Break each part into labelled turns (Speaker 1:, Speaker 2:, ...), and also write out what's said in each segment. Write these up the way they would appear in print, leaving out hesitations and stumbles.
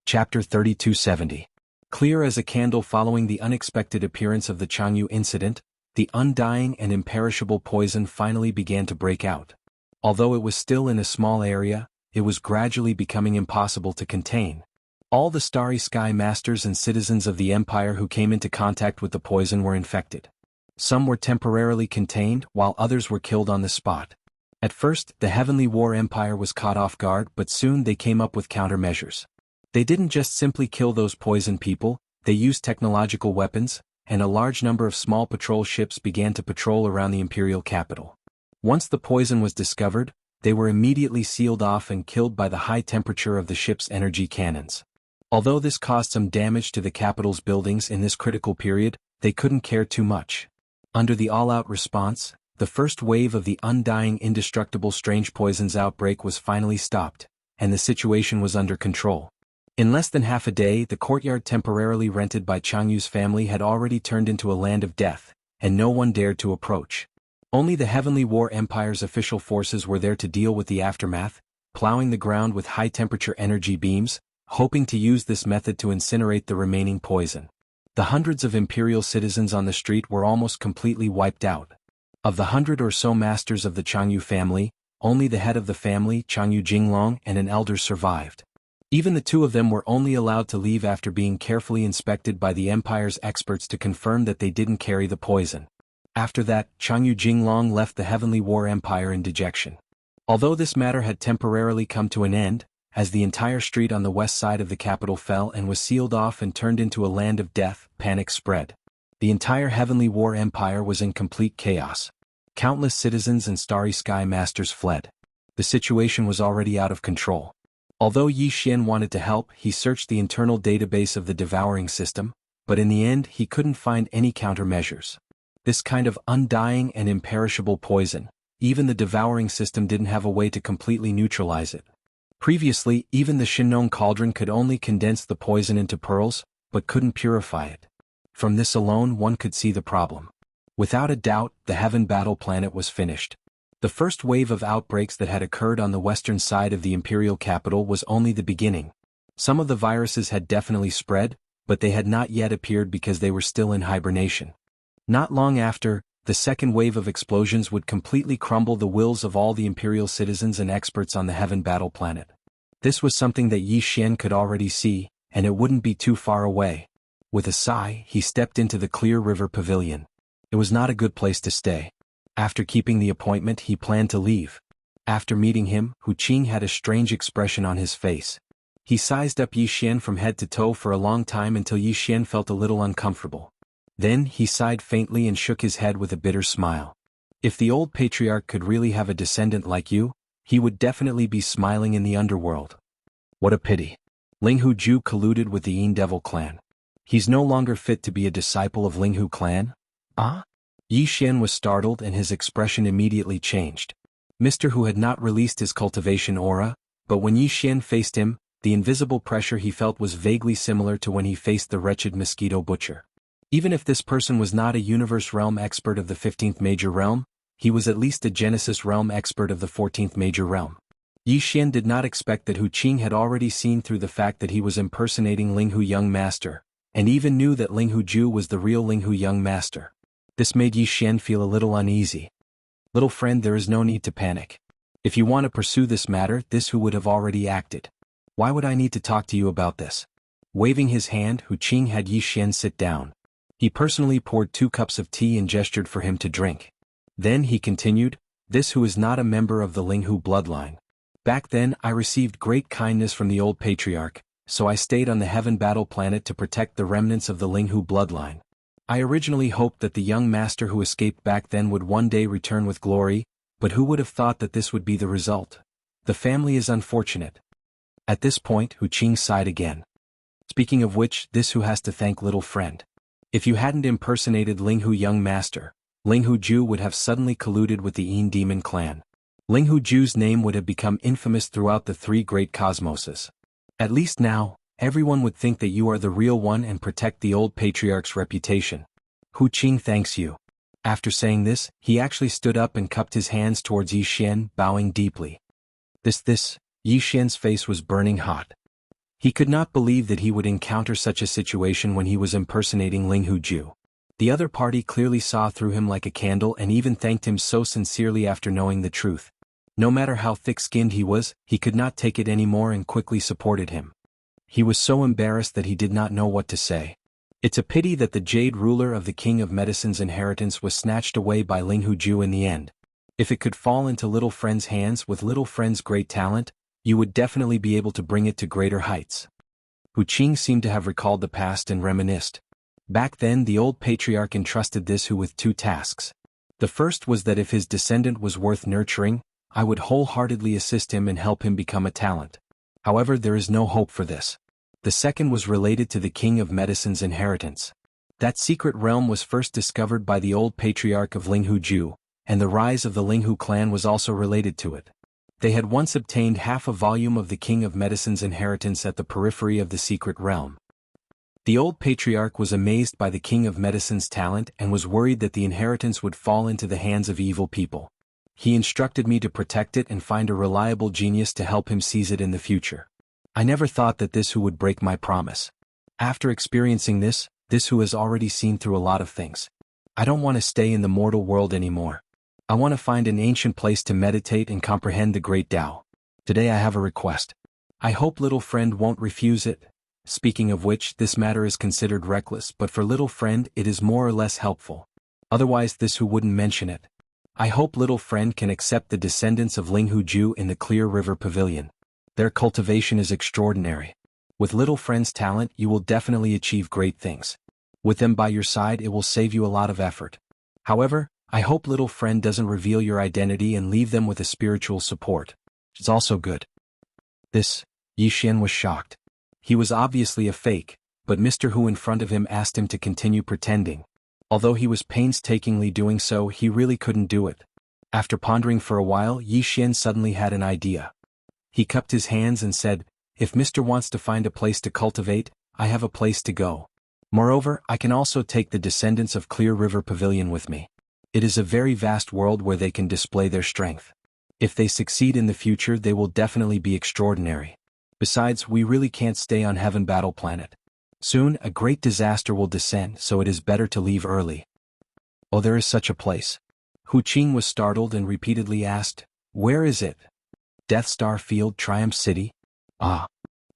Speaker 1: Chapter 3270. Clear as a candle following the unexpected appearance of the Changyu incident, the undying and imperishable poison finally began to break out. Although it was still in a small area, it was gradually becoming impossible to contain. All the Starry Sky Masters and citizens of the Empire who came into contact with the poison were infected. Some were temporarily contained, while others were killed on the spot. At first, the Heavenly War Empire was caught off guard, but soon they came up with countermeasures. They didn't just simply kill those poison people, they used technological weapons, and a large number of small patrol ships began to patrol around the imperial capital. Once the poison was discovered, they were immediately sealed off and killed by the high temperature of the ship's energy cannons. Although this caused some damage to the capital's buildings in this critical period, they couldn't care too much. Under the all-out response, the first wave of the undying indestructible strange poisons outbreak was finally stopped, and the situation was under control. In less than half a day, the courtyard temporarily rented by Changyu's family had already turned into a land of death, and no one dared to approach. Only the Heavenly War Empire's official forces were there to deal with the aftermath, plowing the ground with high-temperature energy beams, hoping to use this method to incinerate the remaining poison. The hundreds of imperial citizens on the street were almost completely wiped out. Of the 100 or so masters of the Changyu family, only the head of the family, Changyu Jinglong, and an elder survived. Even the two of them were only allowed to leave after being carefully inspected by the Empire's experts to confirm that they didn't carry the poison. After that, Changyu Jinglong left the Heavenly War Empire in dejection. Although this matter had temporarily come to an end, as the entire street on the west side of the capital fell and was sealed off and turned into a land of death, panic spread. The entire Heavenly War Empire was in complete chaos. Countless citizens and Starry Sky Masters fled. The situation was already out of control. Although Yi Xian wanted to help, he searched the internal database of the devouring system, but in the end he couldn't find any countermeasures. This kind of undying and imperishable poison, even the devouring system didn't have a way to completely neutralize it. Previously, even the Shinong cauldron could only condense the poison into pearls, but couldn't purify it. From this alone one could see the problem. Without a doubt, the Heaven Battle Planet was finished. The first wave of outbreaks that had occurred on the western side of the imperial capital was only the beginning. Some of the viruses had definitely spread, but they had not yet appeared because they were still in hibernation. Not long after, the second wave of explosions would completely crumble the wills of all the imperial citizens and experts on the Heaven Battle Planet. This was something that Yi Xian could already see, and it wouldn't be too far away. With a sigh, he stepped into the Clear River Pavilion. It was not a good place to stay. After keeping the appointment, he planned to leave. After meeting him, Hu Qing had a strange expression on his face. He sized up Yi Xian from head to toe for a long time until Yi Xian felt a little uncomfortable. Then he sighed faintly and shook his head with a bitter smile. If the old patriarch could really have a descendant like you, he would definitely be smiling in the underworld. What a pity. Linghu Ju colluded with the Yin Devil clan. He's no longer fit to be a disciple of Linghu clan? Ah? Yi Xian was startled and his expression immediately changed. Mr. Hu had not released his cultivation aura, but when Yi Xian faced him, the invisible pressure he felt was vaguely similar to when he faced the wretched mosquito butcher. Even if this person was not a universe realm expert of the 15th major realm, he was at least a Genesis realm expert of the 14th major realm. Yi Xian did not expect that Hu Qing had already seen through the fact that he was impersonating Linghu Young Master, and even knew that Linghu Ju was the real Linghu Young Master. This made Yi Xian feel a little uneasy. Little friend, there is no need to panic. If you want to pursue this matter, this Hu would have already acted. Why would I need to talk to you about this? Waving his hand, Hu Qing had Yi Xian sit down. He personally poured 2 cups of tea and gestured for him to drink. Then he continued, this Hu is not a member of the Linghu bloodline. Back then I received great kindness from the old patriarch, so I stayed on the Heaven Battle Planet to protect the remnants of the Linghu bloodline. I originally hoped that the young master who escaped back then would one day return with glory, but who would have thought that this would be the result? The family is unfortunate. At this point, Hu Qing sighed again. Speaking of which, this Hu has to thank little friend. If you hadn't impersonated Linghu Young Master, Linghu Ju would have suddenly colluded with the Yin Demon clan. Linghu Ju's name would have become infamous throughout the 3 great cosmoses. At least now, everyone would think that you are the real one and protect the old patriarch's reputation. Hu Qing thanks you. After saying this, he actually stood up and cupped his hands towards Yi Xian, bowing deeply. Yi Xian's face was burning hot. He could not believe that he would encounter such a situation when he was impersonating Ling Huju. The other party clearly saw through him like a candle and even thanked him so sincerely after knowing the truth. No matter how thick-skinned he was, he could not take it anymore and quickly supported him. He was so embarrassed that he did not know what to say. It's a pity that the Jade ruler of the King of Medicine's inheritance was snatched away by Ling Huju in the end. If it could fall into Little Friend's hands with Little Friend's great talent, you would definitely be able to bring it to greater heights. Hu Qing seemed to have recalled the past and reminisced. Back then the old patriarch entrusted this Hu with two tasks. The first was that if his descendant was worth nurturing, I would wholeheartedly assist him and help him become a talent. However, there is no hope for this. The second was related to the King of Medicine's inheritance. That secret realm was first discovered by the old patriarch of Ling Huju, and the rise of the Linghu clan was also related to it. They had once obtained half a volume of the King of Medicine's inheritance at the periphery of the secret realm. The old patriarch was amazed by the King of Medicine's talent and was worried that the inheritance would fall into the hands of evil people. He instructed me to protect it and find a reliable genius to help him seize it in the future. I never thought that this Hu would break my promise. After experiencing this Hu has already seen through a lot of things. I don't want to stay in the mortal world anymore. I want to find an ancient place to meditate and comprehend the great Tao. Today I have a request. I hope Little Friend won't refuse it. Speaking of which, this matter is considered reckless, but for Little Friend it is more or less helpful. Otherwise this Hu wouldn't mention it. I hope Little Friend can accept the descendants of Ling Huju in the Clear River Pavilion. Their cultivation is extraordinary. With Little Friend's talent you will definitely achieve great things. With them by your side it will save you a lot of effort. However, I hope Little Friend doesn't reveal your identity and leave them with a spiritual support. It's also good. This, Yi Xian was shocked. He was obviously a fake, but Mr. Hu in front of him asked him to continue pretending. Although he was painstakingly doing so, he really couldn't do it. After pondering for a while, Yi Xian suddenly had an idea. He cupped his hands and said, "If Mr. wants to find a place to cultivate, I have a place to go. Moreover, I can also take the descendants of Clear River Pavilion with me. It is a very vast world where they can display their strength. If they succeed in the future they will definitely be extraordinary. Besides, we really can't stay on Heaven Battle Planet. Soon, a great disaster will descend, so it is better to leave early." "Oh, there is such a place." Hu Qing was startled and repeatedly asked, "Where is it?" "Death Star Field, Triumph City?" "Ah."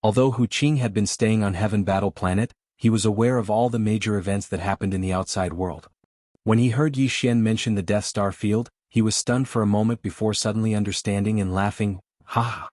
Speaker 1: Although Hu Qing had been staying on Heaven Battle Planet, he was aware of all the major events that happened in the outside world. When he heard Yi Xian mention the Death Star Field, he was stunned for a moment before suddenly understanding and laughing, "Ha ha."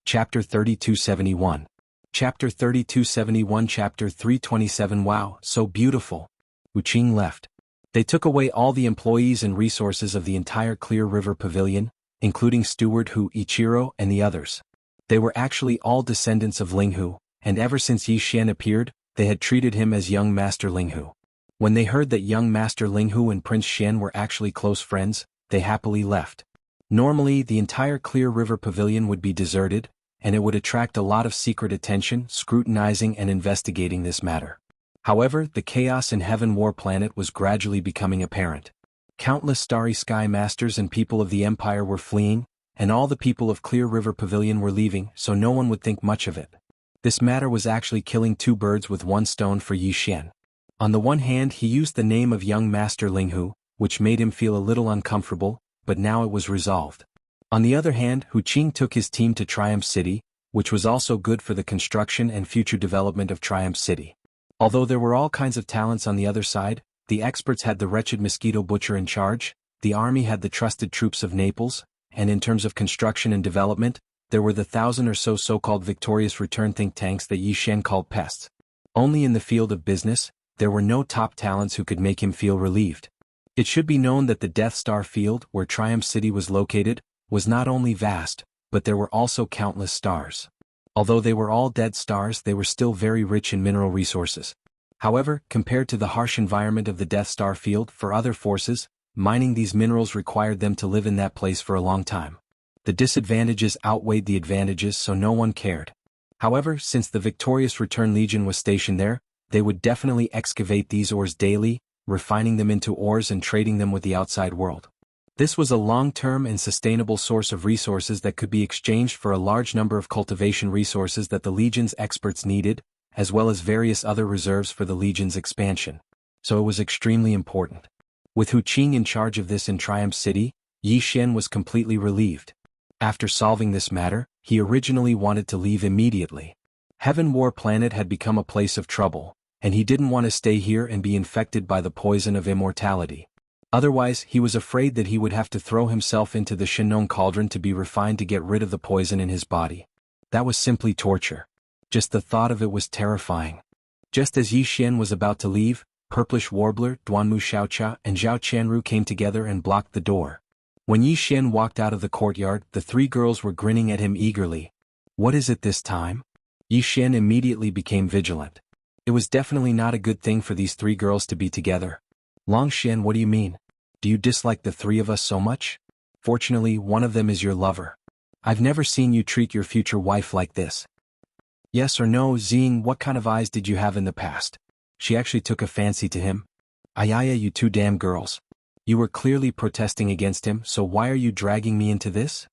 Speaker 1: Chapter 3271. Chapter 3271 Chapter 327 Wow, so beautiful. Hu Qing left. They took away all the employees and resources of the entire Clear River Pavilion, including Steward Hu, Ichiro, and the others. They were actually all descendants of Ling Hu, and ever since Yi Xian appeared, they had treated him as young Master Ling Hu. When they heard that young Master Ling Hu and Prince Xian were actually close friends, they happily left. Normally, the entire Clear River Pavilion would be deserted, and it would attract a lot of secret attention, scrutinizing and investigating this matter. However, the chaos in Heaven War Planet was gradually becoming apparent. Countless Starry Sky Masters and people of the Empire were fleeing, and all the people of Clear River Pavilion were leaving, so no one would think much of it. This matter was actually killing two birds with one stone for Yi Xian. On the one hand, he used the name of young Master Ling Hu, which made him feel a little uncomfortable, but now it was resolved. On the other hand, Hu Qing took his team to Triumph City, which was also good for the construction and future development of Triumph City. Although there were all kinds of talents on the other side, the experts had the wretched mosquito butcher in charge, the army had the trusted troops of Naples, and in terms of construction and development, there were the 1,000 or so so-called victorious return think tanks that Yi Xian called pests. Only in the field of business, there were no top talents who could make him feel relieved. It should be known that the Death Star Field, where Triumph City was located, was not only vast, but there were also countless stars. Although they were all dead stars, they were still very rich in mineral resources. However, compared to the harsh environment of the Death Star Field for other forces, mining these minerals required them to live in that place for a long time. The disadvantages outweighed the advantages, so no one cared. However, since the Victorious Return Legion was stationed there, they would definitely excavate these ores daily, refining them into ores and trading them with the outside world. This was a long-term and sustainable source of resources that could be exchanged for a large number of cultivation resources that the Legion's experts needed, as well as various other reserves for the Legion's expansion. So it was extremely important. With Hu Qing in charge of this in Triumph City, Yi Xian was completely relieved. After solving this matter, he originally wanted to leave immediately. Heaven War Planet had become a place of trouble, and he didn't want to stay here and be infected by the poison of immortality. Otherwise, he was afraid that he would have to throw himself into the Shenong cauldron to be refined to get rid of the poison in his body. That was simply torture. Just the thought of it was terrifying. Just as Yi Xian was about to leave, Purplish Warbler, Duanmu Xiaocha, and Zhao Qianru came together and blocked the door. When Yi Xian walked out of the courtyard, the three girls were grinning at him eagerly. What is it this time? Yi Xian immediately became vigilant. It was definitely not a good thing for these three girls to be together. Long Xian, what do you mean? Do you dislike the three of us so much? Fortunately, one of them is your lover. I've never seen you treat your future wife like this. Yes or no, Xing, what kind of eyes did you have in the past? She actually took a fancy to him. Ayaya, you two damn girls. You were clearly protesting against him, so why are you dragging me into this?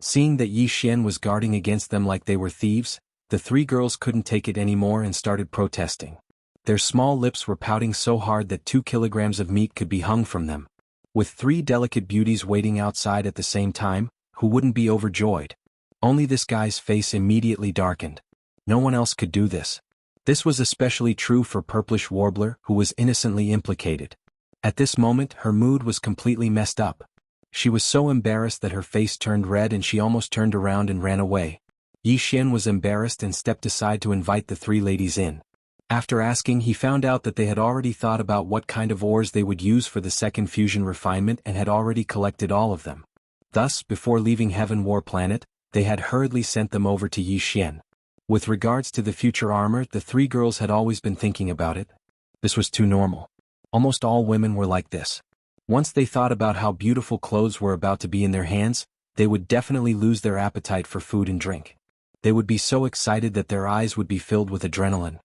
Speaker 1: Seeing that Yi Xian was guarding against them like they were thieves, the three girls couldn't take it anymore and started protesting. Their small lips were pouting so hard that 2 kilograms of meat could be hung from them. With 3 delicate beauties waiting outside at the same time, who wouldn't be overjoyed? Only this guy's face immediately darkened. No one else could do this. This was especially true for Purplish Warbler, who was innocently implicated. At this moment, her mood was completely messed up. She was so embarrassed that her face turned red and she almost turned around and ran away. Yi Xian was embarrassed and stepped aside to invite the 3 ladies in. After asking, he found out that they had already thought about what kind of ores they would use for the second fusion refinement and had already collected all of them. Thus, before leaving Heaven War Planet, they had hurriedly sent them over to Yi Xian. With regards to the future armor, the 3 girls had always been thinking about it. This was too normal. Almost all women were like this. Once they thought about how beautiful clothes were about to be in their hands, they would definitely lose their appetite for food and drink. They would be so excited that their eyes would be filled with adrenaline.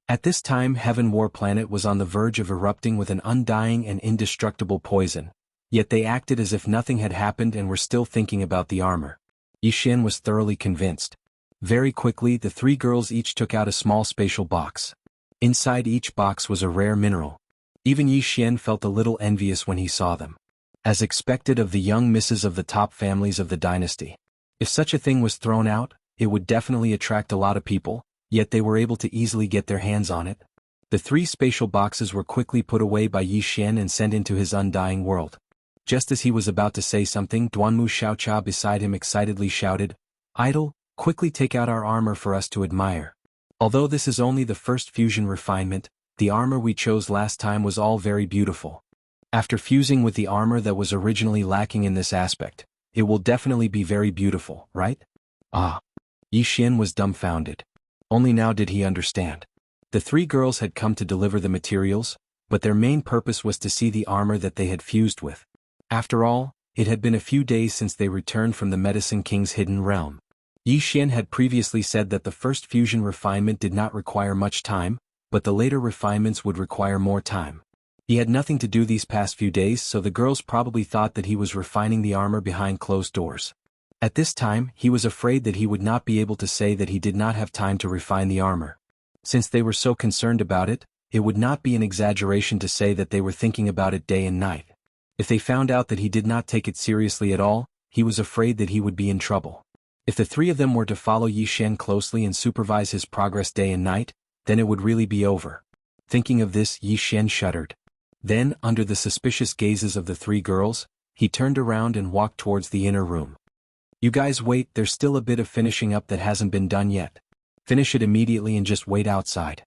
Speaker 1: At this time, Heaven War Planet was on the verge of erupting with an undying and indestructible poison, yet they acted as if nothing had happened and were still thinking about the armor. Yi Xian was thoroughly convinced. Very quickly, the 3 girls each took out a small spatial box. Inside each box was a rare mineral. Even Yi Xian felt a little envious when he saw them. As expected of the young misses of the top families of the dynasty. If such a thing was thrown out, it would definitely attract a lot of people, yet they were able to easily get their hands on it. The 3 spatial boxes were quickly put away by Yi Xian and sent into his undying world. Just as he was about to say something, Duanmu Xiaocha beside him excitedly shouted, "Idol, quickly take out our armor for us to admire. Although this is only the first fusion refinement, the armor we chose last time was all very beautiful. After fusing with the armor that was originally lacking in this aspect, it will definitely be very beautiful, right?" Ah. Yi Xian was dumbfounded. Only now did he understand. The 3 girls had come to deliver the materials, but their main purpose was to see the armor that they had fused with. After all, it had been a few days since they returned from the Medicine King's hidden realm. Yi Xian had previously said that the first fusion refinement did not require much time, but the later refinements would require more time. He had nothing to do these past few days, so the girls probably thought that he was refining the armor behind closed doors. At this time, he was afraid that he would not be able to say that he did not have time to refine the armor. Since they were so concerned about it, it would not be an exaggeration to say that they were thinking about it day and night. If they found out that he did not take it seriously at all, he was afraid that he would be in trouble. If the 3 of them were to follow Yi Xian closely and supervise his progress day and night, then it would really be over. Thinking of this, Yi Xian shuddered. Then, under the suspicious gazes of the 3 girls, he turned around and walked towards the inner room. "You guys wait, there's still a bit of finishing up that hasn't been done yet. Finish it immediately and just wait outside."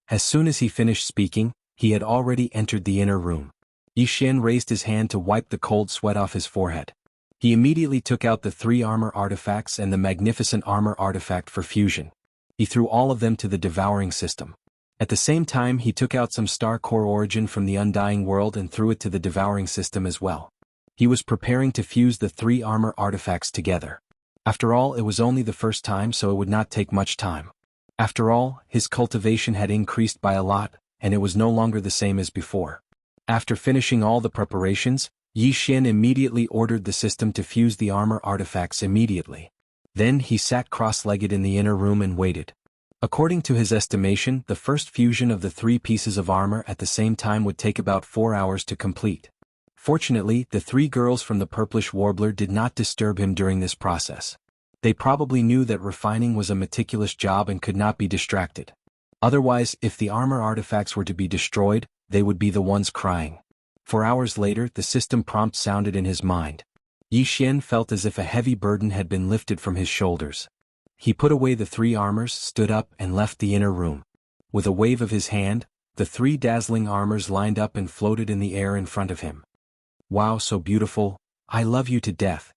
Speaker 1: As soon as he finished speaking, he had already entered the inner room. Yi Xian raised his hand to wipe the cold sweat off his forehead. He immediately took out the 3 armor artifacts and the magnificent armor artifact for fusion. He threw all of them to the devouring system. At the same time, he took out some star core origin from the undying world and threw it to the devouring system as well. He was preparing to fuse the 3 armor artifacts together. After all, it was only the first time, so it would not take much time. After all, his cultivation had increased by a lot, and it was no longer the same as before. After finishing all the preparations, Yi Xian immediately ordered the system to fuse the armor artifacts immediately. Then he sat cross-legged in the inner room and waited. According to his estimation, the first fusion of the 3 pieces of armor at the same time would take about 4 hours to complete. Fortunately, the 3 girls from the purplish warbler did not disturb him during this process. They probably knew that refining was a meticulous job and could not be distracted. Otherwise, if the armor artifacts were to be destroyed, they would be the ones crying. 4 hours later, the system prompt sounded in his mind. Yi Xian felt as if a heavy burden had been lifted from his shoulders. He put away the 3 armors, stood up, and left the inner room. With a wave of his hand, the 3 dazzling armors lined up and floated in the air in front of him. Wow, so beautiful, I love you to death.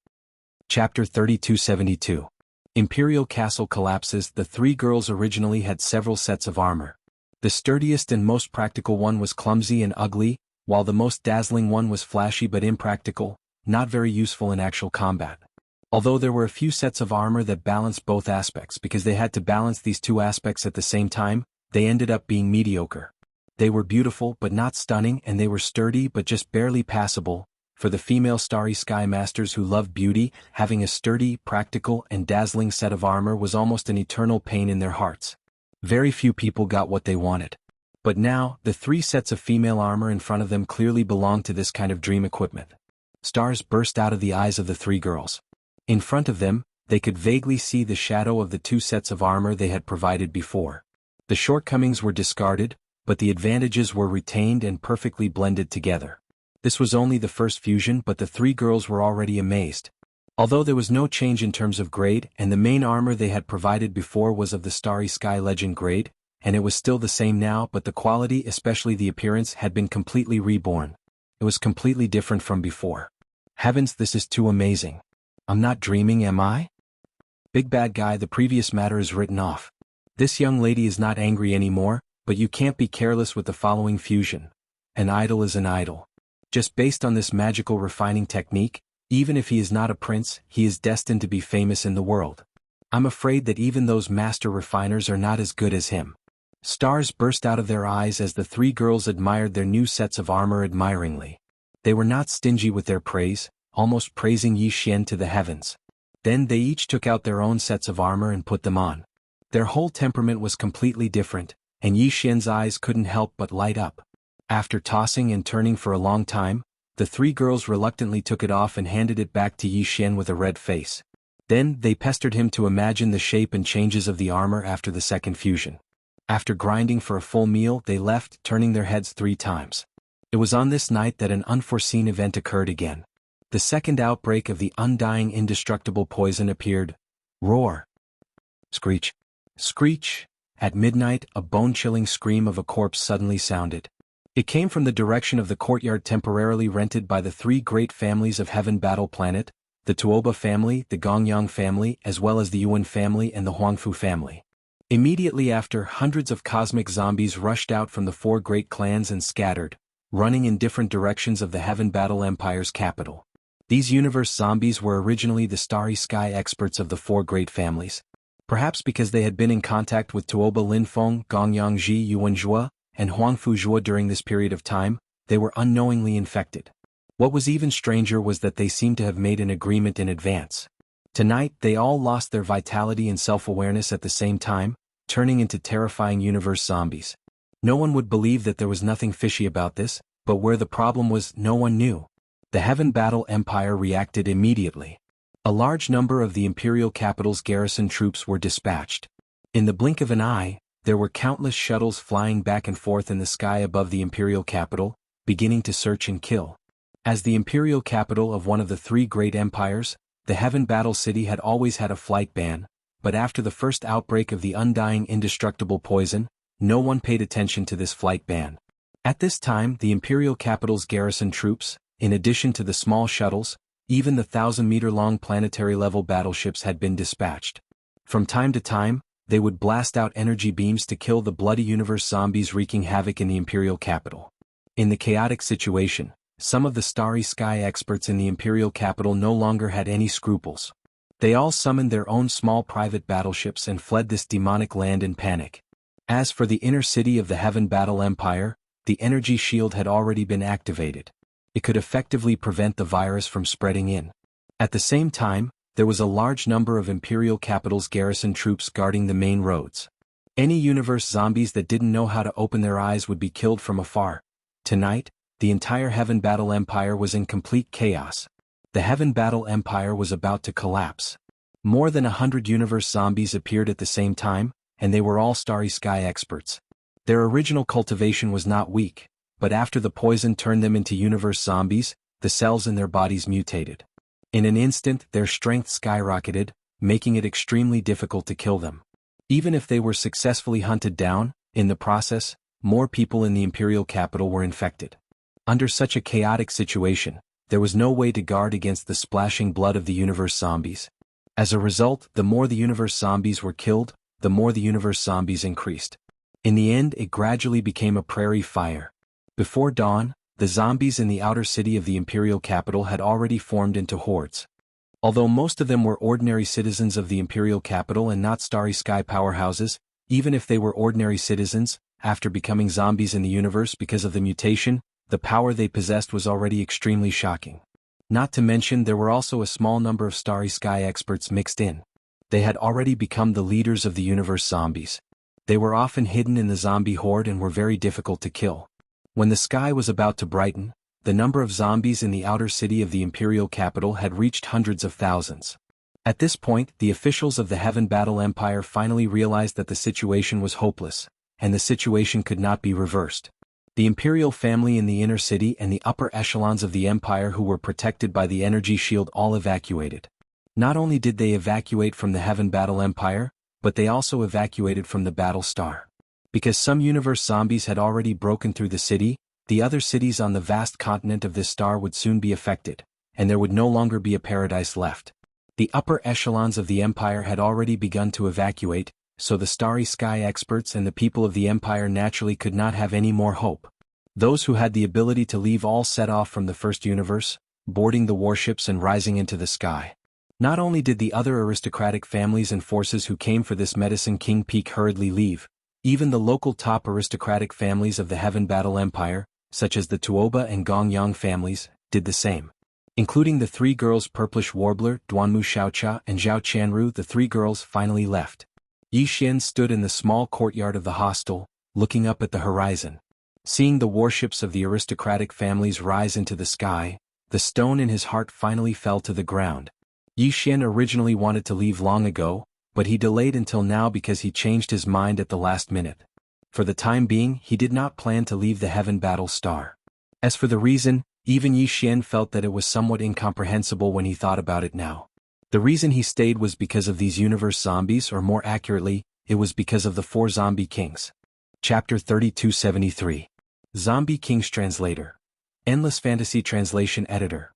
Speaker 1: Chapter 3272. Imperial Castle collapses. The 3 girls originally had several sets of armor. The sturdiest and most practical one was clumsy and ugly, while the most dazzling one was flashy but impractical, not very useful in actual combat. Although there were a few sets of armor that balanced both aspects because they had to balance these 2 aspects at the same time, they ended up being mediocre. They were beautiful but not stunning, and they were sturdy but just barely passable. For the female Starry Sky Masters who loved beauty, having a sturdy, practical, and dazzling set of armor was almost an eternal pain in their hearts. Very few people got what they wanted. But now, the 3 sets of female armor in front of them clearly belonged to this kind of dream equipment. Stars burst out of the eyes of the 3 girls. In front of them, they could vaguely see the shadow of the 2 sets of armor they had provided before. The shortcomings were discarded, but the advantages were retained and perfectly blended together. This was only the first fusion, but the 3 girls were already amazed. Although there was no change in terms of grade, and the main armor they had provided before was of the Starry Sky Legend grade, and it was still the same now, but the quality, especially the appearance, had been completely reborn. It was completely different from before. Heavens, this is too amazing. I'm not dreaming, am I? Big bad guy, the previous matter is written off. This young lady is not angry anymore, but you can't be careless with the following fusion. An idol is an idol. Just based on this magical refining technique, even if he is not a prince, he is destined to be famous in the world. I'm afraid that even those master refiners are not as good as him. Stars burst out of their eyes as the 3 girls admired their new sets of armor admiringly. They were not stingy with their praise, almost praising Yi Xian to the heavens. Then they each took out their own sets of armor and put them on. Their whole temperament was completely different, and Yi Xian's eyes couldn't help but light up. After tossing and turning for a long time, the 3 girls reluctantly took it off and handed it back to Yi Xian with a red face. Then they pestered him to imagine the shape and changes of the armor after the second fusion. After grinding for a full meal, they left, turning their heads 3 times. It was on this night that an unforeseen event occurred again. The second outbreak of the undying indestructible poison appeared. Roar! Screech! Screech! At midnight, a bone-chilling scream of a corpse suddenly sounded. It came from the direction of the courtyard temporarily rented by the 3 great families of Heaven Battle Planet, the Tuoba family, the Gongyang family, as well as the Yuan family and the Huangfu family. Immediately after, hundreds of cosmic zombies rushed out from the 4 great clans and scattered, running in different directions of the Heaven Battle Empire's capital. These universe zombies were originally the Starry Sky experts of the 4 great families. Perhaps because they had been in contact with Tuoba Linfeng, Gongyang Ji Yuanzhua, and Huangfu Zhua during this period of time, they were unknowingly infected. What was even stranger was that they seemed to have made an agreement in advance. Tonight, they all lost their vitality and self-awareness at the same time, turning into terrifying universe zombies. No one would believe that there was nothing fishy about this, but where the problem was, no one knew. The Heaven Battle Empire reacted immediately. A large number of the Imperial capital's garrison troops were dispatched. In the blink of an eye, there were countless shuttles flying back and forth in the sky above the Imperial capital, beginning to search and kill. As the Imperial capital of one of the 3 great empires, the Heaven Battle City had always had a flight ban, but after the first outbreak of the undying indestructible poison, no one paid attention to this flight ban. At this time, the Imperial capital's garrison troops, in addition to the small shuttles, even the 1,000-meter-long planetary-level battleships had been dispatched. From time to time, they would blast out energy beams to kill the bloody universe zombies wreaking havoc in the Imperial capital. In the chaotic situation, some of the Starry Sky experts in the Imperial capital no longer had any scruples. They all summoned their own small private battleships and fled this demonic land in panic. As for the inner city of the Heaven Battle Empire, the energy shield had already been activated. it could effectively prevent the virus from spreading in. At the same time, there was a large number of Imperial capital's garrison troops guarding the main roads. Any universe zombies that didn't know how to open their eyes would be killed from afar. Tonight, the entire Heaven Battle Empire was in complete chaos. The Heaven Battle Empire was about to collapse. More than 100 universe zombies appeared at the same time, and they were all Starry Sky experts. Their original cultivation was not weak, but after the poison turned them into universe zombies, the cells in their bodies mutated. In an instant, their strength skyrocketed, making it extremely difficult to kill them. Even if they were successfully hunted down, in the process, more people in the Imperial capital were infected. Under such a chaotic situation, there was no way to guard against the splashing blood of the universe zombies. As a result, the more the universe zombies were killed, the more the universe zombies increased. In the end, it gradually became a prairie fire. Before dawn, the zombies in the outer city of the Imperial capital had already formed into hordes. Although most of them were ordinary citizens of the Imperial capital and not Starry Sky powerhouses, even if they were ordinary citizens, after becoming zombies in the universe because of the mutation, the power they possessed was already extremely shocking. Not to mention there were also a small number of Starry Sky experts mixed in. They had already become the leaders of the universe zombies. They were often hidden in the zombie horde and were very difficult to kill. When the sky was about to brighten, the number of zombies in the outer city of the Imperial capital had reached hundreds of thousands. At this point, the officials of the Heaven Battle Empire finally realized that the situation was hopeless, and the situation could not be reversed. The Imperial family in the inner city and the upper echelons of the Empire who were protected by the energy shield all evacuated. Not only did they evacuate from the Heaven Battle Empire, but they also evacuated from the Battle Star. Because some universe zombies had already broken through the city, the other cities on the vast continent of this star would soon be affected, and there would no longer be a paradise left. The upper echelons of the Empire had already begun to evacuate, so the Starry Sky experts and the people of the Empire naturally could not have any more hope. Those who had the ability to leave all set off from the first universe, boarding the warships and rising into the sky. Not only did the other aristocratic families and forces who came for this Medicine King peak hurriedly leave, even the local top aristocratic families of the Heaven Battle Empire, such as the Tuoba and Gongyang families, did the same. Including the three girls Purplish Warbler, Duanmu Xiaocha and Zhao Chanru, the three girls finally left. Yi Xian stood in the small courtyard of the hostel, looking up at the horizon. Seeing the warships of the aristocratic families rise into the sky, the stone in his heart finally fell to the ground. Yi Xian originally wanted to leave long ago, but he delayed until now because he changed his mind at the last minute. For the time being, he did not plan to leave the Heaven Battle Star. As for the reason, even Yi Xian felt that it was somewhat incomprehensible when he thought about it now. The reason he stayed was because of these universe zombies, or more accurately, it was because of the 4 zombie kings. Chapter 3273. Zombie Kings Translator. Endless Fantasy Translation Editor.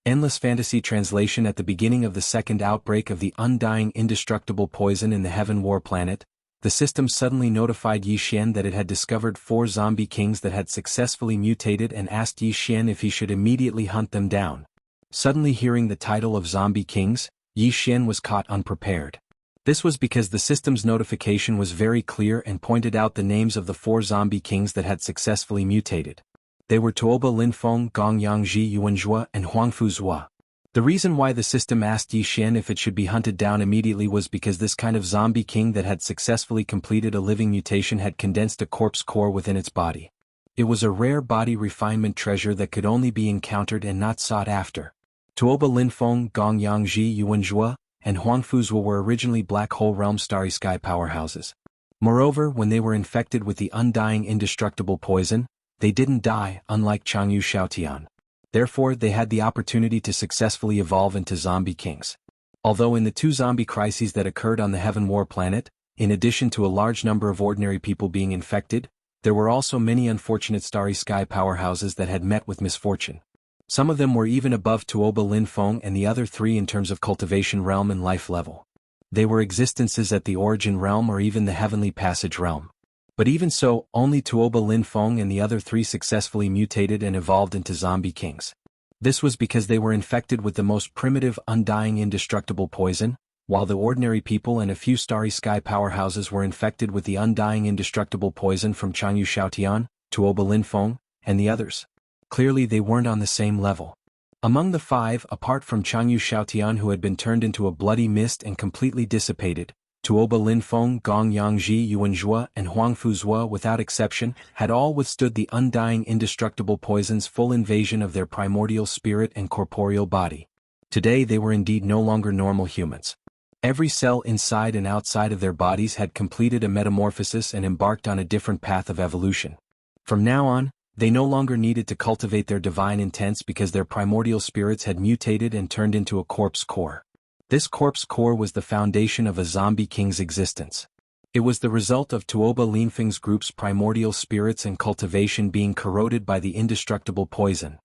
Speaker 1: Endless Fantasy Translation. At the beginning of the second outbreak of the undying indestructible poison in the Heaven War planet, the system suddenly notified Yi Xian that it had discovered 4 zombie kings that had successfully mutated and asked Yi Xian if he should immediately hunt them down. Suddenly hearing the title of Zombie Kings, Yi Xian was caught unprepared. This was because the system's notification was very clear and pointed out the names of the 4 zombie kings that had successfully mutated. They were Tuoba Linfeng, Gongyang Ji Yuanzhua, and Huangfu Zhua. The reason why the system asked Yi Xian if it should be hunted down immediately was because this kind of zombie king that had successfully completed a living mutation had condensed a corpse core within its body. It was a rare body refinement treasure that could only be encountered and not sought after. Tuoba Linfeng, Gongyang Ji Yuanzhua, and Huangfu Zhua were originally Black Hole Realm Starry Sky powerhouses. Moreover, when they were infected with the undying indestructible poison, they didn't die, unlike Changyu Xiaotian. Therefore, they had the opportunity to successfully evolve into zombie kings. Although in the 2 zombie crises that occurred on the Heaven War planet, in addition to a large number of ordinary people being infected, there were also many unfortunate Starry Sky powerhouses that had met with misfortune. Some of them were even above Tuoba Linfeng and the other 3 in terms of cultivation realm and life level. They were existences at the origin realm or even the heavenly passage realm. But even so, only Tuoba Linfeng and the other 3 successfully mutated and evolved into zombie kings. This was because they were infected with the most primitive, undying indestructible poison, while the ordinary people and a few Starry Sky powerhouses were infected with the undying indestructible poison from Changyu Xiaotian, Tuoba Linfeng, and the others. Clearly they weren't on the same level. Among the five, apart from Changyu Xiaotian who had been turned into a bloody mist and completely dissipated, Tuoba Linfeng, Gong Yangji, Yuanzhua, and Huang Fuzhua without exception, had all withstood the undying indestructible poison's full invasion of their primordial spirit and corporeal body. Today they were indeed no longer normal humans. Every cell inside and outside of their bodies had completed a metamorphosis and embarked on a different path of evolution. From now on, they no longer needed to cultivate their divine intents because their primordial spirits had mutated and turned into a corpse core. This corpse core was the foundation of a zombie king's existence. It was the result of Tuoba Linfeng's group's primordial spirits and cultivation being corroded by the indestructible poison.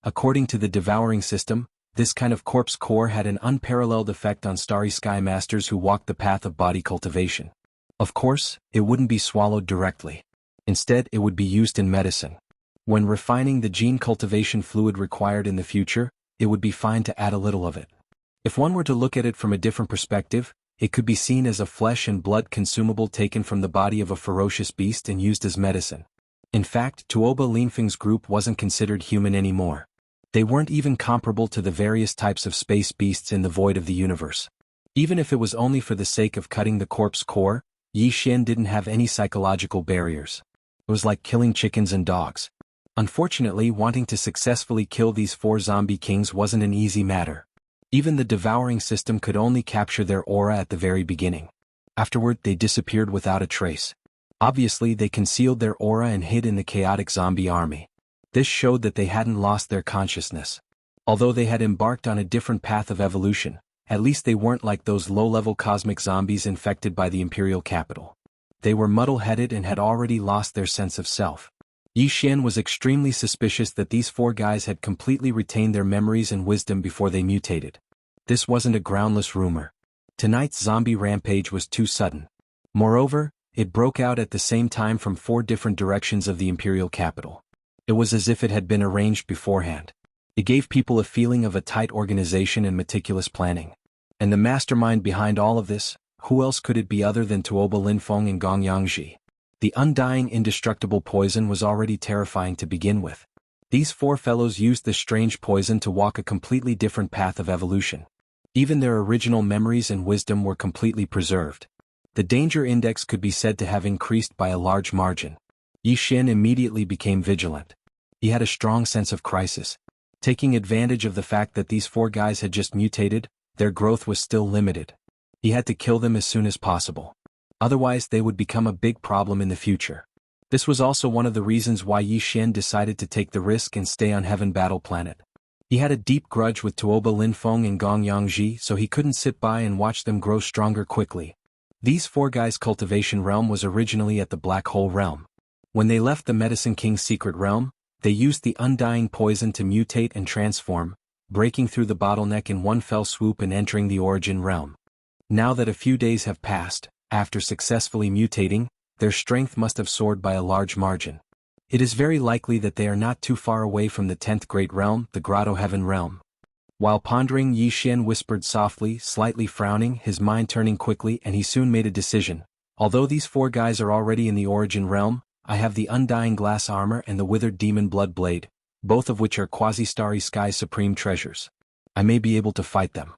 Speaker 1: According to the devouring system, this kind of corpse core had an unparalleled effect on starry sky masters who walked the path of body cultivation. Of course, it wouldn't be swallowed directly. Instead, it would be used in medicine. When refining the gene cultivation fluid required in the future, it would be fine to add a little of it. If one were to look at it from a different perspective, it could be seen as a flesh and blood consumable taken from the body of a ferocious beast and used as medicine. In fact, Tuoba Linfeng's group wasn't considered human anymore. They weren't even comparable to the various types of space beasts in the void of the universe. Even if it was only for the sake of cutting the corpse core, Yi Xian didn't have any psychological barriers. It was like killing chickens and dogs. Unfortunately, wanting to successfully kill these four zombie kings wasn't an easy matter. Even the devouring system could only capture their aura at the very beginning. Afterward, they disappeared without a trace. Obviously, they concealed their aura and hid in the chaotic zombie army. This showed that they hadn't lost their consciousness. Although they had embarked on a different path of evolution, at least they weren't like those low-level cosmic zombies infected by the imperial capital. They were muddle-headed and had already lost their sense of self. Yi Xian was extremely suspicious that these four guys had completely retained their memories and wisdom before they mutated. This wasn't a groundless rumor. Tonight's zombie rampage was too sudden. Moreover, it broke out at the same time from four different directions of the imperial capital. It was as if it had been arranged beforehand. It gave people a feeling of a tight organization and meticulous planning. And the mastermind behind all of this, who else could it be other than Tuoba Linfeng and Gong Yangji? The undying indestructible poison was already terrifying to begin with. These four fellows used this strange poison to walk a completely different path of evolution. Even their original memories and wisdom were completely preserved. The danger index could be said to have increased by a large margin. Yi Xian immediately became vigilant. He had a strong sense of crisis. Taking advantage of the fact that these four guys had just mutated, their growth was still limited. He had to kill them as soon as possible. Otherwise they would become a big problem in the future. This was also one of the reasons why Yi Xian decided to take the risk and stay on Heaven Battle Planet. He had a deep grudge with Tuoba Linfeng and Gong Yangji, so he couldn't sit by and watch them grow stronger quickly. These four guys' cultivation realm was originally at the Black Hole Realm. When they left the Medicine King's secret realm, they used the undying poison to mutate and transform, breaking through the bottleneck in one fell swoop and entering the Origin Realm. Now that a few days have passed, after successfully mutating, their strength must have soared by a large margin. It is very likely that they are not too far away from the 10th Great Realm, the Grotto Heaven Realm. While pondering, Yi Xian whispered softly, slightly frowning, his mind turning quickly, and he soon made a decision. Although these four guys are already in the Origin Realm, I have the Undying Glass Armor and the Withered Demon Blood Blade, both of which are Quasi-Starry Sky's supreme treasures. I may be able to fight them.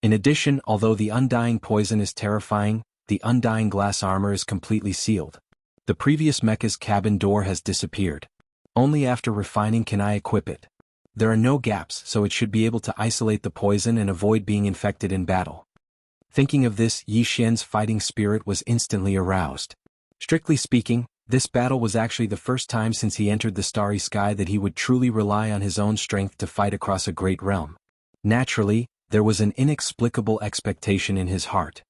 Speaker 1: In addition, although the Undying Poison is terrifying, the Undying Glass Armor is completely sealed. The previous mecha's cabin door has disappeared. Only after refining can I equip it. There are no gaps, so it should be able to isolate the poison and avoid being infected in battle. Thinking of this, Yi Xian's fighting spirit was instantly aroused. Strictly speaking, this battle was actually the first time since he entered the Starry Sky that he would truly rely on his own strength to fight across a great realm. Naturally, there was an inexplicable expectation in his heart.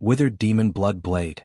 Speaker 1: Withered Demon Blood Blade.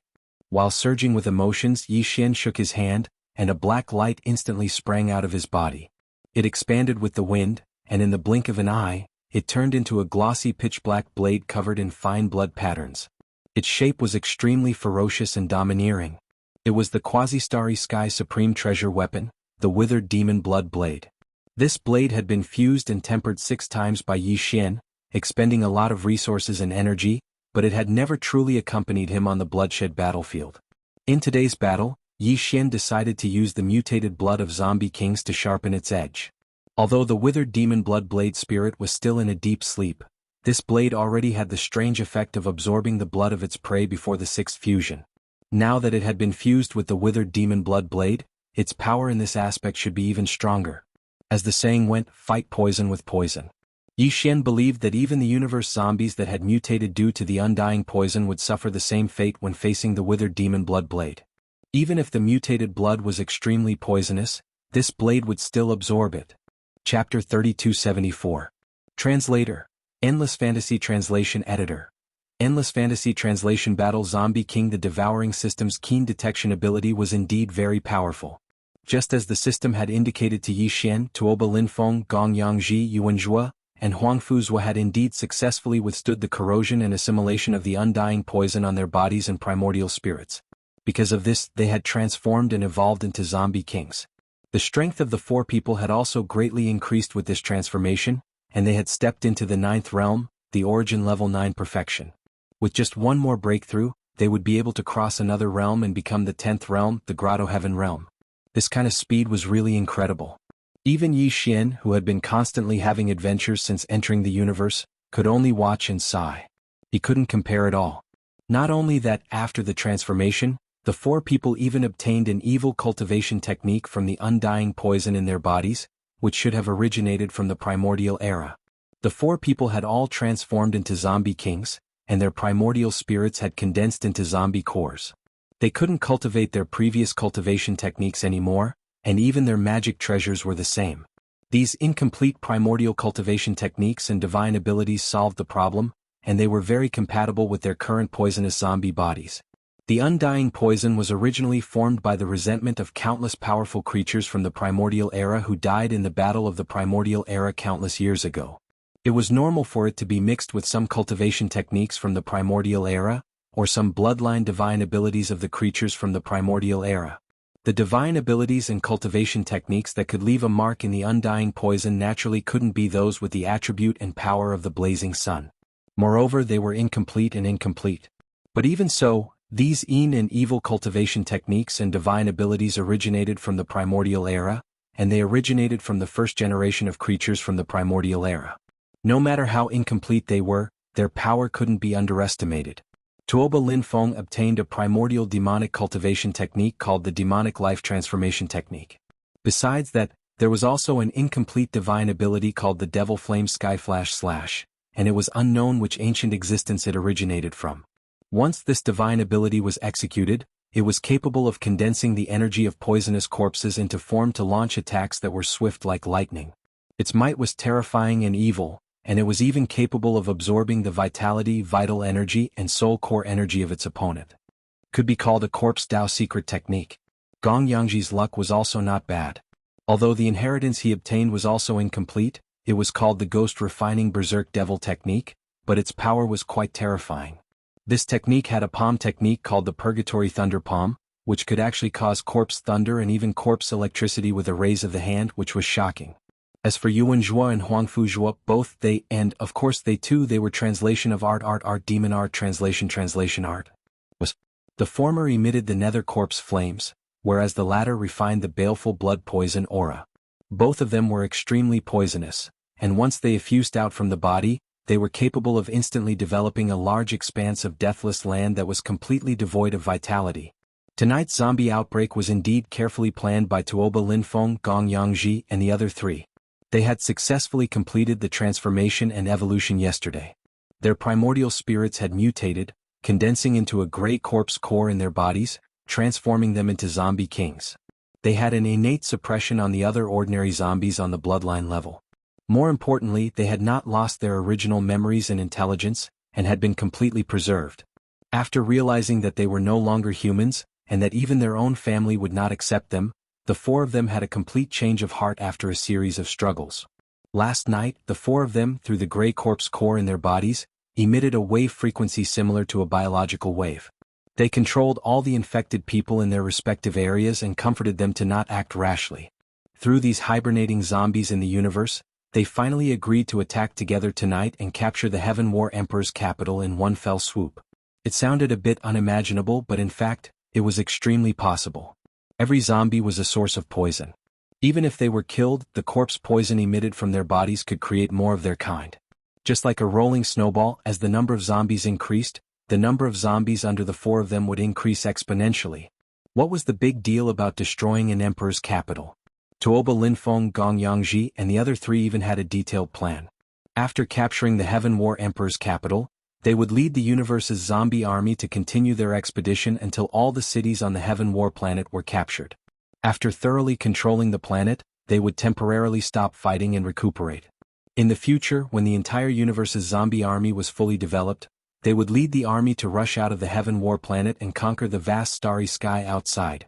Speaker 1: While surging with emotions, Yi Xian shook his hand, and a black light instantly sprang out of his body. It expanded with the wind, and in the blink of an eye, it turned into a glossy pitch-black blade covered in fine blood patterns. Its shape was extremely ferocious and domineering. It was the Quasi-Starry Sky supreme treasure weapon, the Withered Demon Blood Blade. This blade had been fused and tempered 6 times by Yi Xian, expending a lot of resources and energy, but it had never truly accompanied him on the bloodshed battlefield. In today's battle, Yi Xian decided to use the mutated blood of zombie kings to sharpen its edge. Although the withered demon blood blade spirit was still in a deep sleep, this blade already had the strange effect of absorbing the blood of its prey before the sixth fusion. Now that it had been fused with the withered demon blood blade, its power in this aspect should be even stronger. As the saying went, fight poison with poison. Yi Xian believed that even the universe zombies that had mutated due to the undying poison would suffer the same fate when facing the withered demon blood blade. Even if the mutated blood was extremely poisonous, this blade would still absorb it. Chapter 3274. Translator. Endless Fantasy Translation Editor. Endless Fantasy Translation Battle Zombie King. The devouring system's keen detection ability was indeed very powerful. Just as the system had indicated to Yi Xian, Tuoba Linfeng, Gong Yangji, Yuanzhua, and Huangfu Zhua had indeed successfully withstood the corrosion and assimilation of the undying poison on their bodies and primordial spirits. Because of this, they had transformed and evolved into zombie kings. The strength of the four people had also greatly increased with this transformation, and they had stepped into the 9th realm, the origin level 9 perfection. With just one more breakthrough, they would be able to cross another realm and become the 10th realm, the Grotto Heaven realm. This kind of speed was really incredible. Even Yi Xian, who had been constantly having adventures since entering the universe, could only watch and sigh. He couldn't compare at all. Not only that, after the transformation, the four people even obtained an evil cultivation technique from the undying poison in their bodies, which should have originated from the primordial era. The four people had all transformed into zombie kings, and their primordial spirits had condensed into zombie cores. They couldn't cultivate their previous cultivation techniques anymore, and even their magic treasures were the same. These incomplete primordial cultivation techniques and divine abilities solved the problem, and they were very compatible with their current poisonous zombie bodies. The undying poison was originally formed by the resentment of countless powerful creatures from the primordial era who died in the battle of the primordial era countless years ago. It was normal for it to be mixed with some cultivation techniques from the primordial era, or some bloodline divine abilities of the creatures from the primordial era. The divine abilities and cultivation techniques that could leave a mark in the undying poison naturally couldn't be those with the attribute and power of the blazing sun. Moreover, they were incomplete and incomplete. But even so, these and evil cultivation techniques and divine abilities originated from the primordial era, and they originated from the first generation of creatures from the primordial era. No matter how incomplete they were, their power couldn't be underestimated. Tuoba Linfeng obtained a primordial demonic cultivation technique called the Demonic Life Transformation Technique. Besides that, there was also an incomplete divine ability called the Devil Flame Skyflash/, and it was unknown which ancient existence it originated from. Once this divine ability was executed, it was capable of condensing the energy of poisonous corpses into form to launch attacks that were swift like lightning. Its might was terrifying and evil, and it was even capable of absorbing the vitality, vital energy, and soul core energy of its opponent. Could be called a corpse Dao secret technique. Gong Yangji's luck was also not bad. Although the inheritance he obtained was also incomplete, it was called the Ghost Refining Berserk Devil technique, but its power was quite terrifying. This technique had a palm technique called the Purgatory Thunder Palm, which could actually cause corpse thunder and even corpse electricity with a raise of the hand, which was shocking. As for Yuanzhua and Huangfu Zhua, both they, and of course they too, they were translation of art demon art translation art. The former emitted the nether corpse flames, whereas the latter refined the baleful blood poison aura. Both of them were extremely poisonous, and once they effused out from the body, they were capable of instantly developing a large expanse of deathless land that was completely devoid of vitality. Tonight's zombie outbreak was indeed carefully planned by Tuoba Linfeng, Gong Yangji, and the other three. They had successfully completed the transformation and evolution yesterday. Their primordial spirits had mutated, condensing into a gray corpse core in their bodies, transforming them into zombie kings. They had an innate suppression on the other ordinary zombies on the bloodline level. More importantly, they had not lost their original memories and intelligence, and had been completely preserved. After realizing that they were no longer humans, and that even their own family would not accept them, the four of them had a complete change of heart after a series of struggles. Last night, the four of them, through the gray corpse core in their bodies, emitted a wave frequency similar to a biological wave. They controlled all the infected people in their respective areas and comforted them to not act rashly. Through these hibernating zombies in the universe, they finally agreed to attack together tonight and capture the Heaven War Emperor's capital in one fell swoop. It sounded a bit unimaginable, but in fact, it was extremely possible. Every zombie was a source of poison. Even if they were killed, the corpse poison emitted from their bodies could create more of their kind. Just like a rolling snowball, as the number of zombies increased, the number of zombies under the four of them would increase exponentially. What was the big deal about destroying an emperor's capital? Tuoba Linfeng, Gong Yangji, and the other three even had a detailed plan. After capturing the Heaven War Emperor's capital, they would lead the universe's zombie army to continue their expedition until all the cities on the Heaven War planet were captured. After thoroughly controlling the planet, they would temporarily stop fighting and recuperate. In the future, when the entire universe's zombie army was fully developed, they would lead the army to rush out of the Heaven War planet and conquer the vast starry sky outside.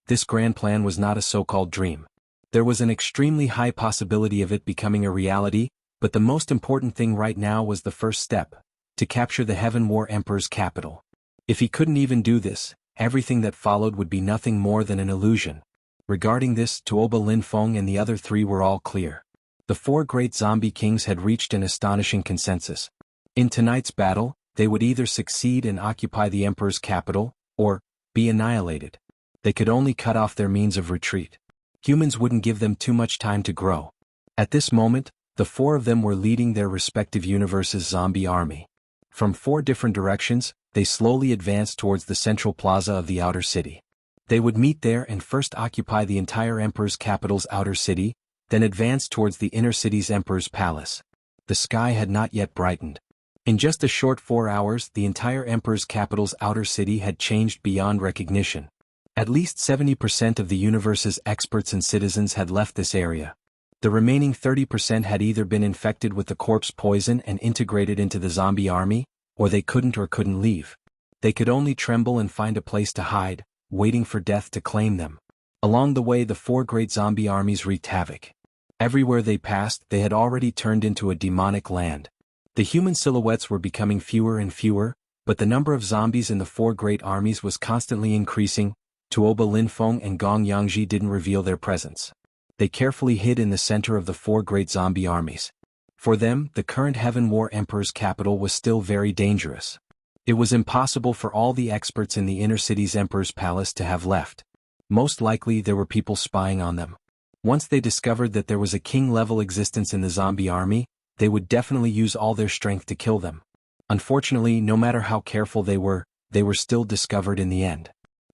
Speaker 1: This grand plan was not a so-called dream. There was an extremely high possibility of it becoming a reality, but the most important thing right now was the first step: to capture the Heaven War Emperor's capital. If he couldn't even do this, everything that followed would be nothing more than an illusion. Regarding this, Tuoba Linfeng and the other three were all clear. The four great zombie kings had reached an astonishing consensus. In tonight's battle, they would either succeed and occupy the Emperor's capital, or be annihilated. They could only cut off their means of retreat. Humans wouldn't give them too much time to grow. At this moment, the four of them were leading their respective universes' zombie army. From four different directions, they slowly advanced towards the central plaza of the outer city. They would meet there and first occupy the entire Emperor's capital's outer city, then advance towards the inner city's Emperor's palace. The sky had not yet brightened. In just a short 4 hours, the entire Emperor's capital's outer city had changed beyond recognition. At least 70% of the universe's experts and citizens had left this area. The remaining 30% had either been infected with the corpse poison and integrated into the zombie army, or they couldn't leave. They could only tremble and find a place to hide, waiting for death to claim them. Along the way, the four great zombie armies wreaked havoc. Everywhere they passed, they had already turned into a demonic land. The human silhouettes were becoming fewer and fewer, but the number of zombies in the four great armies was constantly increasing. Tuoba Linfeng and Gong Yangji didn't reveal their presence. They carefully hid in the center of the four great zombie armies. For them, the current Heaven War Emperor's capital was still very dangerous. It was impossible for all the experts in the inner city's Emperor's palace to have left. Most likely there were people spying on them. Once they discovered that there was a king-level existence in the zombie army, they would definitely use all their strength to kill them. Unfortunately, no matter how careful they were still discovered in the end.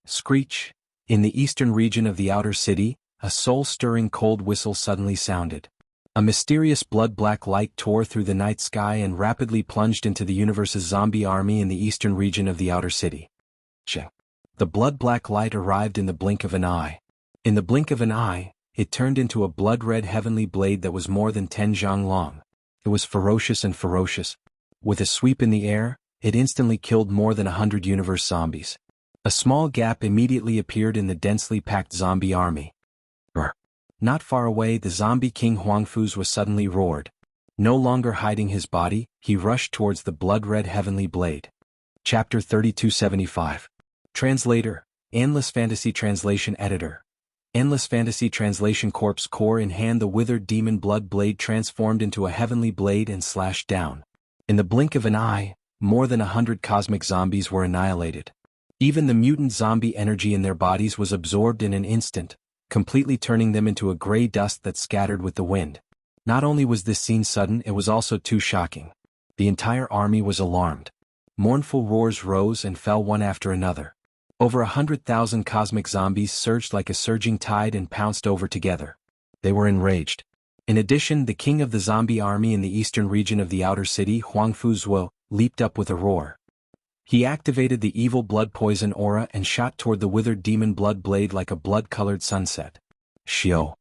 Speaker 1: Screech! In the eastern region of the outer city, a soul-stirring cold whistle suddenly sounded. A mysterious blood-black light tore through the night sky and rapidly plunged into the universe's zombie army in the eastern region of the outer city. The blood-black light arrived in the blink of an eye. In the blink of an eye, it turned into a blood-red heavenly blade that was more than 10 zhang long. It was ferocious and ferocious. With a sweep in the air, it instantly killed more than 100 universe zombies. A small gap immediately appeared in the densely packed zombie army. Not far away, the zombie king Huangfuz was suddenly roared. No longer hiding his body, he rushed towards the blood-red heavenly blade. Chapter 3275. Translator, Endless Fantasy Translation Editor. Endless Fantasy Translation. Corpse core in hand, the withered demon blood blade transformed into a heavenly blade and slashed down. In the blink of an eye, more than 100 cosmic zombies were annihilated. Even the mutant zombie energy in their bodies was absorbed in an instant, completely turning them into a gray dust that scattered with the wind. Not only was this scene sudden, it was also too shocking. The entire army was alarmed. Mournful roars rose and fell one after another. Over 100,000 cosmic zombies surged like a surging tide and pounced over together. They were enraged. In addition, the king of the zombie army in the eastern region of the outer city, Huangfu Zuo, leaped up with a roar. He activated the evil blood poison aura and shot toward the withered demon blood blade like a blood-colored sunset. Shio.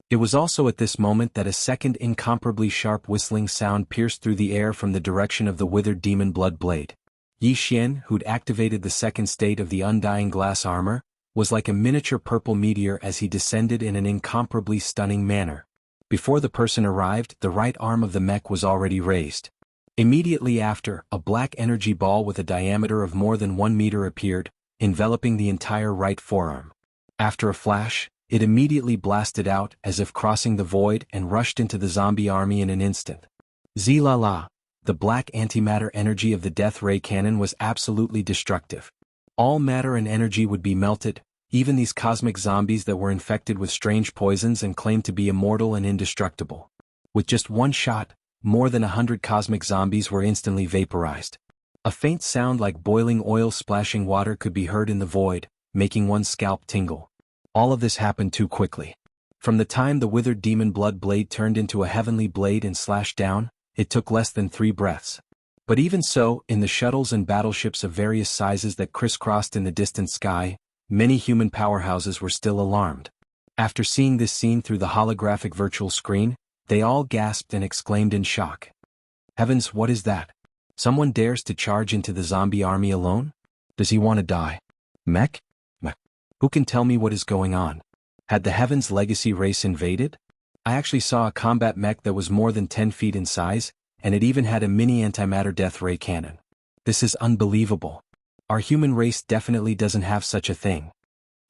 Speaker 1: It was also at this moment that a second incomparably sharp whistling sound pierced through the air from the direction of the withered demon blood blade. Yi Xian, who'd activated the second state of the undying glass armor, was like a miniature purple meteor as he descended in an incomparably stunning manner. Before the person arrived, the right arm of the mech was already raised. Immediately after, a black energy ball with a diameter of more than 1 meter appeared, enveloping the entire right forearm. After a flash, it immediately blasted out as if crossing the void and rushed into the zombie army in an instant. Zilala! The black antimatter energy of the death ray cannon was absolutely destructive. All matter and energy would be melted, even these cosmic zombies that were infected with strange poisons and claimed to be immortal and indestructible. With just one shot, more than 100 cosmic zombies were instantly vaporized. A faint sound like boiling oil splashing water could be heard in the void, making one's scalp tingle. All of this happened too quickly. From the time the withered demon blood blade turned into a heavenly blade and slashed down, it took less than 3 breaths. But even so, in the shuttles and battleships of various sizes that crisscrossed in the distant sky, many human powerhouses were still alarmed. After seeing this scene through the holographic virtual screen, they all gasped and exclaimed in shock. Heavens, what is that? Someone dares to charge into the zombie army alone? Does he want to die? Mech? Who can tell me what is going on? Had the Heaven's legacy race invaded? I actually saw a combat mech that was more than 10 feet in size, and it even had a mini antimatter death ray cannon. This is unbelievable. Our human race definitely doesn't have such a thing.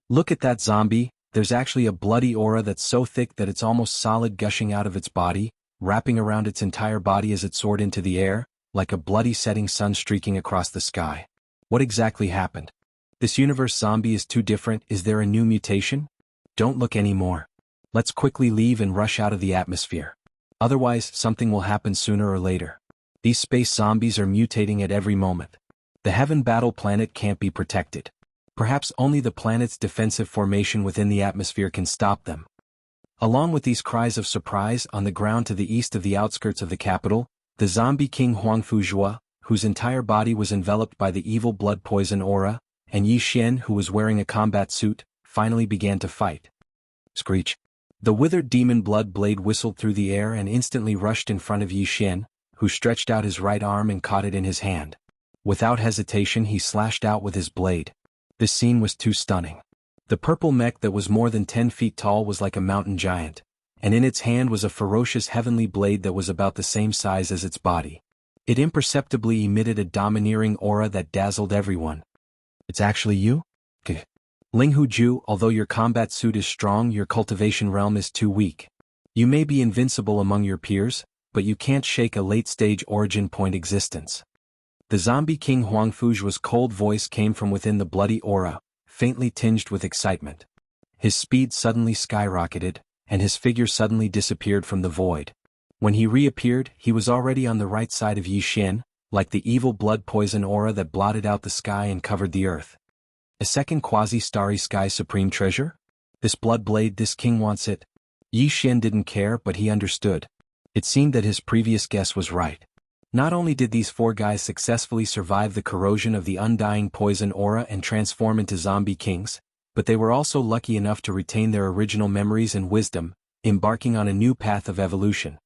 Speaker 1: Look at that zombie, there's actually a bloody aura that's so thick that it's almost solid, gushing out of its body, wrapping around its entire body as it soared into the air, like a bloody setting sun streaking across the sky. What exactly happened? This universe zombie is too different. Is there a new mutation? Don't look anymore. Let's quickly leave and rush out of the atmosphere. Otherwise, something will happen sooner or later. These space zombies are mutating at every moment. The Heaven Battle planet can't be protected. Perhaps only the planet's defensive formation within the atmosphere can stop them. Along with these cries of surprise, on the ground to the east of the outskirts of the capital, the zombie king Huangfu Zhua, whose entire body was enveloped by the evil blood poison aura, and Yi Xian, who was wearing a combat suit, finally began to fight. Screech. The withered demon blood blade whistled through the air and instantly rushed in front of Yi Xian, who stretched out his right arm and caught it in his hand. Without hesitation, he slashed out with his blade. This scene was too stunning. The purple mech that was more than 10 feet tall was like a mountain giant, and in its hand was a ferocious heavenly blade that was about the same size as its body. It imperceptibly emitted a domineering aura that dazzled everyone. It's actually you? Linghu Ju, although your combat suit is strong, your cultivation realm is too weak. You may be invincible among your peers, but you can't shake a late-stage origin point existence. The zombie king Huangfu's cold voice came from within the bloody aura, faintly tinged with excitement. His speed suddenly skyrocketed, and his figure suddenly disappeared from the void. When he reappeared, he was already on the right side of Yi Xian, like the evil blood poison aura that blotted out the sky and covered the earth. A second quasi-starry sky supreme treasure? This blood blade, this king wants it. Yi Xian didn't care, but he understood. It seemed that his previous guess was right. Not only did these 4 guys successfully survive the corrosion of the undying poison aura and transform into zombie kings, but they were also lucky enough to retain their original memories and wisdom, embarking on a new path of evolution.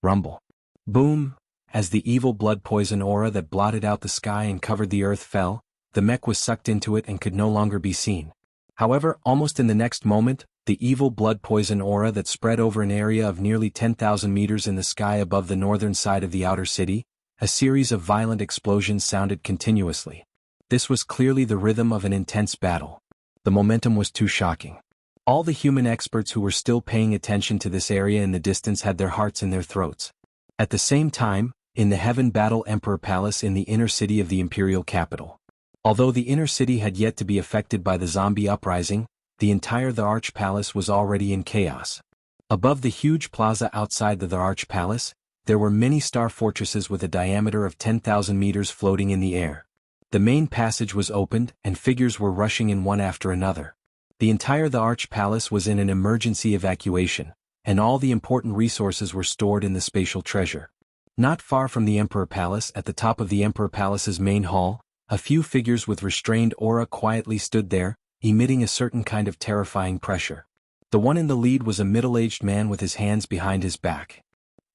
Speaker 1: Rumble. Boom! As the evil blood poison aura that blotted out the sky and covered the earth fell, the mech was sucked into it and could no longer be seen. However, almost in the next moment, the evil blood poison aura that spread over an area of nearly 10,000 meters in the sky above the northern side of the outer city, a series of violent explosions sounded continuously. This was clearly the rhythm of an intense battle. The momentum was too shocking. All the human experts who were still paying attention to this area in the distance had their hearts in their throats. At the same time, in the Heaven Battle Emperor Palace in the inner city of the imperial capital. Although the inner city had yet to be affected by the zombie uprising, the entire The Arch Palace was already in chaos. Above the huge plaza outside the Arch Palace, there were many star fortresses with a diameter of 10,000 meters floating in the air. The main passage was opened, and figures were rushing in one after another. The entire The Arch Palace was in an emergency evacuation, and all the important resources were stored in the spatial treasure. Not far from the Emperor Palace, at the top of the Emperor Palace's main hall, a few figures with restrained aura quietly stood there, emitting a certain kind of terrifying pressure. The one in the lead was a middle-aged man with his hands behind his back.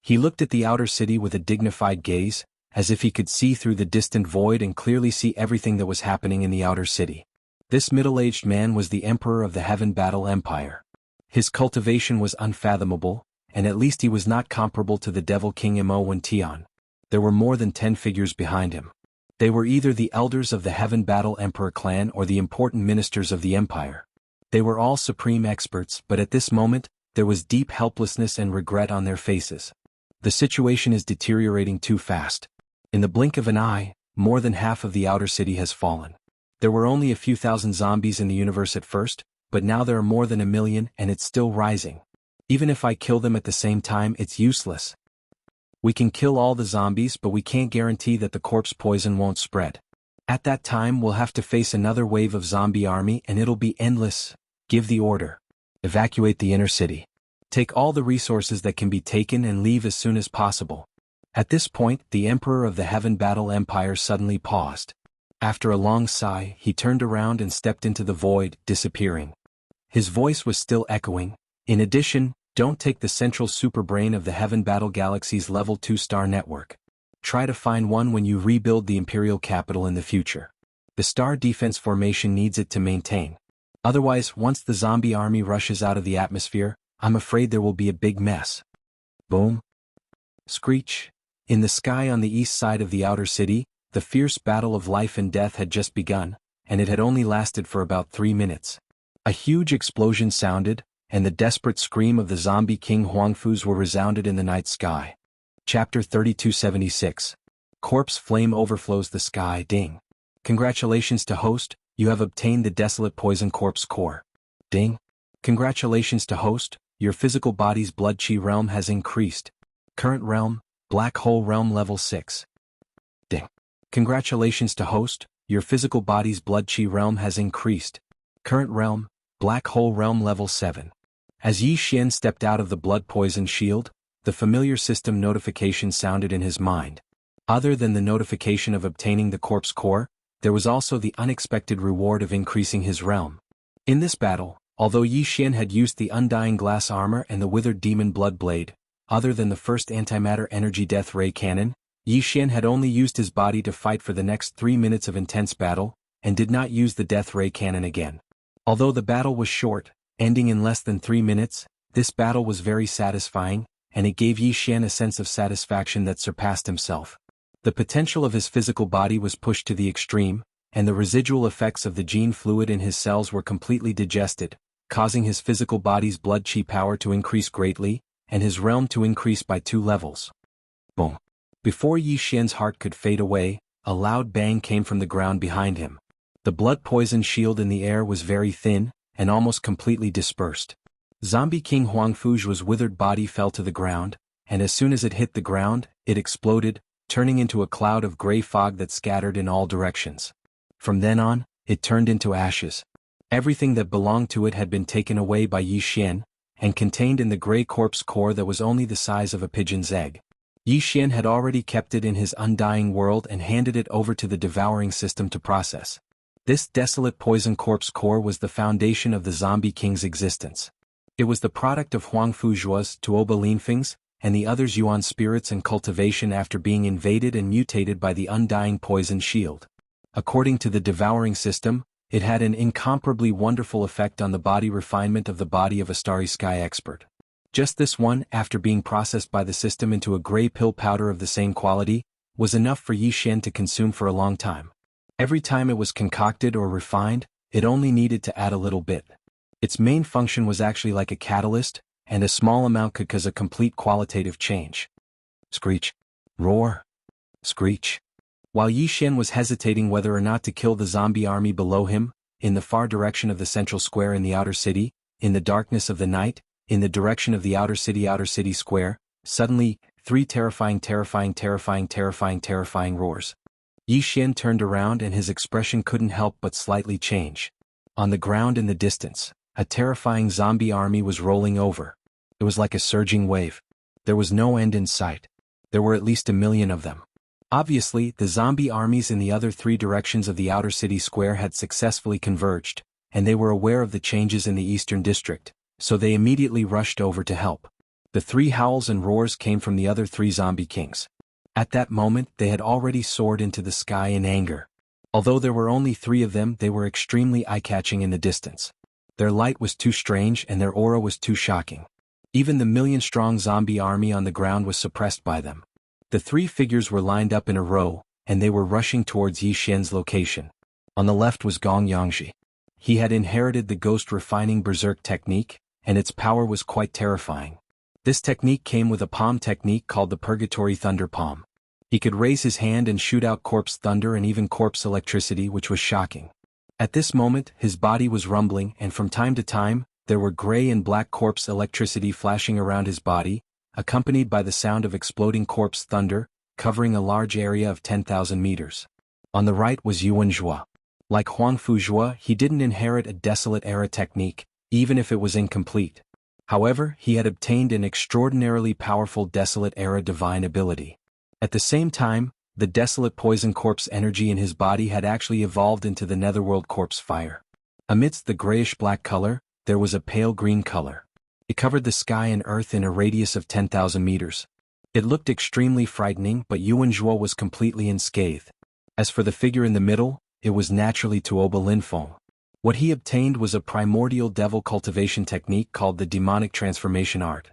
Speaker 1: He looked at the outer city with a dignified gaze, as if he could see through the distant void and clearly see everything that was happening in the outer city. This middle-aged man was the Emperor of the Heaven Battle Empire. His cultivation was unfathomable, and at least he was not comparable to the Devil King Mo Wen Tian. There were more than 10 figures behind him. They were either the elders of the Heaven Battle Emperor clan or the important ministers of the empire. They were all supreme experts, but at this moment, there was deep helplessness and regret on their faces. The situation is deteriorating too fast. In the blink of an eye, more than half of the outer city has fallen. There were only a few thousand zombies in the universe at first, but now there are more than 1 million and it's still rising. Even if I kill them at the same time, it's useless. We can kill all the zombies, but we can't guarantee that the corpse poison won't spread. At that time we'll have to face another wave of zombie army and it'll be endless. Give the order. Evacuate the inner city. Take all the resources that can be taken and leave as soon as possible. At this point, the Emperor of the Heaven Battle Empire suddenly paused. After a long sigh, he turned around and stepped into the void, disappearing. His voice was still echoing. In addition, don't take the central superbrain of the Heaven Battle Galaxy's level 2 star network. Try to find one when you rebuild the Imperial capital in the future. The star defense formation needs it to maintain. Otherwise, once the zombie army rushes out of the atmosphere, I'm afraid there will be a big mess. Boom. Screech. In the sky on the east side of the outer city, the fierce battle of life and death had just begun, and it had only lasted for about 3 minutes. A huge explosion sounded, and the desperate scream of the zombie king Huangfu's were resounded in the night sky. Chapter 3276. Corpse flame overflows the sky. Ding. Congratulations to host, you have obtained the desolate poison corpse core. Ding. Congratulations to host, your physical body's blood chi realm has increased. Current realm, black hole realm level 6. Ding. Congratulations to host, your physical body's blood chi realm has increased. Current realm, black hole realm level 7. As Yi Xian stepped out of the blood poison shield, the familiar system notification sounded in his mind. Other than the notification of obtaining the corpse core, there was also the unexpected reward of increasing his realm. In this battle, although Yi Xian had used the undying glass armor and the withered demon blood blade, other than the first antimatter energy death ray cannon, Yi Xian had only used his body to fight for the next 3 minutes of intense battle, and did not use the death ray cannon again. Although the battle was short, ending in less than 3 minutes, this battle was very satisfying, and it gave Yi Xian a sense of satisfaction that surpassed himself. The potential of his physical body was pushed to the extreme, and the residual effects of the gene fluid in his cells were completely digested, causing his physical body's blood chi power to increase greatly, and his realm to increase by 2 levels. Boom. Before Yi Xian's heart could fade away, a loud bang came from the ground behind him. The blood poison shield in the air was very thin, and almost completely dispersed. Zombie King Huangfu's withered body fell to the ground, and as soon as it hit the ground, it exploded, turning into a cloud of gray fog that scattered in all directions. From then on, it turned into ashes. Everything that belonged to it had been taken away by Yi Xian, and contained in the gray corpse core that was only the size of a pigeon's egg. Yi Xian had already kept it in his undying world and handed it over to the devouring system to process. This desolate poison corpse core was the foundation of the zombie king's existence. It was the product of Huangfu Zhuo's Tuoba Linfeng's and the others Yuan spirits and cultivation after being invaded and mutated by the undying poison shield. According to the devouring system, it had an incomparably wonderful effect on the body refinement of the body of a starry sky expert. Just this one, after being processed by the system into a gray pill powder of the same quality, was enough for Yi Xian to consume for a long time. Every time it was concocted or refined, it only needed to add a little bit. Its main function was actually like a catalyst, and a small amount could cause a complete qualitative change. Screech. Roar. Screech. While Yi Xian was hesitating whether or not to kill the zombie army below him, in the far direction of the central square in the outer city, in the darkness of the night, in the direction of the outer city square, suddenly, 3 terrifying roars. Yi Xian turned around and his expression couldn't help but slightly change. On the ground in the distance, a terrifying zombie army was rolling over. It was like a surging wave. There was no end in sight. There were at least 1 million of them. Obviously, the zombie armies in the other 3 directions of the outer city square had successfully converged, and they were aware of the changes in the eastern district, so they immediately rushed over to help. The 3 howls and roars came from the other 3 zombie kings. At that moment, they had already soared into the sky in anger. Although there were only 3 of them, they were extremely eye-catching in the distance. Their light was too strange and their aura was too shocking. Even the 1,000,000-strong zombie army on the ground was suppressed by them. The 3 figures were lined up in a row, and they were rushing towards Yi Xian's location. On the left was Gong Yangji. He had inherited the ghost refining berserk technique, and its power was quite terrifying. This technique came with a palm technique called the Purgatory Thunder Palm. He could raise his hand and shoot out corpse thunder and even corpse electricity, which was shocking. At this moment, his body was rumbling, and from time to time, there were gray and black corpse electricity flashing around his body, accompanied by the sound of exploding corpse thunder, covering a large area of 10,000 meters. On the right was Yuan Zhuo. Like Huang Fuzhua, he didn't inherit a desolate era technique, even if it was incomplete. However, he had obtained an extraordinarily powerful desolate era divine ability. At the same time, the desolate poison corpse energy in his body had actually evolved into the netherworld corpse fire. Amidst the grayish-black color, there was a pale green color. It covered the sky and earth in a radius of 10,000 meters. It looked extremely frightening, but Yuan Zhuo was completely unscathed. As for the figure in the middle, it was naturally Tuoba Linfeng. What he obtained was a primordial devil cultivation technique called the demonic transformation art.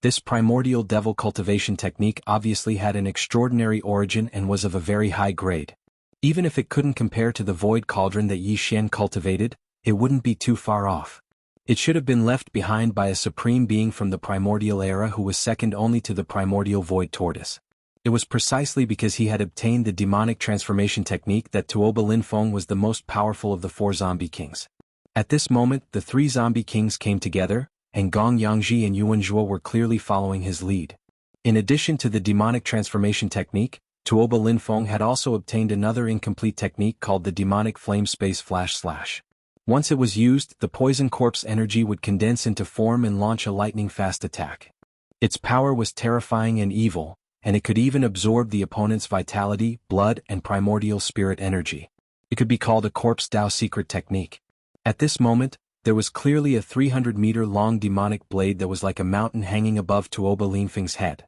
Speaker 1: This primordial devil cultivation technique obviously had an extraordinary origin and was of a very high grade. Even if it couldn't compare to the void cauldron that Yi Xian cultivated, it wouldn't be too far off. It should have been left behind by a supreme being from the primordial era who was second only to the primordial void tortoise. It was precisely because he had obtained the demonic transformation technique that Tuoba Linfeng was the most powerful of the 4 zombie kings. At this moment, the 3 zombie kings came together, and Gong Yangji and Yuan Zhuo were clearly following his lead. In addition to the demonic transformation technique, Tuoba Linfeng had also obtained another incomplete technique called the demonic flame space flash. Once it was used, the poison corpse energy would condense into form and launch a lightning-fast attack. Its power was terrifying and evil, and it could even absorb the opponent's vitality, blood, and primordial spirit energy. It could be called a corpse Dao secret technique. At this moment, there was clearly a 300-meter-long demonic blade that was like a mountain hanging above Tuoba Linfeng's head.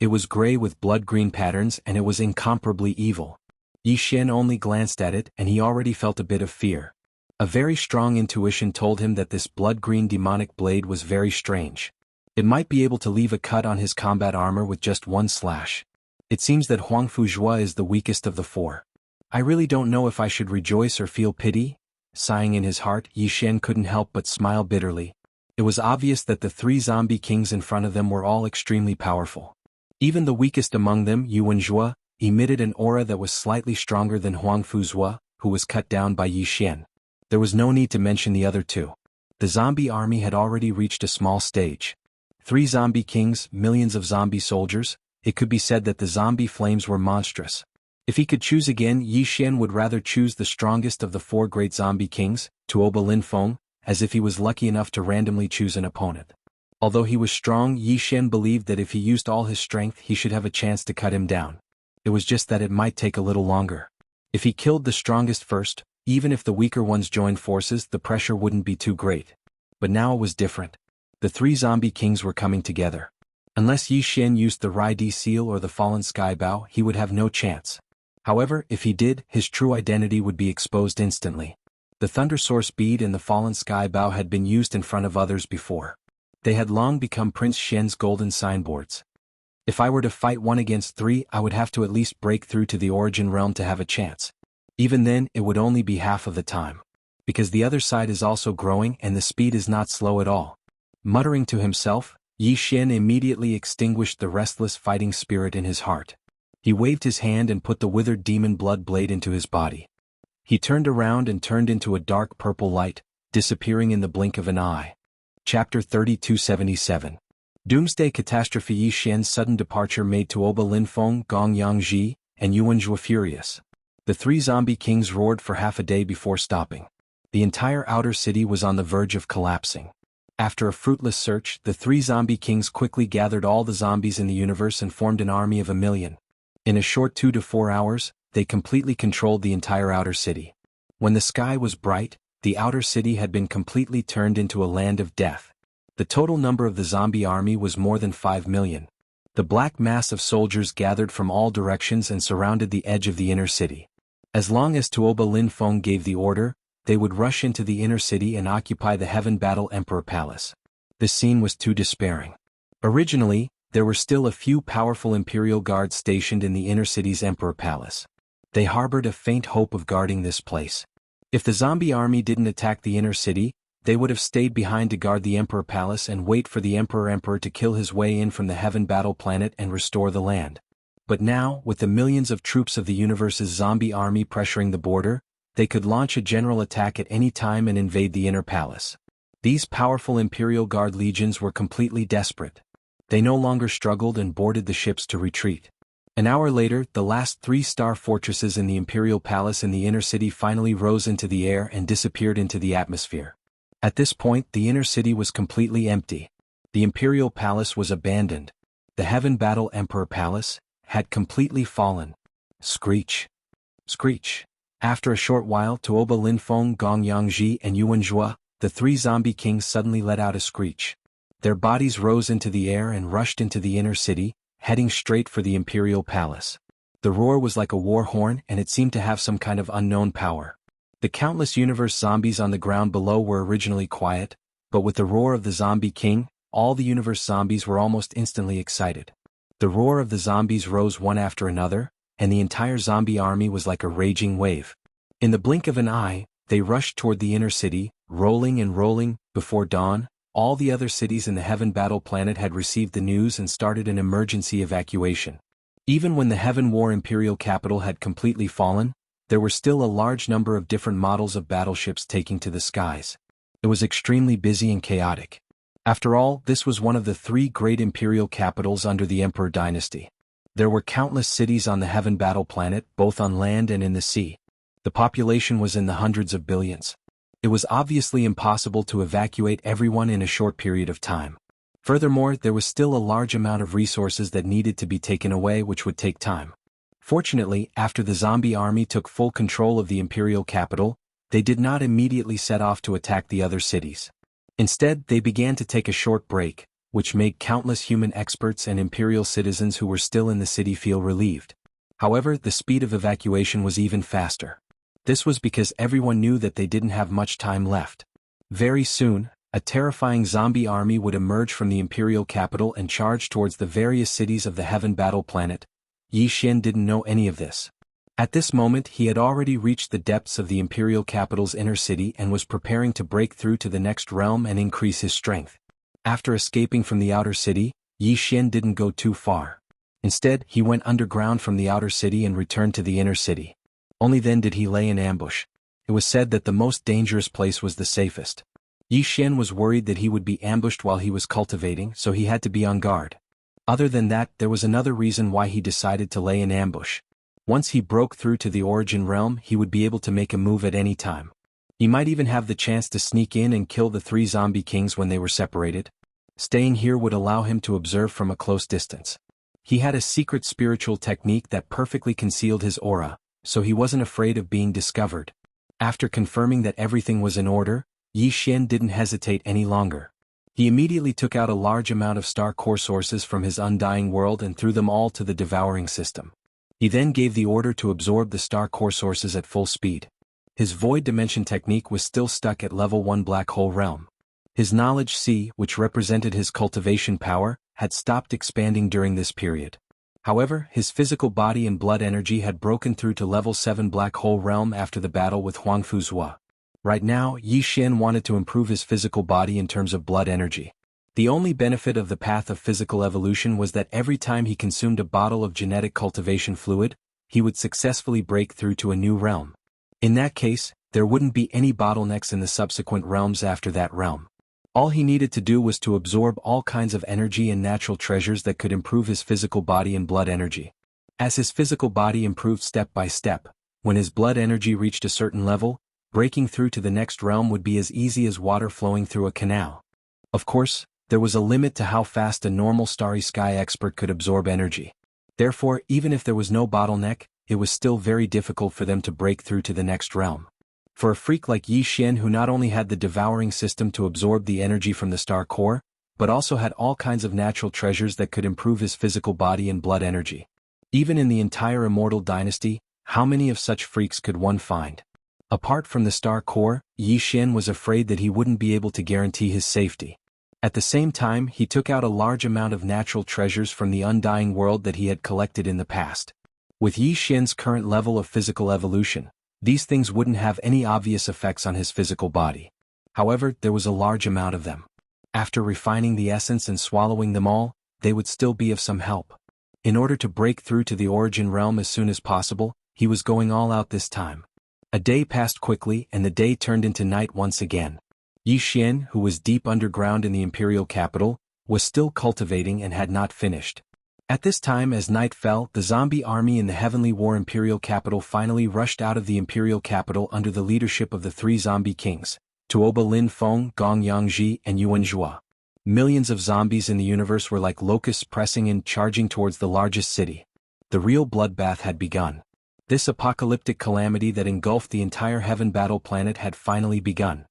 Speaker 1: It was gray with blood-green patterns and it was incomparably evil. Yi Xian only glanced at it and he already felt a bit of fear. A very strong intuition told him that this blood-green demonic blade was very strange. It might be able to leave a cut on his combat armor with just one slash. It seems that Huang Fuzhua is the weakest of the 4. I really don't know if I should rejoice or feel pity. Sighing in his heart, Yi Xian couldn't help but smile bitterly. It was obvious that the 3 zombie kings in front of them were all extremely powerful. Even the weakest among them, Yuan Zhuo, emitted an aura that was slightly stronger than Huang Fuzhua, who was cut down by Yi Xian. There was no need to mention the other 2. The zombie army had already reached a small stage. 3 zombie kings, millions of zombie soldiers. It could be said that the zombie flames were monstrous. If he could choose again, Yi Xian would rather choose the strongest of the 4 great zombie kings, Tuoba Linfeng, as if he was lucky enough to randomly choose an opponent. Although he was strong, Yi Xian believed that if he used all his strength he should have a chance to cut him down. It was just that it might take a little longer. If he killed the strongest first, even if the weaker ones joined forces, the pressure wouldn't be too great. But now it was different. The 3 zombie kings were coming together. Unless Yi Xian used the Rai-Di seal or the fallen skybow, he would have no chance. However, if he did, his true identity would be exposed instantly. The thunder source bead and the fallen skybow had been used in front of others before. They had long become Prince Shen's golden signboards. If I were to fight 1 against 3, I would have to at least break through to the origin realm to have a chance. Even then, it would only be half of the time. Because the other side is also growing and the speed is not slow at all. Muttering to himself, Yi Xian immediately extinguished the restless fighting spirit in his heart. He waved his hand and put the withered demon blood blade into his body. He turned around and turned into a dark purple light, disappearing in the blink of an eye. Chapter 3277. Doomsday Catastrophe. Yi Xian's sudden departure made Tuoba Linfeng, Gong Yangji, and Yuan Zhuo furious. The 3 zombie kings roared for half a day before stopping. The entire outer city was on the verge of collapsing. After a fruitless search, the 3 zombie kings quickly gathered all the zombies in the universe and formed an army of 1,000,000. In a short 2 to 4 hours, they completely controlled the entire outer city. When the sky was bright, the outer city had been completely turned into a land of death. The total number of the zombie army was more than 5,000,000. The black mass of soldiers gathered from all directions and surrounded the edge of the inner city. As long as Tuoba Linfeng gave the order, they would rush into the inner city and occupy the Heaven Battle Emperor Palace. This scene was too despairing. Originally, there were still a few powerful imperial guards stationed in the inner city's Emperor Palace. They harbored a faint hope of guarding this place. If the zombie army didn't attack the inner city, they would have stayed behind to guard the Emperor Palace and wait for the Emperor to kill his way in from the Heaven Battle planet and restore the land. But now, with the millions of troops of the universe's zombie army pressuring the border, they could launch a general attack at any time and invade the inner palace. These powerful Imperial Guard legions were completely desperate. They no longer struggled and boarded the ships to retreat. An hour later, the last 3-star fortresses in the Imperial Palace in the inner city finally rose into the air and disappeared into the atmosphere. At this point, the inner city was completely empty. The Imperial Palace was abandoned. The Heaven Battle Emperor Palace had completely fallen. Screech. Screech. After a short while, Tuoba Linfeng, Gong Yangji, and Yuan Zhua, the 3 zombie kings suddenly let out a screech. Their bodies rose into the air and rushed into the inner city, heading straight for the Imperial Palace. The roar was like a war horn, and it seemed to have some kind of unknown power. The countless universe zombies on the ground below were originally quiet, but with the roar of the zombie king, all the universe zombies were almost instantly excited. The roar of the zombies rose one after another, and the entire zombie army was like a raging wave. In the blink of an eye, they rushed toward the inner city, rolling and rolling. Before dawn, all the other cities in the Heaven Battle planet had received the news and started an emergency evacuation. Even when the Heaven War Imperial capital had completely fallen, there were still a large number of different models of battleships taking to the skies. It was extremely busy and chaotic. After all, this was one of the 3 great imperial capitals under the Emperor dynasty. There were countless cities on the Heaven Battle planet, both on land and in the sea. The population was in the hundreds of billions. It was obviously impossible to evacuate everyone in a short period of time. Furthermore, there was still a large amount of resources that needed to be taken away, which would take time. Fortunately, after the zombie army took full control of the imperial capital, they did not immediately set off to attack the other cities. Instead, they began to take a short break, which made countless human experts and imperial citizens who were still in the city feel relieved. However, the speed of evacuation was even faster. This was because everyone knew that they didn't have much time left. Very soon, a terrifying zombie army would emerge from the imperial capital and charge towards the various cities of the Heaven Battle planet. Yi Xian didn't know any of this. At this moment, he had already reached the depths of the imperial capital's inner city and was preparing to break through to the next realm and increase his strength. After escaping from the outer city, Yi Xian didn't go too far. Instead, he went underground from the outer city and returned to the inner city. Only then did he lay in ambush. It was said that the most dangerous place was the safest. Yi Xian was worried that he would be ambushed while he was cultivating, so he had to be on guard. Other than that, there was another reason why he decided to lay in ambush. Once he broke through to the origin realm, he would be able to make a move at any time. He might even have the chance to sneak in and kill the 3 zombie kings when they were separated. Staying here would allow him to observe from a close distance. He had a secret spiritual technique that perfectly concealed his aura, so he wasn't afraid of being discovered. After confirming that everything was in order, Yi Xian didn't hesitate any longer. He immediately took out a large amount of star core sources from his undying world and threw them all to the devouring system. He then gave the order to absorb the star core sources at full speed. His void dimension technique was still stuck at level 1 black hole realm. His knowledge C, which represented his cultivation power, had stopped expanding during this period. However, his physical body and blood energy had broken through to level 7 black hole realm after the battle with Huangfu Zhua. Right now, Yi Xian wanted to improve his physical body in terms of blood energy. The only benefit of the path of physical evolution was that every time he consumed a bottle of genetic cultivation fluid, he would successfully break through to a new realm. In that case, there wouldn't be any bottlenecks in the subsequent realms after that realm. All he needed to do was to absorb all kinds of energy and natural treasures that could improve his physical body and blood energy. As his physical body improved step by step, when his blood energy reached a certain level, breaking through to the next realm would be as easy as water flowing through a canal. Of course, there was a limit to how fast a normal starry sky expert could absorb energy. Therefore, even if there was no bottleneck, it was still very difficult for them to break through to the next realm. For a freak like Yi Xian, who not only had the devouring system to absorb the energy from the star core, but also had all kinds of natural treasures that could improve his physical body and blood energy. Even in the entire immortal dynasty, how many of such freaks could one find? Apart from the star core, Yi Xian was afraid that he wouldn't be able to guarantee his safety. At the same time, he took out a large amount of natural treasures from the undying world that he had collected in the past. With Yi Xian's current level of physical evolution, these things wouldn't have any obvious effects on his physical body. However, there was a large amount of them. After refining the essence and swallowing them all, they would still be of some help. In order to break through to the origin realm as soon as possible, he was going all out this time. A day passed quickly and the day turned into night once again. Yi Xian, who was deep underground in the imperial capital, was still cultivating and had not finished. At this time, as night fell, the zombie army in the Heavenly War imperial capital finally rushed out of the imperial capital under the leadership of the three zombie kings, Tuoba Lin Feng, Gong Yangji, and Yuan Zhua. Millions of zombies in the universe were like locusts pressing in, charging towards the largest city. The real bloodbath had begun. This apocalyptic calamity that engulfed the entire Heaven Battle planet had finally begun.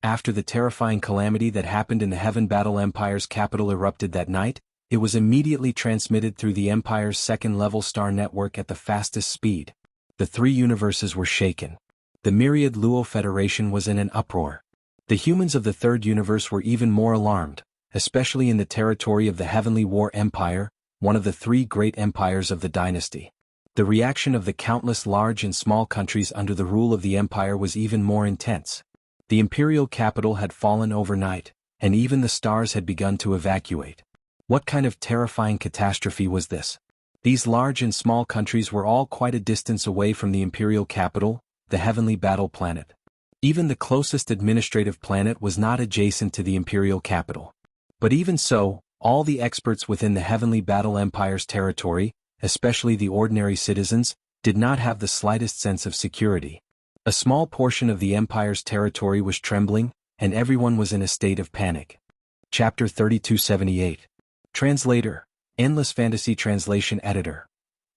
Speaker 1: After the terrifying calamity that happened in the Heaven Battle Empire's capital erupted that night, it was immediately transmitted through the Empire's second-level star network at the fastest speed. The three universes were shaken. The myriad Luo Federation was in an uproar. The humans of the third universe were even more alarmed, especially in the territory of the Heavenly War Empire, one of the three great empires of the dynasty. The reaction of the countless large and small countries under the rule of the empire was even more intense. The imperial capital had fallen overnight, and even the stars had begun to evacuate. What kind of terrifying catastrophe was this? These large and small countries were all quite a distance away from the imperial capital, the Heavenly Battle planet. Even the closest administrative planet was not adjacent to the imperial capital. But even so, all the experts within the Heavenly Battle Empire's territory, especially the ordinary citizens, did not have the slightest sense of security. A small portion of the Empire's territory was trembling, and everyone was in a state of panic. Chapter 3278. Translator. Endless Fantasy Translation Editor.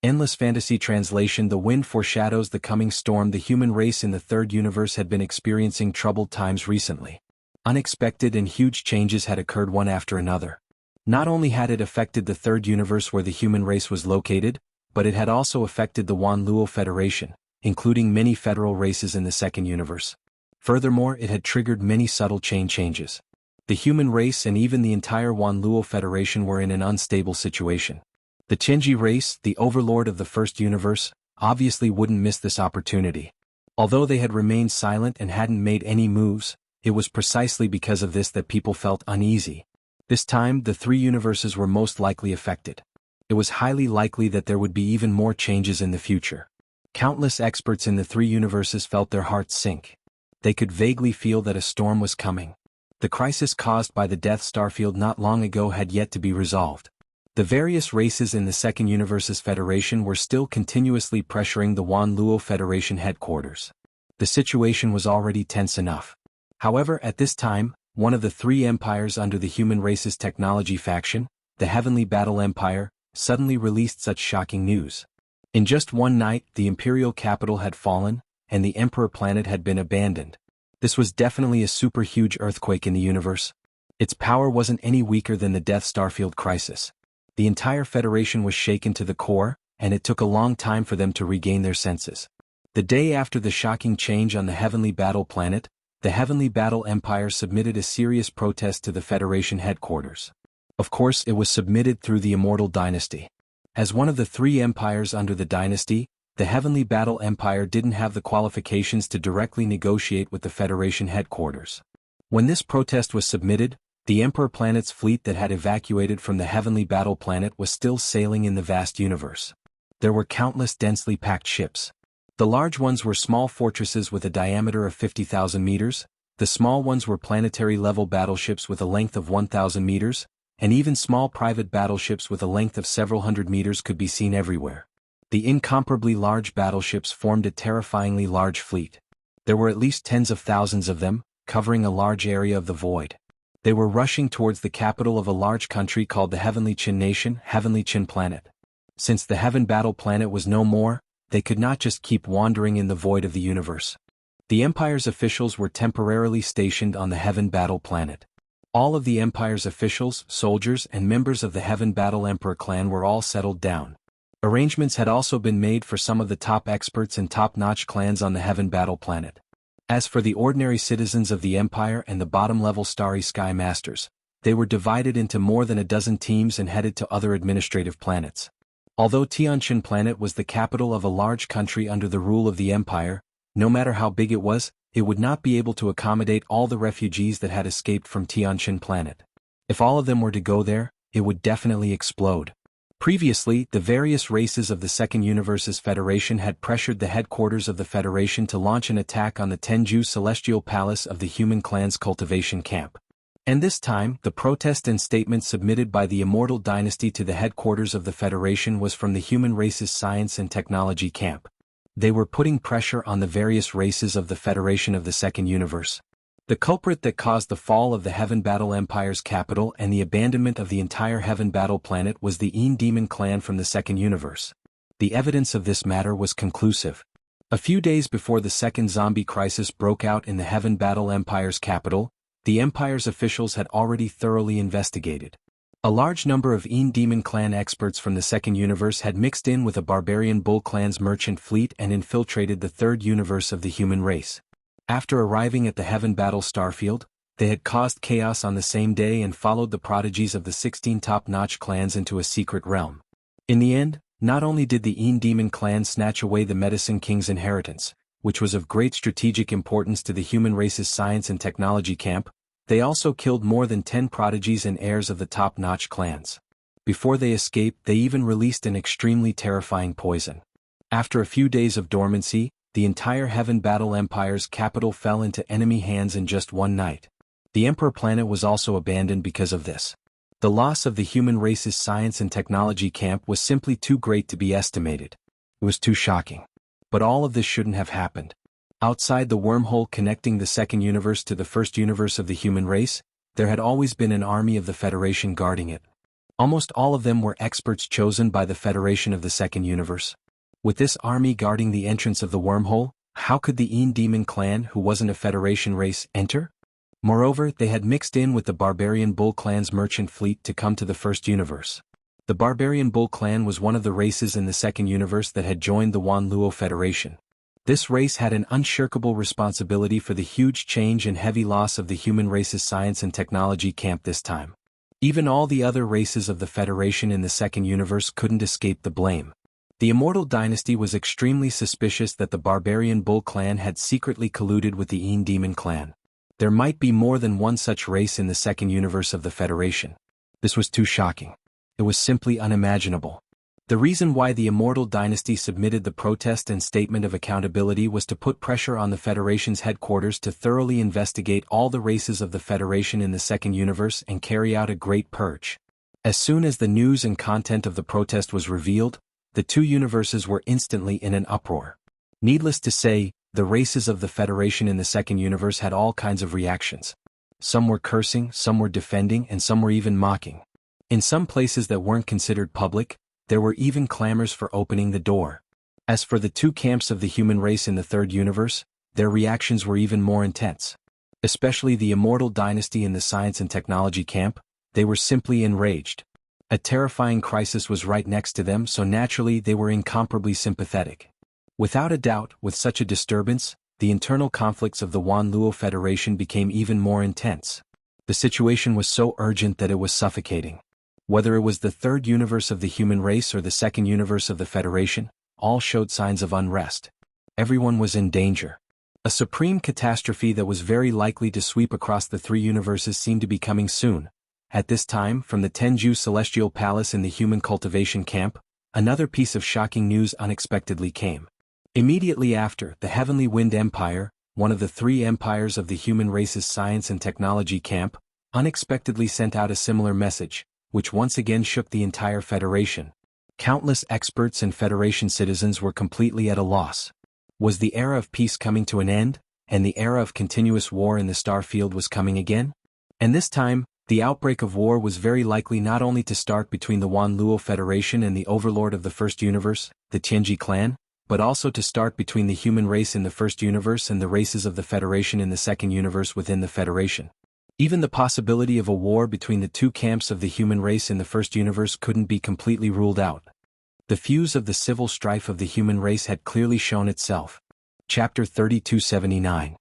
Speaker 1: Endless Fantasy Translation. The wind foreshadows the coming storm. The human race in the third universe had been experiencing troubled times recently. Unexpected and huge changes had occurred one after another. Not only had it affected the third universe where the human race was located, but it had also affected the Wan Luo Federation, including many federal races in the second universe. Furthermore, it had triggered many subtle chain changes. The human race and even the entire Wan Luo Federation were in an unstable situation. The Tianji race, the overlord of the first universe, obviously wouldn't miss this opportunity. Although they had remained silent and hadn't made any moves, it was precisely because of this that people felt uneasy. This time, the three universes were most likely affected. It was highly likely that there would be even more changes in the future. Countless experts in the three universes felt their hearts sink. They could vaguely feel that a storm was coming. The crisis caused by the Death Star field not long ago had yet to be resolved. The various races in the second universe's federation were still continuously pressuring the Wan Luo Federation headquarters. The situation was already tense enough. However, at this time, one of the three empires under the human race's technology faction, the Heavenly Battle Empire, suddenly released such shocking news. In just one night, the imperial capital had fallen, and the Emperor planet had been abandoned. This was definitely a super huge earthquake in the universe. Its power wasn't any weaker than the Death Star field crisis. The entire Federation was shaken to the core, and it took a long time for them to regain their senses. The day after the shocking change on the Heavenly Battle planet, the Heavenly Battle Empire submitted a serious protest to the Federation headquarters. Of course, it was submitted through the Immortal Dynasty. As one of the three empires under the dynasty, the Heavenly Battle Empire didn't have the qualifications to directly negotiate with the Federation headquarters. When this protest was submitted, the Emperor planet's fleet that had evacuated from the Heavenly Battle planet was still sailing in the vast universe. There were countless densely packed ships. The large ones were small fortresses with a diameter of 50,000 meters, the small ones were planetary-level battleships with a length of 1,000 meters, and even small private battleships with a length of several hundred meters could be seen everywhere. The incomparably large battleships formed a terrifyingly large fleet. There were at least tens of thousands of them, covering a large area of the void. They were rushing towards the capital of a large country called the Heavenly Qin Nation, Heavenly Qin Planet. Since the Heaven Battle planet was no more, they could not just keep wandering in the void of the universe. The Empire's officials were temporarily stationed on the Heaven Battle planet. All of the Empire's officials, soldiers, and members of the Heaven Battle Emperor clan were all settled down. Arrangements had also been made for some of the top experts and top-notch clans on the Heaven Battle planet. As for the ordinary citizens of the Empire and the bottom-level Starry Sky Masters, they were divided into more than a dozen teams and headed to other administrative planets. Although Tianqin Planet was the capital of a large country under the rule of the Empire, no matter how big it was, it would not be able to accommodate all the refugees that had escaped from Tianqin Planet. If all of them were to go there, it would definitely explode. Previously, the various races of the Second Universe's Federation had pressured the headquarters of the Federation to launch an attack on the Tenju Celestial Palace of the Human Clan's cultivation camp. And this time, the protest and statement submitted by the Immortal Dynasty to the headquarters of the Federation was from the human race's science and technology camp. They were putting pressure on the various races of the Federation of the Second Universe. The culprit that caused the fall of the Heaven Battle Empire's capital and the abandonment of the entire Heaven Battle planet was the Demon clan from the Second Universe. The evidence of this matter was conclusive. A few days before the second zombie crisis broke out in the Heaven Battle Empire's capital, the Empire's officials had already thoroughly investigated. A large number of Demon clan experts from the Second Universe had mixed in with a barbarian Bull clan's merchant fleet and infiltrated the third universe of the human race. After arriving at the Heaven Battle starfield, they had caused chaos on the same day and followed the prodigies of the 16 top-notch clans into a secret realm. In the end, not only did the Demon clan snatch away the Medicine King's inheritance, which was of great strategic importance to the human race's science and technology camp, they also killed more than 10 prodigies and heirs of the top-notch clans. Before they escaped, they even released an extremely terrifying poison. After a few days of dormancy, the entire Heaven Battle Empire's capital fell into enemy hands in just one night. The Emperor planet was also abandoned because of this. The loss of the human race's science and technology camp was simply too great to be estimated. It was too shocking. But all of this shouldn't have happened. Outside the wormhole connecting the second universe to the first universe of the human race, there had always been an army of the Federation guarding it. Almost all of them were experts chosen by the Federation of the second universe. With this army guarding the entrance of the wormhole, how could the Demon clan, who wasn't a Federation race, enter? Moreover, they had mixed in with the barbarian Bull clan's merchant fleet to come to the first universe. The barbarian Bull clan was one of the races in the second universe that had joined the Wan Luo Federation. This race had an unshirkable responsibility for the huge change and heavy loss of the human race's science and technology camp this time. Even all the other races of the Federation in the second universe couldn't escape the blame. The Immortal Dynasty was extremely suspicious that the barbarian Bull clan had secretly colluded with the Demon clan. There might be more than one such race in the second universe of the Federation. This was too shocking. It was simply unimaginable. The reason why the Immortal Dynasty submitted the protest and statement of accountability was to put pressure on the Federation's headquarters to thoroughly investigate all the races of the Federation in the second universe and carry out a great purge. As soon as the news and content of the protest was revealed, the two universes were instantly in an uproar. Needless to say, the races of the Federation in the second universe had all kinds of reactions. Some were cursing, some were defending, and some were even mocking. In some places that weren't considered public, there were even clamors for opening the door. As for the two camps of the human race in the third universe, their reactions were even more intense. Especially the Immortal Dynasty in the science and technology camp, they were simply enraged. A terrifying crisis was right next to them, so naturally they were incomparably sympathetic. Without a doubt, with such a disturbance, the internal conflicts of the Wan Luo Federation became even more intense. The situation was so urgent that it was suffocating. Whether it was the third universe of the human race or the second universe of the Federation, all showed signs of unrest. Everyone was in danger. A supreme catastrophe that was very likely to sweep across the three universes seemed to be coming soon. At this time, from the Tenju Celestial Palace in the human cultivation camp, another piece of shocking news unexpectedly came. Immediately after, the Heavenly Wind Empire, one of the three empires of the human race's science and technology camp, unexpectedly sent out a similar message, which once again shook the entire Federation. Countless experts and Federation citizens were completely at a loss. Was the era of peace coming to an end, and the era of continuous war in the star field was coming again? And this time, the outbreak of war was very likely not only to start between the Wan Luo Federation and the overlord of the first universe, the Tianji clan, but also to start between the human race in the first universe and the races of the Federation in the second universe within the Federation. Even the possibility of a war between the two camps of the human race in the first universe couldn't be completely ruled out. The fuse of the civil strife of the human race had clearly shown itself. Chapter 3279.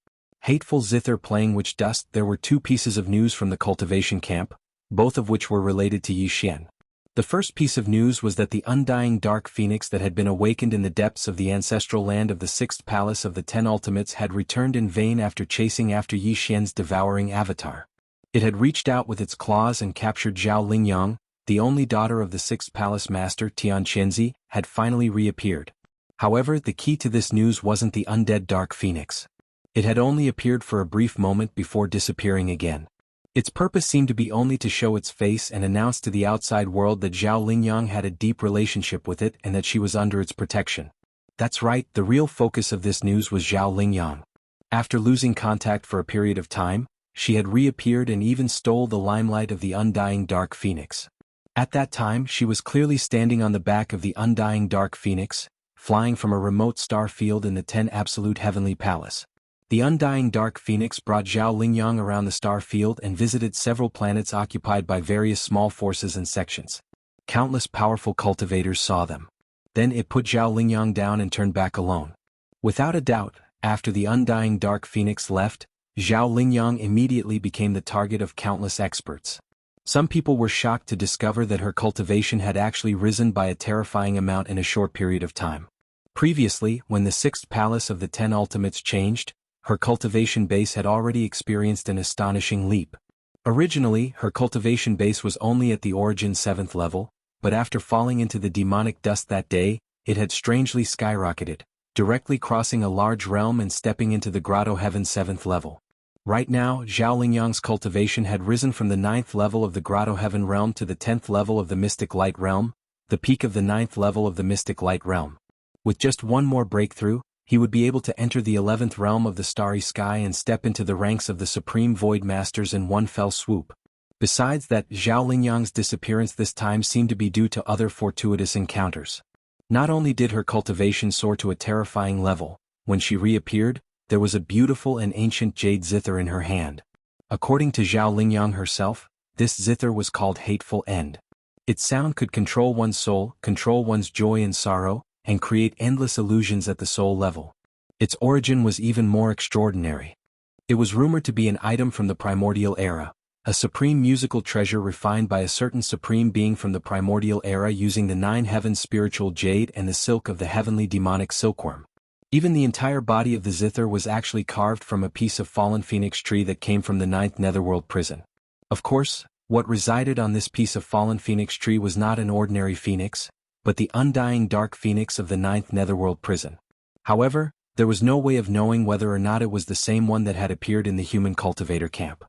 Speaker 1: Hateful Zither playing witch dust. There were two pieces of news from the cultivation camp, both of which were related to Yi Xian. The first piece of news was that the undying dark phoenix that had been awakened in the depths of the ancestral land of the sixth palace of the 10 ultimates had returned in vain after chasing after Yi Xian's devouring avatar. It had reached out with its claws and captured Zhao Lingyang, the only daughter of the sixth palace master Tianqianzi, had finally reappeared. However, the key to this news wasn't the undead dark phoenix. It had only appeared for a brief moment before disappearing again. Its purpose seemed to be only to show its face and announce to the outside world that Zhao Lingyang had a deep relationship with it and that she was under its protection. That's right, the real focus of this news was Zhao Lingyang. After losing contact for a period of time, she had reappeared and even stole the limelight of the undying dark phoenix. At that time she was clearly standing on the back of the undying dark phoenix, flying from a remote star field in the 10 Absolute Heavenly Palace. The undying dark phoenix brought Zhao Lingyang around the star field and visited several planets occupied by various small forces and sections. Countless powerful cultivators saw them. Then it put Zhao Lingyang down and turned back alone. Without a doubt, after the undying dark phoenix left, Zhao Lingyang immediately became the target of countless experts. Some people were shocked to discover that her cultivation had actually risen by a terrifying amount in a short period of time. Previously, when the sixth palace of the 10 ultimates changed, her cultivation base had already experienced an astonishing leap. Originally, her cultivation base was only at the origin 7th level, but after falling into the demonic dust that day, it had strangely skyrocketed, directly crossing a large realm and stepping into the Grotto Heaven 7th level. Right now, Zhao Lingyang's cultivation had risen from the 9th level of the Grotto Heaven realm to the 10th level of the Mystic Light realm, the peak of the 9th level of the Mystic Light realm. With just one more breakthrough, he would be able to enter the 11th realm of the starry sky and step into the ranks of the Supreme Void Masters in one fell swoop. Besides that, Zhao Lingyang's disappearance this time seemed to be due to other fortuitous encounters. Not only did her cultivation soar to a terrifying level, when she reappeared, there was a beautiful and ancient jade zither in her hand. According to Zhao Lingyang herself, this zither was called Hateful End. Its sound could control one's soul, control one's joy and sorrow, and create endless illusions at the soul level. Its origin was even more extraordinary. It was rumored to be an item from the primordial era, a supreme musical treasure refined by a certain supreme being from the primordial era using the 9 heavens spiritual jade and the silk of the heavenly demonic silkworm. Even the entire body of the zither was actually carved from a piece of fallen phoenix tree that came from the 9th netherworld prison. Of course, what resided on this piece of fallen phoenix tree was not an ordinary phoenix, but the undying dark phoenix of the 9th netherworld prison. However, there was no way of knowing whether or not it was the same one that had appeared in the human cultivator camp.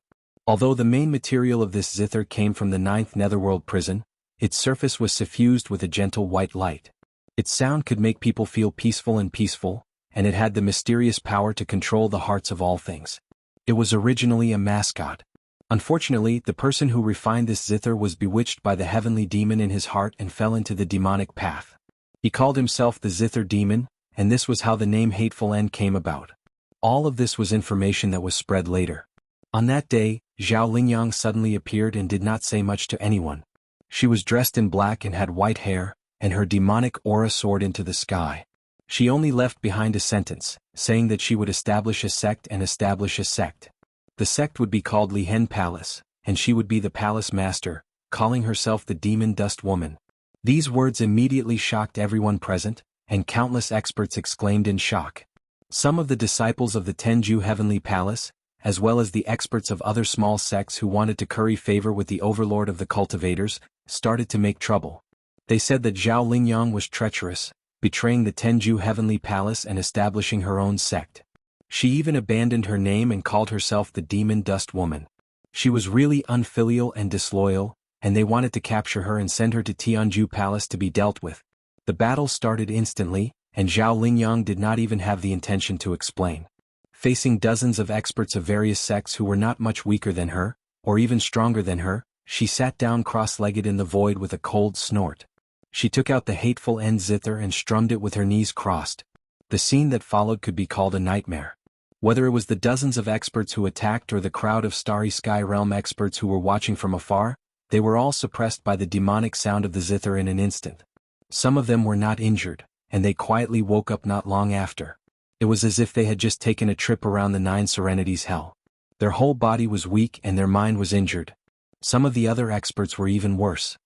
Speaker 1: Although the main material of this zither came from the 9th netherworld prison, its surface was suffused with a gentle white light. Its sound could make people feel peaceful, and it had the mysterious power to control the hearts of all things. It was originally a mascot. Unfortunately, the person who refined this zither was bewitched by the heavenly demon in his heart and fell into the demonic path. He called himself the Zither Demon, and this was how the name Hateful End came about. All of this was information that was spread later. On that day, Zhao Lingyang suddenly appeared and did not say much to anyone. She was dressed in black and had white hair, and her demonic aura soared into the sky. She only left behind a sentence, saying that she would establish a sect and establish a sect. The sect would be called Lihen Palace, and she would be the palace master, calling herself the Demon Dust Woman. These words immediately shocked everyone present, and countless experts exclaimed in shock. Some of the disciples of the Tenju Heavenly Palace, as well as the experts of other small sects who wanted to curry favor with the overlord of the cultivators, started to make trouble. They said that Zhao Lingyang was treacherous, betraying the Tenju Heavenly Palace and establishing her own sect. She even abandoned her name and called herself the Demon Dust Woman. She was really unfilial and disloyal, and they wanted to capture her and send her to Tianju Palace to be dealt with. The battle started instantly, and Zhao Lingyang did not even have the intention to explain. Facing dozens of experts of various sects who were not much weaker than her, or even stronger than her, she sat down cross-legged in the void with a cold snort. She took out the Hateful End zither and strummed it with her knees crossed. The scene that followed could be called a nightmare. Whether it was the dozens of experts who attacked or the crowd of Starry Sky Realm experts who were watching from afar, they were all suppressed by the demonic sound of the zither in an instant. Some of them were not injured, and they quietly woke up not long after. It was as if they had just taken a trip around the 9 Serenities hell. Their whole body was weak and their mind was injured. Some of the other experts were even worse.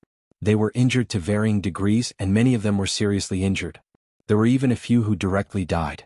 Speaker 1: They were injured to varying degrees and many of them were seriously injured. There were even a few who directly died.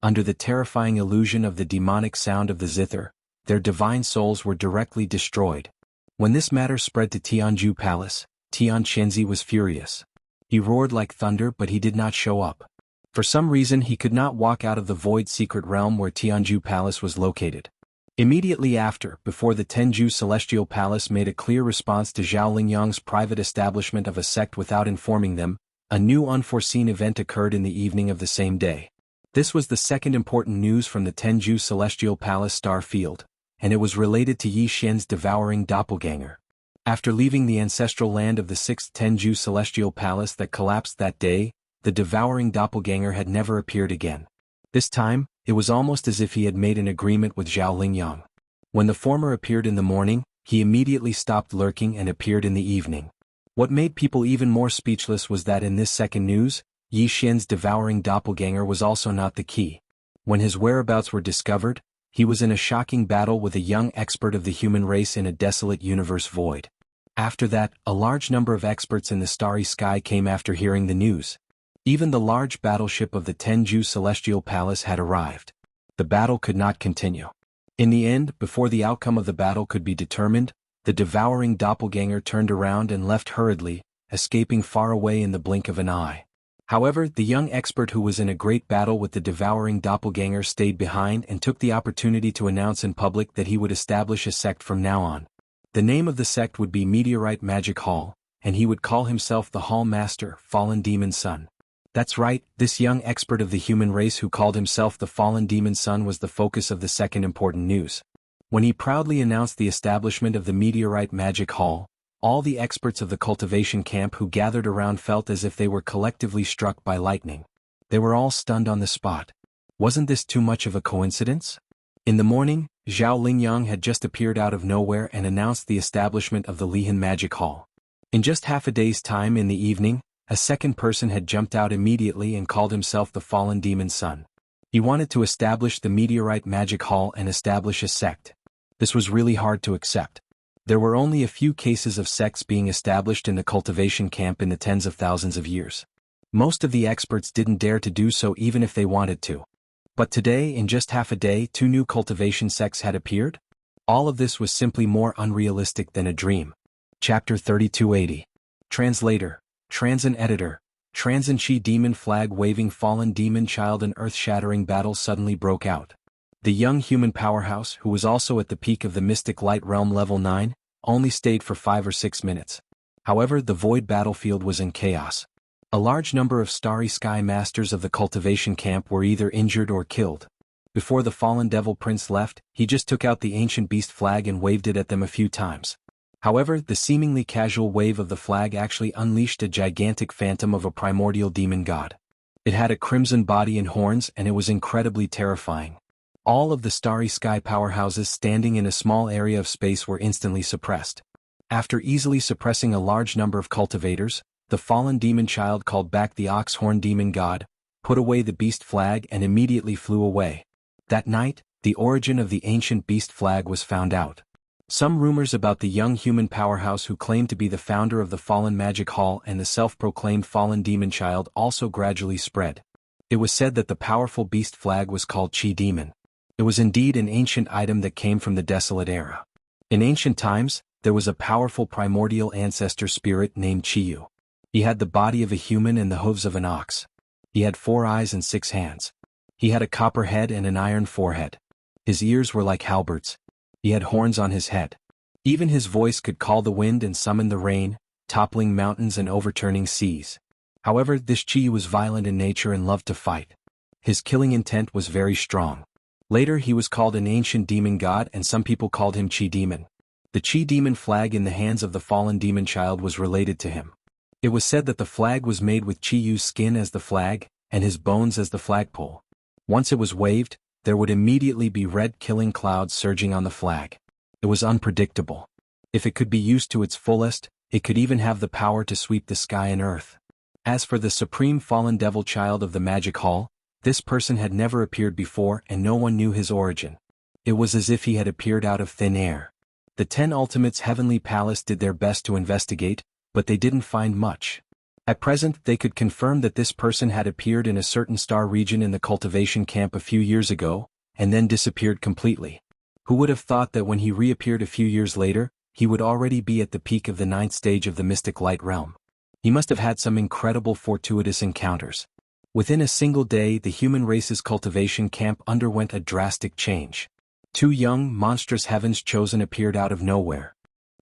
Speaker 1: Under the terrifying illusion of the demonic sound of the zither, their divine souls were directly destroyed. When this matter spread to Tianju Palace, Tian Shenzi was furious. He roared like thunder, but he did not show up. For some reason he could not walk out of the void secret realm where Tianju Palace was located. Immediately after, before the Tenju Celestial Palace made a clear response to Zhao Lingyang's private establishment of a sect without informing them, a new unforeseen event occurred in the evening of the same day. This was the second important news from the Tenju Celestial Palace star field, and it was related to Yi Xian's devouring doppelganger. After leaving the ancestral land of the 6th Tenju Celestial Palace that collapsed that day, the devouring doppelganger had never appeared again. This time, it was almost as if he had made an agreement with Zhao Lingyang. When the former appeared in the morning, he immediately stopped lurking and appeared in the evening. What made people even more speechless was that in this second news, Yi Xian's devouring doppelganger was also not the key. When his whereabouts were discovered, he was in a shocking battle with a young expert of the human race in a desolate universe void. After that, a large number of experts in the starry sky came after hearing the news. Even the large battleship of the Tenju Celestial Palace had arrived. The battle could not continue. In the end, before the outcome of the battle could be determined, the devouring doppelganger turned around and left hurriedly, escaping far away in the blink of an eye. However, the young expert who was in a great battle with the devouring doppelganger stayed behind and took the opportunity to announce in public that he would establish a sect from now on. The name of the sect would be Meteorite Magic Hall, and he would call himself the Hall Master, Fallen Demon Son. That's right, this young expert of the human race who called himself the Fallen Demon Son was the focus of the second important news. When he proudly announced the establishment of the Meteorite Magic Hall, all the experts of the cultivation camp who gathered around felt as if they were collectively struck by lightning. They were all stunned on the spot. Wasn't this too much of a coincidence? In the morning, Zhao Lingyang had just appeared out of nowhere and announced the establishment of the Lihan Magic Hall. In just half a day's time in the evening, a second person had jumped out immediately and called himself the Fallen Demon Son. He wanted to establish the Meteorite Magic Hall and establish a sect. This was really hard to accept. There were only a few cases of sects being established in the cultivation camp in the tens of thousands of years. Most of the experts didn't dare to do so even if they wanted to. But today, in just half a day, 2 new cultivation sects had appeared? All of this was simply more unrealistic than a dream. Chapter 3280. Translator, Transin Editor, Transin Chi Demon Flag Waving Fallen Demon Child. An earth-shattering battle suddenly broke out. The young human powerhouse, who was also at the peak of the Mystic Light Realm Level 9, only stayed for 5 or 6 minutes. However, the void battlefield was in chaos. A large number of Starry Sky Masters of the cultivation camp were either injured or killed. Before the fallen Devil Prince left, he just took out the ancient beast flag and waved it at them a few times. However, the seemingly casual wave of the flag actually unleashed a gigantic phantom of a primordial demon god. It had a crimson body and horns, and it was incredibly terrifying. All of the Starry Sky powerhouses standing in a small area of space were instantly suppressed. After easily suppressing a large number of cultivators, the fallen demon child called back the ox-horn demon god, put away the beast flag and immediately flew away. That night, the origin of the ancient beast flag was found out. Some rumors about the young human powerhouse who claimed to be the founder of the Fallen Magic Hall and the self-proclaimed fallen demon child also gradually spread. It was said that the powerful beast flag was called Chi Demon. It was indeed an ancient item that came from the desolate era. In ancient times, there was a powerful primordial ancestor spirit named Chiyu. He had the body of a human and the hooves of an ox. He had 4 eyes and 6 hands. He had a copper head and an iron forehead. His ears were like halberds. He had horns on his head. Even his voice could call the wind and summon the rain, toppling mountains and overturning seas. However, this Chi was violent in nature and loved to fight. His killing intent was very strong. Later he was called an ancient demon god and some people called him Chi Demon. The Chi Demon flag in the hands of the fallen demon child was related to him. It was said that the flag was made with Chi-Yu's skin as the flag, and his bones as the flagpole. Once it was waved, there would immediately be red killing clouds surging on the flag. It was unpredictable. If it could be used to its fullest, it could even have the power to sweep the sky and earth. As for the supreme fallen devil child of the Magic Hall, this person had never appeared before and no one knew his origin. It was as if he had appeared out of thin air. The 10 Ultimates Heavenly Palace did their best to investigate, but they didn't find much. At present, they could confirm that this person had appeared in a certain star region in the cultivation camp a few years ago, and then disappeared completely. Who would have thought that when he reappeared a few years later, he would already be at the peak of the 9th stage of the mystic light realm. He must have had some incredible fortuitous encounters. Within a single day, the human race's cultivation camp underwent a drastic change. 2 young, monstrous heavens chosen appeared out of nowhere.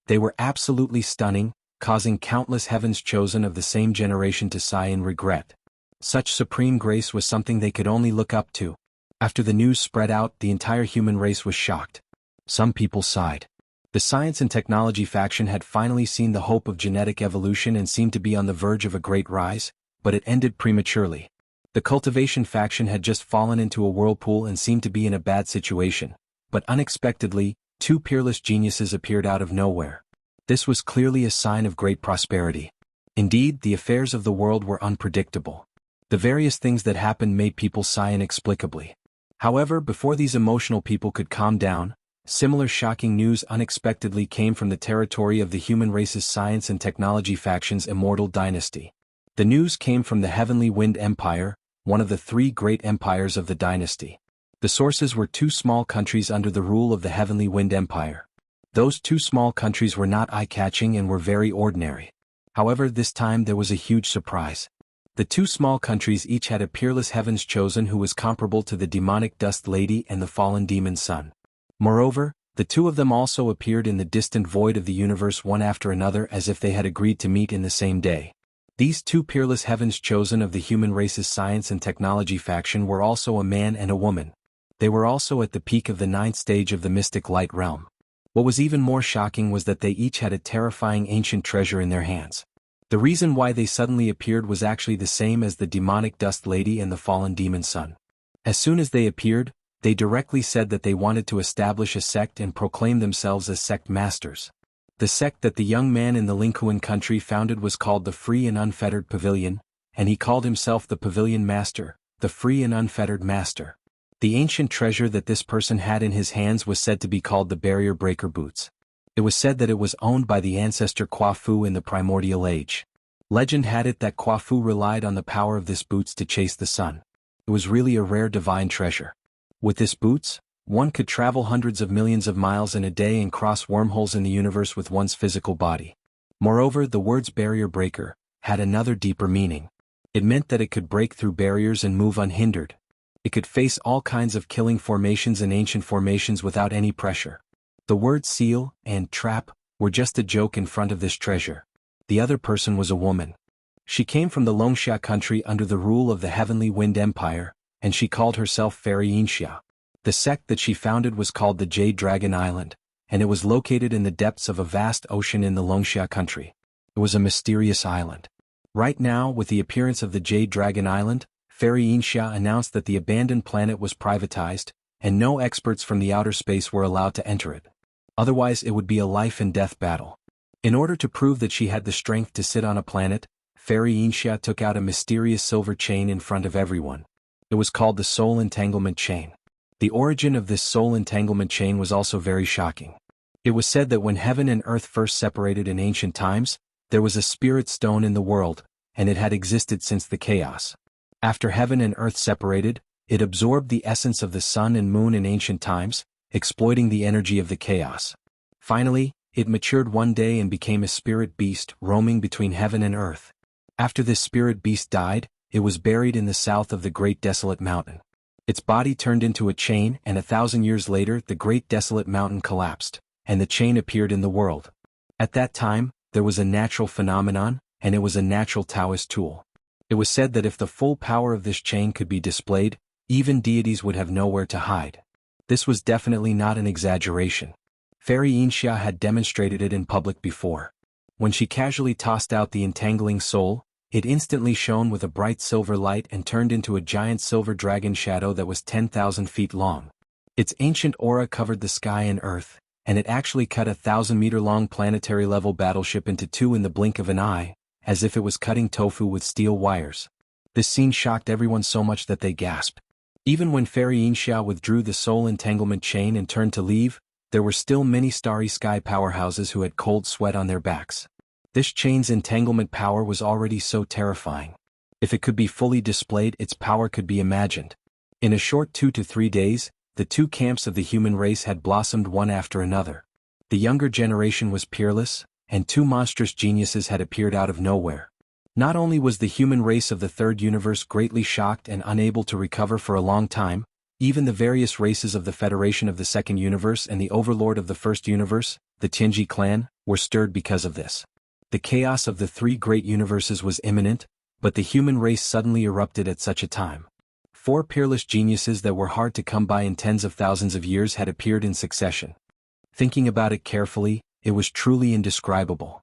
Speaker 1: They were absolutely stunning, causing countless heavens chosen of the same generation to sigh in regret. Such supreme grace was something they could only look up to. After the news spread out, the entire human race was shocked. Some people sighed. The science and technology faction had finally seen the hope of genetic evolution and seemed to be on the verge of a great rise, but it ended prematurely. The cultivation faction had just fallen into a whirlpool and seemed to be in a bad situation, but unexpectedly, 2 peerless geniuses appeared out of nowhere. This was clearly a sign of great prosperity. Indeed, the affairs of the world were unpredictable. The various things that happened made people sigh inexplicably. However, before these emotional people could calm down, similar shocking news unexpectedly came from the territory of the human race's science and technology faction's immortal dynasty. The news came from the Heavenly Wind Empire, one of the 3 great empires of the dynasty. The sources were 2 small countries under the rule of the Heavenly Wind Empire. Those 2 small countries were not eye-catching and were very ordinary. However, this time there was a huge surprise. The 2 small countries each had a peerless heavens chosen who was comparable to the demonic Dust Lady and the fallen demon sun. Moreover, the 2 of them also appeared in the distant void of the universe one after another as if they had agreed to meet in the same day. These 2 peerless heavens chosen of the human race's science and technology faction were also a man and a woman. They were also at the peak of the 9th stage of the mystic light realm. What was even more shocking was that they each had a terrifying ancient treasure in their hands. The reason why they suddenly appeared was actually the same as the demonic Dust Lady and the fallen demon sun. As soon as they appeared, they directly said that they wanted to establish a sect and proclaim themselves as sect masters. The sect that the young man in the Linghuan country founded was called the Free and Unfettered Pavilion, and he called himself the Pavilion Master, the Free and Unfettered Master. The ancient treasure that this person had in his hands was said to be called the Barrier Breaker Boots. It was said that it was owned by the ancestor Kwafu in the primordial age. Legend had it that Kwafu relied on the power of this boots to chase the sun. It was really a rare divine treasure. With this boots, one could travel hundreds of millions of miles in a day and cross wormholes in the universe with one's physical body. Moreover, the words barrier breaker had another deeper meaning. It meant that it could break through barriers and move unhindered. It could face all kinds of killing formations and ancient formations without any pressure. The words seal and trap were just a joke in front of this treasure. The other person was a woman. She came from the Wuxia country under the rule of the Heavenly Wind Empire, and she called herself Fairy Wuxia. The sect that she founded was called the Jade Dragon Island, and it was located in the depths of a vast ocean in the Wuxia country. It was a mysterious island. Right now, with the appearance of the Jade Dragon Island, Fairy Wuxia announced that the abandoned planet was privatized, and no experts from the outer space were allowed to enter it. Otherwise it would be a life-and-death battle. In order to prove that she had the strength to sit on a planet, Fairy Wuxia took out a mysterious silver chain in front of everyone. It was called the Soul Entanglement Chain. The origin of this soul entanglement chain was also very shocking. It was said that when heaven and earth first separated in ancient times, there was a spirit stone in the world, and it had existed since the chaos. After heaven and earth separated, it absorbed the essence of the sun and moon in ancient times, exploiting the energy of the chaos. Finally, it matured one day and became a spirit beast roaming between heaven and earth. After this spirit beast died, it was buried in the south of the Great Desolate Mountain. Its body turned into a chain, and 1,000 years later the Great Desolate Mountain collapsed, and the chain appeared in the world. At that time, there was a natural phenomenon, and it was a natural Taoist tool. It was said that if the full power of this chain could be displayed, even deities would have nowhere to hide. This was definitely not an exaggeration. Fairy Wuxia had demonstrated it in public before. When she casually tossed out the entangling soul, it instantly shone with a bright silver light and turned into a giant silver dragon shadow that was 10,000 feet long. Its ancient aura covered the sky and earth, and it actually cut a 1,000-meter-long planetary-level battleship into two in the blink of an eye, as if it was cutting tofu with steel wires. This scene shocked everyone so much that they gasped. Even when Fairy Wuxia withdrew the soul entanglement chain and turned to leave, there were still many starry sky powerhouses who had cold sweat on their backs. This chain's entanglement power was already so terrifying. If it could be fully displayed, its power could be imagined. In a short 2 to 3 days, the two camps of the human race had blossomed one after another. The younger generation was peerless, and two monstrous geniuses had appeared out of nowhere. Not only was the human race of the third universe greatly shocked and unable to recover for a long time, even the various races of the Federation of the second universe and the overlord of the first universe, the Tianji clan, were stirred because of this. The chaos of the three great universes was imminent, but the human race suddenly erupted at such a time. Four peerless geniuses that were hard to come by in tens of thousands of years had appeared in succession. Thinking about it carefully, it was truly indescribable.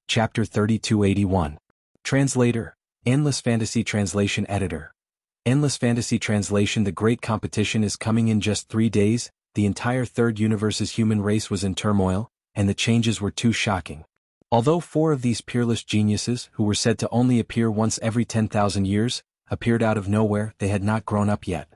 Speaker 1: Chapter 3281. Translator, Endless Fantasy Translation Editor. Endless Fantasy Translation. The great competition is coming in just 3 days. The entire third universe's human race was in turmoil, and the changes were too shocking. Although four of these peerless geniuses, who were said to only appear once every 10,000 years, appeared out of nowhere, they had not grown up yet.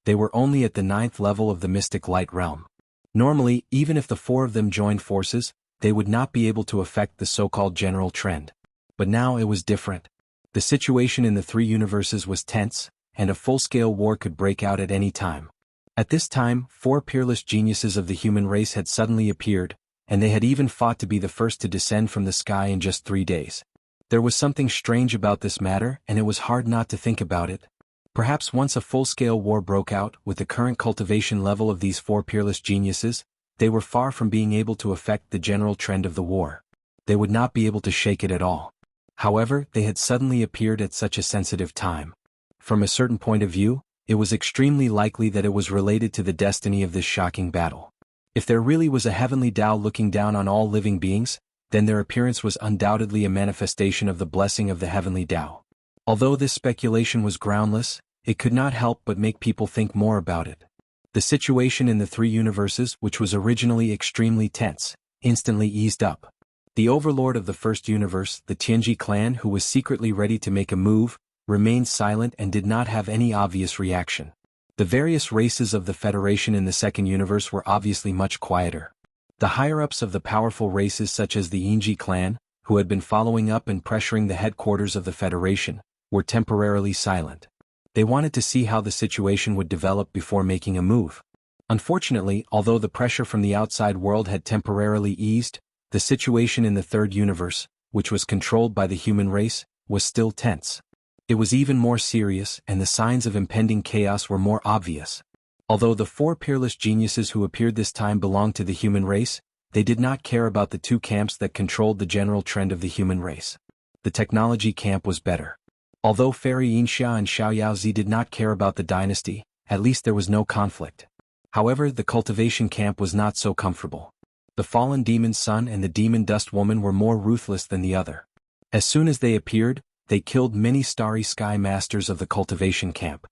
Speaker 1: They were only at the 9th level of the mystic light realm. Normally, even if the four of them joined forces, they would not be able to affect the so-called general trend. But now it was different. The situation in the three universes was tense, and a full-scale war could break out at any time. At this time, four peerless geniuses of the human race had suddenly appeared, and they had even fought to be the first to descend from the sky in just 3 days. There was something strange about this matter, and it was hard not to think about it. Perhaps once a full-scale war broke out, with the current cultivation level of these four peerless geniuses, they were far from being able to affect the general trend of the war. They would not be able to shake it at all. However, they had suddenly appeared at such a sensitive time. From a certain point of view, it was extremely likely that it was related to the destiny of this shocking battle. If there really was a heavenly Tao looking down on all living beings, then their appearance was undoubtedly a manifestation of the blessing of the heavenly Tao. Although this speculation was groundless, it could not help but make people think more about it. The situation in the three universes, which was originally extremely tense, instantly eased up. The overlord of the first universe, the Tianji clan, who was secretly ready to make a move, remained silent and did not have any obvious reaction. The various races of the Federation in the second universe were obviously much quieter. The higher-ups of the powerful races such as the Yinji clan, who had been following up and pressuring the headquarters of the Federation, were temporarily silent. They wanted to see how the situation would develop before making a move. Unfortunately, although the pressure from the outside world had temporarily eased, the situation in the third universe, which was controlled by the human race, was still tense. It was even more serious, and the signs of impending chaos were more obvious. Although the four peerless geniuses who appeared this time belonged to the human race, they did not care about the two camps that controlled the general trend of the human race. The technology camp was better. Although Fairy Yinxia and Xiao Yaozi did not care about the dynasty, at least there was no conflict. However, the cultivation camp was not so comfortable. The fallen demon son and the demon dust woman were more ruthless than the other. As soon as they appeared, they killed many starry sky masters of the cultivation camp.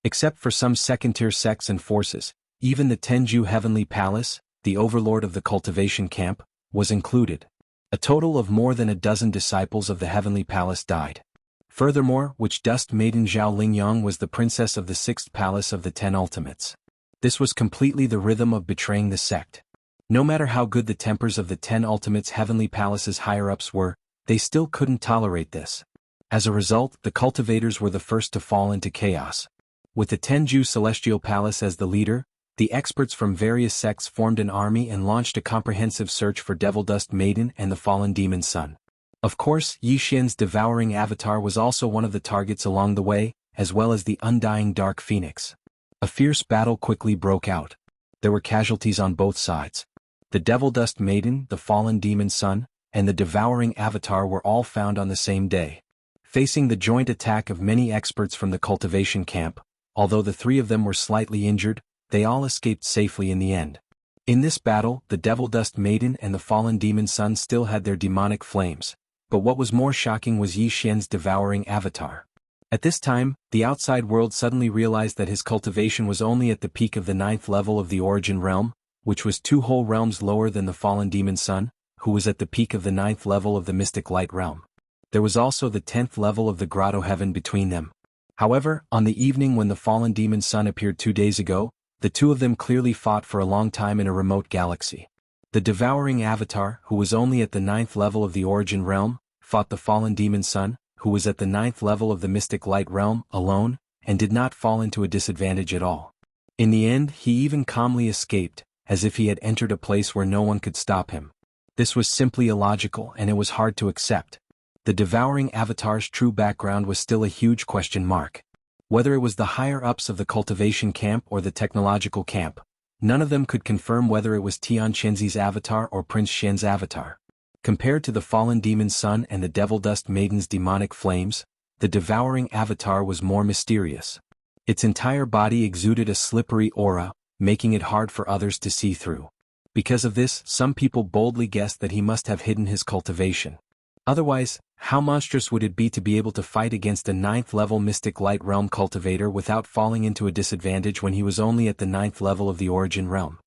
Speaker 1: Except for some second-tier sects and forces, even the Tenju Heavenly Palace, the overlord of the cultivation camp, was included. A total of more than a dozen disciples of the Heavenly Palace died. Furthermore, Witch Dust Maiden Zhao Lingyang was the princess of the 6th palace of the 10 ultimates. This was completely the rhythm of betraying the sect. No matter how good the tempers of the 10 ultimates Heavenly Palace's higher-ups were, they still couldn't tolerate this. As a result, the cultivators were the first to fall into chaos. With the Tenju Celestial Palace as the leader, the experts from various sects formed an army and launched a comprehensive search for Devil Dust Maiden and the fallen demon son. Of course, Yi Xian's devouring avatar was also one of the targets along the way, as well as the undying Dark Phoenix. A fierce battle quickly broke out. There were casualties on both sides. The Devil Dust Maiden, the fallen demon son, and the devouring avatar were all found on the same day. Facing the joint attack of many experts from the cultivation camp, although the three of them were slightly injured, they all escaped safely in the end. In this battle, the Devil Dust Maiden and the fallen demon son still had their demonic flames, but what was more shocking was Yi Xian's devouring avatar. At this time, the outside world suddenly realized that his cultivation was only at the peak of the 9th level of the origin realm, which was 2 whole realms lower than the fallen demon son, who was at the peak of the 9th level of the mystic light realm. There was also the 10th level of the grotto heaven between them. However, on the evening when the fallen demon son appeared 2 days ago, the two of them clearly fought for a long time in a remote galaxy. The devouring avatar, who was only at the 9th level of the origin realm, fought the fallen demon son, who was at the 9th level of the mystic light realm, alone, and did not fall into a disadvantage at all. In the end, he even calmly escaped, as if he had entered a place where no one could stop him. This was simply illogical, and it was hard to accept. The devouring avatar's true background was still a huge question mark. Whether it was the higher-ups of the cultivation camp or the technological camp, none of them could confirm whether it was Tian Chenzi's avatar or Prince Shen's avatar. Compared to the fallen demon's son and the devil dust maiden's demonic flames, the devouring avatar was more mysterious. Its entire body exuded a slippery aura, making it hard for others to see through. Because of this, some people boldly guessed that he must have hidden his cultivation. Otherwise, how monstrous would it be to be able to fight against a 9th-level Mystic Light Realm cultivator without falling into a disadvantage when he was only at the 9th level of the Origin Realm?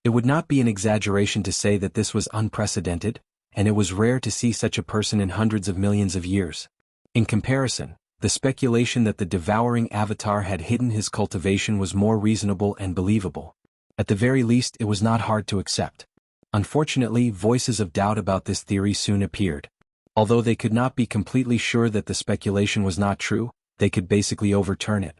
Speaker 1: It would not be an exaggeration to say that this was unprecedented, and it was rare to see such a person in hundreds of millions of years. In comparison, the speculation that the devouring avatar had hidden his cultivation was more reasonable and believable. At the very least, it was not hard to accept. Unfortunately, voices of doubt about this theory soon appeared. Although they could not be completely sure that the speculation was not true, they could basically overturn it.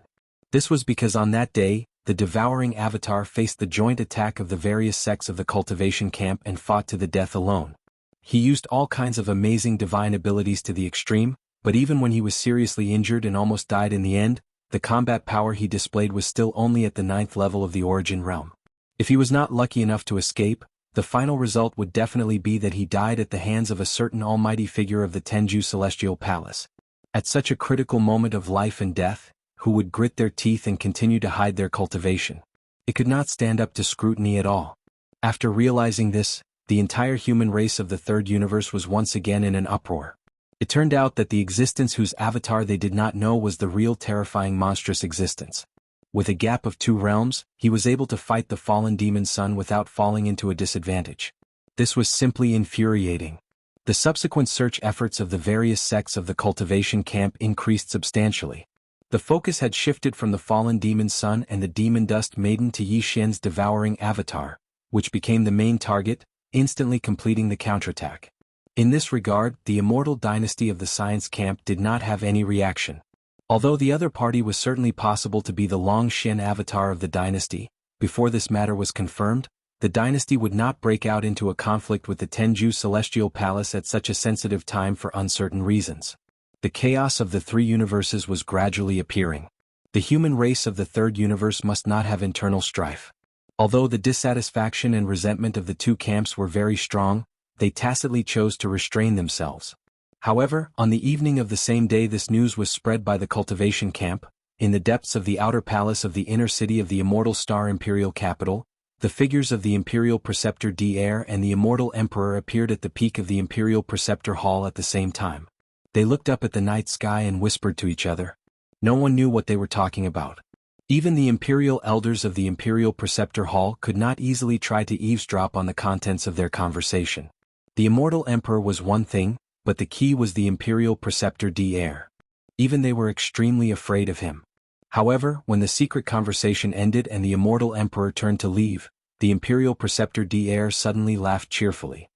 Speaker 1: This was because on that day, the devouring avatar faced the joint attack of the various sects of the cultivation camp and fought to the death alone. He used all kinds of amazing divine abilities to the extreme, but even when he was seriously injured and almost died in the end, the combat power he displayed was still only at the 9th level of the Origin Realm. If he was not lucky enough to escape, the final result would definitely be that he died at the hands of a certain almighty figure of the Tenju Celestial Palace. At such a critical moment of life and death, who would grit their teeth and continue to hide their cultivation? It could not stand up to scrutiny at all. After realizing this, the entire human race of the Third Universe was once again in an uproar. It turned out that the existence whose avatar they did not know was the real terrifying monstrous existence. With a gap of 2 realms, he was able to fight the fallen demon's son without falling into a disadvantage. This was simply infuriating. The subsequent search efforts of the various sects of the cultivation camp increased substantially. The focus had shifted from the fallen demon's son and the demon dust maiden to Yi Shen's devouring avatar, which became the main target, instantly completing the counterattack. In this regard, the immortal dynasty of the science camp did not have any reaction. Although the other party was certainly possible to be the Long Shen avatar of the dynasty, before this matter was confirmed, the dynasty would not break out into a conflict with the Tenju Celestial Palace at such a sensitive time for uncertain reasons. The chaos of the 3 universes was gradually appearing. The human race of the Third Universe must not have internal strife. Although the dissatisfaction and resentment of the 2 camps were very strong, they tacitly chose to restrain themselves. However, on the evening of the same day this news was spread by the cultivation camp, in the depths of the outer palace of the inner city of the Immortal Star Imperial capital, the figures of the Imperial Preceptor d'Air and the Immortal Emperor appeared at the peak of the Imperial Preceptor Hall at the same time. They looked up at the night sky and whispered to each other. No one knew what they were talking about. Even the Imperial Elders of the Imperial Preceptor Hall could not easily try to eavesdrop on the contents of their conversation. The Immortal Emperor was one thing, but the key was the Imperial Preceptor d'Air. Even they were extremely afraid of him. However, when the secret conversation ended and the Immortal Emperor turned to leave, the Imperial Preceptor d'Air suddenly laughed cheerfully.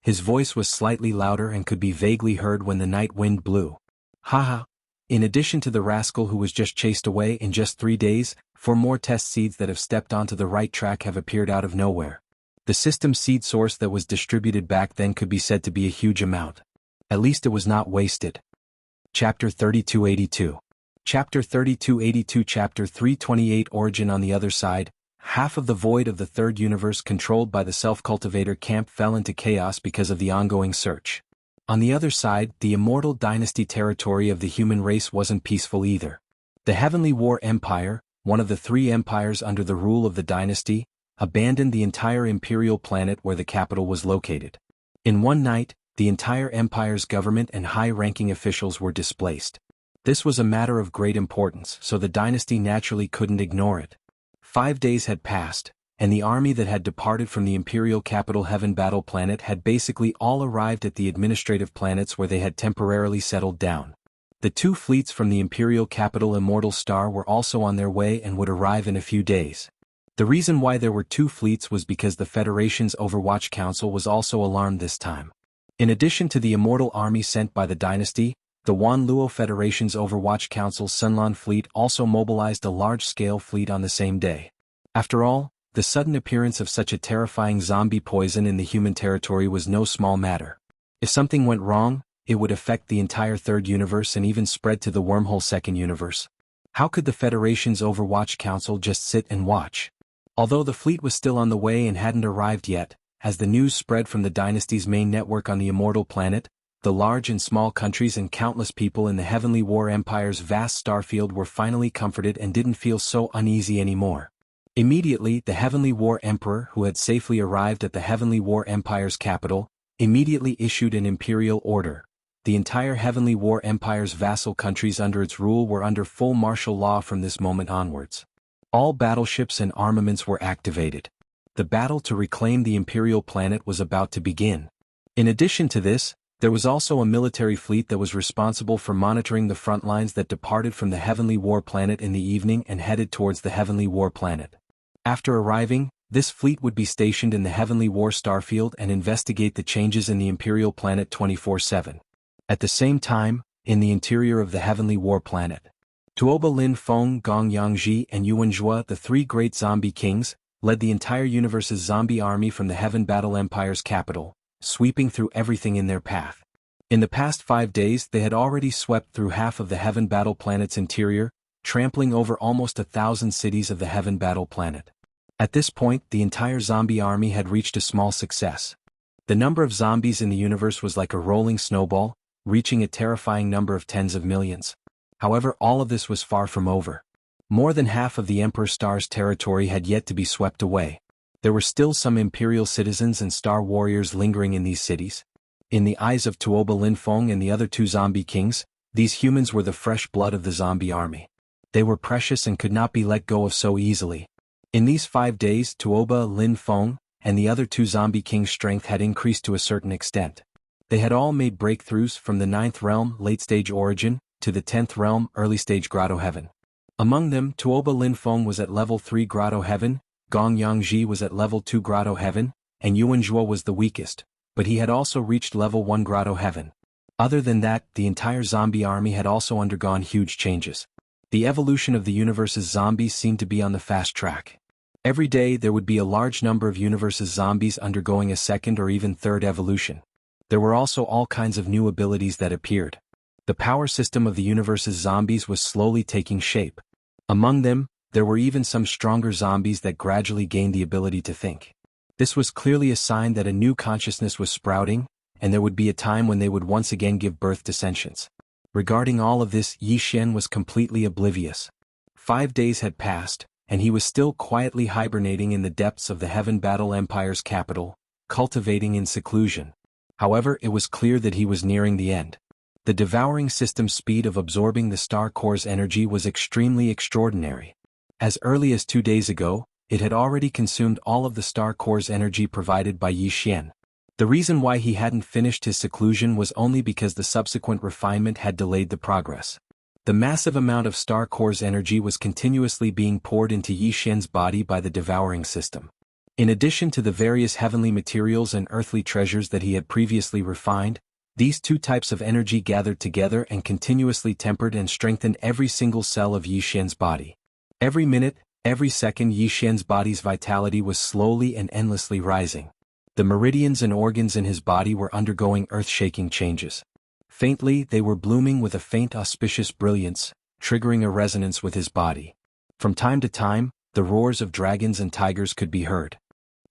Speaker 1: His voice was slightly louder and could be vaguely heard when the night wind blew. Haha! In addition to the rascal who was just chased away in just 3 days, 4 more test seeds that have stepped onto the right track have appeared out of nowhere. The system seed source that was distributed back then could be said to be a huge amount. At least it was not wasted. Chapter 3282. Chapter 3282 Chapter 328 Origin. On the other side, half of the void of the Third Universe controlled by the Self-Cultivator camp fell into chaos because of the ongoing search. On the other side, the Immortal Dynasty territory of the human race wasn't peaceful either. The Heavenly War Empire, one of the 3 empires under the rule of the dynasty, abandoned the entire imperial planet where the capital was located. In one night, the entire empire's government and high-ranking officials were displaced. This was a matter of great importance, so the dynasty naturally couldn't ignore it. 5 days had passed, and the army that had departed from the imperial capital Heaven Battle Planet had basically all arrived at the administrative planets where they had temporarily settled down. The 2 fleets from the imperial capital Immortal Star were also on their way and would arrive in a few days. The reason why there were 2 fleets was because the Federation's Overwatch Council was also alarmed this time. In addition to the immortal army sent by the dynasty, the Wanluo Federation's Overwatch Council's Sunlan fleet also mobilized a large-scale fleet on the same day. After all, the sudden appearance of such a terrifying zombie poison in the human territory was no small matter. If something went wrong, it would affect the entire third universe and even spread to the wormhole second universe. How could the Federation's Overwatch Council just sit and watch? Although the fleet was still on the way and hadn't arrived yet, as the news spread from the dynasty's main network on the immortal planet, the large and small countries and countless people in the Heavenly War Empire's vast starfield were finally comforted and didn't feel so uneasy anymore. Immediately, the Heavenly War Emperor, who had safely arrived at the Heavenly War Empire's capital, immediately issued an imperial order. The entire Heavenly War Empire's vassal countries under its rule were under full martial law from this moment onwards. All battleships and armaments were activated. The battle to reclaim the imperial planet was about to begin. In addition to this, there was also a military fleet that was responsible for monitoring the front lines that departed from the Heavenly War planet in the evening and headed towards the Heavenly War planet. After arriving, this fleet would be stationed in the Heavenly War starfield and investigate the changes in the imperial planet 24/7. At the same time, in the interior of the Heavenly War planet, Tuoba Lin Feng, Gong Yangji and Yuan Zhua, the three great zombie kings, led the entire universe's zombie army from the Heaven Battle Empire's capital, sweeping through everything in their path. In the past 5 days they had already swept through half of the Heaven Battle planet's interior, trampling over almost 1,000 cities of the Heaven Battle planet. At this point, the entire zombie army had reached a small success. The number of zombies in the universe was like a rolling snowball, reaching a terrifying number of tens of millions. However, all of this was far from over. More than half of the Emperor Star's territory had yet to be swept away. There were still some Imperial citizens and Star warriors lingering in these cities. In the eyes of Tuoba Linfeng and the other two zombie kings, these humans were the fresh blood of the zombie army. They were precious and could not be let go of so easily. In these 5 days, Tuoba Linfeng and the other two zombie kings' strength had increased to a certain extent. They had all made breakthroughs from the 9th realm, late-stage origin, to the 10th realm, early-stage grotto heaven. Among them, Tuoba Linfeng was at level 3 grotto heaven, Gong Yangji was at level 2 grotto heaven, and Yuan Zhua was the weakest, but he had also reached level 1 grotto heaven. Other than that, the entire zombie army had also undergone huge changes. The evolution of the universe's zombies seemed to be on the fast track. Every day there would be a large number of universe's zombies undergoing a second or even third evolution. There were also all kinds of new abilities that appeared. The power system of the universe's zombies was slowly taking shape. Among them, there were even some stronger zombies that gradually gained the ability to think. This was clearly a sign that a new consciousness was sprouting, and there would be a time when they would once again give birth to sentience. Regarding all of this, Yi Xian was completely oblivious. 5 days had passed, and he was still quietly hibernating in the depths of the Heaven Battle Empire's capital, cultivating in seclusion. However, it was clear that he was nearing the end. The devouring system's speed of absorbing the star core's energy was extremely extraordinary. As early as 2 days ago, it had already consumed all of the star core's energy provided by Yi Xian. The reason why he hadn't finished his seclusion was only because the subsequent refinement had delayed the progress. The massive amount of star core's energy was continuously being poured into Yi Xian's body by the devouring system. In addition to the various heavenly materials and earthly treasures that he had previously refined, these two types of energy gathered together and continuously tempered and strengthened every single cell of Yi Xian's body. Every minute, every second, Yi Xian's body's vitality was slowly and endlessly rising. The meridians and organs in his body were undergoing earth-shaking changes. Faintly, they were blooming with a faint auspicious brilliance, triggering a resonance with his body. From time to time, the roars of dragons and tigers could be heard.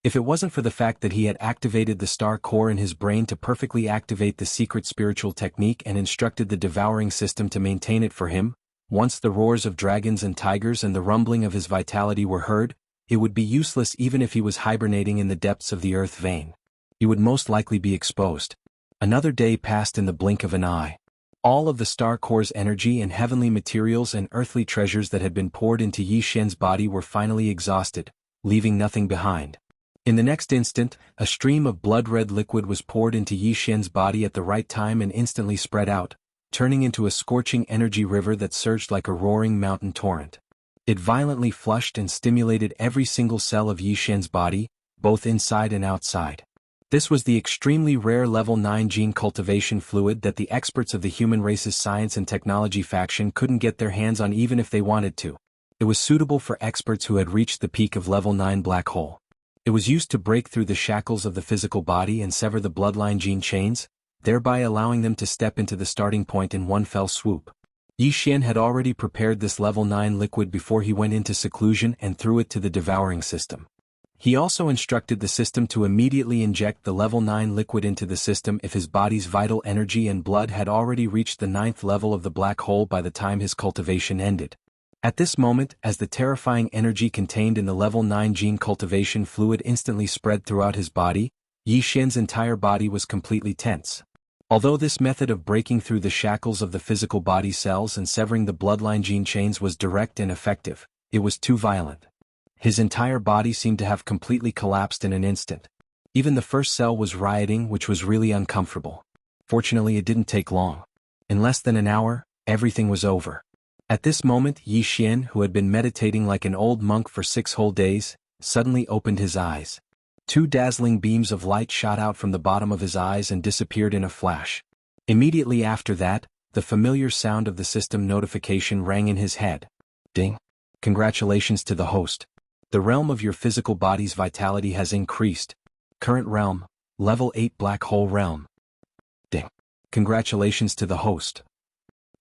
Speaker 1: If it wasn't for the fact that he had activated the star core in his brain to perfectly activate the secret spiritual technique and instructed the devouring system to maintain it for him, once the roars of dragons and tigers and the rumbling of his vitality were heard, it would be useless even if he was hibernating in the depths of the earth vein. He would most likely be exposed. Another day passed in the blink of an eye. All of the star core's energy and heavenly materials and earthly treasures that had been poured into Yi Xian's body were finally exhausted, leaving nothing behind. In the next instant, a stream of blood-red liquid was poured into Yi Xian's body at the right time and instantly spread out, turning into a scorching energy river that surged like a roaring mountain torrent. It violently flushed and stimulated every single cell of Yi Xian's body, both inside and outside. This was the extremely rare level 9 gene cultivation fluid that the experts of the human race's science and technology faction couldn't get their hands on even if they wanted to. It was suitable for experts who had reached the peak of level 9 black hole. It was used to break through the shackles of the physical body and sever the bloodline gene chains, thereby allowing them to step into the starting point in one fell swoop. Yi Xian had already prepared this level 9 liquid before he went into seclusion and threw it to the devouring system. He also instructed the system to immediately inject the level 9 liquid into the system if his body's vital energy and blood had already reached the 9th level of the black hole by the time his cultivation ended. At this moment, as the terrifying energy contained in the level 9 gene cultivation fluid instantly spread throughout his body, Yi Xian's entire body was completely tense. Although this method of breaking through the shackles of the physical body cells and severing the bloodline gene chains was direct and effective, it was too violent. His entire body seemed to have completely collapsed in an instant. Even the first cell was rioting, which was really uncomfortable. Fortunately, it didn't take long. In less than an hour, everything was over. At this moment, Yi Xian, who had been meditating like an old monk for 6 whole days, suddenly opened his eyes. 2 dazzling beams of light shot out from the bottom of his eyes and disappeared in a flash. Immediately after that, the familiar sound of the system notification rang in his head. Ding! Congratulations to the host. The realm of your physical body's vitality has increased. Current realm, level 8 black hole realm. Ding! Congratulations to the host.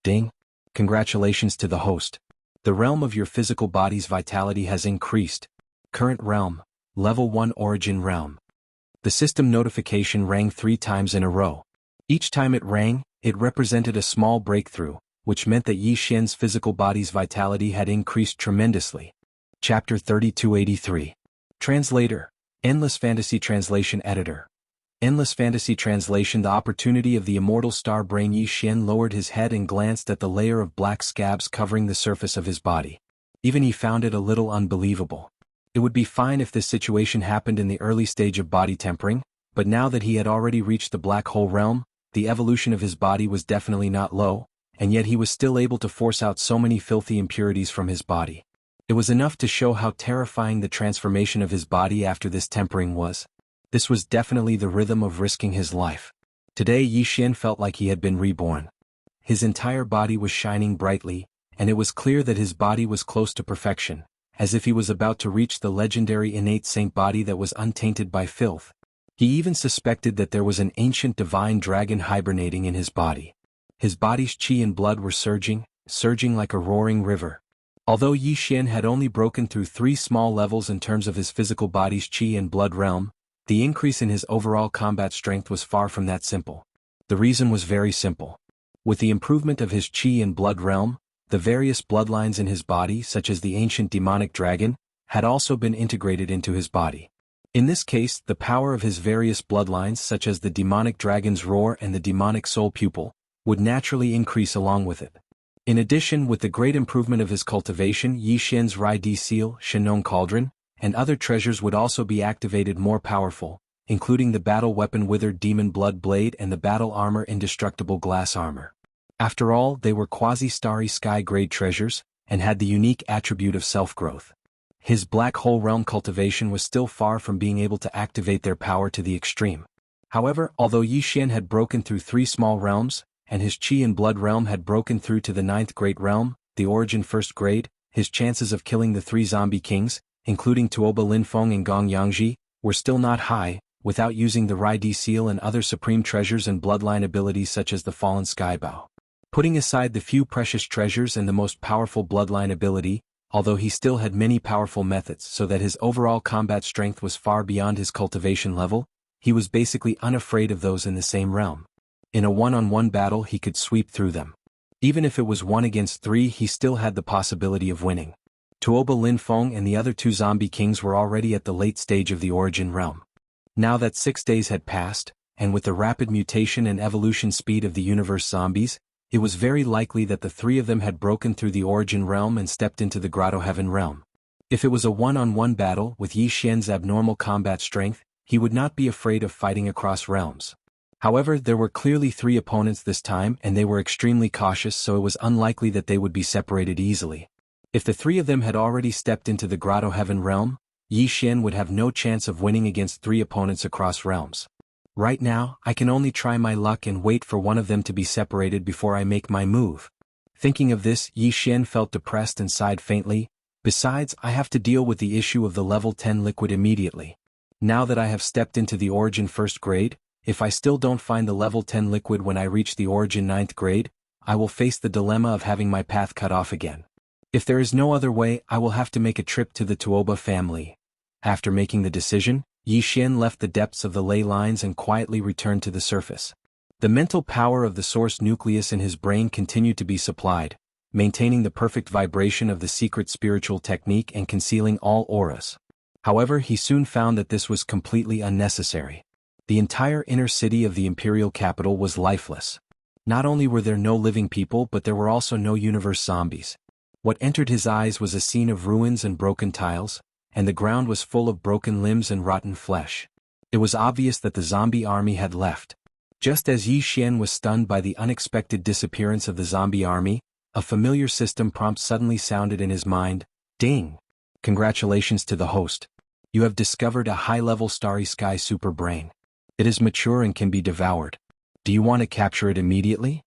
Speaker 1: Ding! Congratulations to the host. The realm of your physical body's vitality has increased. Current realm, level 1 origin realm. The system notification rang 3 times in a row. Each time it rang, it represented a small breakthrough, which meant that Yi Xian's physical body's vitality had increased tremendously. Chapter 3283. Translator, Endless Fantasy Translation Editor. Endless Fantasy Translation. The opportunity of the immortal star brain. Yi Xian lowered his head and glanced at the layer of black scabs covering the surface of his body. Even he found it a little unbelievable. It would be fine if this situation happened in the early stage of body tempering, but now that he had already reached the black hole realm, the evolution of his body was definitely not low, and yet he was still able to force out so many filthy impurities from his body. It was enough to show how terrifying the transformation of his body after this tempering was. This was definitely the rhythm of risking his life. Today Yi Xian felt like he had been reborn. His entire body was shining brightly, and it was clear that his body was close to perfection, as if he was about to reach the legendary innate saint body that was untainted by filth. He even suspected that there was an ancient divine dragon hibernating in his body. His body's qi and blood were surging like a roaring river. Although Yi Xian had only broken through 3 small levels in terms of his physical body's qi and blood realm, the increase in his overall combat strength was far from that simple. The reason was very simple. With the improvement of his qi and blood realm, the various bloodlines in his body, such as the ancient demonic dragon, had also been integrated into his body. In this case, the power of his various bloodlines, such as the demonic dragon's roar and the demonic soul pupil, would naturally increase along with it. In addition, with the great improvement of his cultivation, Yi Xian's Rai Di Seal, Shenong Cauldron, and other treasures would also be activated more powerful, including the battle weapon Withered Demon Blood Blade and the battle armor Indestructible Glass Armor. After all, they were quasi-starry sky-grade treasures, and had the unique attribute of self-growth. His black hole realm cultivation was still far from being able to activate their power to the extreme. However, although Yi Xian had broken through 3 small realms, and his qi and blood realm had broken through to the 9th great realm, the origin 1st grade, his chances of killing the 3 zombie kings, including Tuoba Linfeng and Gong Yangji, were still not high, without using the Rai Di Seal and other supreme treasures and bloodline abilities such as the Fallen Skybow. Putting aside the few precious treasures and the most powerful bloodline ability, although he still had many powerful methods so that his overall combat strength was far beyond his cultivation level, he was basically unafraid of those in the same realm. In a one-on-one battle he could sweep through them. Even if it was 1 against 3, he still had the possibility of winning. Tuoba Linfeng and the other 2 zombie kings were already at the late stage of the origin realm. Now that 6 days had passed, and with the rapid mutation and evolution speed of the universe zombies, it was very likely that the 3 of them had broken through the origin realm and stepped into the Grotto Heaven realm. If it was a one-on-one battle with Yi Xian's abnormal combat strength, he would not be afraid of fighting across realms. However, there were clearly 3 opponents this time and they were extremely cautious, so it was unlikely that they would be separated easily. If the 3 of them had already stepped into the Grotto Heaven realm, Yi Xian would have no chance of winning against 3 opponents across realms. Right now, I can only try my luck and wait for one of them to be separated before I make my move. Thinking of this, Yi Xian felt depressed and sighed faintly, Besides, I have to deal with the issue of the level 10 liquid immediately. Now that I have stepped into the Origin 1st grade, if I still don't find the level 10 liquid when I reach the Origin 9th grade, I will face the dilemma of having my path cut off again. If there is no other way, I will have to make a trip to the Tuoba family. After making the decision, Yi Xian left the depths of the ley lines and quietly returned to the surface. The mental power of the source nucleus in his brain continued to be supplied, maintaining the perfect vibration of the secret spiritual technique and concealing all auras. However, he soon found that this was completely unnecessary. The entire inner city of the imperial capital was lifeless. Not only were there no living people, but there were also no universe zombies. What entered his eyes was a scene of ruins and broken tiles, and the ground was full of broken limbs and rotten flesh. It was obvious that the zombie army had left. Just as Yi Xian was stunned by the unexpected disappearance of the zombie army, a familiar system prompt suddenly sounded in his mind. Ding! Congratulations to the host. You have discovered a high-level Starry Sky super brain. It is mature and can be devoured. Do you want to capture it immediately?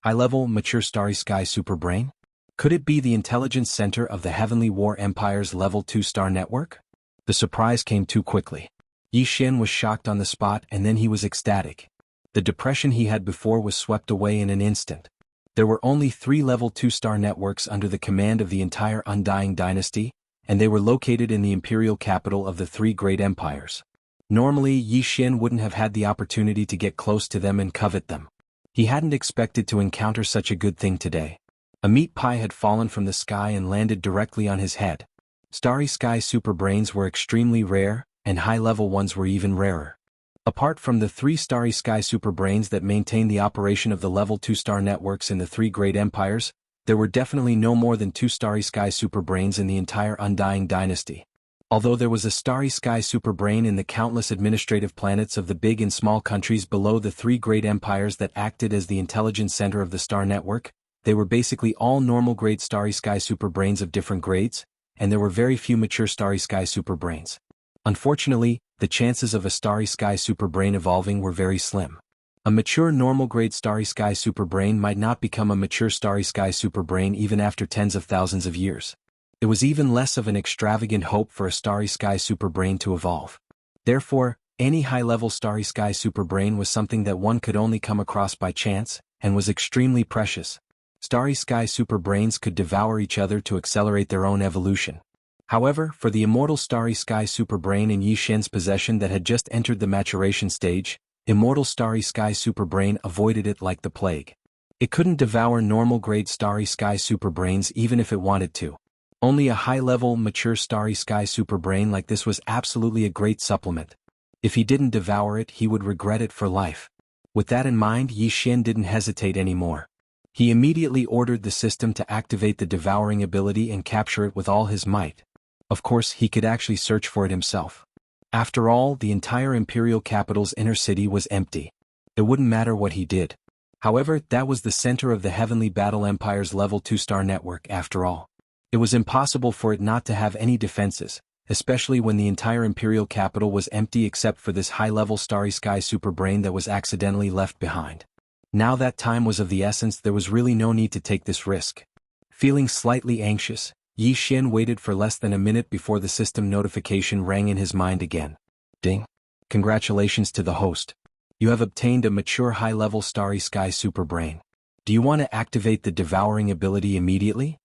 Speaker 1: High-level, mature Starry Sky super brain? Could it be the intelligence center of the Heavenly War Empire's level 2 star network? The surprise came too quickly. Yi Xian was shocked on the spot, and then he was ecstatic. The depression he had before was swept away in an instant. There were only 3 level 2 star networks under the command of the entire Undying Dynasty, and they were located in the imperial capital of the 3 great empires. Normally, Yi Xian wouldn't have had the opportunity to get close to them and covet them. He hadn't expected to encounter such a good thing today. A meat pie had fallen from the sky and landed directly on his head. Starry Sky super brains were extremely rare, and high-level ones were even rarer. Apart from the 3 Starry Sky super brains that maintained the operation of the level 2 star networks in the 3 great empires, there were definitely no more than 2 Starry Sky super brains in the entire Undying Dynasty. Although there was a Starry Sky super brain in the countless administrative planets of the big and small countries below the 3 great empires that acted as the intelligence center of the star network, they were basically all normal grade Starry Sky super brains of different grades, and there were very few mature Starry Sky super brains. Unfortunately, the chances of a Starry Sky super brain evolving were very slim. A mature normal grade Starry Sky super brain might not become a mature Starry Sky super brain even after tens of thousands of years. It was even less of an extravagant hope for a Starry Sky super brain to evolve. Therefore, any high-level Starry Sky super brain was something that one could only come across by chance, and was extremely precious. Starry Sky super brains could devour each other to accelerate their own evolution. However, for the immortal Starry Sky super brain in Yi Xian's possession that had just entered the maturation stage, immortal Starry Sky super brain avoided it like the plague. It couldn't devour normal grade Starry Sky super brains even if it wanted to. Only a high-level, mature Starry Sky super brain like this was absolutely a great supplement. If he didn't devour it, he would regret it for life. With that in mind, Yi Xian didn't hesitate anymore. He immediately ordered the system to activate the devouring ability and capture it with all his might. Of course, he could actually search for it himself. After all, the entire imperial capital's inner city was empty. It wouldn't matter what he did. However, that was the center of the Heavenly Battle Empire's level 2 star network after all. It was impossible for it not to have any defenses, especially when the entire imperial capital was empty except for this high-level Starry Sky super brain that was accidentally left behind. Now that time was of the essence, there was really no need to take this risk. Feeling slightly anxious, Yi Xian waited for less than a minute before the system notification rang in his mind again. Ding! Congratulations to the host. You have obtained a mature high-level Starry Sky super brain. Do you want to activate the devouring ability immediately?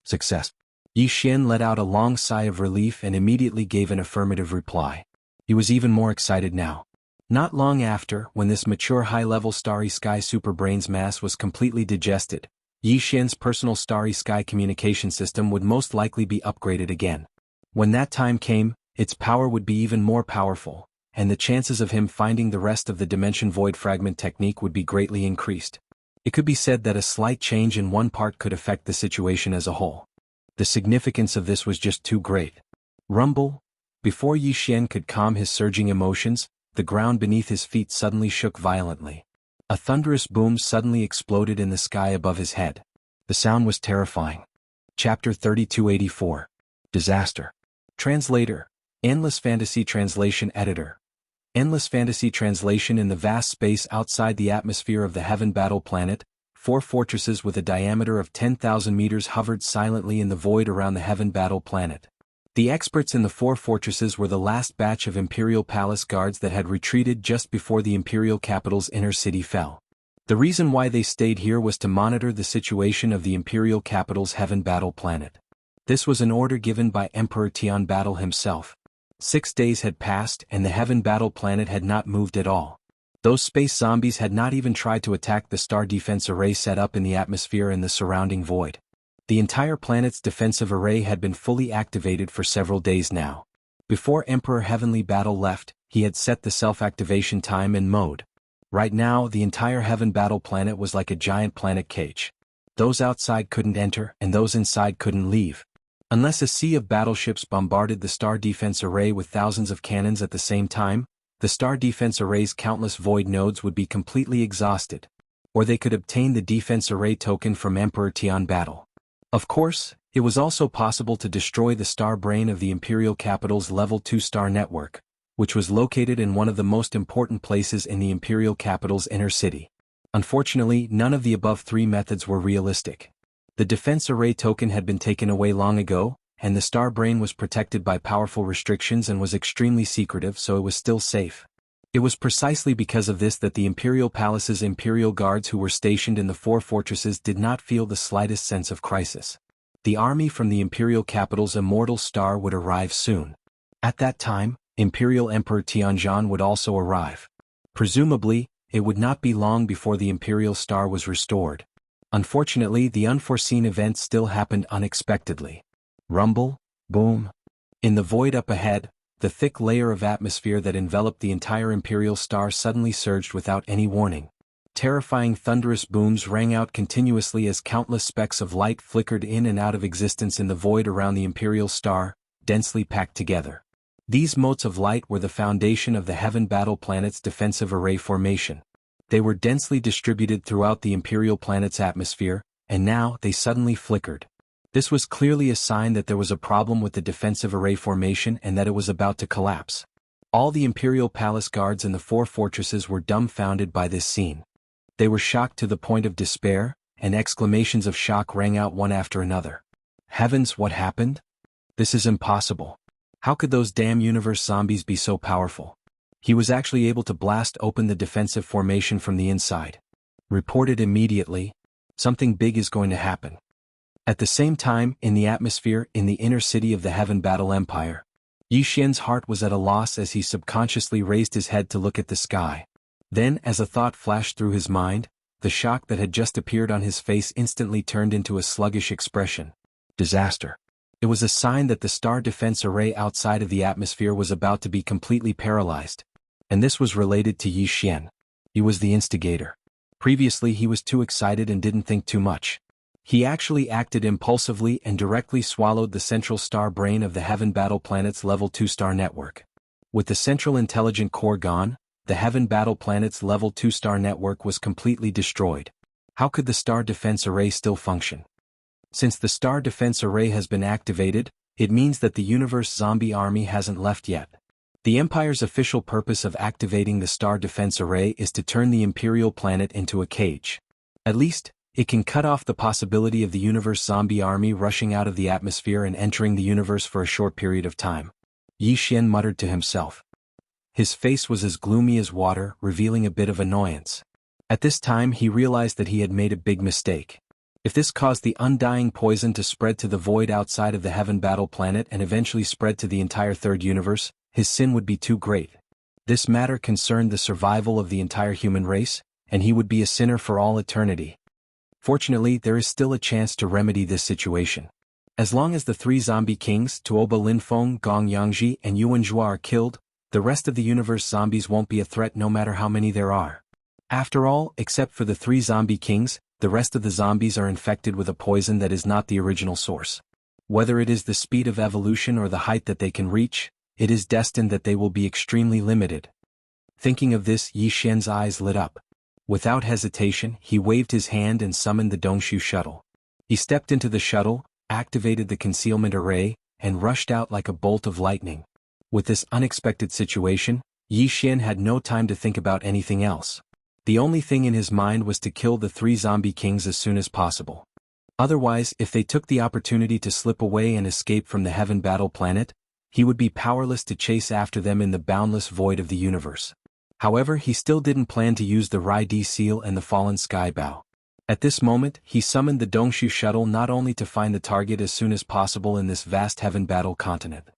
Speaker 1: Success. Yi Xian let out a long sigh of relief and immediately gave an affirmative reply. He was even more excited now. Not long after, when this mature high-level Starry Sky super brain's mass was completely digested, Yi Xian's personal Starry Sky communication system would most likely be upgraded again. When that time came, its power would be even more powerful, and the chances of him finding the rest of the Dimension Void Fragment technique would be greatly increased. It could be said that a slight change in one part could affect the situation as a whole. The significance of this was just too great. Rumble! Before Yi Xian could calm his surging emotions, the ground beneath his feet suddenly shook violently. A thunderous boom suddenly exploded in the sky above his head. The sound was terrifying. Chapter 3284. Disaster. Translator. Endless Fantasy Translation Editor. Endless Fantasy Translation. In the vast space outside the atmosphere of the Heaven Battle Planet, 4 fortresses with a diameter of 10,000 meters hovered silently in the void around the Heaven Battle planet. The experts in the 4 fortresses were the last batch of Imperial Palace guards that had retreated just before the Imperial capital's inner city fell. The reason why they stayed here was to monitor the situation of the Imperial capital's Heaven Battle planet. This was an order given by Emperor Tian Battle himself. 6 days had passed and the Heaven Battle planet had not moved at all. Those space zombies had not even tried to attack the star defense array set up in the atmosphere and the surrounding void. The entire planet's defensive array had been fully activated for several days now. Before Emperor Heavenly Battle left, he had set the self-activation time and mode. Right now, the entire Heaven Battle planet was like a giant planet cage. Those outside couldn't enter and those inside couldn't leave. Unless a sea of battleships bombarded the star defense array with thousands of cannons at the same time, the star defense array's countless void nodes would be completely exhausted. Or they could obtain the defense array token from Emperor Tian Battle. Of course, it was also possible to destroy the star brain of the Imperial capital's Level 2 star network, which was located in one of the most important places in the Imperial capital's inner city. Unfortunately, none of the above 3 methods were realistic. The defense array token had been taken away long ago, and the star brain was protected by powerful restrictions and was extremely secretive, so it was still safe. It was precisely because of this that the Imperial Palace's Imperial Guards who were stationed in the 4 fortresses did not feel the slightest sense of crisis. The army from the Imperial capital's immortal star would arrive soon. At that time, Imperial Emperor Tianzhan would also arrive. Presumably, it would not be long before the Imperial star was restored. Unfortunately, the unforeseen event still happened unexpectedly. Rumble, boom. In the void up ahead, the thick layer of atmosphere that enveloped the entire Imperial star suddenly surged without any warning. Terrifying thunderous booms rang out continuously as countless specks of light flickered in and out of existence in the void around the Imperial star, densely packed together. These motes of light were the foundation of the Heaven Battle planet's defensive array formation. They were densely distributed throughout the Imperial planet's atmosphere, and now they suddenly flickered. This was clearly a sign that there was a problem with the defensive array formation and that it was about to collapse. All the Imperial Palace guards in the 4 fortresses were dumbfounded by this scene. They were shocked to the point of despair, and exclamations of shock rang out one after another. Heavens, what happened? This is impossible. How could those damn universe zombies be so powerful? He was actually able to blast open the defensive formation from the inside. Reported immediately. Something big is going to happen. At the same time, in the atmosphere, in the inner city of the Heaven Battle Empire, Yi Xian's heart was at a loss as he subconsciously raised his head to look at the sky. Then, as a thought flashed through his mind, the shock that had just appeared on his face instantly turned into a sluggish expression. Disaster. It was a sign that the star defense array outside of the atmosphere was about to be completely paralyzed. And this was related to Yi Xian. He was the instigator. Previously he was too excited and didn't think too much. He actually acted impulsively and directly swallowed the central star brain of the Heaven Battle planet's Level 2 star network. With the central intelligent core gone, the Heaven Battle planet's Level 2 star network was completely destroyed. How could the star defense array still function? Since the star defense array has been activated, it means that the universe zombie army hasn't left yet. The Empire's official purpose of activating the star defense array is to turn the Imperial planet into a cage. At least, it can cut off the possibility of the universe zombie army rushing out of the atmosphere and entering the universe for a short period of time. Yi Xian muttered to himself. His face was as gloomy as water, revealing a bit of annoyance. At this time he realized that he had made a big mistake. If this caused the undying poison to spread to the void outside of the Heaven Battle planet and eventually spread to the entire third universe, his sin would be too great. This matter concerned the survival of the entire human race, and he would be a sinner for all eternity. Fortunately, there is still a chance to remedy this situation. As long as the 3 zombie kings, Tuoba Linfeng, Gong Yangji, and Yuan Zhua are killed, the rest of the universe zombies won't be a threat no matter how many there are. After all, except for the 3 zombie kings, the rest of the zombies are infected with a poison that is not the original source. Whether it is the speed of evolution or the height that they can reach, it is destined that they will be extremely limited. Thinking of this, Yi Xian's eyes lit up. Without hesitation, he waved his hand and summoned the Dongshu shuttle. He stepped into the shuttle, activated the concealment array, and rushed out like a bolt of lightning. With this unexpected situation, Yi Xian had no time to think about anything else. The only thing in his mind was to kill the 3 zombie kings as soon as possible. Otherwise, if they took the opportunity to slip away and escape from the Heaven Battle planet, he would be powerless to chase after them in the boundless void of the universe. However, he still didn't plan to use the Rai-D seal and the fallen sky bow. At this moment, he summoned the Dongshu shuttle not only to find the target as soon as possible in this vast Heaven Battle continent.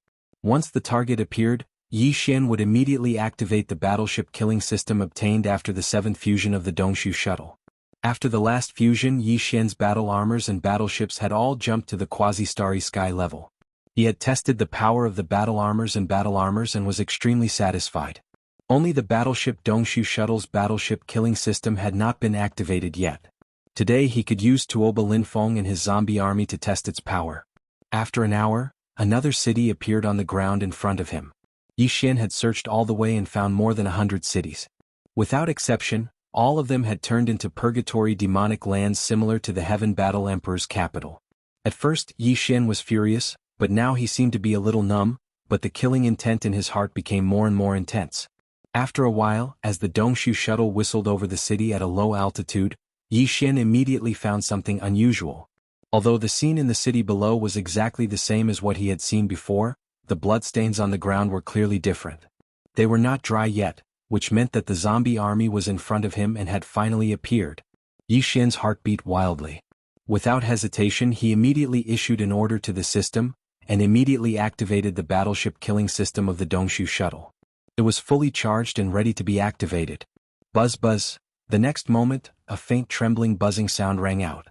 Speaker 1: Once the target appeared, Yi Xian would immediately activate the battleship killing system obtained after the 7th fusion of the Dongshu shuttle. After the last fusion, Yi Xian's battle armors and battleships had all jumped to the quasi-starry sky level. He had tested the power of the battle armors and was extremely satisfied. Only the battleship Dongshu shuttle's battleship killing system had not been activated yet. Today he could use Tuoba Linfeng and his zombie army to test its power. After an hour, another city appeared on the ground in front of him. Yi Xian had searched all the way and found more than 100 cities. Without exception, all of them had turned into purgatory demonic lands similar to the Heaven Battle Emperor's capital. At first, Yi Xian was furious, but now he seemed to be a little numb, but the killing intent in his heart became more and more intense. After a while, as the Dongshu shuttle whistled over the city at a low altitude, Yi Xian immediately found something unusual. Although the scene in the city below was exactly the same as what he had seen before, the bloodstains on the ground were clearly different. They were not dry yet, which meant that the zombie army was in front of him and had finally appeared. Yi Xian's heart beat wildly. Without hesitation, he immediately issued an order to the system, and immediately activated the battleship killing system of the Dongshu shuttle. It was fully charged and ready to be activated. Buzz buzz. The next moment, a faint trembling buzzing sound rang out.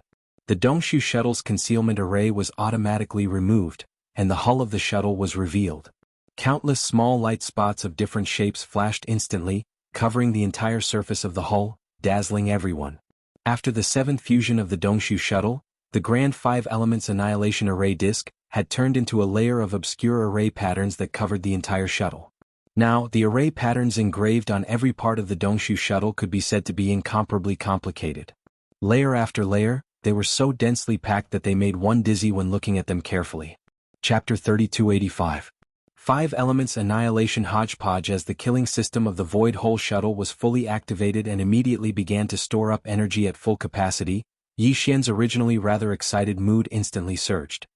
Speaker 1: The Dongshu shuttle's concealment array was automatically removed, and the hull of the shuttle was revealed. Countless small light spots of different shapes flashed instantly, covering the entire surface of the hull, dazzling everyone. After the 7th fusion of the Dongshu shuttle, the Grand 5 Elements Annihilation Array disk had turned into a layer of obscure array patterns that covered the entire shuttle. Now, the array patterns engraved on every part of the Dongshu shuttle could be said to be incomparably complicated. Layer after layer, they were so densely packed that they made one dizzy when looking at them carefully. Chapter 3285. 5 Elements Annihilation Hodgepodge. As the killing system of the Void Hole shuttle was fully activated and immediately began to store up energy at full capacity, Yi Xian's originally rather excited mood instantly surged.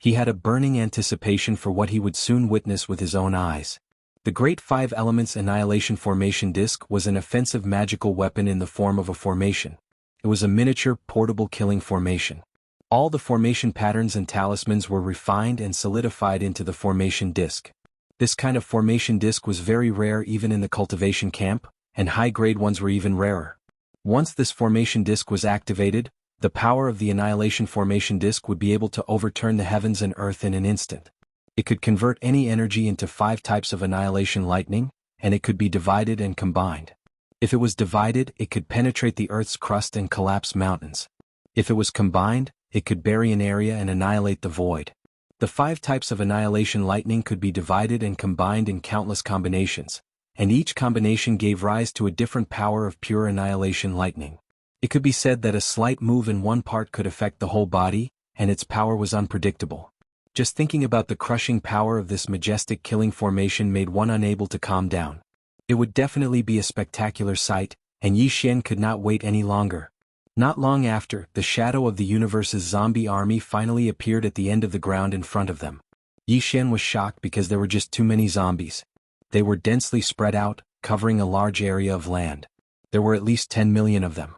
Speaker 1: He had a burning anticipation for what he would soon witness with his own eyes. The Great 5 Elements Annihilation Formation Disc was an offensive magical weapon in the form of a formation. It was a miniature, portable killing formation. All the formation patterns and talismans were refined and solidified into the formation disc. This kind of formation disc was very rare even in the cultivation camp, and high-grade ones were even rarer. Once this formation disc was activated, the power of the Annihilation Formation Disc would be able to overturn the heavens and earth in an instant. It could convert any energy into 5 types of annihilation lightning, and it could be divided and combined. If it was divided, it could penetrate the earth's crust and collapse mountains. If it was combined, it could bury an area and annihilate the void. The 5 types of annihilation lightning could be divided and combined in countless combinations, and each combination gave rise to a different power of pure annihilation lightning. It could be said that a slight move in one part could affect the whole body, and its power was unpredictable. Just thinking about the crushing power of this majestic killing formation made one unable to calm down. It would definitely be a spectacular sight, and Yi Xian could not wait any longer. Not long after, the shadow of the universe's zombie army finally appeared at the end of the ground in front of them. Yi Xian was shocked because there were just too many zombies. They were densely spread out, covering a large area of land. There were at least 10 million of them.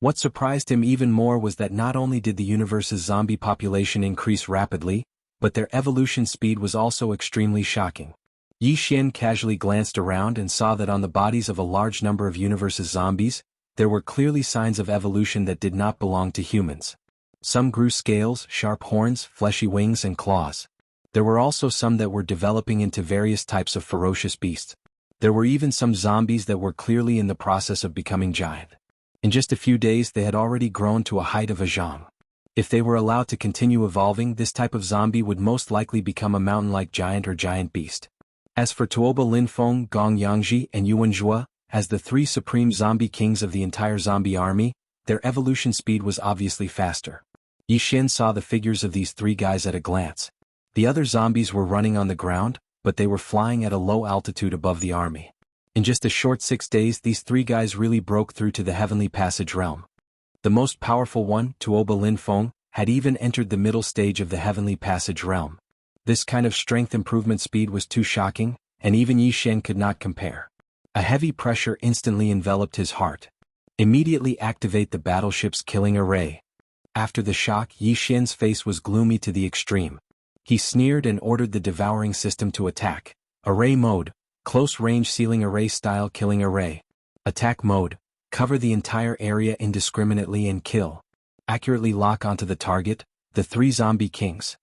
Speaker 1: What surprised him even more was that not only did the universe's zombie population increase rapidly, but their evolution speed was also extremely shocking. Yi Xian casually glanced around and saw that on the bodies of a large number of universe's zombies, there were clearly signs of evolution that did not belong to humans. Some grew scales, sharp horns, fleshy wings and claws. There were also some that were developing into various types of ferocious beasts. There were even some zombies that were clearly in the process of becoming giant. In just a few days they had already grown to a height of a zhang. If they were allowed to continue evolving, this type of zombie would most likely become a mountain-like giant or giant beast. As for Tuoba Linfeng, Gong Yangji, and Yuan Zhua, as the 3 supreme zombie kings of the entire zombie army, their evolution speed was obviously faster. Yi Xian saw the figures of these 3 guys at a glance. The other zombies were running on the ground, but they were flying at a low altitude above the army. In just a short 6 days, these 3 guys really broke through to the heavenly passage realm. The most powerful one, Tuoba Lin Feng, had even entered the middle stage of the heavenly passage realm. This kind of strength improvement speed was too shocking, and even Yi Xian could not compare. A heavy pressure instantly enveloped his heart. Immediately activate the battleship's killing array. After the shock, Yi Xian's face was gloomy to the extreme. He sneered and ordered the devouring system to attack. Array mode, close-range sealing array style killing array. Attack mode, cover the entire area indiscriminately and kill. Accurately lock onto the target, the 3 zombie kings.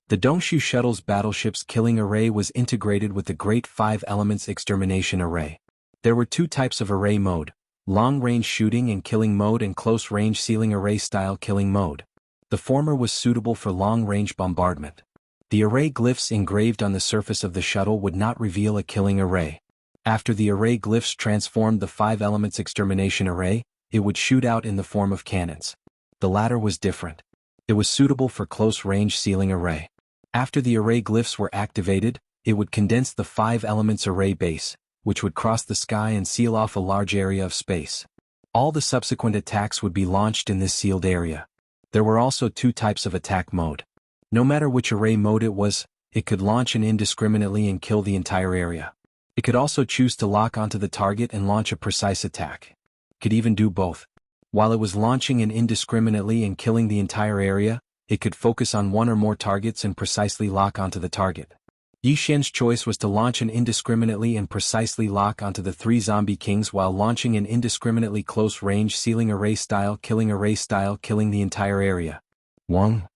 Speaker 1: The Dongshu shuttle's battleship's killing array was integrated with the Great 5 Elements extermination array. There were 2 types of array mode, long-range shooting and killing mode and close-range sealing array style killing mode. The former was suitable for long-range bombardment. The array glyphs engraved on the surface of the shuttle would not reveal a killing array. After the array glyphs transformed the 5 Elements extermination array, it would shoot out in the form of cannons. The latter was different. It was suitable for close-range sealing array. After the array glyphs were activated, it would condense the 5 Elements array base, which would cross the sky and seal off a large area of space. All the subsequent attacks would be launched in this sealed area. There were also 2 types of attack mode. No matter which array mode it was, it could launch indiscriminately and kill the entire area. It could also choose to lock onto the target and launch a precise attack. It could even do both. While it was launching indiscriminately and killing the entire area, it could focus on 1 or more targets and precisely lock onto the target. Yi Xian's choice was to launch indiscriminately and precisely lock onto the 3 zombie kings while launching an indiscriminately close-range sealing array style killing the entire area. Wang.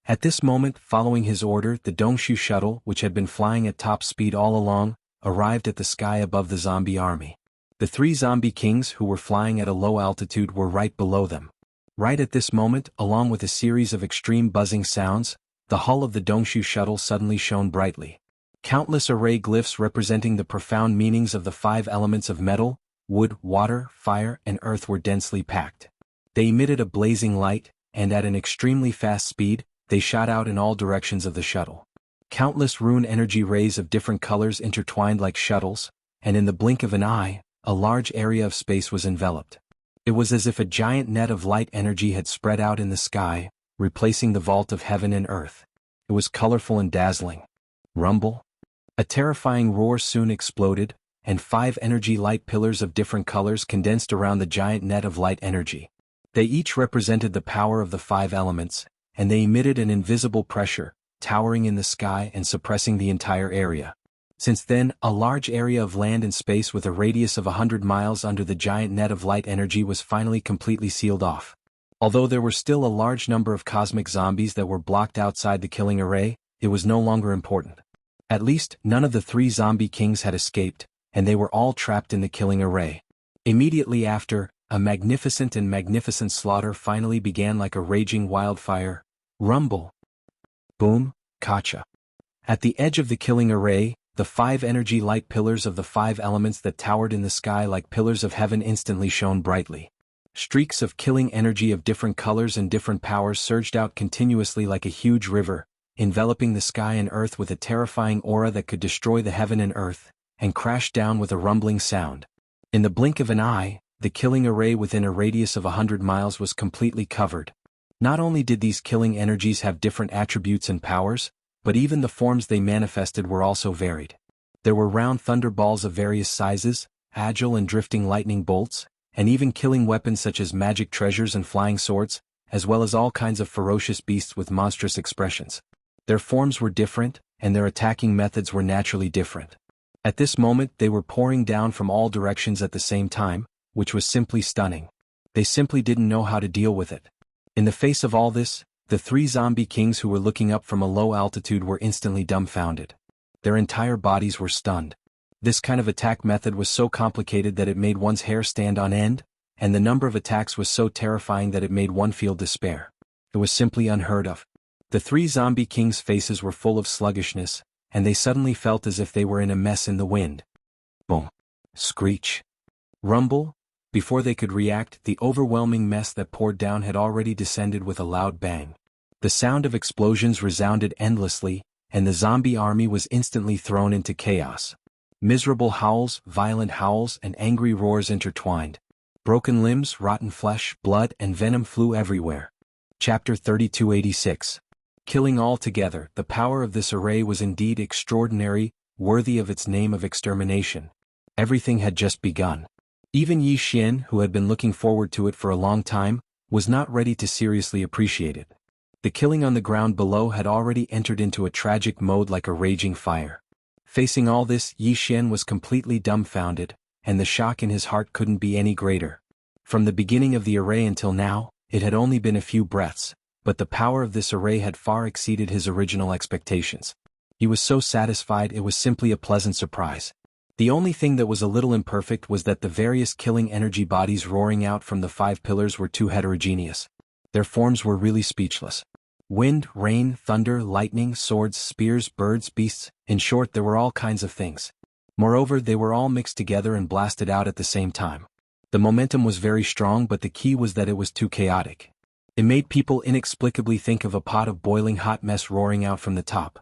Speaker 1: At this moment, following his order, the Dongshu shuttle, which had been flying at top speed all along, arrived at the sky above the zombie army. The 3 zombie kings who were flying at a low altitude were right below them. Right at this moment, along with a series of extreme buzzing sounds, the hull of the Dongshu shuttle suddenly shone brightly. Countless array glyphs representing the profound meanings of the 5 elements of metal, wood, water, fire, and earth were densely packed. They emitted a blazing light, and at an extremely fast speed, they shot out in all directions of the shuttle. Countless rune energy rays of different colors intertwined like shuttles, and in the blink of an eye, a large area of space was enveloped. It was as if a giant net of light energy had spread out in the sky, replacing the vault of heaven and earth. It was colorful and dazzling. Rumble. A terrifying roar soon exploded, and 5 energy light pillars of different colors condensed around the giant net of light energy. They each represented the power of the 5 elements, and they emitted an invisible pressure, towering in the sky and suppressing the entire area. Since then, a large area of land and space with a radius of 100 miles under the giant net of light energy was finally completely sealed off. Although there were still a large number of cosmic zombies that were blocked outside the killing array, it was no longer important. At least, none of the 3 zombie kings had escaped, and they were all trapped in the killing array. Immediately after, a magnificent slaughter finally began like a raging wildfire. Rumble. Boom, kacha. At the edge of the killing array, the 5 energy light pillars of the 5 elements that towered in the sky like pillars of heaven instantly shone brightly. Streaks of killing energy of different colors and different powers surged out continuously like a huge river, enveloping the sky and earth with a terrifying aura that could destroy the heaven and earth, and crashed down with a rumbling sound. In the blink of an eye, the killing array within a radius of 100 miles was completely covered. Not only did these killing energies have different attributes and powers, but even the forms they manifested were also varied. There were round thunderballs of various sizes, agile and drifting lightning bolts, and even killing weapons such as magic treasures and flying swords, as well as all kinds of ferocious beasts with monstrous expressions. Their forms were different, and their attacking methods were naturally different. At this moment they were pouring down from all directions at the same time, which was simply stunning. They simply didn't know how to deal with it. In the face of all this, the 3 zombie kings who were looking up from a low altitude were instantly dumbfounded. Their entire bodies were stunned. This kind of attack method was so complicated that it made one's hair stand on end, and the number of attacks was so terrifying that it made one feel despair. It was simply unheard of. The 3 zombie kings' faces were full of sluggishness, and they suddenly felt as if they were in a mess in the wind. Boom. Screech. Rumble. Before they could react, the overwhelming mess that poured down had already descended with a loud bang. The sound of explosions resounded endlessly, and the zombie army was instantly thrown into chaos. Miserable howls, violent howls, and angry roars intertwined. Broken limbs, rotten flesh, blood, and venom flew everywhere. Chapter 3286. Killing all together. The power of this array was indeed extraordinary, worthy of its name of extermination. Everything had just begun. Even Yi Xian, who had been looking forward to it for a long time, was not ready to seriously appreciate it. The killing on the ground below had already entered into a tragic mode like a raging fire. Facing all this, Yi Xian was completely dumbfounded, and the shock in his heart couldn't be any greater. From the beginning of the array until now, it had only been a few breaths, but the power of this array had far exceeded his original expectations. He was so satisfied it was simply a pleasant surprise. The only thing that was a little imperfect was that the various killing energy bodies roaring out from the 5 pillars were too heterogeneous. Their forms were really speechless. Wind, rain, thunder, lightning, swords, spears, birds, beasts, in short there were all kinds of things. Moreover, they were all mixed together and blasted out at the same time. The momentum was very strong, but the key was that it was too chaotic. It made people inexplicably think of a pot of boiling hot mess roaring out from the top.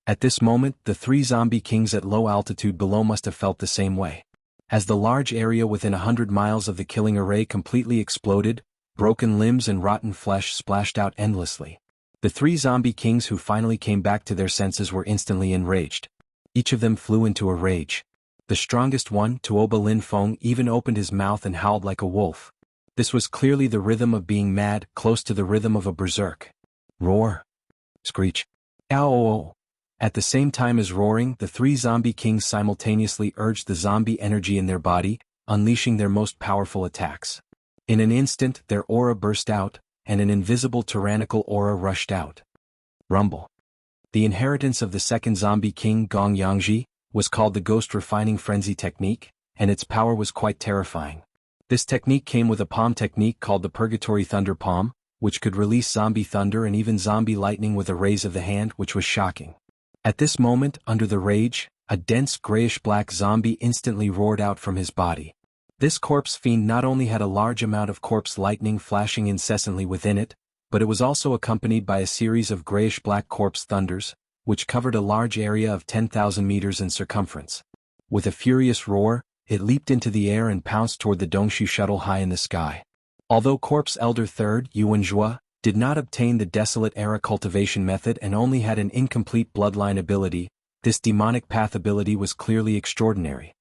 Speaker 1: At this moment, the 3 zombie kings at low altitude below must have felt the same way. As the large area within 100 miles of the killing array completely exploded, broken limbs and rotten flesh splashed out endlessly. The 3 zombie kings who finally came back to their senses were instantly enraged. Each of them flew into a rage. The strongest one, Tuoba Lin Feng, even opened his mouth and howled like a wolf. This was clearly the rhythm of being mad, close to the rhythm of a berserk. Roar. Screech. Ow. At the same time as roaring, the 3 zombie kings simultaneously urged the zombie energy in their body, unleashing their most powerful attacks. In an instant, their aura burst out, and an invisible tyrannical aura rushed out. Rumble. The inheritance of the second zombie king, Gong Yangji, was called the Ghost Refining Frenzy Technique, and its power was quite terrifying. This technique came with a palm technique called the Purgatory Thunder Palm, which could release zombie thunder and even zombie lightning with a raise of the hand, which was shocking. At this moment, under the rage, a dense grayish-black zombie instantly roared out from his body. This corpse fiend not only had a large amount of corpse lightning flashing incessantly within it, but it was also accompanied by a series of grayish-black corpse thunders, which covered a large area of 10,000 meters in circumference. With a furious roar, it leaped into the air and pounced toward the Dongshu shuttle high in the sky. Although Corpse Elder 3rd, Yuan Zhua, did not obtain the Desolate Era cultivation method and only had an incomplete bloodline ability, this demonic path ability was clearly extraordinary.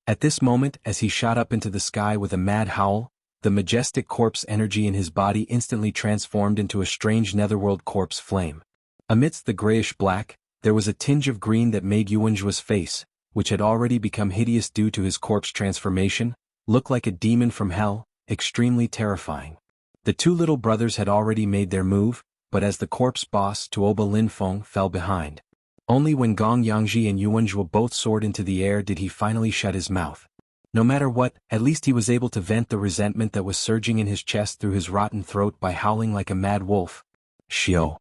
Speaker 1: At this moment, as he shot up into the sky with a mad howl, the majestic corpse energy in his body instantly transformed into a strange netherworld corpse flame. Amidst the grayish-black, there was a tinge of green that made Yuan Zhua's face, which had already become hideous due to his corpse transformation, look like a demon from hell, extremely terrifying. The 2 little brothers had already made their move, but as the corpse boss, Tuoba Lin Feng, fell behind. Only when Gong Yangji and Yuan Zhua both soared into the air did he finally shut his mouth. No matter what, at least he was able to vent the resentment that was surging in his chest through his rotten throat by howling like a mad wolf. Shio.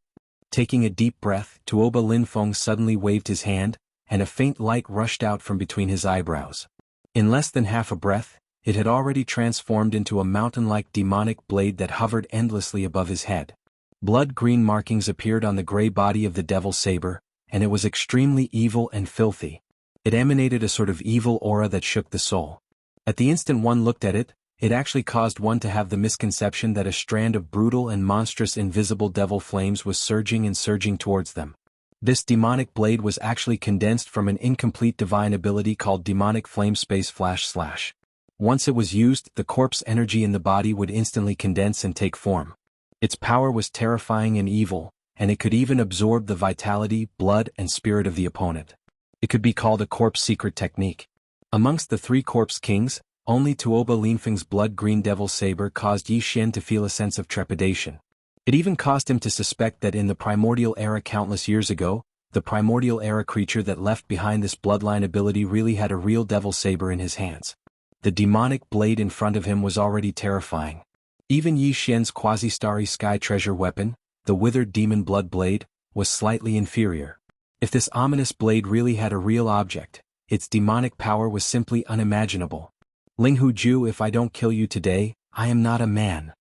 Speaker 1: Taking a deep breath, Tuoba Lin Feng suddenly waved his hand, and a faint light rushed out from between his eyebrows. In less than half a breath, it had already transformed into a mountain-like demonic blade that hovered endlessly above his head. Blood-green markings appeared on the gray body of the devil saber, and it was extremely evil and filthy. It emanated a sort of evil aura that shook the soul. At the instant one looked at it, it actually caused one to have the misconception that a strand of brutal and monstrous invisible devil flames was surging and surging towards them. This demonic blade was actually condensed from an incomplete divine ability called Demonic Flame Space //. Once it was used, the corpse energy in the body would instantly condense and take form. Its power was terrifying and evil, and it could even absorb the vitality, blood, and spirit of the opponent. It could be called a corpse secret technique. Amongst the 3 corpse kings, only Tuoba Linfeng's blood-green devil saber caused Yi Xian to feel a sense of trepidation. It even caused him to suspect that in the primordial era countless years ago, the primordial era creature that left behind this bloodline ability really had a real devil saber in his hands. The demonic blade in front of him was already terrifying. Even Yi Xian's quasi-starry sky treasure weapon, the withered demon blood blade, was slightly inferior. If this ominous blade really had a real object, its demonic power was simply unimaginable. Linghu Ju, if I don't kill you today, I am not a man.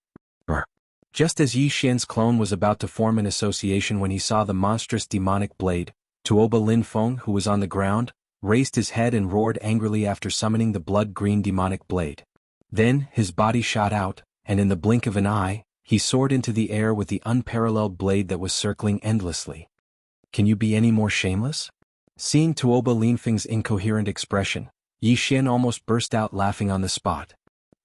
Speaker 1: Just as Yi Xian's clone was about to form an association when he saw the monstrous demonic blade, Tuoba Lin Feng, who was on the ground, raised his head and roared angrily after summoning the blood-green demonic blade. Then, his body shot out, and in the blink of an eye, he soared into the air with the unparalleled blade that was circling endlessly. Can you be any more shameless? Seeing Tuoba Linfeng's incoherent expression, Yi Xian almost burst out laughing on the spot.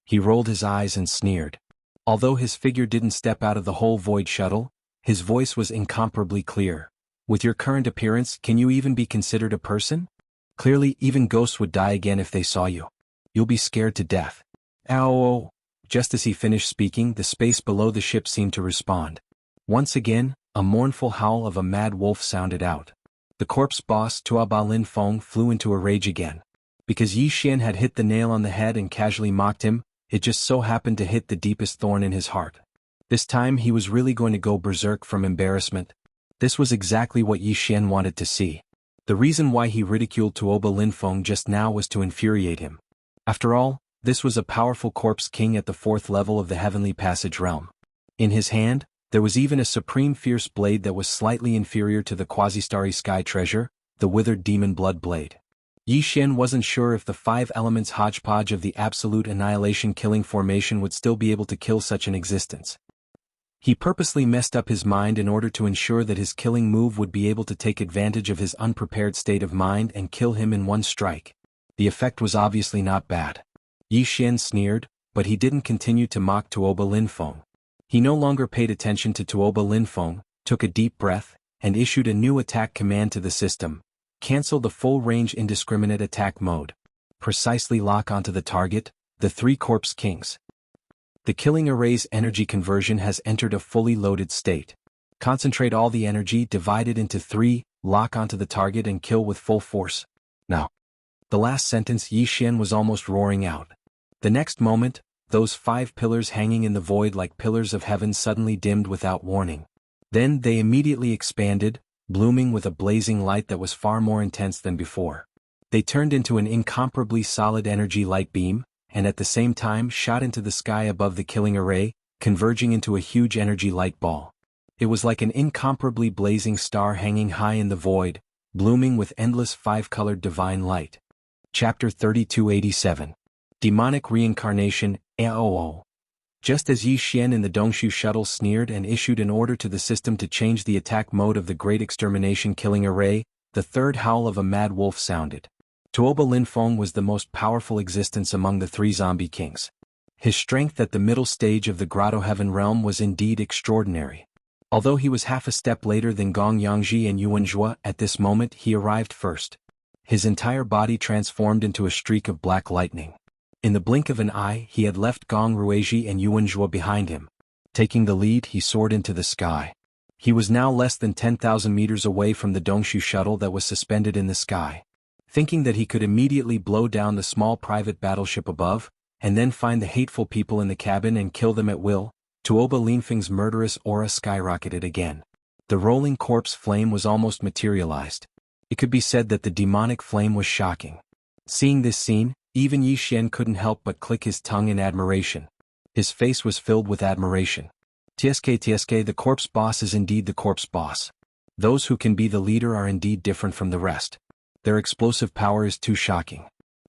Speaker 1: He rolled his eyes and sneered. Although his figure didn't step out of the whole void shuttle, his voice was incomparably clear. With your current appearance, can you even be considered a person? Clearly, even ghosts would die again if they saw you. You'll be scared to death. Ow! Just as he finished speaking, the space below the ship seemed to respond. Once again, a mournful howl of a mad wolf sounded out. The corpse boss Tuoba Linfeng flew into a rage again. Because Yi Xian had hit the nail on the head and casually mocked him, it just so happened to hit the deepest thorn in his heart. This time he was really going to go berserk from embarrassment. This was exactly what Yi Xian wanted to see. The reason why he ridiculed Tuoba Linfeng just now was to infuriate him. After all, this was a powerful corpse king at the 4th level of the Heavenly Passage realm. In his hand, there was even a supreme fierce blade that was slightly inferior to the quasi-starry sky treasure, the withered demon blood blade. Yi Xian wasn't sure if the 5 elements hodgepodge of the absolute annihilation killing formation would still be able to kill such an existence. He purposely messed up his mind in order to ensure that his killing move would be able to take advantage of his unprepared state of mind and kill him in one strike. The effect was obviously not bad. Yi Xian sneered, but he didn't continue to mock Tuoba Linfeng. He no longer paid attention to Tuoba Linfeng, took a deep breath, and issued a new attack command to the system. Cancel the full-range indiscriminate attack mode. Precisely lock onto the target, the 3 corpse kings. The killing array's energy conversion has entered a fully loaded state. Concentrate all the energy divided into 3, lock onto the target and kill with full force. Now. The last sentence Yi Xian was almost roaring out. The next moment, those 5 pillars hanging in the void like pillars of heaven suddenly dimmed without warning. Then they immediately expanded, blooming with a blazing light that was far more intense than before. They turned into an incomparably solid energy light beam, and at the same time shot into the sky above the killing array, converging into a huge energy light ball. It was like an incomparably blazing star hanging high in the void, blooming with endless 5-colored divine light. Chapter 3287. Demonic Reincarnation, AOO. Just as Yi Xian in the Dongshu shuttle sneered and issued an order to the system to change the attack mode of the Great Extermination Killing Array, the third howl of a mad wolf sounded. Tuoba Linfeng was the most powerful existence among the 3 zombie kings. His strength at the middle stage of the Grotto Heaven realm was indeed extraordinary. Although he was half a step later than Gong Yangji and Yuan Zhuo, at this moment he arrived first. His entire body transformed into a streak of black lightning. In the blink of an eye he had left Gong Ruizhi and Yuan Zhuo behind him. Taking the lead, he soared into the sky. He was now less than 10,000 meters away from the Dongshu shuttle that was suspended in the sky. Thinking that he could immediately blow down the small private battleship above, and then find the hateful people in the cabin and kill them at will, Tuoba Linfeng's murderous aura skyrocketed again. The rolling corpse flame was almost materialized. It could be said that the demonic flame was shocking. Seeing this scene, even Yi Xian couldn't help but click his tongue in admiration. His face was filled with admiration. TSK, the corpse boss is indeed the corpse boss. Those who can be the leader are indeed different from the rest. Their explosive power is too shocking.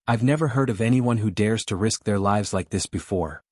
Speaker 1: I've never heard of anyone who dares to risk their lives like this before.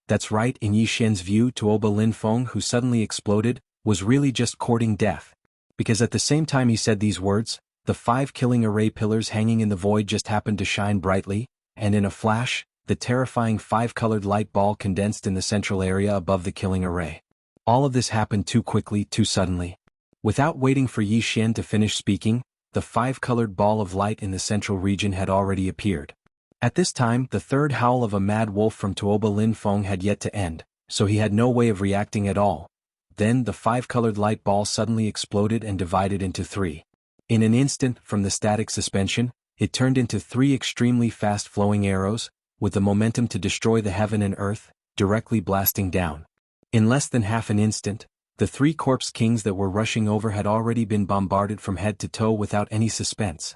Speaker 1: That's right, in Yi Xian's view, Tuoba Linfeng, who suddenly exploded, was really just courting death. Because at the same time he said these words, the 5 killing array pillars hanging in the void just happened to shine brightly, and in a flash, the terrifying 5-colored light ball condensed in the central area above the killing array. All of this happened too quickly, too suddenly. Without waiting for Yi Xian to finish speaking, the 5-colored ball of light in the central region had already appeared. At this time, the third howl of a mad wolf from Tuoba Linfeng had yet to end, so he had no way of reacting at all. Then the 5-colored light ball suddenly exploded and divided into 3. In an instant, from the static suspension, it turned into 3 extremely fast-flowing arrows, with the momentum to destroy the heaven and earth, directly blasting down. In less than half an instant, the 3 corpse kings that were rushing over had already been bombarded from head to toe without any suspense.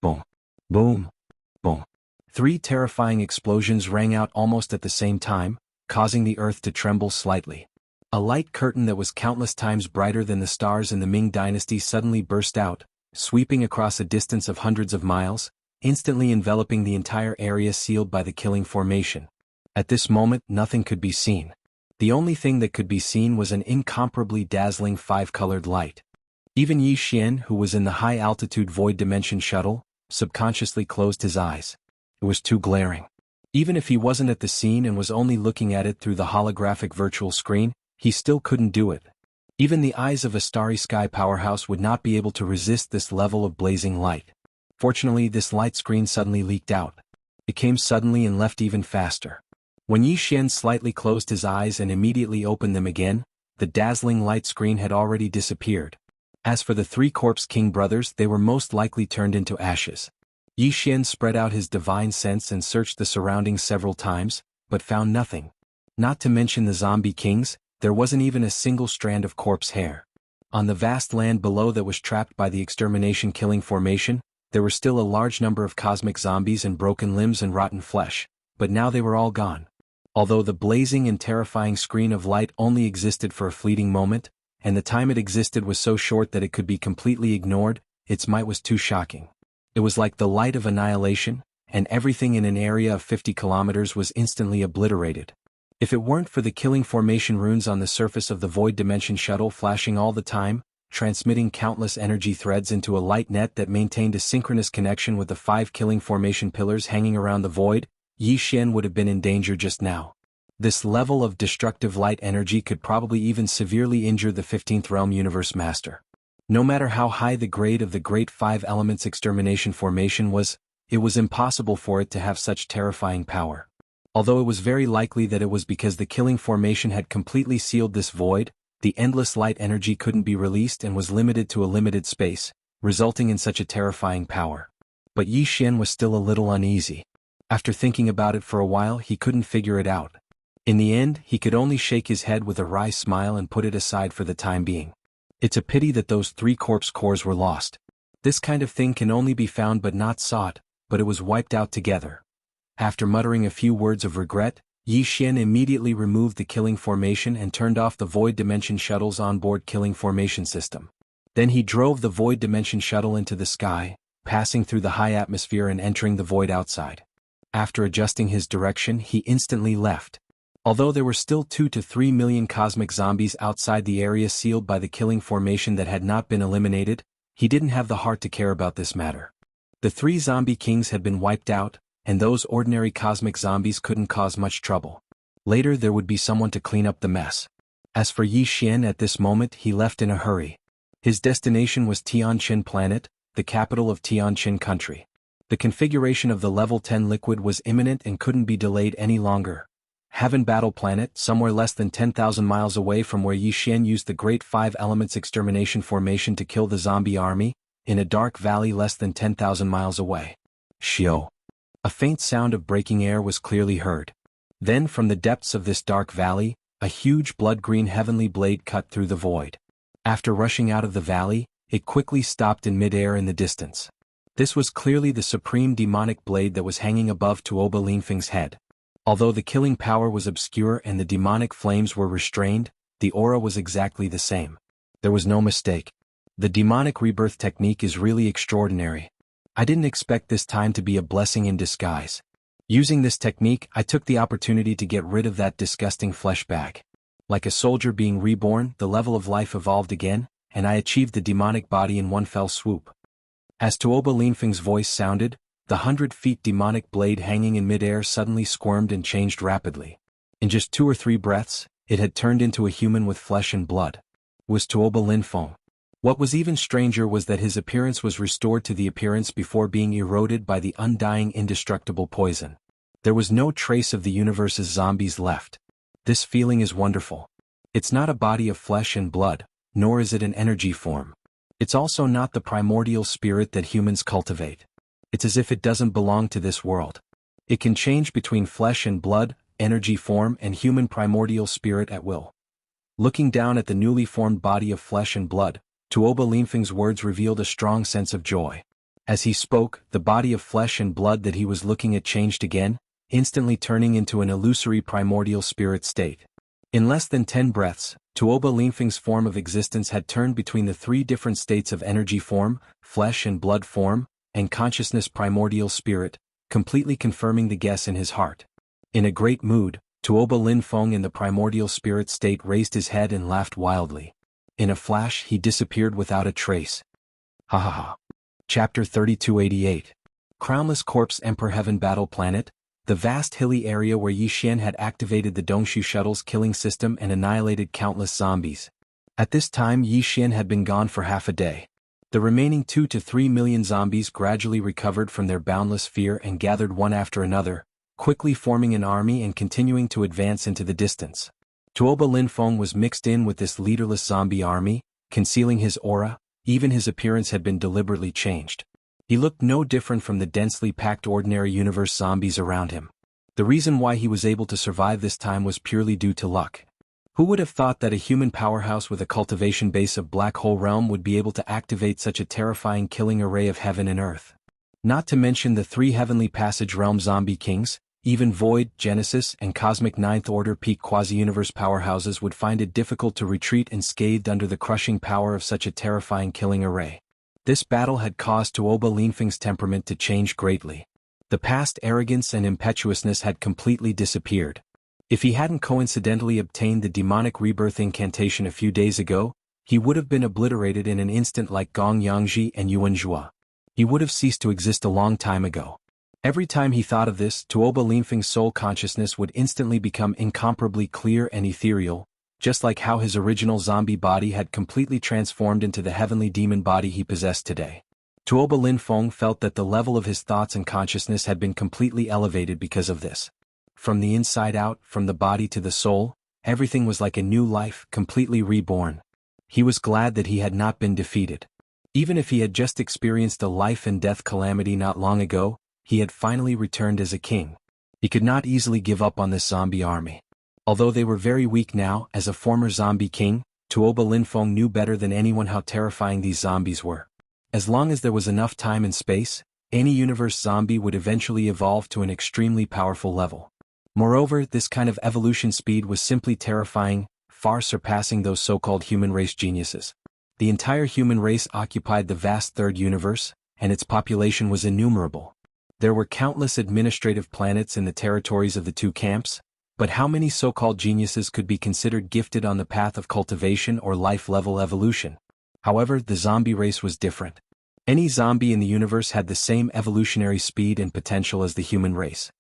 Speaker 1: Boom. Boom. Boom. 3 terrifying explosions rang out almost at the same time, causing the earth to tremble slightly. A light curtain that was countless times brighter than the stars in the Ming dynasty suddenly burst out, sweeping across a distance of hundreds of miles, instantly enveloping the entire area sealed by the killing formation. At this moment, nothing could be seen. The only thing that could be seen was an incomparably dazzling five-colored light. Even Yi Xian, who was in the high-altitude void dimension shuttle, subconsciously closed his eyes. It was too glaring. Even if he wasn't at the scene and was only looking at it through the holographic virtual screen, he still couldn't do it. Even the eyes of a starry sky powerhouse would not be able to resist this level of blazing light. Fortunately, this light screen suddenly leaked out. It came suddenly and left even faster. When Yi Xian slightly closed his eyes and immediately opened them again, the dazzling light screen had already disappeared. As for the three Corpse King brothers, they were most likely turned into ashes. Yi Xian spread out his divine sense and searched the surroundings several times, but found nothing. Not to mention the zombie kings, there wasn't even a single strand of corpse hair. On the vast land below that was trapped by the extermination killing formation, there were still a large number of cosmic zombies and broken limbs and rotten flesh, but now they were all gone. Although the blazing and terrifying screen of light only existed for a fleeting moment, and the time it existed was so short that it could be completely ignored, its might was too shocking. It was like the light of annihilation, and everything in an area of 50 kilometers was instantly obliterated. If it weren't for the killing formation runes on the surface of the void dimension shuttle flashing all the time, transmitting countless energy threads into a light net that maintained a synchronous connection with the 5 killing formation pillars hanging around the void, Yi Xian would have been in danger just now. This level of destructive light energy could probably even severely injure the 15th Realm Universe Master. No matter how high the grade of the Great Five Elements Extermination Formation was, it was impossible for it to have such terrifying power. Although it was very likely that it was because the killing formation had completely sealed this void, the endless light energy couldn't be released and was limited to a limited space, resulting in such a terrifying power. But Yi Xian was still a little uneasy. After thinking about it for a while, he couldn't figure it out. In the end, he could only shake his head with a wry smile and put it aside for the time being. It's a pity that those 3 corpse cores were lost. This kind of thing can only be found but not sought, but it was wiped out together. After muttering a few words of regret, Yi Xian immediately removed the killing formation and turned off the Void Dimension Shuttle's onboard killing formation system. Then he drove the Void Dimension Shuttle into the sky, passing through the high atmosphere and entering the void outside. After adjusting his direction, he instantly left. Although there were still 2 to 3 million cosmic zombies outside the area sealed by the killing formation that had not been eliminated, he didn't have the heart to care about this matter. The 3 zombie kings had been wiped out, and those ordinary cosmic zombies couldn't cause much trouble. Later there would be someone to clean up the mess. As for Yi Xian, at this moment he left in a hurry. His destination was Tianqin Planet, the capital of Tianqin Country. The configuration of the level 10 liquid was imminent and couldn't be delayed any longer. Heaven Battle Planet, somewhere less than 10,000 miles away from where Yi Xian used the Great Five Elements Extermination Formation to kill the zombie army, in a dark valley less than 10,000 miles away. Shio. A faint sound of breaking air was clearly heard. Then from the depths of this dark valley, a huge blood-green heavenly blade cut through the void. After rushing out of the valley, it quickly stopped in mid-air in the distance. This was clearly the supreme demonic blade that was hanging above Tuoba Linfeng's head. Although the killing power was obscure and the demonic flames were restrained, the aura was exactly the same. There was no mistake. The demonic rebirth technique is really extraordinary. I didn't expect this time to be a blessing in disguise. Using this technique, I took the opportunity to get rid of that disgusting flesh bag. Like a soldier being reborn, the level of life evolved again, and I achieved the demonic body in one fell swoop. As Tuoba Linfeng's voice sounded, the 100-feet demonic blade hanging in midair suddenly squirmed and changed rapidly. In just 2 or 3 breaths, it had turned into a human with flesh and blood. It was Tuoba Linfeng. What was even stranger was that his appearance was restored to the appearance before being eroded by the undying indestructible poison. There was no trace of the universe's zombies left. This feeling is wonderful. It's not a body of flesh and blood, nor is it an energy form. It's also not the primordial spirit that humans cultivate. It's as if it doesn't belong to this world. It can change between flesh and blood, energy form and human primordial spirit at will. Looking down at the newly formed body of flesh and blood, Tuoba Linfeng's words revealed a strong sense of joy. As he spoke, the body of flesh and blood that he was looking at changed again, instantly turning into an illusory primordial spirit state. In less than 10 breaths, Tuoba Linfeng's form of existence had turned between the three different states of energy form, flesh and blood form, and consciousness primordial spirit, completely confirming the guess in his heart. In a great mood, Tuoba Linfeng in the primordial spirit state raised his head and laughed wildly. In a flash he disappeared without a trace. Ha ha ha. Chapter 3288. Crownless Corpse Emperor Heaven Battle Planet, the vast hilly area where Yi Xian had activated the Dongshu shuttle's killing system and annihilated countless zombies. At this time Yi Xian had been gone for half a day. The remaining 2 to 3 million zombies gradually recovered from their boundless fear and gathered one after another, quickly forming an army and continuing to advance into the distance. Tuoba Linfeng was mixed in with this leaderless zombie army, concealing his aura. Even his appearance had been deliberately changed. He looked no different from the densely packed ordinary universe zombies around him. The reason why he was able to survive this time was purely due to luck. Who would have thought that a human powerhouse with a cultivation base of Black Hole Realm would be able to activate such a terrifying killing array of heaven and earth? Not to mention the 3 Heavenly Passage Realm zombie kings, even Void, Genesis, and Cosmic Ninth Order peak quasi-universe powerhouses would find it difficult to retreat unscathed under the crushing power of such a terrifying killing array. This battle had caused Tuoba Linfeng's temperament to change greatly. The past arrogance and impetuousness had completely disappeared. If he hadn't coincidentally obtained the demonic rebirth incantation a few days ago, he would have been obliterated in an instant like Gong Yangji and Yuan Zhua. He would have ceased to exist a long time ago. Every time he thought of this, Tuoba Linfeng's soul consciousness would instantly become incomparably clear and ethereal, just like how his original zombie body had completely transformed into the heavenly demon body he possessed today. Tuoba Linfeng felt that the level of his thoughts and consciousness had been completely elevated because of this. From the inside out, from the body to the soul, everything was like a new life, completely reborn. He was glad that he had not been defeated. Even if he had just experienced a life and death calamity not long ago, he had finally returned as a king. He could not easily give up on this zombie army. Although they were very weak now, as a former zombie king, Tuoba Linfeng knew better than anyone how terrifying these zombies were. As long as there was enough time and space, any universe zombie would eventually evolve to an extremely powerful level. Moreover, this kind of evolution speed was simply terrifying, far surpassing those so-called human race geniuses. The entire human race occupied the vast third universe, and its population was innumerable. There were countless administrative planets in the territories of the 2 camps, but how many so-called geniuses could be considered gifted on the path of cultivation or life-level evolution? However, the zombie race was different. Any zombie in the universe had the same evolutionary speed and potential as the human race.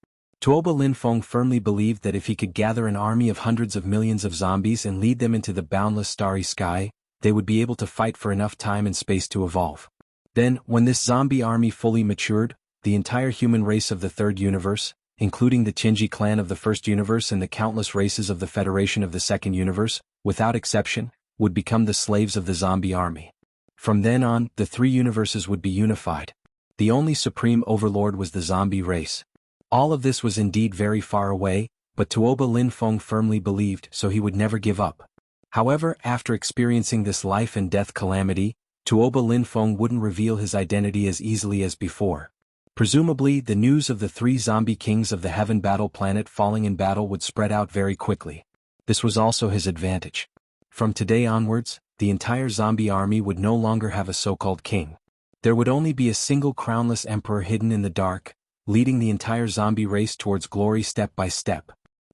Speaker 1: Tuoba Linfeng firmly believed that if he could gather an army of hundreds of millions of zombies and lead them into the boundless starry sky, they would be able to fight for enough time and space to evolve. Then, when this zombie army fully matured, the entire human race of the third universe, including the Qinji clan of the first universe and the countless races of the Federation of the second universe, without exception, would become the slaves of the zombie army. From then on, the 3 universes would be unified. The only supreme overlord was the zombie race. All of this was indeed very far away, but Tuoba Linfeng firmly believed, so he would never give up. However, after experiencing this life and death calamity, Tuoba Linfeng wouldn't reveal his identity as easily as before. Presumably, the news of the 3 zombie kings of the Heaven Battle Planet falling in battle would spread out very quickly. This was also his advantage. From today onwards, the entire zombie army would no longer have a so-called king. There would only be a single crownless emperor hidden in the dark, leading the entire zombie race towards glory step by step.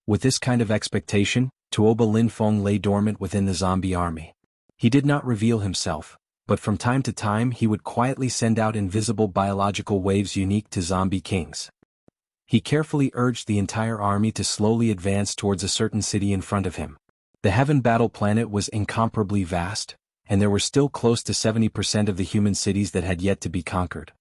Speaker 1: With this kind of expectation, Tuoba Linfeng lay dormant within the zombie army. He did not reveal himself, but from time to time he would quietly send out invisible biological waves unique to zombie kings. He carefully urged the entire army to slowly advance towards a certain city in front of him. The Heaven Battle Planet was incomparably vast, and there were still close to 70% of the human cities that had yet to be conquered.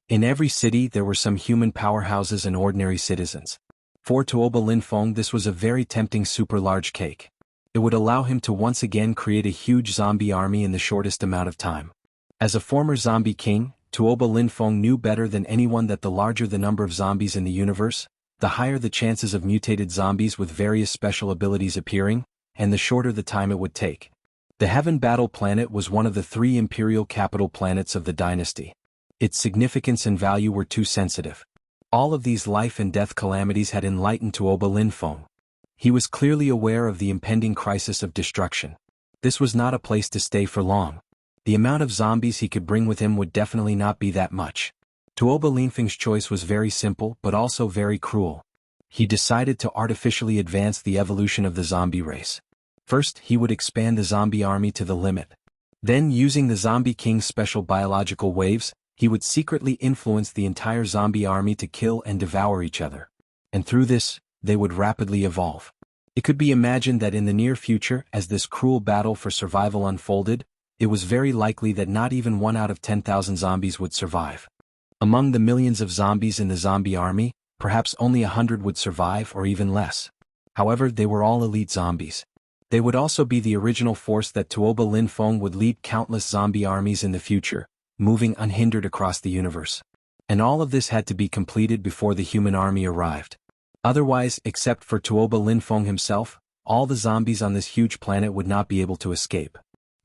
Speaker 1: In every city there were some human powerhouses and ordinary citizens. For Tuoba Linfeng this was a very tempting super large cake. It would allow him to once again create a huge zombie army in the shortest amount of time. As a former zombie king, Tuoba Linfeng knew better than anyone that the larger the number of zombies in the universe, the higher the chances of mutated zombies with various special abilities appearing, and the shorter the time it would take. The Heaven Battle Planet was one of the 3 imperial capital planets of the dynasty. Its significance and value were too sensitive. All of these life and death calamities had enlightened Tuoba Linfeng. He was clearly aware of the impending crisis of destruction. This was not a place to stay for long. The amount of zombies he could bring with him would definitely not be that much. Tuoba Linfeng's choice was very simple but also very cruel. He decided to artificially advance the evolution of the zombie race. First, he would expand the zombie army to the limit. Then, using the Zombie King's special biological waves, he would secretly influence the entire zombie army to kill and devour each other. And through this, they would rapidly evolve. It could be imagined that in the near future, as this cruel battle for survival unfolded, it was very likely that not even 1 out of 10,000 zombies would survive. Among the millions of zombies in the zombie army, perhaps only 100 would survive or even less. However, they were all elite zombies. They would also be the original force that Tuoba Linfeng would lead countless zombie armies in the future, moving unhindered across the universe. And all of this had to be completed before the human army arrived. Otherwise, except for Tuoba Linfeng himself, all the zombies on this huge planet would not be able to escape.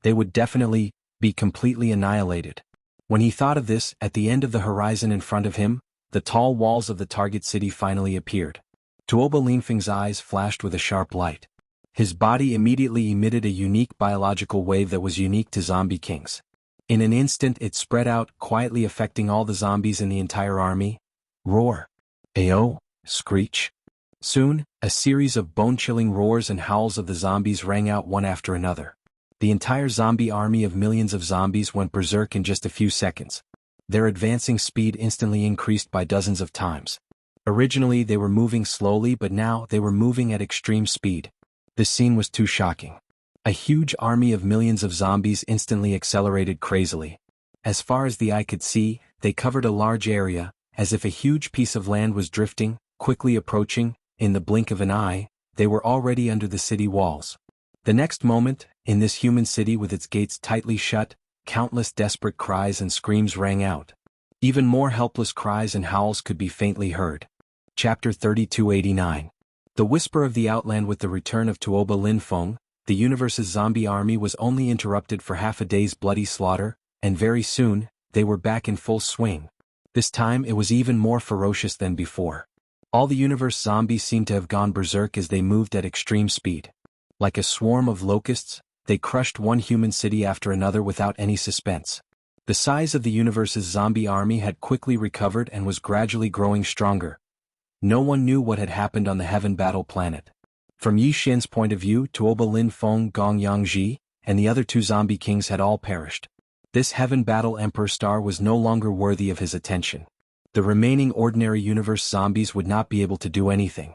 Speaker 1: They would definitely be completely annihilated. When he thought of this, at the end of the horizon in front of him, the tall walls of the target city finally appeared. Tuoba Linfeng's eyes flashed with a sharp light. His body immediately emitted a unique biological wave that was unique to zombie kings. In an instant it spread out, quietly affecting all the zombies in the entire army. Roar. Ayo. Screech. Soon, a series of bone-chilling roars and howls of the zombies rang out one after another. The entire zombie army of millions of zombies went berserk in just a few seconds. Their advancing speed instantly increased by dozens of times. Originally they were moving slowly, but now they were moving at extreme speed. This scene was too shocking. A huge army of millions of zombies instantly accelerated crazily. As far as the eye could see, they covered a large area, as if a huge piece of land was drifting, quickly approaching. In the blink of an eye, they were already under the city walls. The next moment, in this human city with its gates tightly shut, countless desperate cries and screams rang out. Even more helpless cries and howls could be faintly heard. Chapter 3289. The Whisper of the Outland. With the return of Tuoba Linfeng, the universe's zombie army was only interrupted for half a day's bloody slaughter, and very soon, they were back in full swing. This time it was even more ferocious than before. All the universe zombies seemed to have gone berserk as they moved at extreme speed. Like a swarm of locusts, they crushed one human city after another without any suspense. The size of the universe's zombie army had quickly recovered and was gradually growing stronger. No one knew what had happened on the Heaven Battle planet. From Yi Xian's point of view, Tuoba Linfeng, Gong Yangji, and the other 2 zombie kings had all perished. This Heaven Battle Emperor star was no longer worthy of his attention. The remaining ordinary universe zombies would not be able to do anything.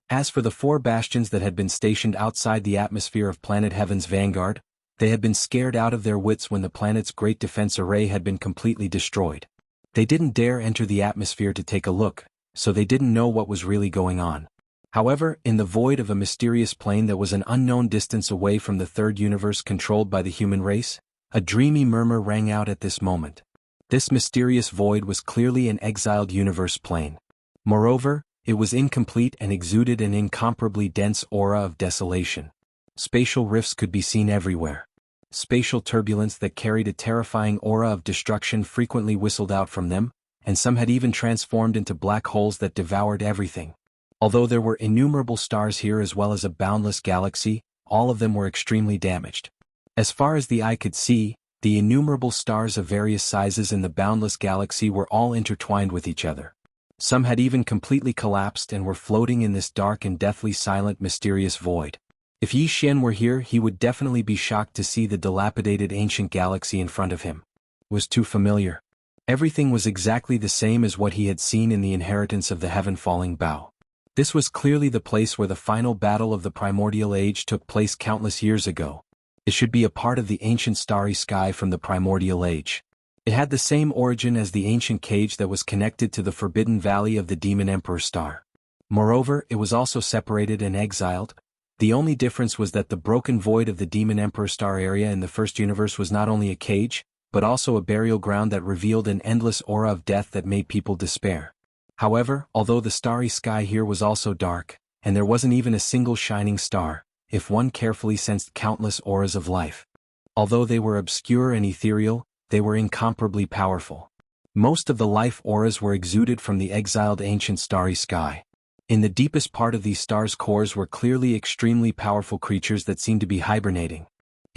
Speaker 1: As for the 4 bastions that had been stationed outside the atmosphere of planet Heaven's vanguard, they had been scared out of their wits when the planet's great defense array had been completely destroyed. They didn't dare enter the atmosphere to take a look, so they didn't know what was really going on. However, in the void of a mysterious plane that was an unknown distance away from the 3rd universe controlled by the human race, a dreamy murmur rang out at this moment. This mysterious void was clearly an exiled universe plane. Moreover, it was incomplete and exuded an incomparably dense aura of desolation. Spatial rifts could be seen everywhere. Spatial turbulence that carried a terrifying aura of destruction frequently whistled out from them, and some had even transformed into black holes that devoured everything. Although there were innumerable stars here as well as a boundless galaxy, all of them were extremely damaged. As far as the eye could see, the innumerable stars of various sizes in the boundless galaxy were all intertwined with each other. Some had even completely collapsed and were floating in this dark and deathly silent mysterious void. If Yi Xian were here, he would definitely be shocked to see the dilapidated ancient galaxy in front of him. It was too familiar. Everything was exactly the same as what he had seen in the Inheritance of the Heaven-Falling Bough. This was clearly the place where the final battle of the primordial age took place countless years ago. It should be a part of the ancient starry sky from the primordial age. It had the same origin as the ancient cage that was connected to the Forbidden Valley of the Demon Emperor Star. Moreover, it was also separated and exiled. The only difference was that the broken void of the Demon Emperor Star area in the first universe was not only a cage, but also a burial ground that revealed an endless aura of death that made people despair. However, although the starry sky here was also dark, and there wasn't even a single shining star, if one carefully sensed countless auras of life. Although they were obscure and ethereal, they were incomparably powerful. Most of the life auras were exuded from the exiled ancient starry sky. In the deepest part of these stars' cores were clearly extremely powerful creatures that seemed to be hibernating.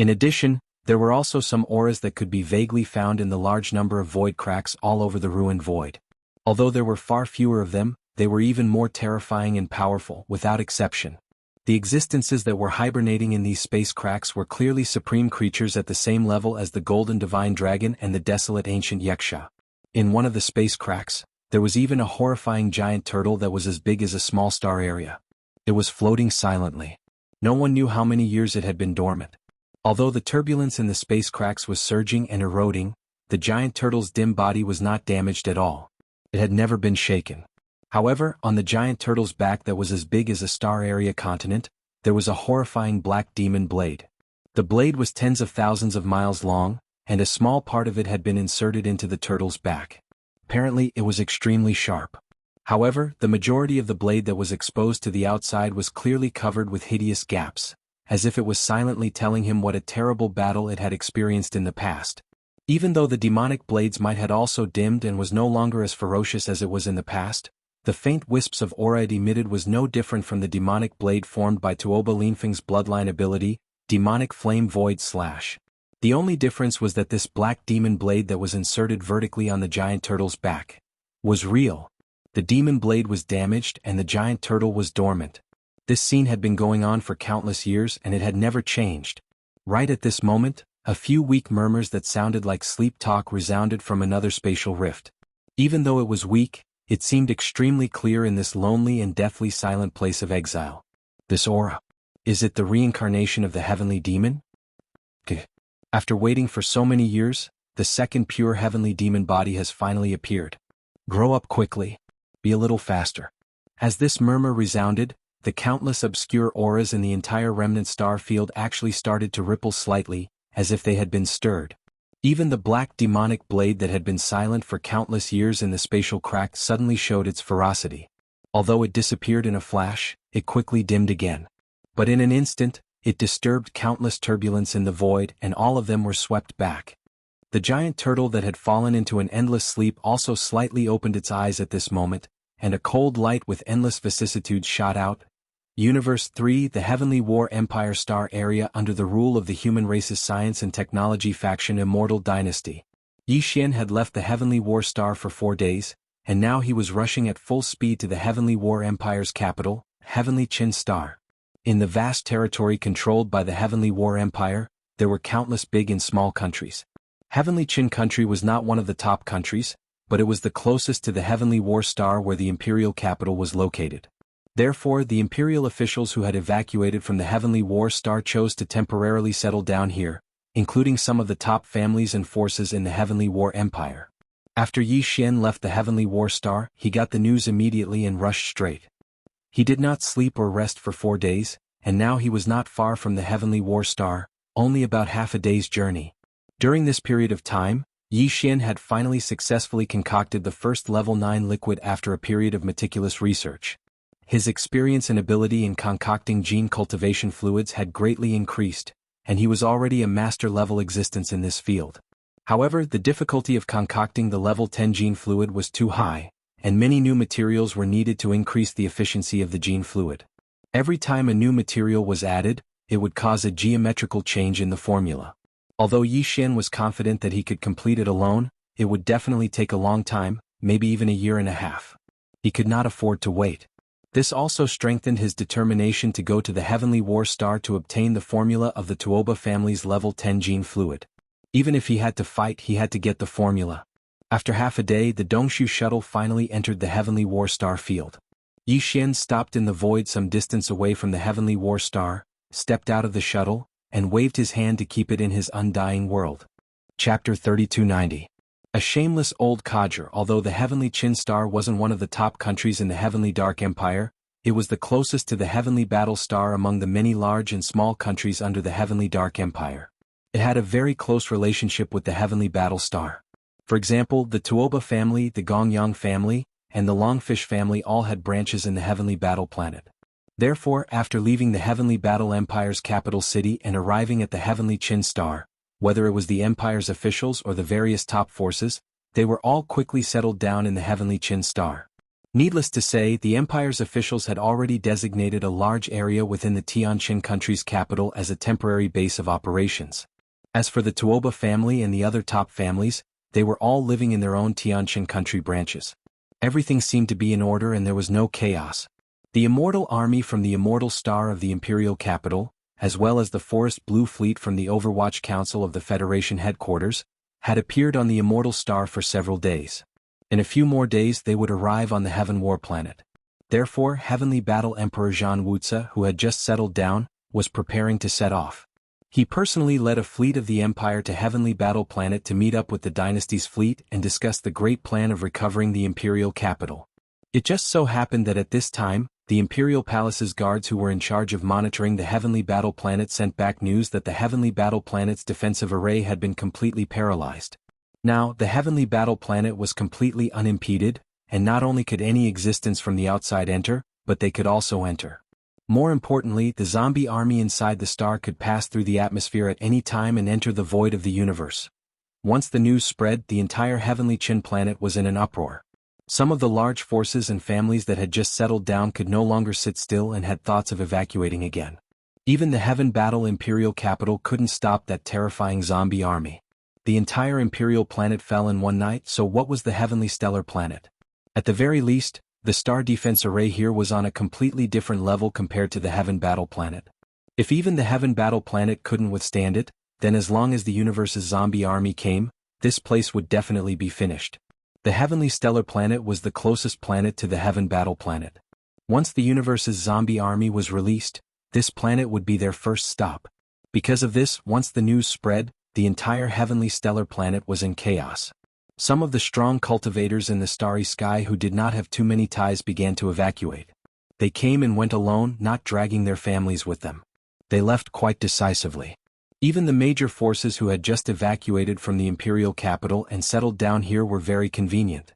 Speaker 1: In addition, there were also some auras that could be vaguely found in the large number of void cracks all over the ruined void. Although there were far fewer of them, they were even more terrifying and powerful, without exception. The existences that were hibernating in these space cracks were clearly supreme creatures at the same level as the golden divine dragon and the desolate ancient Yeksha. In one of the space cracks, there was even a horrifying giant turtle that was as big as a small star area. It was floating silently. No one knew how many years it had been dormant. Although the turbulence in the space cracks was surging and eroding, the giant turtle's dim body was not damaged at all. It had never been shaken. However, on the giant turtle's back that was as big as a star area continent, there was a horrifying black demon blade. The blade was tens of thousands of miles long, and a small part of it had been inserted into the turtle's back. Apparently, it was extremely sharp. However, the majority of the blade that was exposed to the outside was clearly covered with hideous gaps, as if it was silently telling him what a terrible battle it had experienced in the past. Even though the demonic blade's might had also dimmed and was no longer as ferocious as it was in the past, the faint wisps of aura it emitted was no different from the demonic blade formed by Tuoba Linfeng's bloodline ability, Demonic Flame Void Slash. The only difference was that this black demon blade that was inserted vertically on the giant turtle's back was real. The demon blade was damaged and the giant turtle was dormant. This scene had been going on for countless years and it had never changed. Right at this moment, a few weak murmurs that sounded like sleep talk resounded from another spatial rift. Even though it was weak, it seemed extremely clear in this lonely and deathly silent place of exile. This aura. Is it the reincarnation of the heavenly demon? After waiting for so many years, the second pure heavenly demon body has finally appeared. Grow up quickly. Be a little faster. As this murmur resounded, the countless obscure auras in the entire remnant star field actually started to ripple slightly, as if they had been stirred. Even the black demonic blade that had been silent for countless years in the spatial crack suddenly showed its ferocity. Although it disappeared in a flash, it quickly dimmed again. But in an instant, it disturbed countless turbulence in the void and all of them were swept back. The giant turtle that had fallen into an endless sleep also slightly opened its eyes at this moment, and a cold light with endless vicissitudes shot out. Universe 3, the Heavenly War Empire Star Area under the rule of the human race's science and technology faction Immortal Dynasty. Yi Xian had left the Heavenly War Star for 4 days, and now he was rushing at full speed to the Heavenly War Empire's capital, Heavenly Qin Star. In the vast territory controlled by the Heavenly War Empire, there were countless big and small countries. Heavenly Qin Country was not one of the top countries, but it was the closest to the Heavenly War Star where the imperial capital was located. Therefore, the imperial officials who had evacuated from the Heavenly War Star chose to temporarily settle down here, including some of the top families and forces in the Heavenly War Empire. After Yi Xian left the Heavenly War Star, he got the news immediately and rushed straight. He did not sleep or rest for 4 days, and now he was not far from the Heavenly War Star, only about half a day's journey. During this period of time, Yi Xian had finally successfully concocted the first level 9 liquid after a period of meticulous research. His experience and ability in concocting gene cultivation fluids had greatly increased, and he was already a master-level existence in this field. However, the difficulty of concocting the level 10 gene fluid was too high, and many new materials were needed to increase the efficiency of the gene fluid. Every time a new material was added, it would cause a geometrical change in the formula. Although Yi Xian was confident that he could complete it alone, it would definitely take a long time, maybe even a year and a half. He could not afford to wait. This also strengthened his determination to go to the Heavenly War Star to obtain the formula of the Tuoba family's level 10 gene fluid. Even if he had to fight, he had to get the formula. After half a day, the Dongshu shuttle finally entered the Heavenly War Star field. Yi Xian stopped in the void some distance away from the Heavenly War Star, stepped out of the shuttle, and waved his hand to keep it in his undying world. Chapter 3290. A shameless old codger. Although the Heavenly Qin Star wasn't one of the top countries in the Heavenly Dark Empire, it was the closest to the Heavenly Battle Star among the many large and small countries under the Heavenly Dark Empire. It had a very close relationship with the Heavenly Battle Star. For example, the Tuoba family, the Gongyang family, and the Longfish family all had branches in the Heavenly Battle Planet. Therefore, after leaving the Heavenly Battle Empire's capital city and arriving at the Heavenly Qin Star, whether it was the Empire's officials or the various top forces, they were all quickly settled down in the Heavenly Qin Star. Needless to say, the empire's officials had already designated a large area within the Tianqin country's capital as a temporary base of operations. As for the Tuoba family and the other top families, they were all living in their own Tianqin country branches. Everything seemed to be in order and there was no chaos. The Immortal Army from the Immortal Star of the Imperial Capital, as well as the Forest Blue Fleet from the Overwatch Council of the Federation headquarters, had appeared on the Immortal Star for several days. In a few more days they would arrive on the Heaven War planet. Therefore, Heavenly Battle Emperor Zhan Wuxia, who had just settled down, was preparing to set off. He personally led a fleet of the Empire to Heavenly Battle Planet to meet up with the Dynasty's fleet and discuss the great plan of recovering the Imperial capital. It just so happened that at this time, the Imperial Palace's guards who were in charge of monitoring the Heavenly Battle Planet sent back news that the Heavenly Battle Planet's defensive array had been completely paralyzed. Now, the Heavenly Battle Planet was completely unimpeded, and not only could any existence from the outside enter, but they could also enter. More importantly, the zombie army inside the star could pass through the atmosphere at any time and enter the void of the universe. Once the news spread, the entire Heavenly Qin planet was in an uproar. Some of the large forces and families that had just settled down could no longer sit still and had thoughts of evacuating again. Even the Heaven Battle Imperial capital couldn't stop that terrifying zombie army. The entire Imperial planet fell in one night, so what was the Heavenly Stellar planet? At the very least, the star defense array here was on a completely different level compared to the Heaven Battle planet. If even the Heaven Battle planet couldn't withstand it, then as long as the universe's zombie army came, this place would definitely be finished. The Heavenly Stellar planet was the closest planet to the Heaven Battle planet. Once the universe's zombie army was released, this planet would be their first stop. Because of this, once the news spread, the entire Heavenly Stellar planet was in chaos. Some of the strong cultivators in the starry sky who did not have too many ties began to evacuate. They came and went alone, not dragging their families with them. They left quite decisively. Even the major forces who had just evacuated from the Imperial capital and settled down here were very convenient.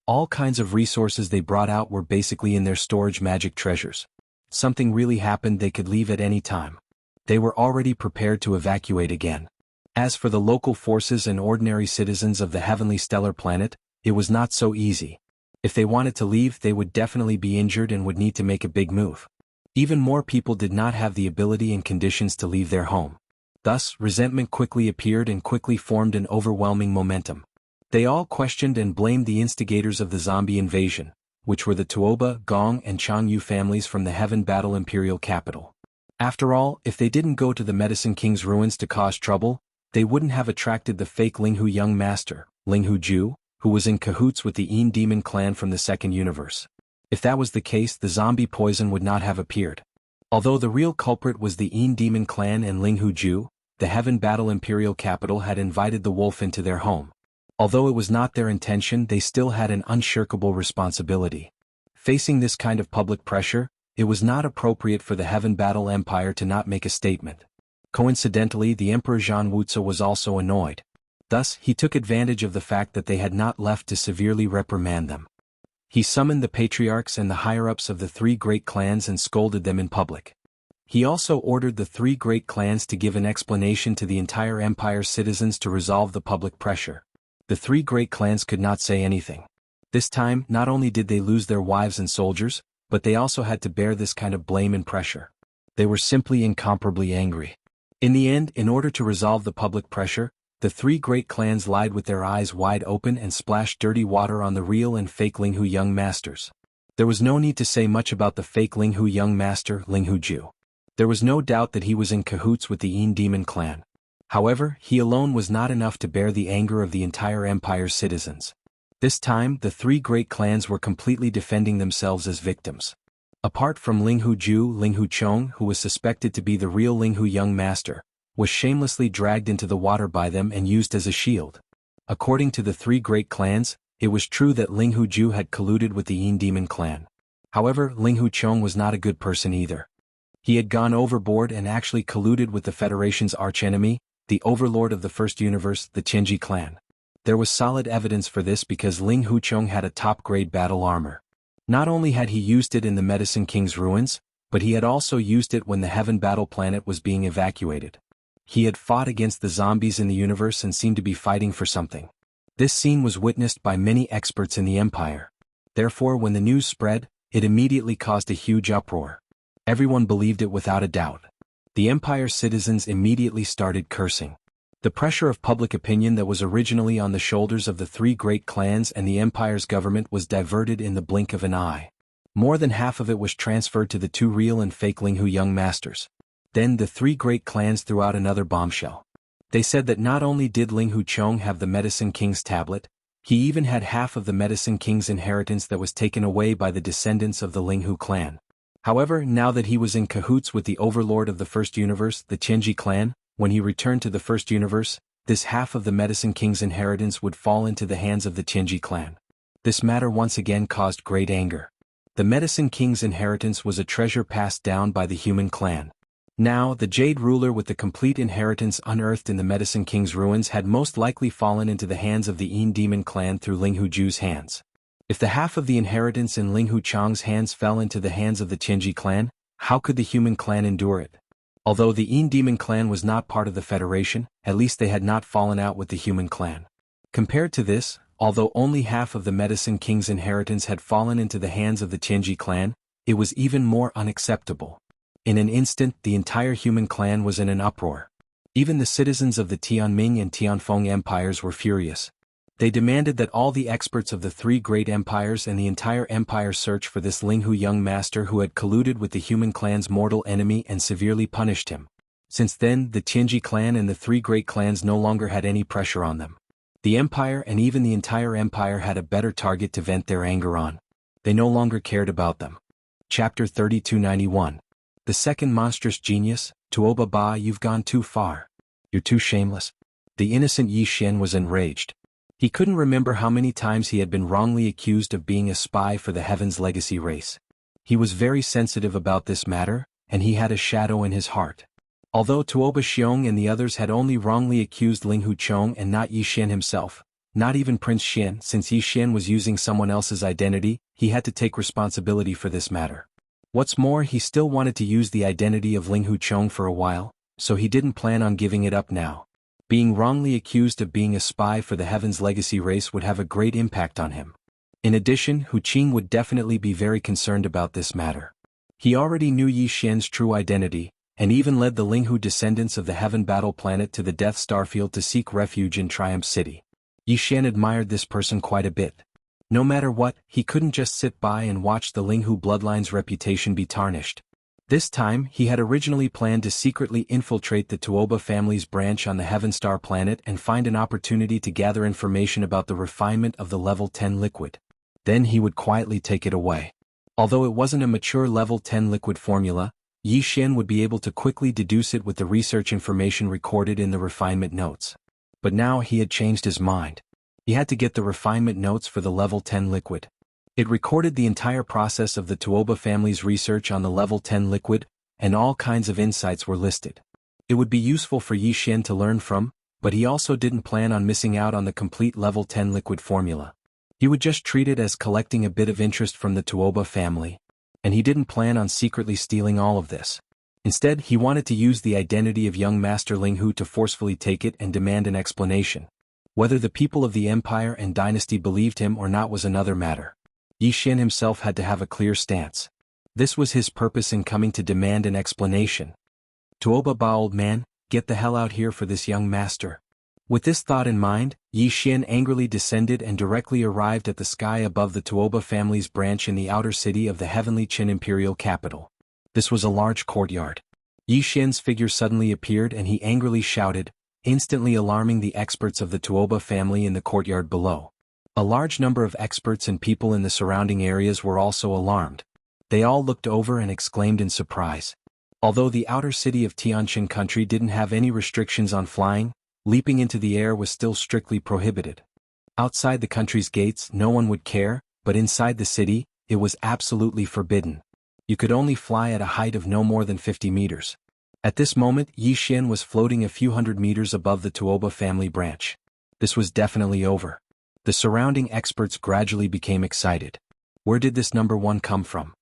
Speaker 1: All kinds of resources they brought out were basically in their storage magic treasures. Something really happened, they could leave at any time. They were already prepared to evacuate again. As for the local forces and ordinary citizens of the Heavenly Stellar planet, it was not so easy. If they wanted to leave, they would definitely be injured and would need to make a big move. Even more people did not have the ability and conditions to leave their home. Thus, resentment quickly appeared and quickly formed an overwhelming momentum. They all questioned and blamed the instigators of the zombie invasion, which were the Tuoba, Gong, and Changyu families from the Heaven Battle Imperial capital. After all, if they didn't go to the Medicine King's ruins to cause trouble, they wouldn't have attracted the fake Linghu young master, Linghu Ju, who was in cahoots with the Yin Demon clan from the second universe. If that was the case, the zombie poison would not have appeared. Although the real culprit was the Yin Demon clan and Linghu Ju, the Heaven Battle Imperial capital had invited the wolf into their home. Although it was not their intention, they still had an unshirkable responsibility. Facing this kind of public pressure, it was not appropriate for the Heaven Battle Empire to not make a statement. Coincidentally, the Emperor Zhan Wuxia was also annoyed. Thus, he took advantage of the fact that they had not left to severely reprimand them. He summoned the patriarchs and the higher-ups of the three great clans and scolded them in public. He also ordered the three great clans to give an explanation to the entire empire's citizens to resolve the public pressure. The three great clans could not say anything. This time, not only did they lose their wives and soldiers, but they also had to bear this kind of blame and pressure. They were simply incomparably angry. In the end, in order to resolve the public pressure, the three great clans lied with their eyes wide open and splashed dirty water on the real and fake Linghu young masters. There was no need to say much about the fake Linghu young master, Linghu Ju. There was no doubt that he was in cahoots with the Yin Demon clan. However, he alone was not enough to bear the anger of the entire empire's citizens. This time, the three great clans were completely defending themselves as victims. Apart from Linghu Ju, Linghu Chong, who was suspected to be the real Linghu young master, was shamelessly dragged into the water by them and used as a shield. According to the three great clans, it was true that Linghu Ju had colluded with the Yin Demon clan. However, Linghu Chong was not a good person either. He had gone overboard and actually colluded with the Federation's archenemy, the overlord of the first universe, the Tianji clan. There was solid evidence for this because Linghu Chong had a top-grade battle armor. Not only had he used it in the Medicine King's ruins, but he had also used it when the Heaven Battle planet was being evacuated. He had fought against the zombies in the universe and seemed to be fighting for something. This scene was witnessed by many experts in the Empire. Therefore when the news spread, it immediately caused a huge uproar. Everyone believed it without a doubt. The empire's citizens immediately started cursing. The pressure of public opinion that was originally on the shoulders of the three great clans and the empire's government was diverted in the blink of an eye. More than half of it was transferred to the two real and fake Linghu young masters. Then the three great clans threw out another bombshell. They said that not only did Linghu Chong have the Medicine King's tablet, he even had half of the Medicine King's inheritance that was taken away by the descendants of the Linghu clan. However, now that he was in cahoots with the overlord of the First Universe, the Tianji clan, when he returned to the First Universe, this half of the Medicine King's inheritance would fall into the hands of the Tianji clan. This matter once again caused great anger. The Medicine King's inheritance was a treasure passed down by the human clan. Now, the Jade ruler with the complete inheritance unearthed in the Medicine King's ruins had most likely fallen into the hands of the Yin Demon clan through Linghu Ju's hands. If the half of the inheritance in Linghu Chang's hands fell into the hands of the Tianji clan, how could the human clan endure it? Although the Yin Demon clan was not part of the Federation, at least they had not fallen out with the human clan. Compared to this, although only half of the Medicine King's inheritance had fallen into the hands of the Tianji clan, it was even more unacceptable. In an instant, the entire human clan was in an uproar. Even the citizens of the Tianming and Tianfeng empires were furious. They demanded that all the experts of the three great empires and the entire empire search for this Linghu young master who had colluded with the human clan's mortal enemy and severely punished him. Since then, the Tianji clan and the three great clans no longer had any pressure on them. The empire and even the entire empire had a better target to vent their anger on. They no longer cared about them. Chapter 3291. The second monstrous genius, Tuoba Ba, you've gone too far. You're too shameless. The innocent Yi Xian was enraged. He couldn't remember how many times he had been wrongly accused of being a spy for the Heaven's Legacy race. He was very sensitive about this matter, and he had a shadow in his heart. Although Tuoba Xiong and the others had only wrongly accused Linghu Chong and not Yi Xian himself, not even Prince Xian, since Yi Xian was using someone else's identity, he had to take responsibility for this matter. What's more, he still wanted to use the identity of Linghu Chong for a while, so he didn't plan on giving it up now. Being wrongly accused of being a spy for the Heaven's Legacy race would have a great impact on him. In addition, Hu Qing would definitely be very concerned about this matter. He already knew Yi Xian's true identity, and even led the Linghu descendants of the Heaven Battle Planet to the Death Starfield to seek refuge in Triumph City. Yi Xian admired this person quite a bit. No matter what, he couldn't just sit by and watch the Linghu bloodline's reputation be tarnished. This time, he had originally planned to secretly infiltrate the Tuoba family's branch on the Heaven Star planet and find an opportunity to gather information about the refinement of the level 10 liquid. Then he would quietly take it away. Although it wasn't a mature level 10 liquid formula, Yi Xian would be able to quickly deduce it with the research information recorded in the refinement notes. But now he had changed his mind. He had to get the refinement notes for the level 10 liquid. It recorded the entire process of the Tuoba family's research on the level 10 liquid, and all kinds of insights were listed. It would be useful for Yi Xian to learn from, but he also didn't plan on missing out on the complete level 10 liquid formula. He would just treat it as collecting a bit of interest from the Tuoba family, and he didn't plan on secretly stealing all of this. Instead, he wanted to use the identity of young Master Linghu to forcefully take it and demand an explanation. Whether the people of the empire and dynasty believed him or not was another matter. Yi Xian himself had to have a clear stance. This was his purpose in coming to demand an explanation. Tuoba Ba, old man, get the hell out here for this young master. With this thought in mind, Yi Xian angrily descended and directly arrived at the sky above the Tuoba family's branch in the outer city of the heavenly Qin imperial capital. This was a large courtyard. Yi Xian's figure suddenly appeared and he angrily shouted, instantly alarming the experts of the Tuoba family in the courtyard below. A large number of experts and people in the surrounding areas were also alarmed. They all looked over and exclaimed in surprise. Although the outer city of Tianjin country didn't have any restrictions on flying, leaping into the air was still strictly prohibited. Outside the country's gates no one would care, but inside the city, it was absolutely forbidden. You could only fly at a height of no more than 50 meters. At this moment, Yi Xian was floating a few hundred meters above the Tuoba family branch. This was definitely over. The surrounding experts gradually became excited. Where did this number one come from?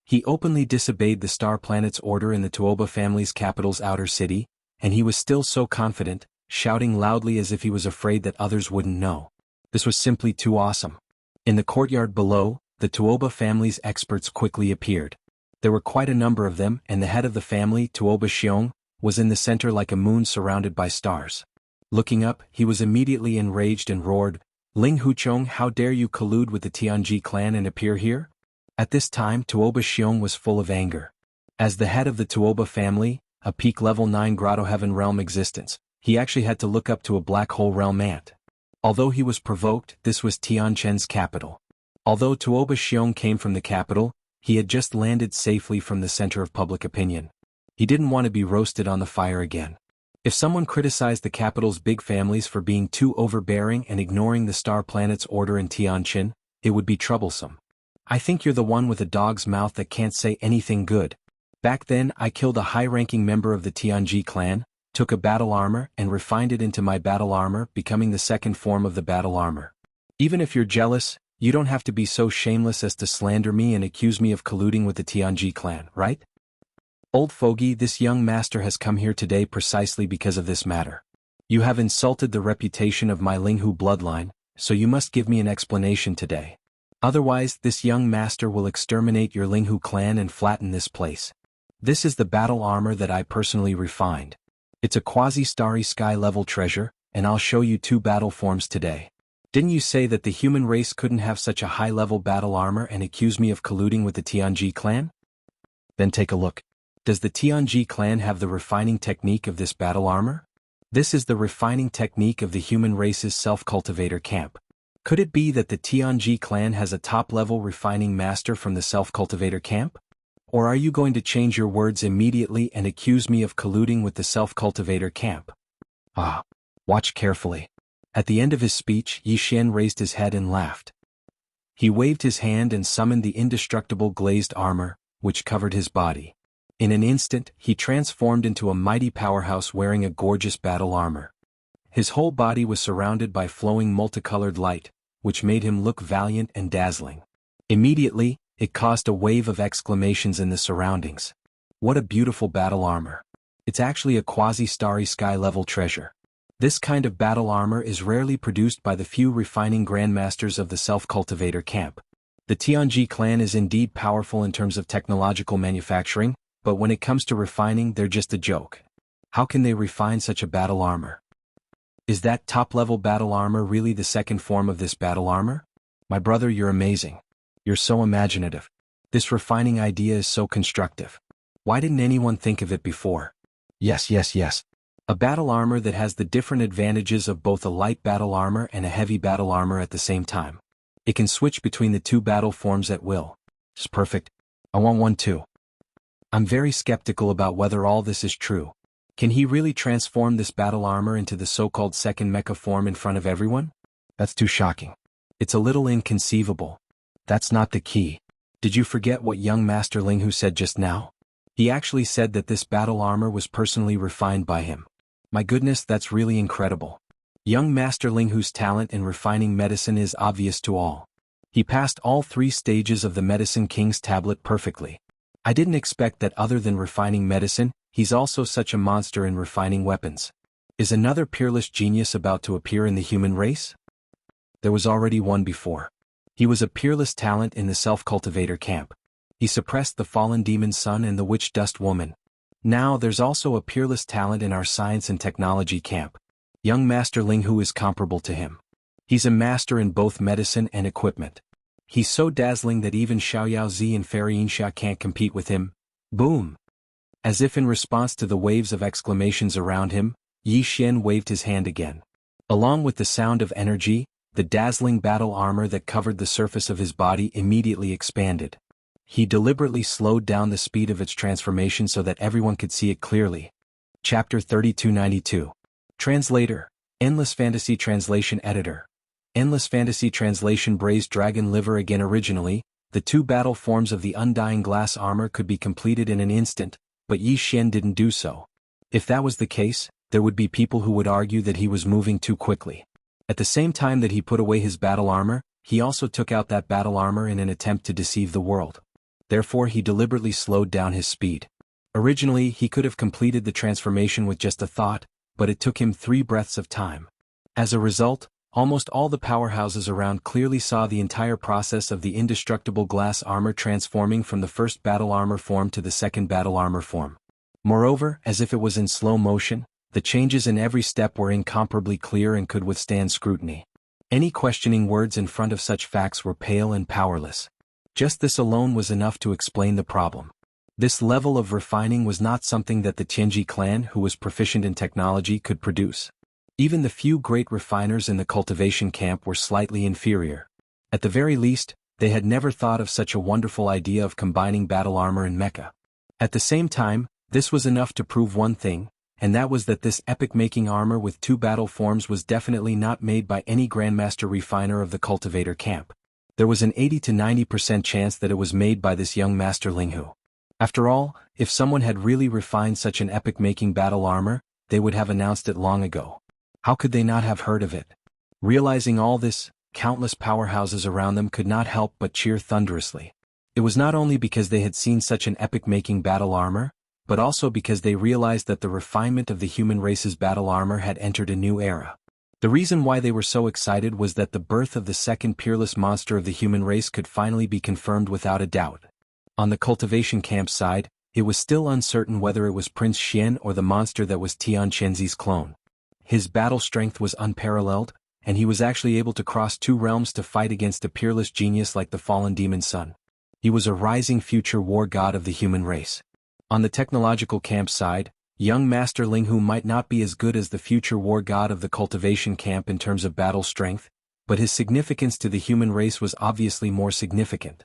Speaker 1: He openly disobeyed the star planet's order in the Tuoba family's capital's outer city, and he was still so confident, shouting loudly as if he was afraid that others wouldn't know. This was simply too awesome. In the courtyard below, the Tuoba family's experts quickly appeared. There were quite a number of them, and the head of the family, Tuoba Xiong, was in the center like a moon surrounded by stars. Looking up, he was immediately enraged and roared, "Ling Huchong, how dare you collude with the Tianji clan and appear here?" At this time, Tuoba Xiong was full of anger. As the head of the Tuoba family, a peak level 9 Grotto Heaven realm existence, he actually had to look up to a black hole realm ant. Although he was provoked, this was Tianchen's capital. Although Tuoba Xiong came from the capital, he had just landed safely from the center of public opinion. He didn't want to be roasted on the fire again. If someone criticized the capital's big families for being too overbearing and ignoring the star planet's order in Tianjin, it would be troublesome. "I think you're the one with a dog's mouth that can't say anything good. Back then I killed a high-ranking member of the Tianji clan, took a battle armor and refined it into my battle armor, becoming the second form of the battle armor. Even if you're jealous, you don't have to be so shameless as to slander me and accuse me of colluding with the Tianji clan, right? Old fogey, this young master has come here today precisely because of this matter. You have insulted the reputation of my Linghu bloodline, so you must give me an explanation today. Otherwise, this young master will exterminate your Linghu clan and flatten this place. This is the battle armor that I personally refined. It's a quasi-starry sky-level treasure, and I'll show you 2 battle forms today. Didn't you say that the human race couldn't have such a high-level battle armor and accuse me of colluding with the Tianji clan? Then take a look. Does the Tianji clan have the refining technique of this battle armor? This is the refining technique of the human race's self-cultivator camp. Could it be that the Tianji clan has a top-level refining master from the self-cultivator camp? Or are you going to change your words immediately and accuse me of colluding with the self-cultivator camp? Watch carefully. At the end of his speech, Yi Xian raised his head and laughed. He waved his hand and summoned the indestructible glazed armor, which covered his body. In an instant, he transformed into a mighty powerhouse wearing a gorgeous battle armor. His whole body was surrounded by flowing multicolored light, which made him look valiant and dazzling. Immediately, it caused a wave of exclamations in the surroundings. What a beautiful battle armor. It's actually a quasi-starry sky-level treasure. This kind of battle armor is rarely produced by the few refining grandmasters of the self-cultivator camp. The Tianji clan is indeed powerful in terms of technological manufacturing, but when it comes to refining, they're just a joke. How can they refine such a battle armor? Is that top-level battle armor really the second form of this battle armor? My brother, you're amazing. You're so imaginative. This refining idea is so constructive. Why didn't anyone think of it before? Yes. A battle armor that has the different advantages of both a light battle armor and a heavy battle armor at the same time. It can switch between the 2 battle forms at will. It's perfect. I want one too. I'm very skeptical about whether all this is true. Can he really transform this battle armor into the so-called second mecha form in front of everyone? That's too shocking. It's a little inconceivable. That's not the key. Did you forget what young Master Linghu said just now? He actually said that this battle armor was personally refined by him. My goodness, that's really incredible. Young Master Linghu's talent in refining medicine is obvious to all. He passed all 3 stages of the Medicine King's tablet perfectly. I didn't expect that other than refining medicine, he's also such a monster in refining weapons. Is another peerless genius about to appear in the human race? There was already one before. He was a peerless talent in the self-cultivator camp. He suppressed the fallen demon son and the witch dust woman. Now there's also a peerless talent in our science and technology camp. Young Master Linghu is comparable to him. He's a master in both medicine and equipment. He's so dazzling that even Xiaoyao Zi and Fairy Yinsha can't compete with him. Boom! As if in response to the waves of exclamations around him, Yi Xian waved his hand again. Along with the sound of energy, the dazzling battle armor that covered the surface of his body immediately expanded. He deliberately slowed down the speed of its transformation so that everyone could see it clearly. Chapter 3292. Translator, Endless Fantasy Translation Editor. Endless Fantasy Translation. Braised Dragon Liver. Again, originally, the 2 battle forms of the Undying Glass armor could be completed in an instant, but Yi Xian didn't do so. If that was the case, there would be people who would argue that he was moving too quickly. At the same time that he put away his battle armor, he also took out that battle armor in an attempt to deceive the world. Therefore, he deliberately slowed down his speed. Originally, he could have completed the transformation with just a thought, but it took him 3 breaths of time. As a result, Almost all the powerhouses around clearly saw the entire process of the indestructible glass armor transforming from the first battle armor form to the second battle armor form. Moreover, as if it was in slow motion, the changes in every step were incomparably clear and could withstand scrutiny. Any questioning words in front of such facts were pale and powerless. Just this alone was enough to explain the problem. This level of refining was not something that the Tianji clan, who was proficient in technology, could produce. Even the few great refiners in the cultivation camp were slightly inferior. At the very least, they had never thought of such a wonderful idea of combining battle armor and mecha. At the same time, this was enough to prove one thing, and that was that this epic-making armor with two battle forms was definitely not made by any Grandmaster refiner of the cultivator camp. There was an 80 to 90% chance that it was made by this young Master Linghu. After all, if someone had really refined such an epic-making battle armor, they would have announced it long ago. How could they not have heard of it? Realizing all this, countless powerhouses around them could not help but cheer thunderously. It was not only because they had seen such an epic-making battle armor, but also because they realized that the refinement of the human race's battle armor had entered a new era. The reason why they were so excited was that the birth of the second peerless monster of the human race could finally be confirmed without a doubt. On the cultivation camp side, it was still uncertain whether it was Prince Xian or the monster that was Tian Chenzi's clone. His battle strength was unparalleled, and he was actually able to cross two realms to fight against a peerless genius like the fallen demon sun. He was a rising future war god of the human race. On the technological camp side, young Master Linghu might not be as good as the future war god of the cultivation camp in terms of battle strength, but his significance to the human race was obviously more significant.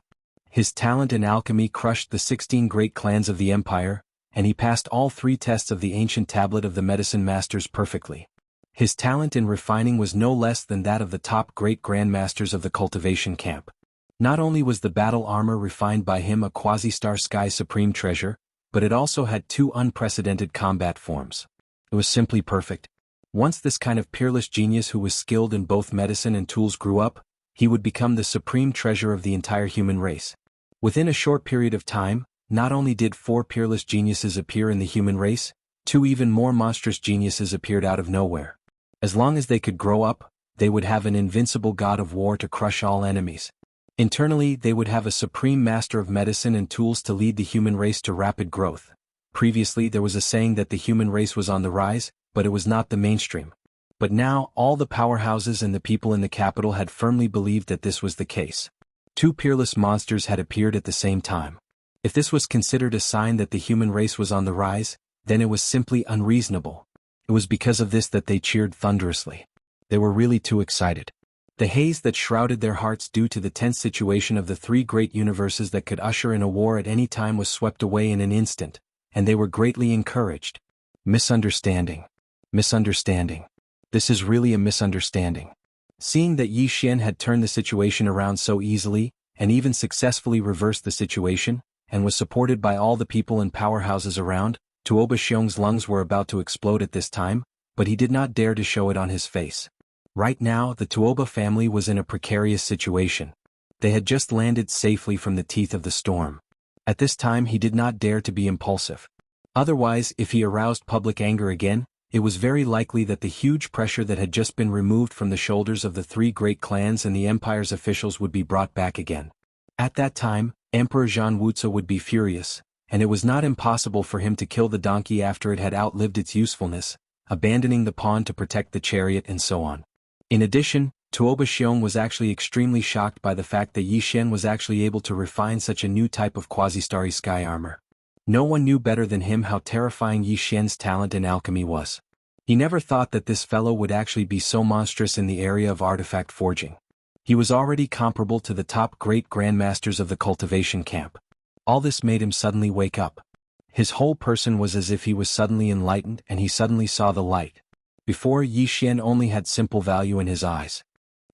Speaker 1: His talent in alchemy crushed the 16 great clans of the empire, and he passed all 3 tests of the ancient tablet of the medicine masters perfectly. His talent in refining was no less than that of the top great grandmasters of the cultivation camp. Not only was the battle armor refined by him a quasi-star sky supreme treasure, but it also had 2 unprecedented combat forms. It was simply perfect. Once this kind of peerless genius who was skilled in both medicine and tools grew up, he would become the supreme treasure of the entire human race. Within a short period of time, not only did 4 peerless geniuses appear in the human race, 2 even more monstrous geniuses appeared out of nowhere. As long as they could grow up, they would have an invincible god of war to crush all enemies. Internally, they would have a supreme master of medicine and tools to lead the human race to rapid growth. Previously, there was a saying that the human race was on the rise, but it was not the mainstream. But now, all the powerhouses and the people in the capital had firmly believed that this was the case. 2 peerless monsters had appeared at the same time. If this was considered a sign that the human race was on the rise, then it was simply unreasonable. It was because of this that they cheered thunderously. They were really too excited. The haze that shrouded their hearts due to the tense situation of the 3 great universes that could usher in a war at any time was swept away in an instant, and they were greatly encouraged. Misunderstanding. Misunderstanding. This is really a misunderstanding. Seeing that Yi Xian had turned the situation around so easily, and even successfully reversed the situation, and was supported by all the people and powerhouses around, Tuoba Xiong's lungs were about to explode at this time, but he did not dare to show it on his face. Right now, the Tuoba family was in a precarious situation. They had just landed safely from the teeth of the storm. At this time he did not dare to be impulsive. Otherwise, if he aroused public anger again, it was very likely that the huge pressure that had just been removed from the shoulders of the 3 great clans and the empire's officials would be brought back again. At that time, Emperor Zhan Wuxia would be furious, and it was not impossible for him to kill the donkey after it had outlived its usefulness, abandoning the pawn to protect the chariot and so on. In addition, Tuoba Xiong was actually extremely shocked by the fact that Yi Xian was actually able to refine such a new type of quasi-starry sky armor. No one knew better than him how terrifying Yi Xian's talent in alchemy was. He never thought that this fellow would actually be so monstrous in the area of artifact forging. He was already comparable to the top great grandmasters of the cultivation camp. All this made him suddenly wake up. His whole person was as if he was suddenly enlightened and he suddenly saw the light. Before, Yi Xian only had simple value in his eyes.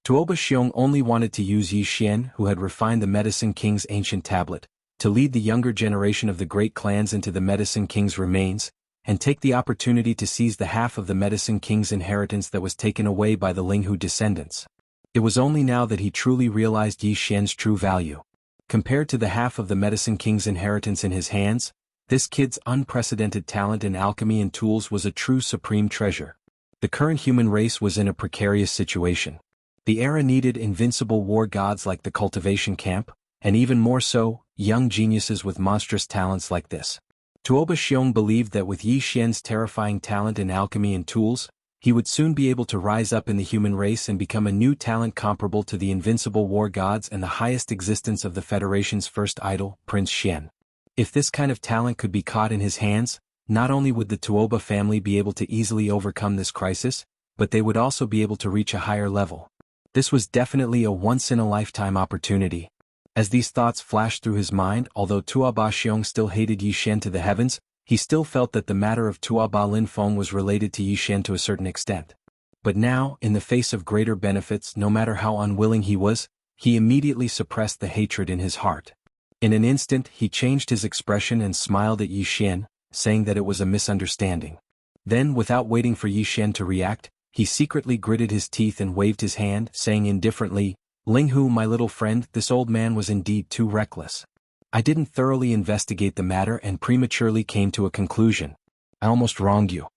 Speaker 1: Tuoba Xiong only wanted to use Yi Xian, who had refined the Medicine King's ancient tablet, to lead the younger generation of the great clans into the Medicine King's remains, and take the opportunity to seize the half of the Medicine King's inheritance that was taken away by the Linghu descendants. It was only now that he truly realized Yi Xian's true value. Compared to the half of the Medicine King's inheritance in his hands, this kid's unprecedented talent in alchemy and tools was a true supreme treasure. The current human race was in a precarious situation. The era needed invincible war gods like the cultivation camp, and even more so, young geniuses with monstrous talents like this. Tuoba Xiong believed that with Yi Xian's terrifying talent in alchemy and tools, he would soon be able to rise up in the human race and become a new talent comparable to the invincible war gods and the highest existence of the Federation's first idol, Prince Xian. If this kind of talent could be caught in his hands, not only would the Tuoba family be able to easily overcome this crisis, but they would also be able to reach a higher level. This was definitely a once-in-a-lifetime opportunity. As these thoughts flashed through his mind, although Tuoba Xiong still hated Yi Xian to the heavens, he still felt that the matter of Tuoba Lin Feng was related to Yi Xian to a certain extent. But now, in the face of greater benefits, no matter how unwilling he was, he immediately suppressed the hatred in his heart. In an instant, he changed his expression and smiled at Yi Xian, saying that it was a misunderstanding. Then, without waiting for Yi Xian to react, he secretly gritted his teeth and waved his hand, saying indifferently, "Linghu, my little friend, this old man was indeed too reckless. I didn't thoroughly investigate the matter and prematurely came to a conclusion. I almost wronged you.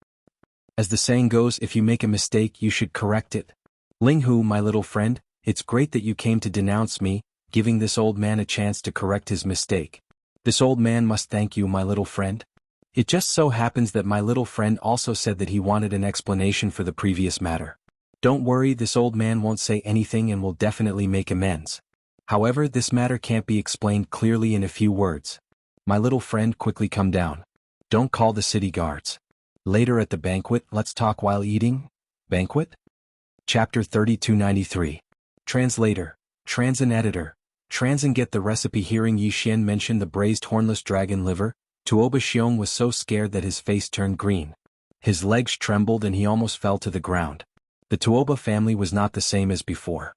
Speaker 1: As the saying goes, if you make a mistake you should correct it. Linghu, my little friend, it's great that you came to denounce me, giving this old man a chance to correct his mistake. This old man must thank you, my little friend. It just so happens that my little friend also said that he wanted an explanation for the previous matter. Don't worry, this old man won't say anything and will definitely make amends. However, this matter can't be explained clearly in a few words. My little friend, quickly come down. Don't call the city guards. Later at the banquet, let's talk while eating." Banquet? Chapter 3293. Translator, Transin Editor, Transin get the recipe. Hearing Yi Xian mention the braised hornless dragon liver, Tuoba Xiong was so scared that his face turned green. His legs trembled and he almost fell to the ground. The Tuoba family was not the same as before.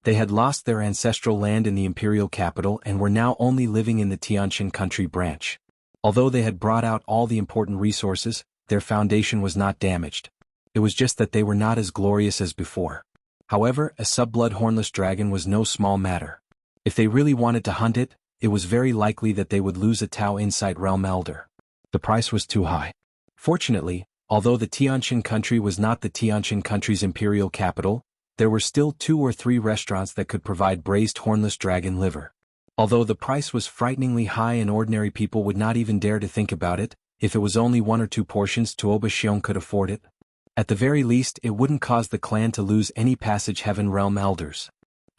Speaker 1: They had lost their ancestral land in the imperial capital and were now only living in the Tianshan country branch. Although they had brought out all the important resources, their foundation was not damaged. It was just that they were not as glorious as before. However, a sub-blood hornless dragon was no small matter. If they really wanted to hunt it, it was very likely that they would lose a Tao Insight Realm Elder. The price was too high. Fortunately, although the Tianshan country was not the Tianshan country's imperial capital, there were still 2 or 3 restaurants that could provide braised hornless dragon liver. Although the price was frighteningly high and ordinary people would not even dare to think about it, if it was only 1 or 2 portions Tuoba Xiong could afford it. At the very least, it wouldn't cause the clan to lose any Passage Heaven Realm Elders.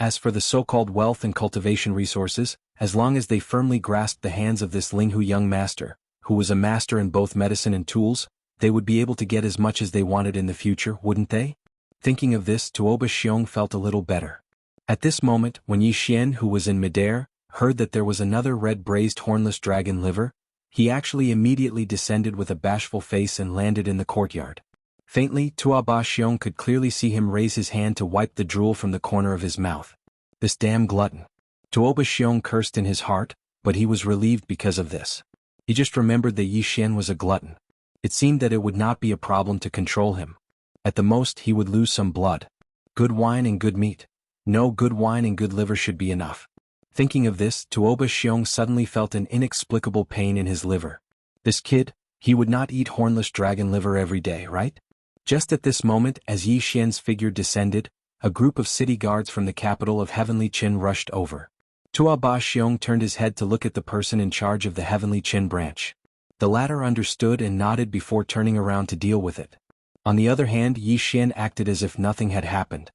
Speaker 1: As for the so-called wealth and cultivation resources, as long as they firmly grasped the hands of this Linghu young master, who was a master in both medicine and tools, they would be able to get as much as they wanted in the future, wouldn't they? Thinking of this, Tuoba Xiong felt a little better. At this moment, when Yi Xian, who was in midair, heard that there was another red braised hornless dragon liver, he actually immediately descended with a bashful face and landed in the courtyard. Faintly, Tuoba Xiong could clearly see him raise his hand to wipe the drool from the corner of his mouth. This damn glutton. Tuoba Xiong cursed in his heart, but he was relieved because of this. He just remembered that Yi Xian was a glutton. It seemed that it would not be a problem to control him. At the most, he would lose some blood. Good wine and good meat. No, good wine and good liver should be enough. Thinking of this, Tuoba Xiong suddenly felt an inexplicable pain in his liver. This kid, he would not eat hornless dragon liver every day, right? Just at this moment, as Yi Xian's figure descended, a group of city guards from the capital of Heavenly Qin rushed over. Tuoba Xiong turned his head to look at the person in charge of the Heavenly Qin branch. The latter understood and nodded before turning around to deal with it. On the other hand, Yi Xian acted as if nothing had happened.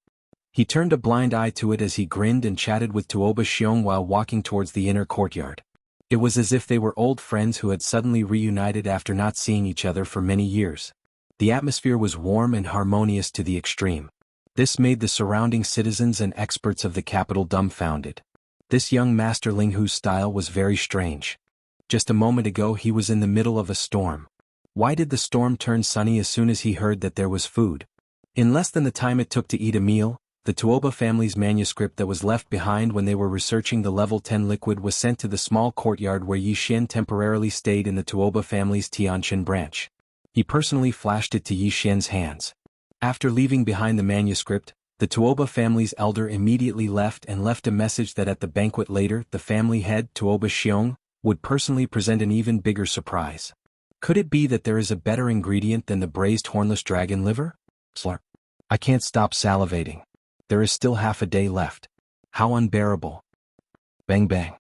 Speaker 1: He turned a blind eye to it as he grinned and chatted with Tuoba Xiong while walking towards the inner courtyard. It was as if they were old friends who had suddenly reunited after not seeing each other for many years. The atmosphere was warm and harmonious to the extreme. This made the surrounding citizens and experts of the capital dumbfounded. This young master Linghu's style was very strange. Just a moment ago he was in the middle of a storm. Why did the storm turn sunny as soon as he heard that there was food? In less than the time it took to eat a meal, the Tuoba family's manuscript that was left behind when they were researching the level 10 liquid was sent to the small courtyard where Yi Xian temporarily stayed in the Tuoba family's Tianshan branch. He personally flashed it to Yi Xian's hands. After leaving behind the manuscript, the Tuoba family's elder immediately left and left a message that at the banquet later the family head, Tuoba Xiong, would personally present an even bigger surprise. Could it be that there is a better ingredient than the braised hornless dragon liver? Slurp. I can't stop salivating. There is still half a day left. How unbearable. Bang bang.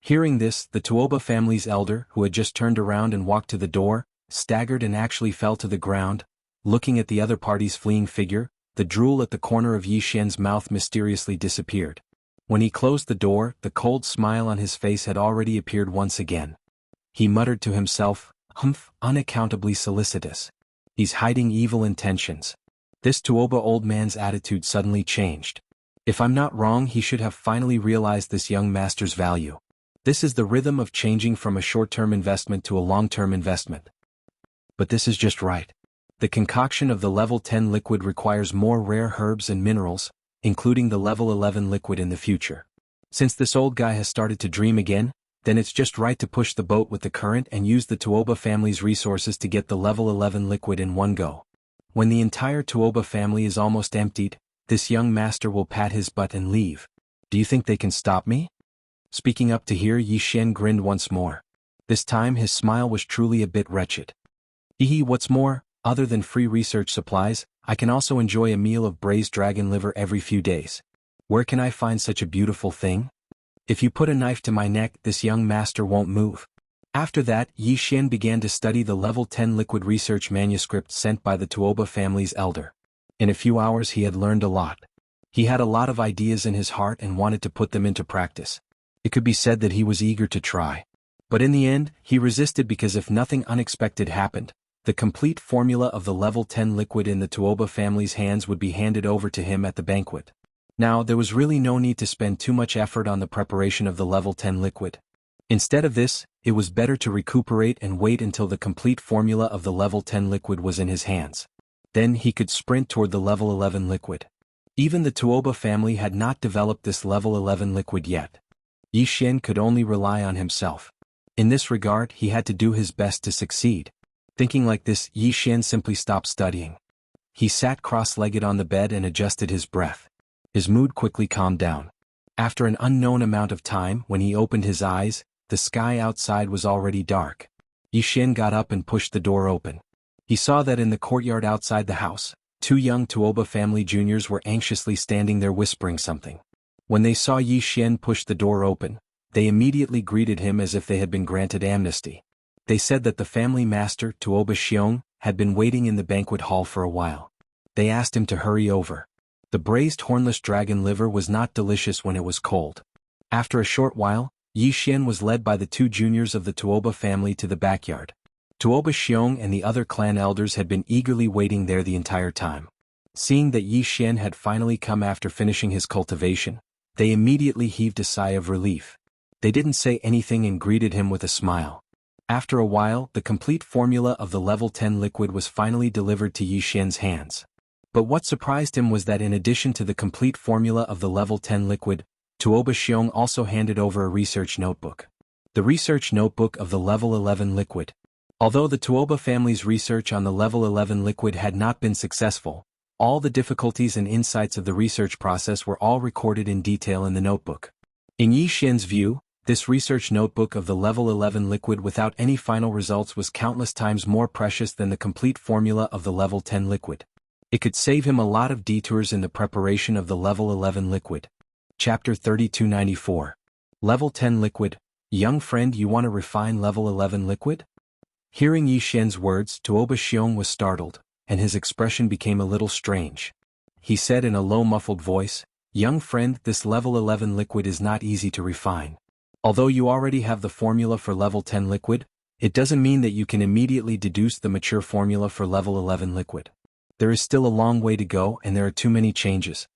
Speaker 1: Hearing this, the Tuoba family's elder, who had just turned around and walked to the door, staggered and actually fell to the ground. Looking at the other party's fleeing figure, the drool at the corner of Yi Xian's mouth mysteriously disappeared. When he closed the door, the cold smile on his face had already appeared once again. He muttered to himself, "Humph, unaccountably solicitous. He's hiding evil intentions." This Tuoba old man's attitude suddenly changed. If I'm not wrong, he should have finally realized this young master's value. This is the rhythm of changing from a short-term investment to a long-term investment. But this is just right. The concoction of the level 10 liquid requires more rare herbs and minerals, including the level 11 liquid in the future. Since this old guy has started to dream again, then it's just right to push the boat with the current and use the Tuoba family's resources to get the level 11 liquid in one go. When the entire Tuoba family is almost emptied, this young master will pat his butt and leave. Do you think they can stop me? Speaking up to hear, Yi Xian grinned once more. This time his smile was truly a bit wretched. Hehe, what's more, other than free research supplies, I can also enjoy a meal of braised dragon liver every few days. Where can I find such a beautiful thing? If you put a knife to my neck, this young master won't move. After that, Yi Xian began to study the level 10 liquid research manuscript sent by the Tuoba family's elder. In a few hours he had learned a lot. He had a lot of ideas in his heart and wanted to put them into practice. It could be said that he was eager to try. But in the end, he resisted because if nothing unexpected happened, the complete formula of the level 10 liquid in the Tuoba family's hands would be handed over to him at the banquet. Now, there was really no need to spend too much effort on the preparation of the level 10 liquid. Instead of this, it was better to recuperate and wait until the complete formula of the level 10 liquid was in his hands. Then he could sprint toward the level 11 liquid. Even the Tuoba family had not developed this level 11 liquid yet. Yi Xian could only rely on himself. In this regard, he had to do his best to succeed. Thinking like this, Yi Xian simply stopped studying. He sat cross-legged on the bed and adjusted his breath. His mood quickly calmed down. After an unknown amount of time, when he opened his eyes, the sky outside was already dark. Yi Xian got up and pushed the door open. He saw that in the courtyard outside the house, two young Tuoba family juniors were anxiously standing there whispering something. When they saw Yi Xian push the door open, they immediately greeted him as if they had been granted amnesty. They said that the family master, Tuoba Xiong, had been waiting in the banquet hall for a while. They asked him to hurry over. The braised hornless dragon liver was not delicious when it was cold. After a short while, Yi Xian was led by the two juniors of the Tuoba family to the backyard. Tuoba Xiong and the other clan elders had been eagerly waiting there the entire time. Seeing that Yi Xian had finally come after finishing his cultivation, they immediately heaved a sigh of relief. They didn't say anything and greeted him with a smile. After a while, the complete formula of the level 10 liquid was finally delivered to Yi Xian's hands. But what surprised him was that in addition to the complete formula of the level 10 liquid, Tuoba Xiong also handed over a research notebook. The research notebook of the level 11 liquid. Although the Tuoba family's research on the level 11 liquid had not been successful, all the difficulties and insights of the research process were all recorded in detail in the notebook. In Yi Xian's view, this research notebook of the level 11 liquid without any final results was countless times more precious than the complete formula of the level 10 liquid. It could save him a lot of detours in the preparation of the level 11 liquid. Chapter 3294. Level 10 liquid. Young friend, you want to refine level 11 liquid? Hearing Yi Xian's words, Tuoba Xiong was startled, and his expression became a little strange. He said in a low muffled voice, "Young friend, this level 11 liquid is not easy to refine. Although you already have the formula for level 10 liquid, it doesn't mean that you can immediately deduce the mature formula for level 11 liquid. There is still a long way to go and there are too many changes.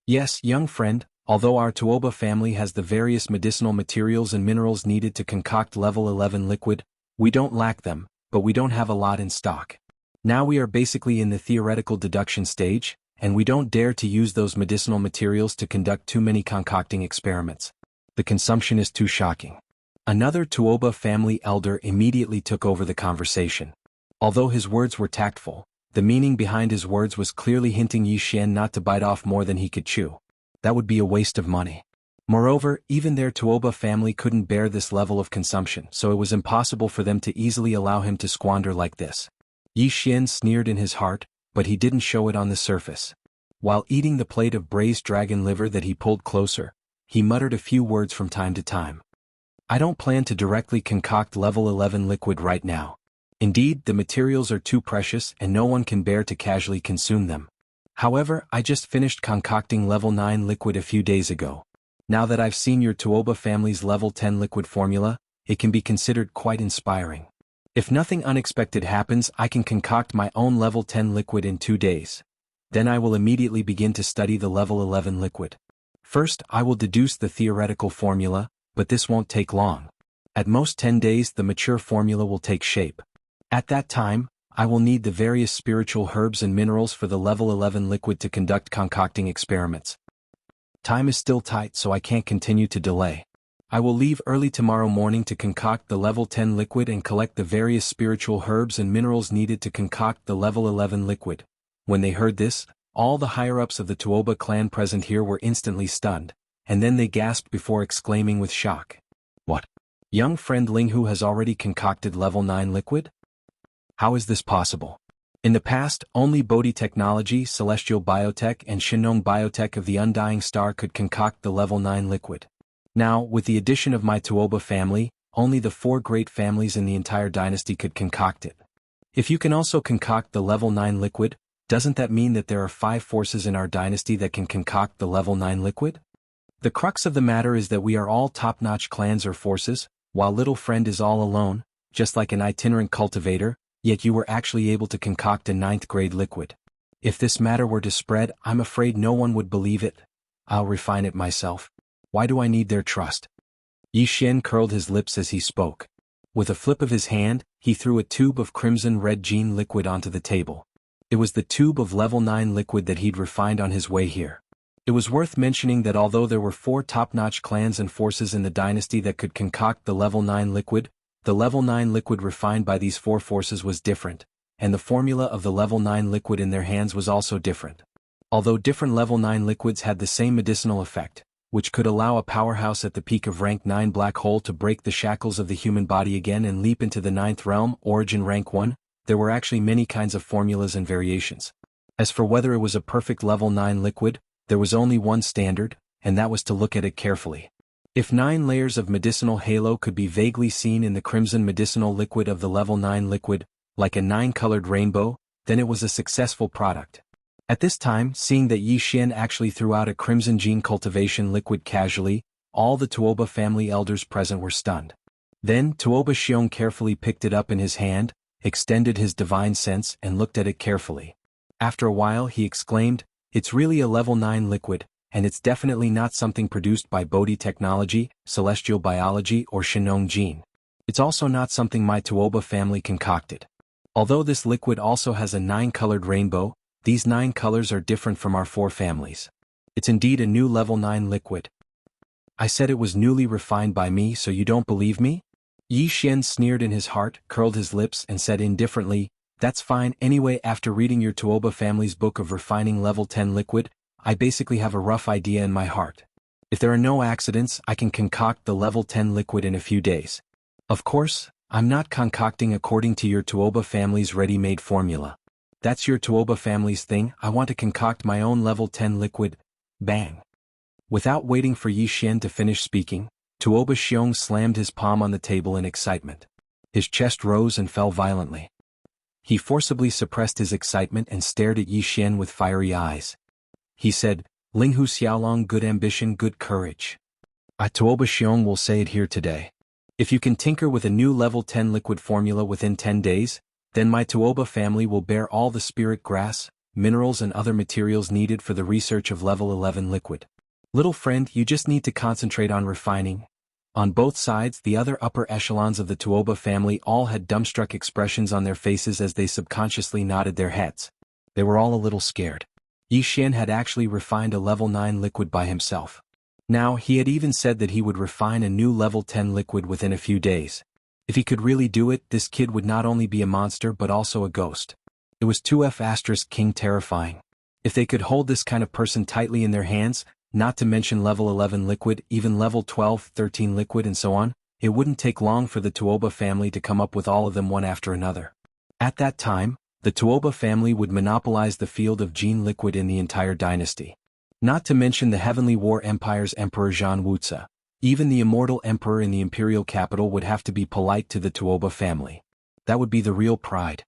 Speaker 1: Yes, young friend, although our Tuoba family has the various medicinal materials and minerals needed to concoct level 11 liquid, we don't lack them, but we don't have a lot in stock. Now we are basically in the theoretical deduction stage, and we don't dare to use those medicinal materials to conduct too many concocting experiments. The consumption is too shocking." Another Tuoba family elder immediately took over the conversation. Although his words were tactful, the meaning behind his words was clearly hinting Yi Xian not to bite off more than he could chew. That would be a waste of money. Moreover, even their Tuoba family couldn't bear this level of consumption, so it was impossible for them to easily allow him to squander like this. Yi Xian sneered in his heart, but he didn't show it on the surface. While eating the plate of braised dragon liver that he pulled closer, he muttered a few words from time to time. I don't plan to directly concoct level 11 liquid right now. Indeed, the materials are too precious and no one can bear to casually consume them. However, I just finished concocting level 9 liquid a few days ago. Now that I've seen your Tuoba family's level 10 liquid formula, it can be considered quite inspiring. If nothing unexpected happens, I can concoct my own level 10 liquid in 2 days. Then I will immediately begin to study the level 11 liquid. First, I will deduce the theoretical formula, but this won't take long. At most 10 days the mature formula will take shape. At that time, I will need the various spiritual herbs and minerals for the level 11 liquid to conduct concocting experiments. Time is still tight, so I can't continue to delay. I will leave early tomorrow morning to concoct the level 10 liquid and collect the various spiritual herbs and minerals needed to concoct the level 11 liquid. When they heard this, all the higher-ups of the Tuoba clan present here were instantly stunned, and then they gasped before exclaiming with shock. What? Young friend Linghu has already concocted level 9 liquid? How is this possible? In the past, only Bodhi Technology, Celestial Biotech and Shinong Biotech of the Undying Star could concoct the level 9 liquid. Now, with the addition of my Tuoba family, only the 4 great families in the entire dynasty could concoct it. If you can also concoct the level 9 liquid, doesn't that mean that there are 5 forces in our dynasty that can concoct the level 9 liquid? The crux of the matter is that we are all top-notch clans or forces, while little friend is all alone, just like an itinerant cultivator, yet you were actually able to concoct a 9th grade liquid. If this matter were to spread, I'm afraid no one would believe it. I'll refine it myself. Why do I need their trust? Yi Xian curled his lips as he spoke. With a flip of his hand, he threw a tube of crimson-red gene liquid onto the table. It was the tube of level 9 liquid that he'd refined on his way here. It was worth mentioning that although there were 4 top-notch clans and forces in the dynasty that could concoct the level 9 liquid, the level 9 liquid refined by these 4 forces was different, and the formula of the level 9 liquid in their hands was also different. Although different level 9 liquids had the same medicinal effect, which could allow a powerhouse at the peak of rank 9 black hole to break the shackles of the human body again and leap into the 9th realm, origin rank 1, there were actually many kinds of formulas and variations. As for whether it was a perfect level 9 liquid, there was only one standard, and that was to look at it carefully. If 9 layers of medicinal halo could be vaguely seen in the crimson medicinal liquid of the level 9 liquid, like a 9-colored rainbow, then it was a successful product. At this time, seeing that Yi Xian actually threw out a crimson gene cultivation liquid casually, all the Tuoba family elders present were stunned. Then, Tuoba Xiong carefully picked it up in his hand, extended his divine sense and looked at it carefully. After a while he exclaimed, "It's really a level 9 liquid, and it's definitely not something produced by Bodhi Technology, Celestial Biology or Shinong Gene. It's also not something my Tuoba family concocted. Although this liquid also has a 9-colored rainbow, these 9 colors are different from our 4 families. It's indeed a new level 9 liquid." I said it was newly refined by me, so you don't believe me? Yi Xian sneered in his heart, curled his lips and said indifferently, "That's fine anyway. After reading your Tuoba family's book of refining level 10 liquid, I basically have a rough idea in my heart. If there are no accidents, I can concoct the level 10 liquid in a few days. Of course, I'm not concocting according to your Tuoba family's ready-made formula. That's your Tuoba family's thing. I want to concoct my own level 10 liquid." Bang. Without waiting for Yi Xian to finish speaking, Tuoba Xiong slammed his palm on the table in excitement. His chest rose and fell violently. He forcibly suppressed his excitement and stared at Yi Xian with fiery eyes. He said, "Linghu Xiaolong, good ambition, good courage. I Tuoba Xiong will say it here today. If you can tinker with a new level 10 liquid formula within 10 days, then my Tuoba family will bear all the spirit grass, minerals and other materials needed for the research of level 11 liquid. Little friend, you just need to concentrate on refining." On both sides, the other upper echelons of the Tuoba family all had dumbstruck expressions on their faces as they subconsciously nodded their heads. They were all a little scared. Yi Xian had actually refined a level 9 liquid by himself. Now, he had even said that he would refine a new level 10 liquid within a few days. If he could really do it, this kid would not only be a monster but also a ghost. It was 2F** King terrifying. If they could hold this kind of person tightly in their hands, not to mention level 11 liquid, even level 12, 13 liquid and so on, it wouldn't take long for the Tuoba family to come up with all of them one after another. At that time, the Tuoba family would monopolize the field of gene liquid in the entire dynasty. Not to mention the Heavenly War Empire's Emperor Zhan Wuxia. Even the immortal emperor in the imperial capital would have to be polite to the Tuoba family. That would be the real pride.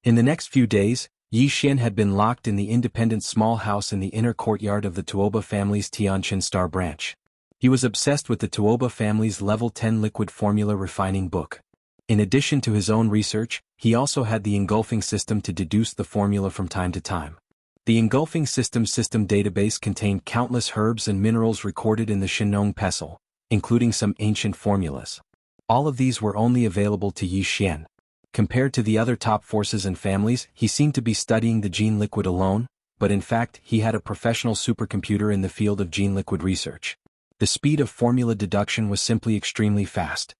Speaker 1: In the next few days, Yi Xian had been locked in the independent small house in the inner courtyard of the Tuoba family's Tianqin Star branch. He was obsessed with the Tuoba family's level 10 liquid formula refining book. In addition to his own research, he also had the engulfing system to deduce the formula from time to time. The engulfing system database contained countless herbs and minerals recorded in the Shenong Pestle, including some ancient formulas. All of these were only available to Yi Xian. Compared to the other top forces and families, he seemed to be studying the gene liquid alone, but in fact he had a professional supercomputer in the field of gene liquid research. The speed of formula deduction was simply extremely fast.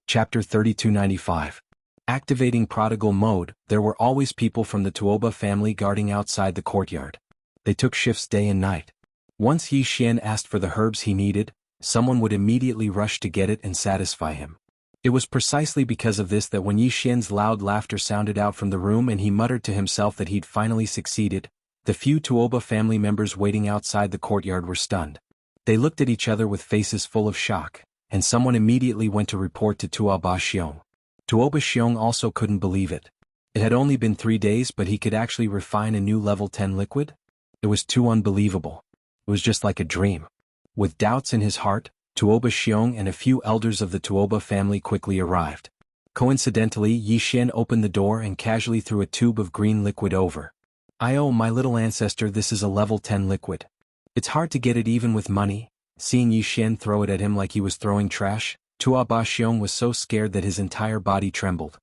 Speaker 1: Chapter 3295. Activating prodigal mode. There were always people from the Tuoba family guarding outside the courtyard. They took shifts day and night. Once Yi Xian asked for the herbs he needed, someone would immediately rush to get it and satisfy him. It was precisely because of this that when Yi Xian's loud laughter sounded out from the room and he muttered to himself that he'd finally succeeded, the few Tuoba family members waiting outside the courtyard were stunned. They looked at each other with faces full of shock, and someone immediately went to report to Tuoba Xiong. Tuoba Xiong also couldn't believe it. It had only been 3 days, but he could actually refine a new level 10 liquid? It was too unbelievable. It was just like a dream. With doubts in his heart, Tuoba Xiong and a few elders of the Tuoba family quickly arrived. Coincidentally, Yi Xian opened the door and casually threw a tube of green liquid over. "Oh, my little ancestor, this is a level 10 liquid. It's hard to get it even with money." Seeing Yi Xian throw it at him like he was throwing trash, Tuoba Xiong was so scared that his entire body trembled.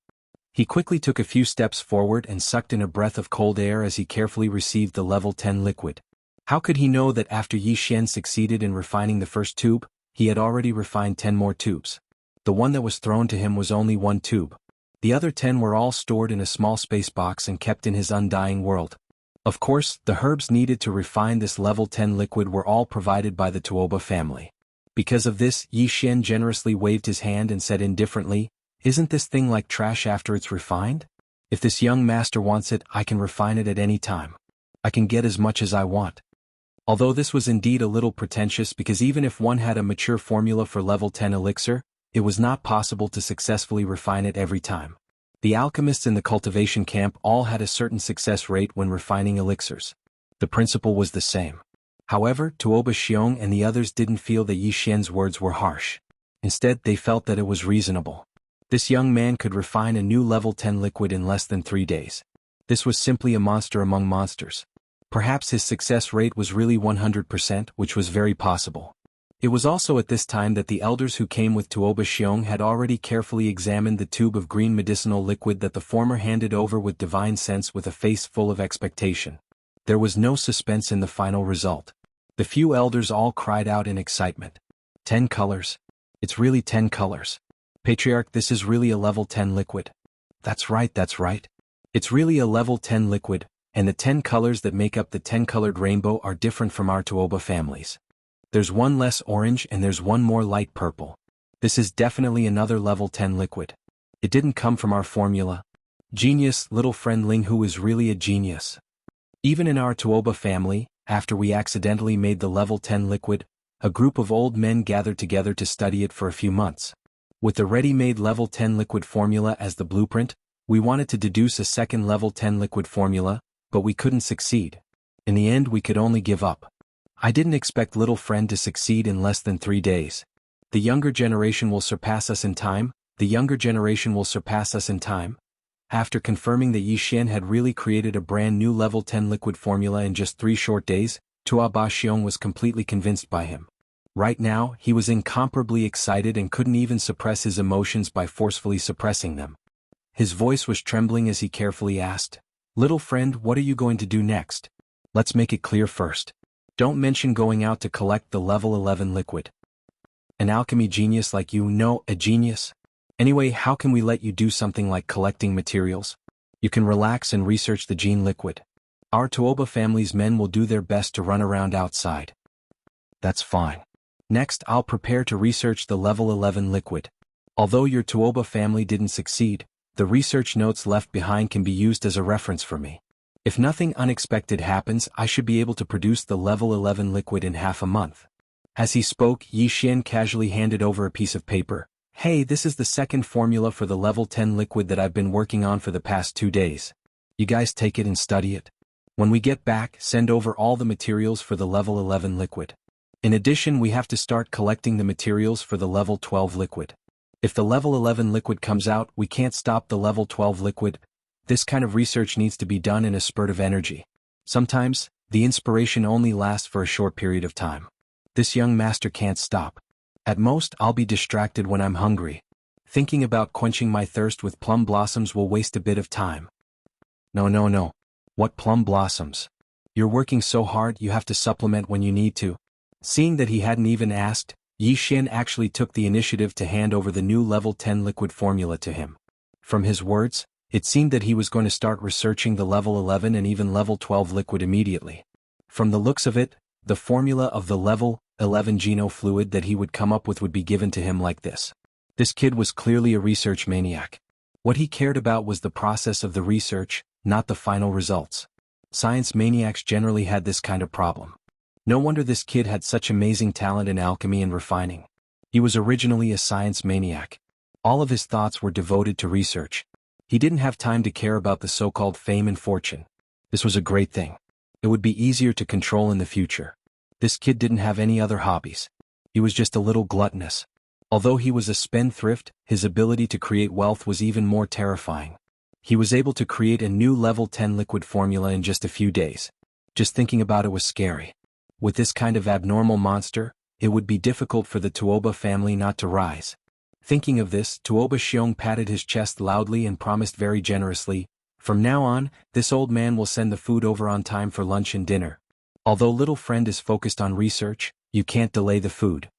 Speaker 1: He quickly took a few steps forward and sucked in a breath of cold air as he carefully received the level 10 liquid. How could he know that after Yi Xian succeeded in refining the first tube, he had already refined 10 more tubes? The one that was thrown to him was only 1 tube. The other 10 were all stored in a small space box and kept in his undying world. Of course, the herbs needed to refine this level 10 liquid were all provided by the Tuoba family. Because of this, Yi Xian generously waved his hand and said indifferently, "Isn't this thing like trash after it's refined? If this young master wants it, I can refine it at any time. I can get as much as I want." Although this was indeed a little pretentious because even if one had a mature formula for level 10 elixir, it was not possible to successfully refine it every time. The alchemists in the cultivation camp all had a certain success rate when refining elixirs. The principle was the same. However, Tuoba Xiong and the others didn't feel that Yi Xian's words were harsh. Instead, they felt that it was reasonable. This young man could refine a new level 10 liquid in less than 3 days. This was simply a monster among monsters. Perhaps his success rate was really 100%, which was very possible. It was also at this time that the elders who came with Tuoba Xiong had already carefully examined the tube of green medicinal liquid that the former handed over with divine sense with a face full of expectation. There was no suspense in the final result. The few elders all cried out in excitement. 10 colors. It's really 10 colors. Patriarch, this is really a level 10 liquid. That's right. It's really a level 10 liquid, and the 10 colors that make up the 10-colored rainbow are different from our Tuoba families. There's one less orange and there's one more light purple. This is definitely another level 10 liquid. It didn't come from our formula. Genius, little friend Ling Hu is really a genius. Even in our Tuoba family, after we accidentally made the level 10 liquid, a group of old men gathered together to study it for a few months. With the ready-made level 10 liquid formula as the blueprint, we wanted to deduce a second level 10 liquid formula, but we couldn't succeed. In the end, we could only give up. I didn't expect little friend to succeed in less than 3 days. The younger generation will surpass us in time. After confirming that Yi Xian had really created a brand new level 10 liquid formula in just 3 short days, Tuoba Xiong was completely convinced by him. Right now, he was incomparably excited and couldn't even suppress his emotions by forcefully suppressing them. His voice was trembling as he carefully asked, "Little friend, what are you going to do next? Let's make it clear first. Don't mention going out to collect the level 11 liquid. An alchemy genius like you, no, a genius? Anyway, how can we let you do something like collecting materials? You can relax and research the gene liquid. Our Tuoba family's men will do their best to run around outside." "That's fine. Next, I'll prepare to research the level 11 liquid. Although your Tuoba family didn't succeed, The research notes left behind can be used as a reference for me. If nothing unexpected happens, I should be able to produce the level 11 liquid in half a month. As he spoke, Yi Xian casually handed over a piece of paper. Hey, this is the second formula for the level 10 liquid that I've been working on for the past 2 days. You guys take it and study it. When we get back, send over all the materials for the level 11 liquid. In addition, we have to start collecting the materials for the level 12 liquid. If the level 11 liquid comes out, we can't stop the level 12 liquid. This kind of research needs to be done in a spurt of energy. Sometimes, the inspiration only lasts for a short period of time. This young master can't stop. At most, I'll be distracted when I'm hungry. Thinking about quenching my thirst with plum blossoms will waste a bit of time. No. What plum blossoms? You're working so hard, you have to supplement when you need to. Seeing that he hadn't even asked, Yi Xian actually took the initiative to hand over the new level 10 liquid formula to him. From his words, it seemed that he was going to start researching the level 11 and even level 12 liquid immediately. From the looks of it, the formula of the level 11 geno fluid that he would come up with would be given to him like this. This kid was clearly a research maniac. What he cared about was the process of the research, not the final results. Science maniacs generally had this kind of problem. No wonder this kid had such amazing talent in alchemy and refining. He was originally a science maniac. All of his thoughts were devoted to research. He didn't have time to care about the so-called fame and fortune. This was a great thing. It would be easier to control in the future. This kid didn't have any other hobbies. He was just a little gluttonous. Although he was a spendthrift, his ability to create wealth was even more terrifying. He was able to create a new level 10 liquid formula in just a few days. Just thinking about it was scary. With this kind of abnormal monster, it would be difficult for the Tuoba family not to rise. Thinking of this, Tuoba Xiong patted his chest loudly and promised very generously, "From now on, this old man will send the food over on time for lunch and dinner. Although little friend is focused on research, you can't delay the food.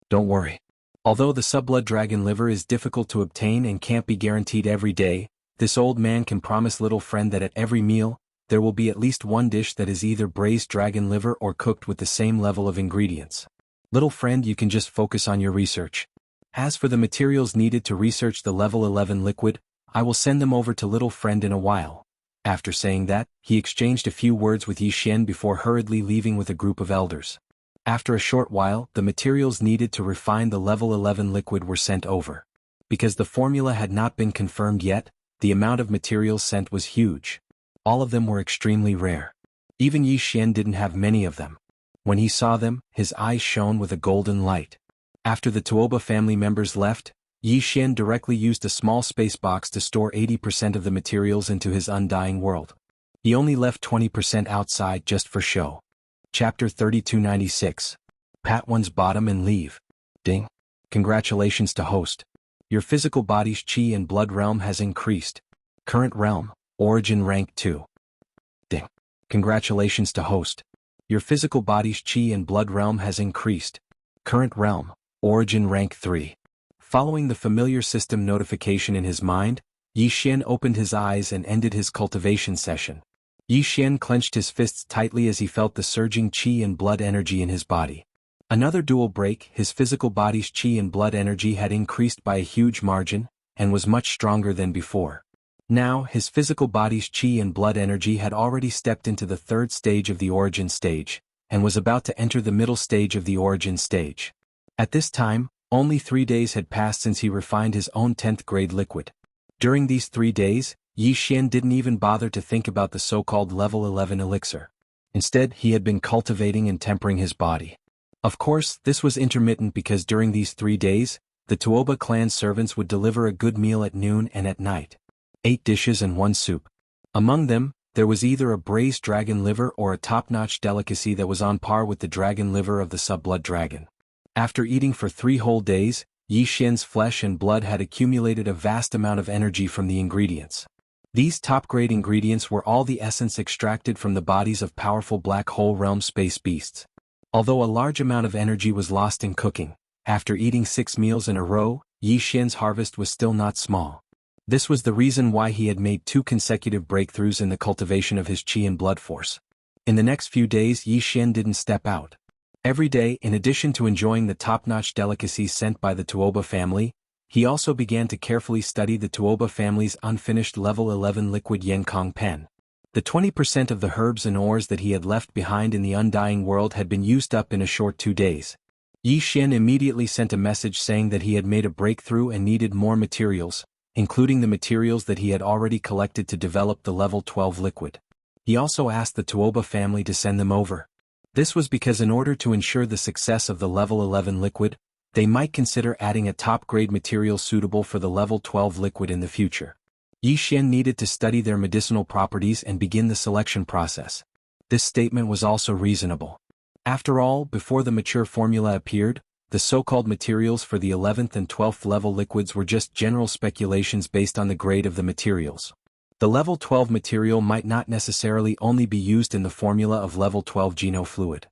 Speaker 1: Don't worry. Although the subblood dragon liver is difficult to obtain and can't be guaranteed every day, this old man can promise little friend that at every meal, there will be at least one dish that is either braised dragon liver or cooked with the same level of ingredients. Little friend, you can just focus on your research. As for the materials needed to research the level 11 liquid, I will send them over to little friend in a while." After saying that, he exchanged a few words with Yi Xian before hurriedly leaving with a group of elders. After a short while, the materials needed to refine the level 11 liquid were sent over. Because the formula had not been confirmed yet, the amount of materials sent was huge. All of them were extremely rare. Even Yi Xian didn't have many of them. When he saw them, his eyes shone with a golden light. After the Tuoba family members left, Yi Xian directly used a small space box to store 80% of the materials into his undying world. He only left 20% outside just for show. Chapter 3296. Pat one's bottom and leave. Ding. Congratulations to host. Your physical body's chi and blood realm has increased. Current realm, origin rank 2. Ding. Congratulations to host. Your physical body's chi and blood realm has increased. Current realm, origin rank 3. Following the familiar system notification in his mind, Yi Xian opened his eyes and ended his cultivation session. Yi Xian clenched his fists tightly as he felt the surging qi and blood energy in his body. Another dual break, his physical body's qi and blood energy had increased by a huge margin, and was much stronger than before. Now, his physical body's qi and blood energy had already stepped into the third stage of the origin stage, and was about to enter the middle stage of the origin stage. At this time, only 3 days had passed since he refined his own 10th grade liquid. During these 3 days, Yi Xian didn't even bother to think about the so-called level 11 elixir. Instead, he had been cultivating and tempering his body. Of course, this was intermittent because during these 3 days, the Tuoba clan servants would deliver a good meal at noon and at night. 8 dishes and 1 soup. Among them, there was either a braised dragon liver or a top-notch delicacy that was on par with the dragon liver of the subblood dragon. After eating for 3 whole days, Yi Xian's flesh and blood had accumulated a vast amount of energy from the ingredients. These top-grade ingredients were all the essence extracted from the bodies of powerful black hole realm space beasts. Although a large amount of energy was lost in cooking, after eating 6 meals in a row, Yi Xian's harvest was still not small. This was the reason why he had made 2 consecutive breakthroughs in the cultivation of his qi and blood force. In the next few days, Yi Xian didn't step out. Every day, in addition to enjoying the top-notch delicacies sent by the Tuoba family, He also began to carefully study the Tuoba family's unfinished level 11 liquid Yenkong pen. The 20% of the herbs and ores that he had left behind in the undying world had been used up in a short 2 days. Yi Xian immediately sent a message saying that he had made a breakthrough and needed more materials, including the materials that he had already collected to develop the level 12 liquid. He also asked the Tuoba family to send them over. This was because in order to ensure the success of the level 11 liquid, they might consider adding a top-grade material suitable for the level 12 liquid in the future. Yi Xian needed to study their medicinal properties and begin the selection process. This statement was also reasonable. After all, before the mature formula appeared, the so-called materials for the 11th and 12th level liquids were just general speculations based on the grade of the materials. The level 12 material might not necessarily only be used in the formula of level 12 Geno fluid.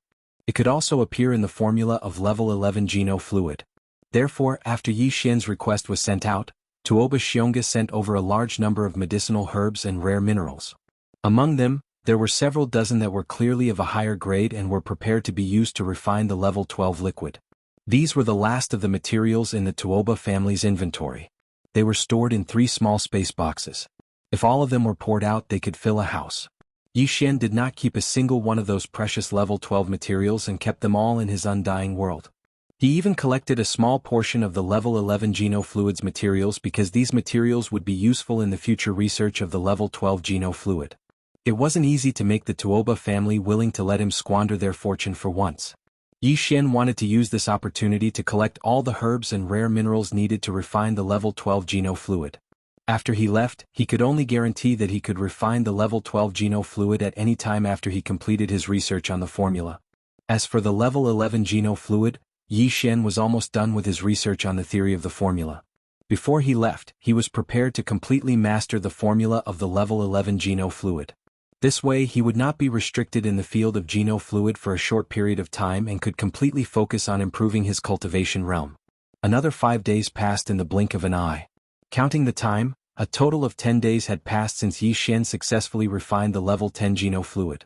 Speaker 1: It could also appear in the formula of level 11 Geno fluid. Therefore, after Yi Xian's request was sent out, Tuoba Xiong'e sent over a large number of medicinal herbs and rare minerals. Among them, there were several dozen that were clearly of a higher grade and were prepared to be used to refine the level 12 liquid. These were the last of the materials in the Tuoba family's inventory. They were stored in 3 small space boxes. If all of them were poured out, they could fill a house. Yi Xian did not keep a single one of those precious level 12 materials and kept them all in his undying world. He even collected a small portion of the level 11 Geno fluids materials because these materials would be useful in the future research of the level 12 Geno fluid. It wasn't easy to make the Tuoba family willing to let him squander their fortune for once. Yi Xian wanted to use this opportunity to collect all the herbs and rare minerals needed to refine the level 12 Geno fluid. After he left, he could only guarantee that he could refine the level 12 Geno fluid at any time after he completed his research on the formula. As for the level 11 Geno fluid, Yi Xian was almost done with his research on the theory of the formula. Before he left, he was prepared to completely master the formula of the level 11 Geno fluid. This way he would not be restricted in the field of Geno fluid for a short period of time and could completely focus on improving his cultivation realm. Another 5 days passed in the blink of an eye. Counting the time, a total of 10 days had passed since Yi Xian successfully refined the level 10 Geno fluid.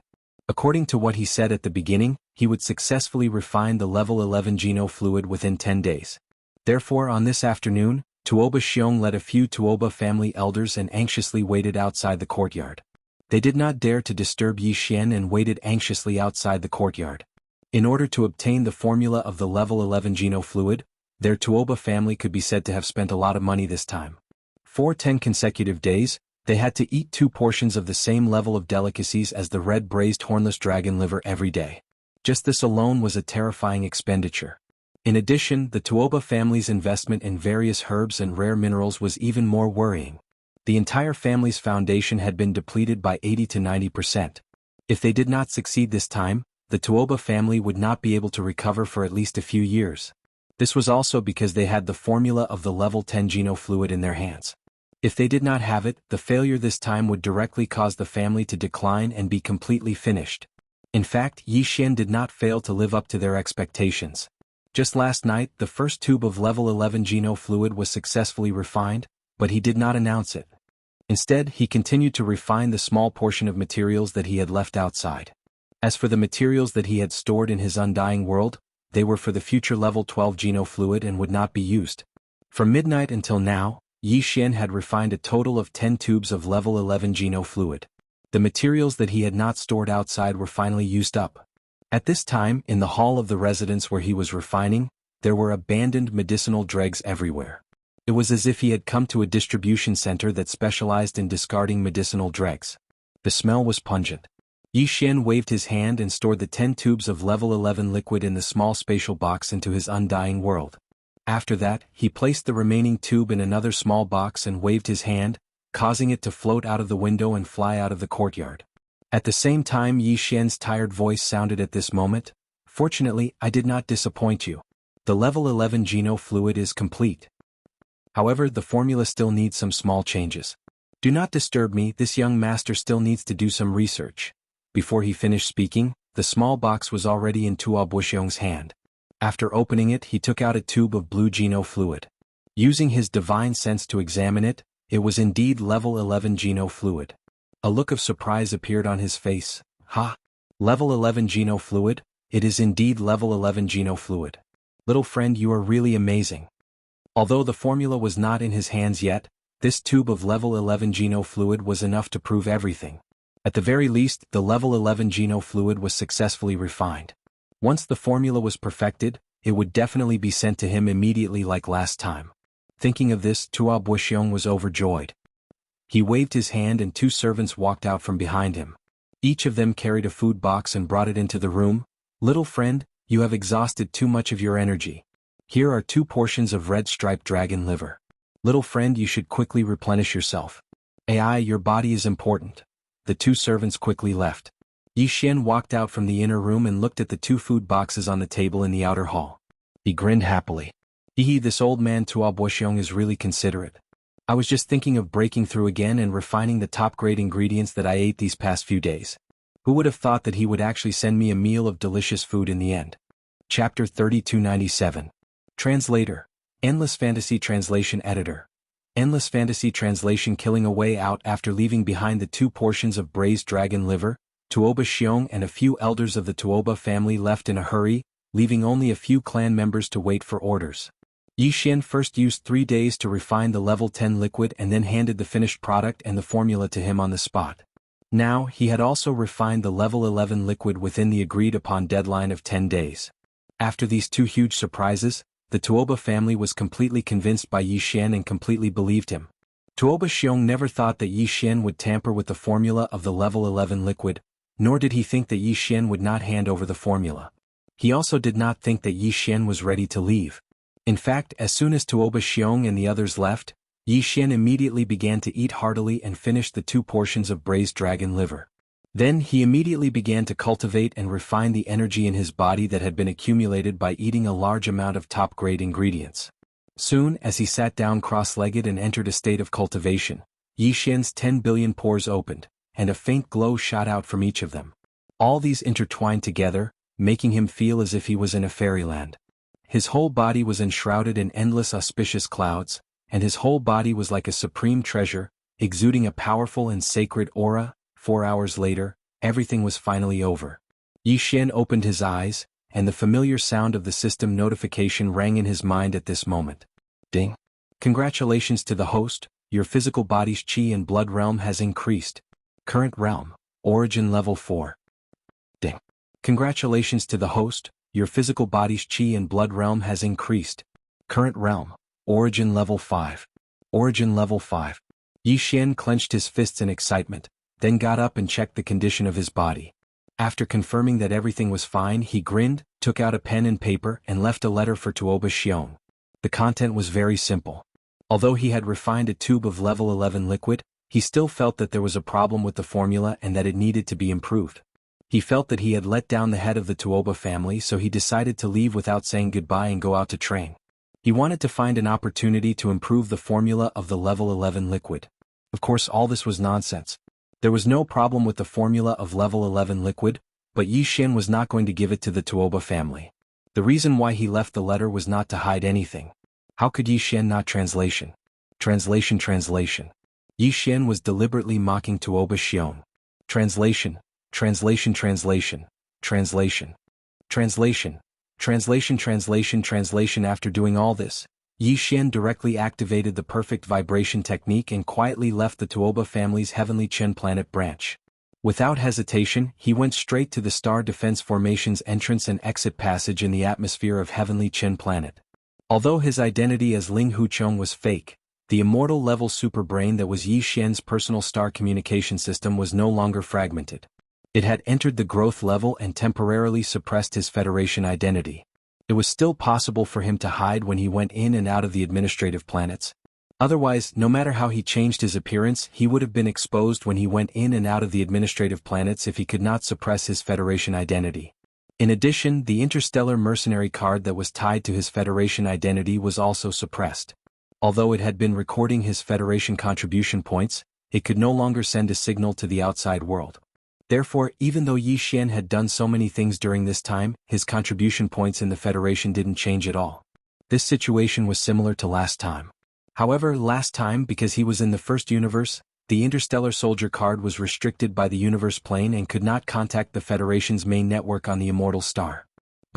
Speaker 1: According to what he said at the beginning, he would successfully refine the level 11 Geno fluid within 10 days. Therefore, on this afternoon, Tuoba Xiong led a few Tuoba family elders and anxiously waited outside the courtyard. They did not dare to disturb Yi Xian and waited anxiously outside the courtyard. In order to obtain the formula of the level 11 Geno fluid, their Tuoba family could be said to have spent a lot of money this time. For 10 consecutive days, they had to eat 2 portions of the same level of delicacies as the red braised hornless dragon liver every day. Just this alone was a terrifying expenditure. In addition, the Tuoba family's investment in various herbs and rare minerals was even more worrying. The entire family's foundation had been depleted by 80 to 90%. If they did not succeed this time, the Tuoba family would not be able to recover for at least a few years. This was also because they had the formula of the level 10 Geno fluid in their hands. If they did not have it, the failure this time would directly cause the family to decline and be completely finished. In fact, Yi Xian did not fail to live up to their expectations. Just last night, the first tube of level 11 Geno fluid was successfully refined, but he did not announce it. Instead, he continued to refine the small portion of materials that he had left outside. As for the materials that he had stored in his undying world, they were for the future level 12 Geno fluid and would not be used. From midnight until now, Yi Xian had refined a total of 10 tubes of level 11 Geno fluid. The materials that he had not stored outside were finally used up. At this time, in the hall of the residence where he was refining, there were abandoned medicinal dregs everywhere. It was as if he had come to a distribution center that specialized in discarding medicinal dregs. The smell was pungent. Yi Xian waved his hand and stored the 10 tubes of level 11 liquid in the small spatial box into his undying world. After that, he placed the remaining tube in another small box and waved his hand, causing it to float out of the window and fly out of the courtyard. At the same time, Yi Xian's tired voice sounded at this moment. Fortunately, I did not disappoint you. The level 11 Geno fluid is complete. However, the formula still needs some small changes. Do not disturb me, this young master still needs to do some research. Before he finished speaking, the small box was already in Tuoba Xiong's hand. After opening it, he took out a tube of blue Geno fluid. Using his divine sense to examine it, it was indeed level 11 Geno fluid. A look of surprise appeared on his face. Ha! Level 11 Geno fluid? It is indeed level 11 Geno fluid. Little friend, you are really amazing. Although the formula was not in his hands yet, this tube of level 11 geno fluid was enough to prove everything. At the very least, the level 11 geno fluid was successfully refined. Once the formula was perfected, it would definitely be sent to him immediately like last time. Thinking of this, Tuo Buxiong was overjoyed. He waved his hand and 2 servants walked out from behind him. Each of them carried a food box and brought it into the room. "Little friend, you have exhausted too much of your energy. Here are 2 portions of red striped dragon liver. Little friend, you should quickly replenish yourself. Ai, your body is important." The 2 servants quickly left. Yi Xian walked out from the inner room and looked at the 2 food boxes on the table in the outer hall. He grinned happily. This old man Tuo Buxiong is really considerate. I was just thinking of breaking through again and refining the top-grade ingredients that I ate these past few days. Who would have thought that he would actually send me a meal of delicious food in the end? Chapter 3297. Translator. Endless Fantasy Translation Editor. Endless Fantasy Translation. Killing a way out after leaving behind the 2 portions of braised dragon liver, Tuo Buxiong and a few elders of the Tuoba family left in a hurry, leaving only a few clan members to wait for orders. Yi Xian first used 3 days to refine the level 10 liquid and then handed the finished product and the formula to him on the spot. Now, he had also refined the level 11 liquid within the agreed-upon deadline of 10 days. After these 2 huge surprises, the Tuoba family was completely convinced by Yi Xian and completely believed him. Tuo Buxiong never thought that Yi Xian would tamper with the formula of the level 11 liquid, nor did he think that Yi Xian would not hand over the formula. He also did not think that Yi Xian was ready to leave. In fact, as soon as Tuo Buxiong and the others left, Yi Xian immediately began to eat heartily and finished the 2 portions of braised dragon liver. Then he immediately began to cultivate and refine the energy in his body that had been accumulated by eating a large amount of top-grade ingredients. Soon, as he sat down cross-legged and entered a state of cultivation, Yi Xian's 10 billion pores opened, and a faint glow shot out from each of them. All these intertwined together, making him feel as if he was in a fairyland. His whole body was enshrouded in endless auspicious clouds, and his whole body was like a supreme treasure, exuding a powerful and sacred aura. 4 hours later, everything was finally over. Yi Xian opened his eyes, and the familiar sound of the system notification rang in his mind at this moment. Ding! Congratulations to the host, your physical body's qi and blood realm has increased. Current realm, origin level 4. Ding! Congratulations to the host, your physical body's qi and blood realm has increased. Current realm, origin level 5. Origin level 5. Yi Xian clenched his fists in excitement, then got up and checked the condition of his body. After confirming that everything was fine, he grinned, took out a pen and paper and left a letter for Tuo Buxiong. The content was very simple. Although he had refined a tube of level 11 liquid, he still felt that there was a problem with the formula and that it needed to be improved. He felt that he had let down the head of the Tuoba family, so he decided to leave without saying goodbye and go out to train. He wanted to find an opportunity to improve the formula of the level 11 liquid. Of course, all this was nonsense. There was no problem with the formula of level 11 liquid, but Yi Xian was not going to give it to the Tuoba family. The reason why he left the letter was not to hide anything. How could Yi Xian not translation? Translation. Yi Xian was deliberately mocking Tuo Buxiong. Translation. After doing all this, Yi Xian directly activated the perfect vibration technique and quietly left the Tuoba family's heavenly Chen planet branch. Without hesitation, he went straight to the Star Defense Formation's entrance and exit passage in the atmosphere of heavenly Chen planet. Although his identity as Ling Huchong was fake, the immortal-level superbrain that was Yi Xian's personal star communication system was no longer fragmented. It had entered the growth level and temporarily suppressed his Federation identity. It was still possible for him to hide when he went in and out of the administrative planets. Otherwise, no matter how he changed his appearance, he would have been exposed when he went in and out of the administrative planets if he could not suppress his Federation identity. In addition, the interstellar mercenary card that was tied to his Federation identity was also suppressed. Although it had been recording his Federation contribution points, it could no longer send a signal to the outside world. Therefore, even though Yi Xian had done so many things during this time, his contribution points in the Federation didn't change at all. This situation was similar to last time. However, last time, because he was in the first universe, the interstellar soldier card was restricted by the universe plane and could not contact the Federation's main network on the immortal star.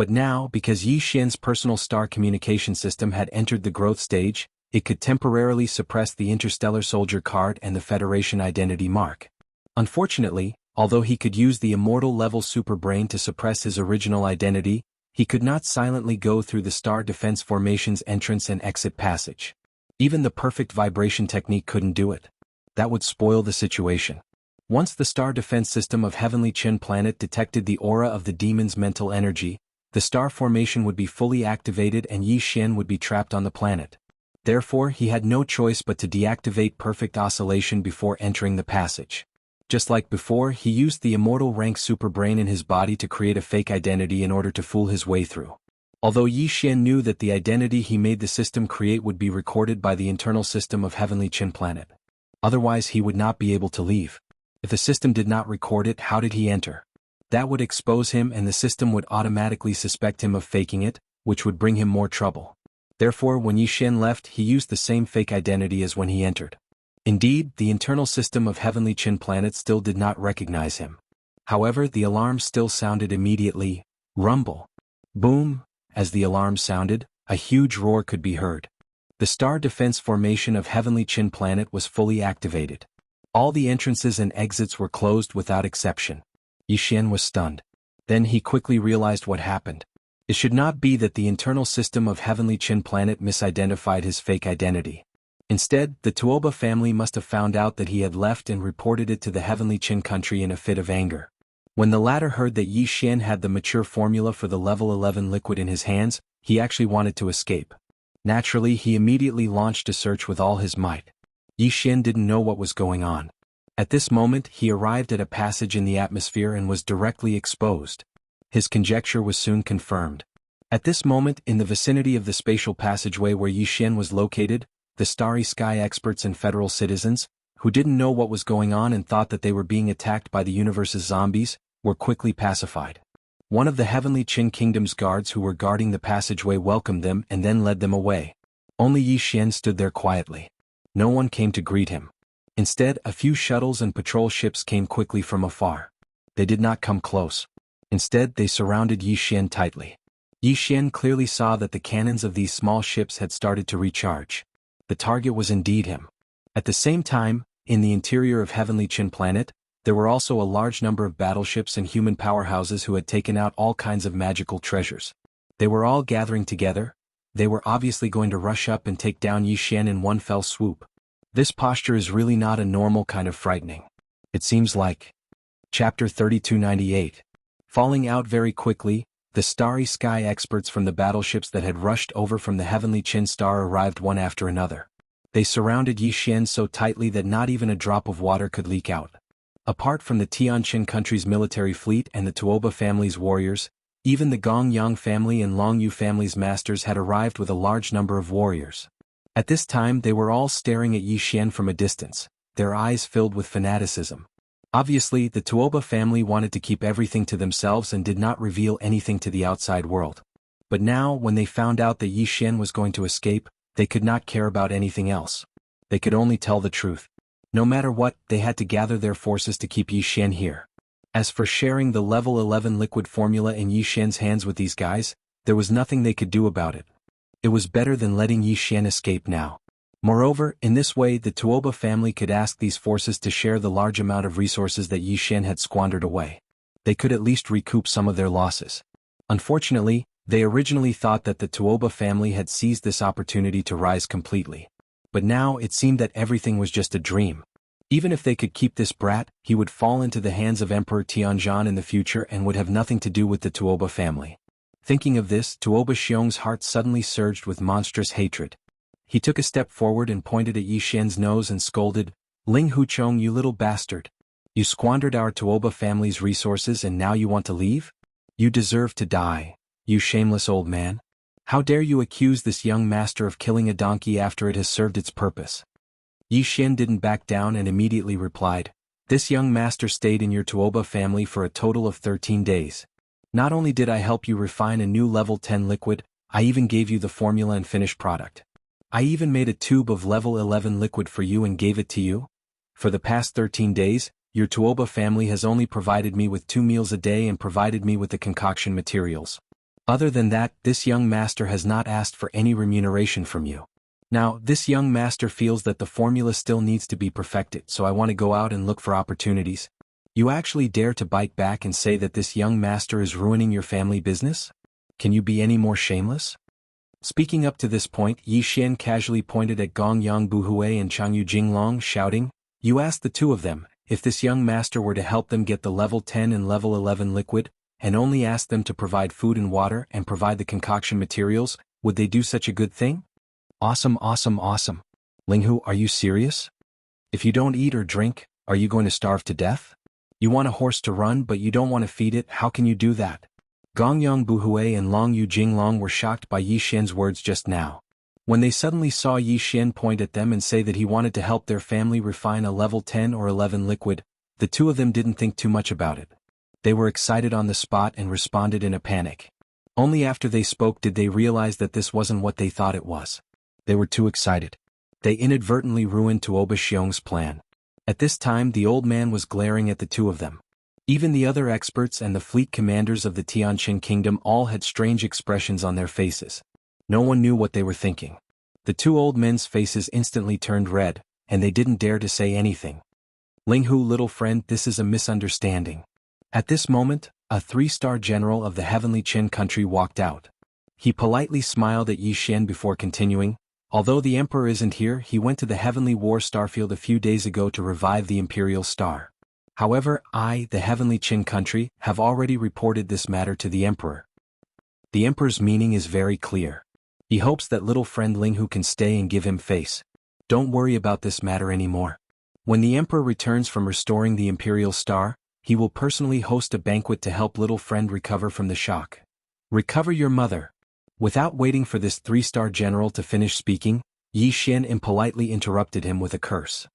Speaker 1: But now, because Yi Xian's personal star communication system had entered the growth stage, it could temporarily suppress the Interstellar Soldier card and the Federation identity mark. Unfortunately, although he could use the immortal-level superbrain to suppress his original identity, he could not silently go through the Star Defense Formation's entrance and exit passage. Even the perfect vibration technique couldn't do it. That would spoil the situation. Once the Star Defense System of Heavenly Qin Planet detected the aura of the demon's mental energy, the star formation would be fully activated and Yi Xian would be trapped on the planet. Therefore, he had no choice but to deactivate perfect oscillation before entering the passage. Just like before, he used the immortal rank superbrain in his body to create a fake identity in order to fool his way through. Although Yi Xian knew that the identity he made the system create would be recorded by the internal system of Heavenly Qin Planet. Otherwise he would not be able to leave. If the system did not record it, how did he enter? That would expose him and the system would automatically suspect him of faking it, which would bring him more trouble. Therefore, when Yi Xian left, he used the same fake identity as when he entered. Indeed, the internal system of Heavenly Qin Planet still did not recognize him. However, the alarm still sounded immediately. Rumble. Boom. As the alarm sounded, a huge roar could be heard. The Star Defense Formation of Heavenly Qin Planet was fully activated. All the entrances and exits were closed without exception. Yi Xian was stunned. Then he quickly realized what happened. It should not be that the internal system of Heavenly Qin Planet misidentified his fake identity. Instead, the Tuoba family must have found out that he had left and reported it to the Heavenly Qin country in a fit of anger. When the latter heard that Yi Xian had the mature formula for the level 11 liquid in his hands, he actually wanted to escape. Naturally, he immediately launched a search with all his might. Yi Xian didn't know what was going on. At this moment, he arrived at a passage in the atmosphere and was directly exposed. His conjecture was soon confirmed. At this moment, in the vicinity of the spatial passageway where Yi Xian was located, the Starry Sky experts and federal citizens, who didn't know what was going on and thought that they were being attacked by the universe's zombies, were quickly pacified. One of the Heavenly Qin Kingdom's guards who were guarding the passageway welcomed them and then led them away. Only Yi Xian stood there quietly. No one came to greet him. Instead, a few shuttles and patrol ships came quickly from afar. They did not come close. Instead, they surrounded Yi Xian tightly. Yi Xian clearly saw that the cannons of these small ships had started to recharge. The target was indeed him. At the same time, in the interior of Heavenly Qin Planet, there were also a large number of battleships and human powerhouses who had taken out all kinds of magical treasures. They were all gathering together. They were obviously going to rush up and take down Yi Xian in one fell swoop. This posture is really not a normal kind of frightening. It seems like. Chapter 3298. Falling out very quickly, the Starry Sky experts from the battleships that had rushed over from the Heavenly Qin Star arrived one after another. They surrounded Yi Xian so tightly that not even a drop of water could leak out. Apart from the Tianqin country's military fleet and the Tuoba family's warriors, even the Gongyang family and Longyu family's masters had arrived with a large number of warriors. At this time they were all staring at Yi Xian from a distance, their eyes filled with fanaticism. Obviously, the Tuoba family wanted to keep everything to themselves and did not reveal anything to the outside world. But now, when they found out that Yi Xian was going to escape, they could not care about anything else. They could only tell the truth. No matter what, they had to gather their forces to keep Yi Xian here. As for sharing the level 11 liquid formula in Yi Xian's hands with these guys, there was nothing they could do about it. It was better than letting Yi Xian escape now. Moreover, in this way the Tuoba family could ask these forces to share the large amount of resources that Yi Xian had squandered away. They could at least recoup some of their losses. Unfortunately, they originally thought that the Tuoba family had seized this opportunity to rise completely. But now it seemed that everything was just a dream. Even if they could keep this brat, he would fall into the hands of Emperor Tianzhan in the future and would have nothing to do with the Tuoba family. Thinking of this, Tuoba Xiong's heart suddenly surged with monstrous hatred. He took a step forward and pointed at Yi Xian's nose and scolded, "Ling Huchong, you little bastard! You squandered our Tuoba family's resources and now you want to leave? You deserve to die, you shameless old man! How dare you accuse this young master of killing a donkey after it has served its purpose?" Yi Xian didn't back down and immediately replied, "This young master stayed in your Tuoba family for a total of 13 days. Not only did I help you refine a new level 10 liquid, I even gave you the formula and finished product. I even made a tube of level 11 liquid for you and gave it to you. For the past 13 days, your Tuoba family has only provided me with 2 meals a day and provided me with the concoction materials. Other than that, this young master has not asked for any remuneration from you. Now, this young master feels that the formula still needs to be perfected, so I want to go out and look for opportunities. You actually dare to bite back and say that this young master is ruining your family business? Can you be any more shameless? Speaking up to this point, Yi Xian casually pointed at Gong Yang Buhui and Changyu Jinglong, shouting, "You asked the two of them, if this young master were to help them get the level 10 and level 11 liquid, and only asked them to provide food and water and provide the concoction materials, would they do such a good thing?" Awesome, awesome, awesome. Linghu, are you serious? If you don't eat or drink, are you going to starve to death? You want a horse to run but you don't want to feed it, how can you do that? Gongyang Buhui and Long Yu Jinglong were shocked by Yi Xian's words just now. When they suddenly saw Yi Xian point at them and say that he wanted to help their family refine a level 10 or 11 liquid, the two of them didn't think too much about it. They were excited on the spot and responded in a panic. Only after they spoke did they realize that this wasn't what they thought it was. They were too excited. They inadvertently ruined Tuoba Xiong's plan. At this time the old man was glaring at the two of them. Even the other experts and the fleet commanders of the Tianqin kingdom all had strange expressions on their faces. No one knew what they were thinking. The two old men's faces instantly turned red, and they didn't dare to say anything. "Linghu, little friend, this is a misunderstanding." At this moment, a 3-star general of the heavenly Qin country walked out. He politely smiled at Yi Xian before continuing, "Although the emperor isn't here, he went to the heavenly war starfield a few days ago to revive the imperial star. However, I, the heavenly Qin country, have already reported this matter to the emperor. The emperor's meaning is very clear. He hopes that little friend Linghu can stay and give him face. Don't worry about this matter anymore. When the emperor returns from restoring the imperial star, he will personally host a banquet to help little friend recover from the shock. Recover your mother." Without waiting for this 3-star general to finish speaking, Yi Xian impolitely interrupted him with a curse.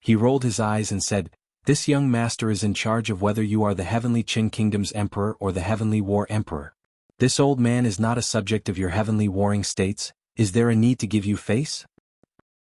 Speaker 1: He rolled his eyes and said, "This young master is in charge of whether you are the heavenly Qin kingdom's emperor or the heavenly war emperor. This old man is not a subject of your heavenly warring states. Is there a need to give you face?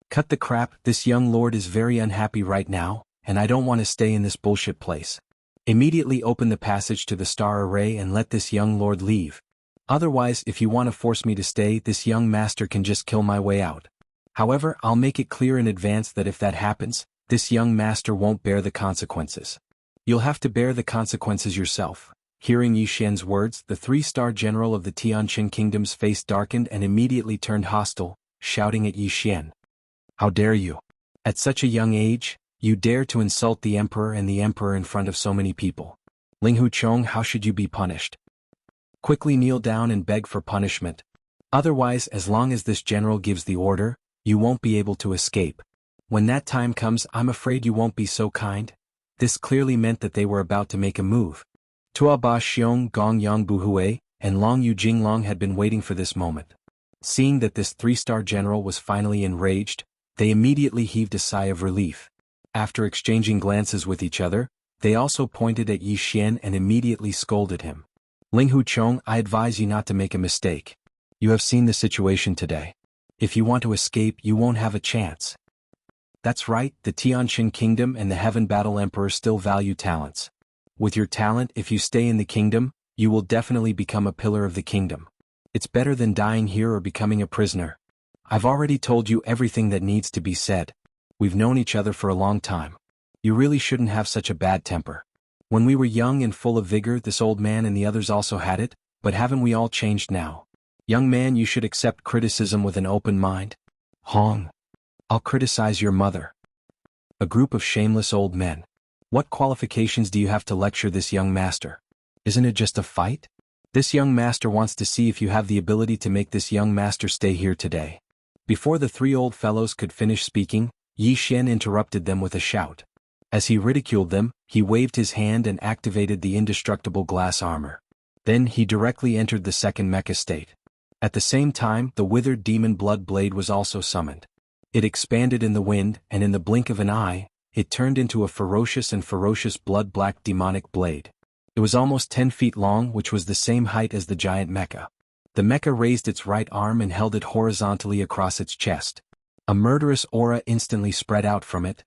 Speaker 1: Cut the crap, this young lord is very unhappy right now, and I don't want to stay in this bullshit place. Immediately open the passage to the star array and let this young lord leave. Otherwise, if you want to force me to stay, this young master can just kill my way out. However, I'll make it clear in advance that if that happens, this young master won't bear the consequences. You'll have to bear the consequences yourself." Hearing Yi Xian's words, the 3-star general of the Tianqin kingdom's face darkened and immediately turned hostile, shouting at Yi Xian. "How dare you? At such a young age, you dare to insult the emperor and the emperor in front of so many people. Linghu Chong, how should you be punished? Quickly kneel down and beg for punishment. Otherwise, as long as this general gives the order, you won't be able to escape. When that time comes, I'm afraid you won't be so kind." This clearly meant that they were about to make a move. Tuoba Xiong, Gong Yang Buhui, and Long Yu Jinglong had been waiting for this moment. Seeing that this 3-star general was finally enraged, they immediately heaved a sigh of relief. After exchanging glances with each other, they also pointed at Yi Xian and immediately scolded him. "Linghu Chong, I advise you not to make a mistake. You have seen the situation today. If you want to escape, you won't have a chance." That's right, the Tianqin kingdom and the Heaven Battle Emperor still value talents. With your talent, if you stay in the kingdom, you will definitely become a pillar of the kingdom. It's better than dying here or becoming a prisoner. I've already told you everything that needs to be said. We've known each other for a long time. You really shouldn't have such a bad temper. When we were young and full of vigor, this old man and the others also had it, but haven't we all changed now? Young man, you should accept criticism with an open mind. Hong. I'll criticize your mother. A group of shameless old men. What qualifications do you have to lecture this young master? Isn't it just a fight? This young master wants to see if you have the ability to make this young master stay here today. Before the 3 old fellows could finish speaking, Yi Xian interrupted them with a shout. As he ridiculed them, he waved his hand and activated the indestructible glass armor. Then he directly entered the second mecha state. At the same time, the withered demon blood blade was also summoned. It expanded in the wind, and in the blink of an eye, it turned into a ferocious blood-black demonic blade. It was almost 10 feet long, which was the same height as the giant mecha. The mecha raised its right arm and held it horizontally across its chest. A murderous aura instantly spread out from it.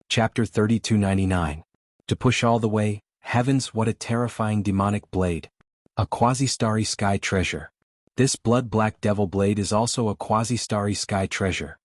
Speaker 1: Chapter 3299. To push all the way, heavens, what a terrifying demonic blade. A quasi-starry sky treasure. This blood-black devil blade is also a quasi-starry sky treasure.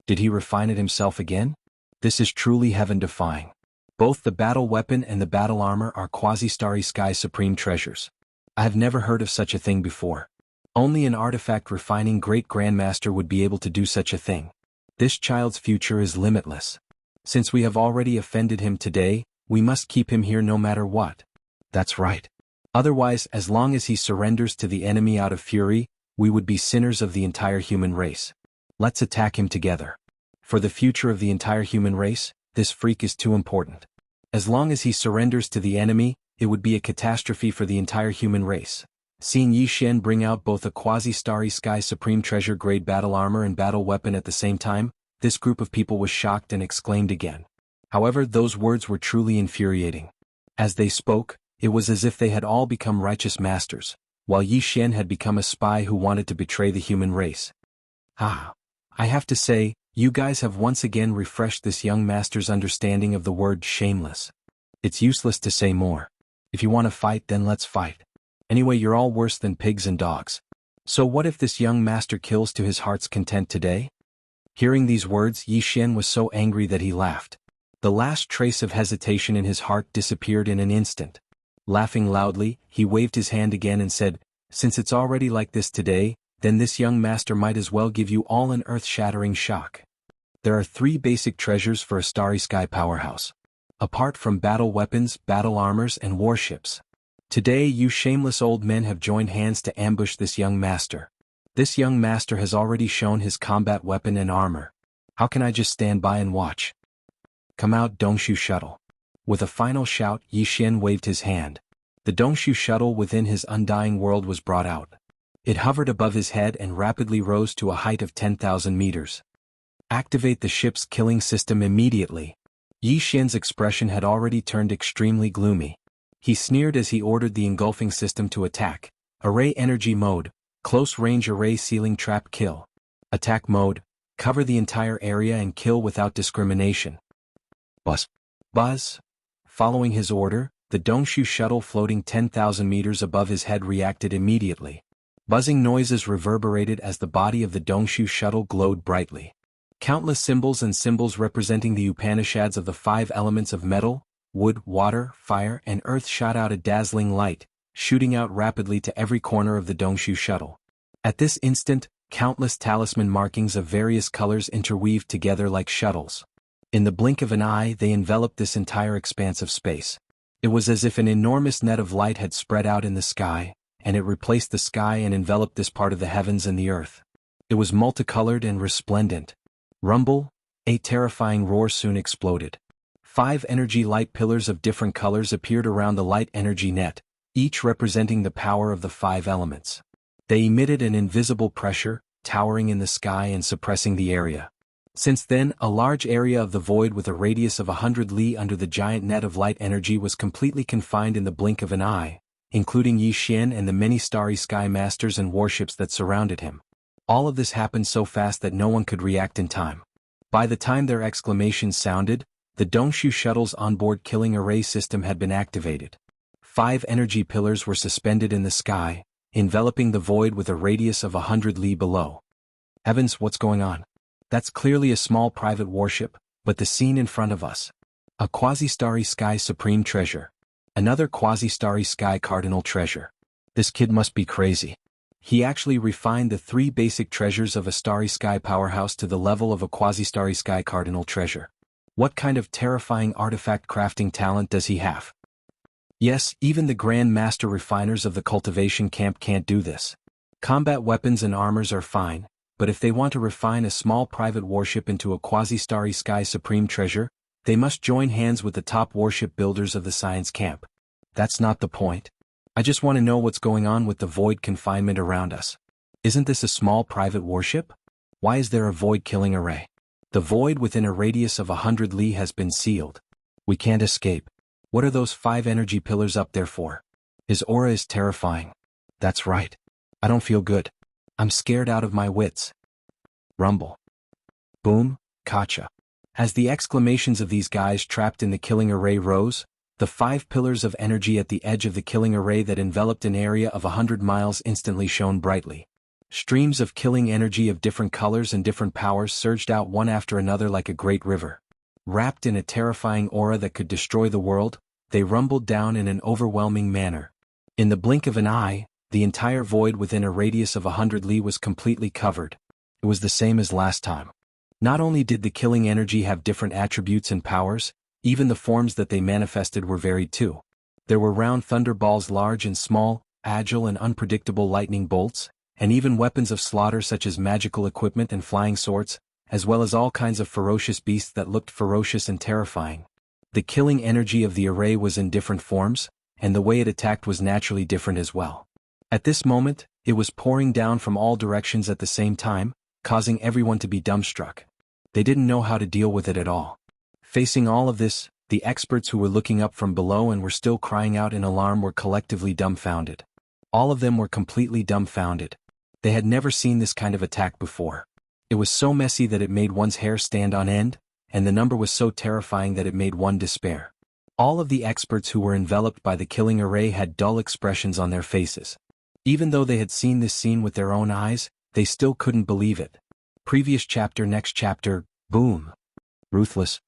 Speaker 1: Did he refine it himself again? This is truly heaven-defying. Both the battle weapon and the battle armor are quasi-starry sky supreme treasures. I have never heard of such a thing before. Only an artifact refining great grandmaster would be able to do such a thing. This child's future is limitless. Since we have already offended him today, we must keep him here no matter what. That's right. Otherwise, as long as he surrenders to the enemy out of fury, we would be sinners of the entire human race. Let's attack him together. For the future of the entire human race, this freak is too important. As long as he surrenders to the enemy, it would be a catastrophe for the entire human race. Seeing Yi Xian bring out both a quasi-starry sky supreme treasure grade battle armor and battle weapon at the same time, this group of people was shocked and exclaimed again. However, those words were truly infuriating. As they spoke, it was as if they had all become righteous masters, while Yi Xian had become a spy who wanted to betray the human race. I have to say, you guys have once again refreshed this young master's understanding of the word shameless. It's useless to say more. If you want to fight, then let's fight. Anyway, you're all worse than pigs and dogs. So what if this young master kills to his heart's content today? Hearing these words, Yi Xian was so angry that he laughed. The last trace of hesitation in his heart disappeared in an instant. Laughing loudly, he waved his hand again and said, "Since it's already like this today, then this young master might as well give you all an earth-shattering shock. There are 3 basic treasures for a starry sky powerhouse. Apart from battle weapons, battle armors, and warships. Today you shameless old men have joined hands to ambush this young master. This young master has already shown his combat weapon and armor. How can I just stand by and watch? Come out, Dongshu shuttle." With a final shout, Yi Xian waved his hand. The Dongshu shuttle within his undying world was brought out. It hovered above his head and rapidly rose to a height of 10,000 meters. Activate the ship's killing system immediately. Yi Xian's expression had already turned extremely gloomy. He sneered as he ordered the engulfing system to attack. Array energy mode, close range array ceiling trap kill. Attack mode, cover the entire area and kill without discrimination. Buzz. Buzz. Following his order, the Dongshu shuttle floating 10,000 meters above his head reacted immediately. Buzzing noises reverberated as the body of the Dongshu shuttle glowed brightly. Countless symbols and symbols representing the Upanishads of the 5 elements of metal, wood, water, fire, and earth shot out a dazzling light, shooting out rapidly to every corner of the Dongshu shuttle. At this instant, countless talisman markings of various colors interweaved together like shuttles. In the blink of an eye, they enveloped this entire expanse of space. It was as if an enormous net of light had spread out in the sky, and it replaced the sky and enveloped this part of the heavens and the earth. It was multicolored and resplendent. Rumble, a terrifying roar soon exploded. 5 energy light pillars of different colors appeared around the light energy net, each representing the power of the 5 elements. They emitted an invisible pressure, towering in the sky and suppressing the area. Since then, a large area of the void with a radius of 100 li under the giant net of light energy was completely confined in the blink of an eye, including Yi Xian and the many starry sky masters and warships that surrounded him. All of this happened so fast that no one could react in time. By the time their exclamations sounded, the Dongshu shuttle's onboard killing array system had been activated. 5 energy pillars were suspended in the sky, enveloping the void with a radius of 100 li below. Heavens, what's going on? That's clearly a small private warship, but the scene in front of us. A quasi-starry sky supreme treasure. Another quasi-starry sky cardinal treasure. This kid must be crazy. He actually refined the 3 basic treasures of a starry sky powerhouse to the level of a quasi-starry sky cardinal treasure. What kind of terrifying artifact crafting talent does he have? Yes, even the Grand Master refiners of the cultivation camp can't do this. Combat weapons and armors are fine, but if they want to refine a small private warship into a quasi-starry sky supreme treasure, they must join hands with the top warship builders of the science camp. That's not the point. I just want to know what's going on with the void confinement around us. Isn't this a small private warship? Why is there a void killing array? The void within a radius of 100 li has been sealed. We can't escape. What are those 5 energy pillars up there for? His aura is terrifying. That's right. I don't feel good. I'm scared out of my wits. Rumble. Boom, kacha. As the exclamations of these guys trapped in the killing array rose, The 5 pillars of energy at the edge of the killing array that enveloped an area of 100 miles instantly shone brightly. Streams of killing energy of different colors and different powers surged out one after another like a great river. Wrapped in a terrifying aura that could destroy the world, they rumbled down in an overwhelming manner. In the blink of an eye, the entire void within a radius of 100 li was completely covered. It was the same as last time. Not only did the killing energy have different attributes and powers, even the forms that they manifested were varied too. There were round thunderballs, large and small, agile and unpredictable lightning bolts, and even weapons of slaughter such as magical equipment and flying swords, as well as all kinds of ferocious beasts that looked ferocious and terrifying. The killing energy of the array was in different forms, and the way it attacked was naturally different as well. At this moment, it was pouring down from all directions at the same time, causing everyone to be dumbstruck. They didn't know how to deal with it at all. Facing all of this, the experts who were looking up from below and were still crying out in alarm were collectively dumbfounded. All of them were completely dumbfounded. They had never seen this kind of attack before. It was so messy that it made one's hair stand on end, and the number was so terrifying that it made one despair. All of the experts who were enveloped by the killing array had dull expressions on their faces. Even though they had seen this scene with their own eyes, they still couldn't believe it. Previous chapter, next chapter, boom. Ruthless.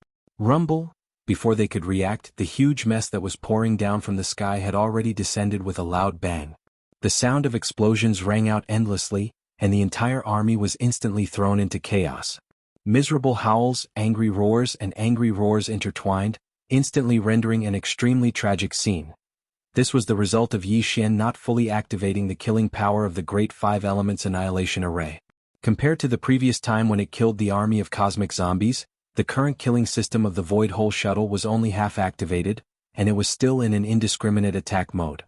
Speaker 1: Rumble. Before they could react, the huge mess that was pouring down from the sky had already descended with a loud bang. The sound of explosions rang out endlessly, and the entire army was instantly thrown into chaos. Miserable howls, angry roars intertwined, instantly rendering an extremely tragic scene. This was the result of Yi Xian not fully activating the killing power of the Great Five Elements Annihilation Array. Compared to the previous time when it killed the army of cosmic zombies, the current killing system of the Void Hole Shuttle was only half activated, and it was still in an indiscriminate attack mode.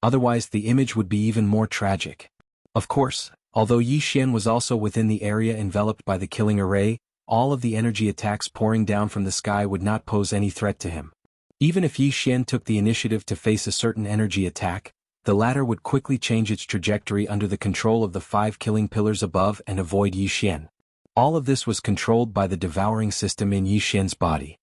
Speaker 1: Otherwise the image would be even more tragic. Of course, although Yi Xian was also within the area enveloped by the killing array, all of the energy attacks pouring down from the sky would not pose any threat to him. Even if Yi Xian took the initiative to face a certain energy attack, the latter would quickly change its trajectory under the control of the 5 killing pillars above and avoid Yi Xian. All of this was controlled by the devouring system in Yi Xian's body.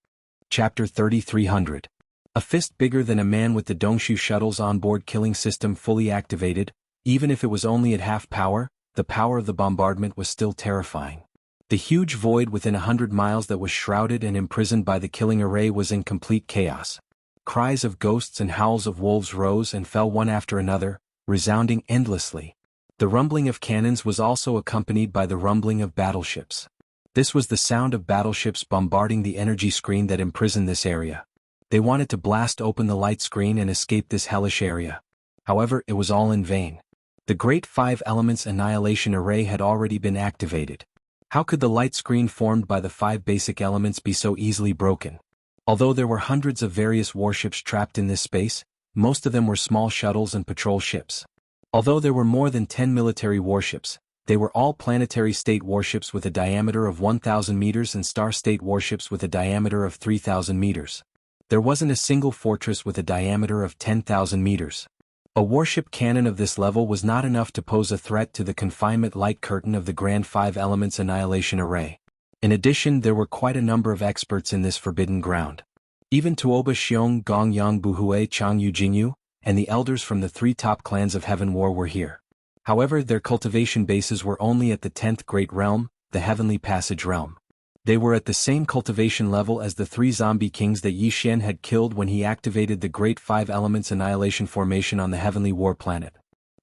Speaker 1: Chapter 3300. A fist bigger than a man with the Dongshu shuttle's onboard killing system fully activated, even if it was only at half power, the power of the bombardment was still terrifying. The huge void within 100 miles that was shrouded and imprisoned by the killing array was in complete chaos. Cries of ghosts and howls of wolves rose and fell one after another, resounding endlessly. The rumbling of cannons was also accompanied by the rumbling of battleships. This was the sound of battleships bombarding the energy screen that imprisoned this area. They wanted to blast open the light screen and escape this hellish area. However, it was all in vain. The Great Five Elements Annihilation Array had already been activated. How could the light screen formed by the 5 basic elements be so easily broken? Although there were hundreds of various warships trapped in this space, most of them were small shuttles and patrol ships. Although there were more than 10 military warships, they were all planetary state warships with a diameter of 1,000 meters and star state warships with a diameter of 3,000 meters. There wasn't a single fortress with a diameter of 10,000 meters. A warship cannon of this level was not enough to pose a threat to the confinement light curtain of the Grand 5 Elements Annihilation Array. In addition, there were quite a number of experts in this forbidden ground. Even Tuoba Xiong Gongyang Buhui Changyu Jingyu, and the elders from the 3 top clans of Heaven War were here. However, their cultivation bases were only at the 10th Great Realm, the Heavenly Passage Realm. They were at the same cultivation level as the 3 zombie kings that Yi Xian had killed when he activated the Great 5 Elements Annihilation Formation on the Heavenly War planet.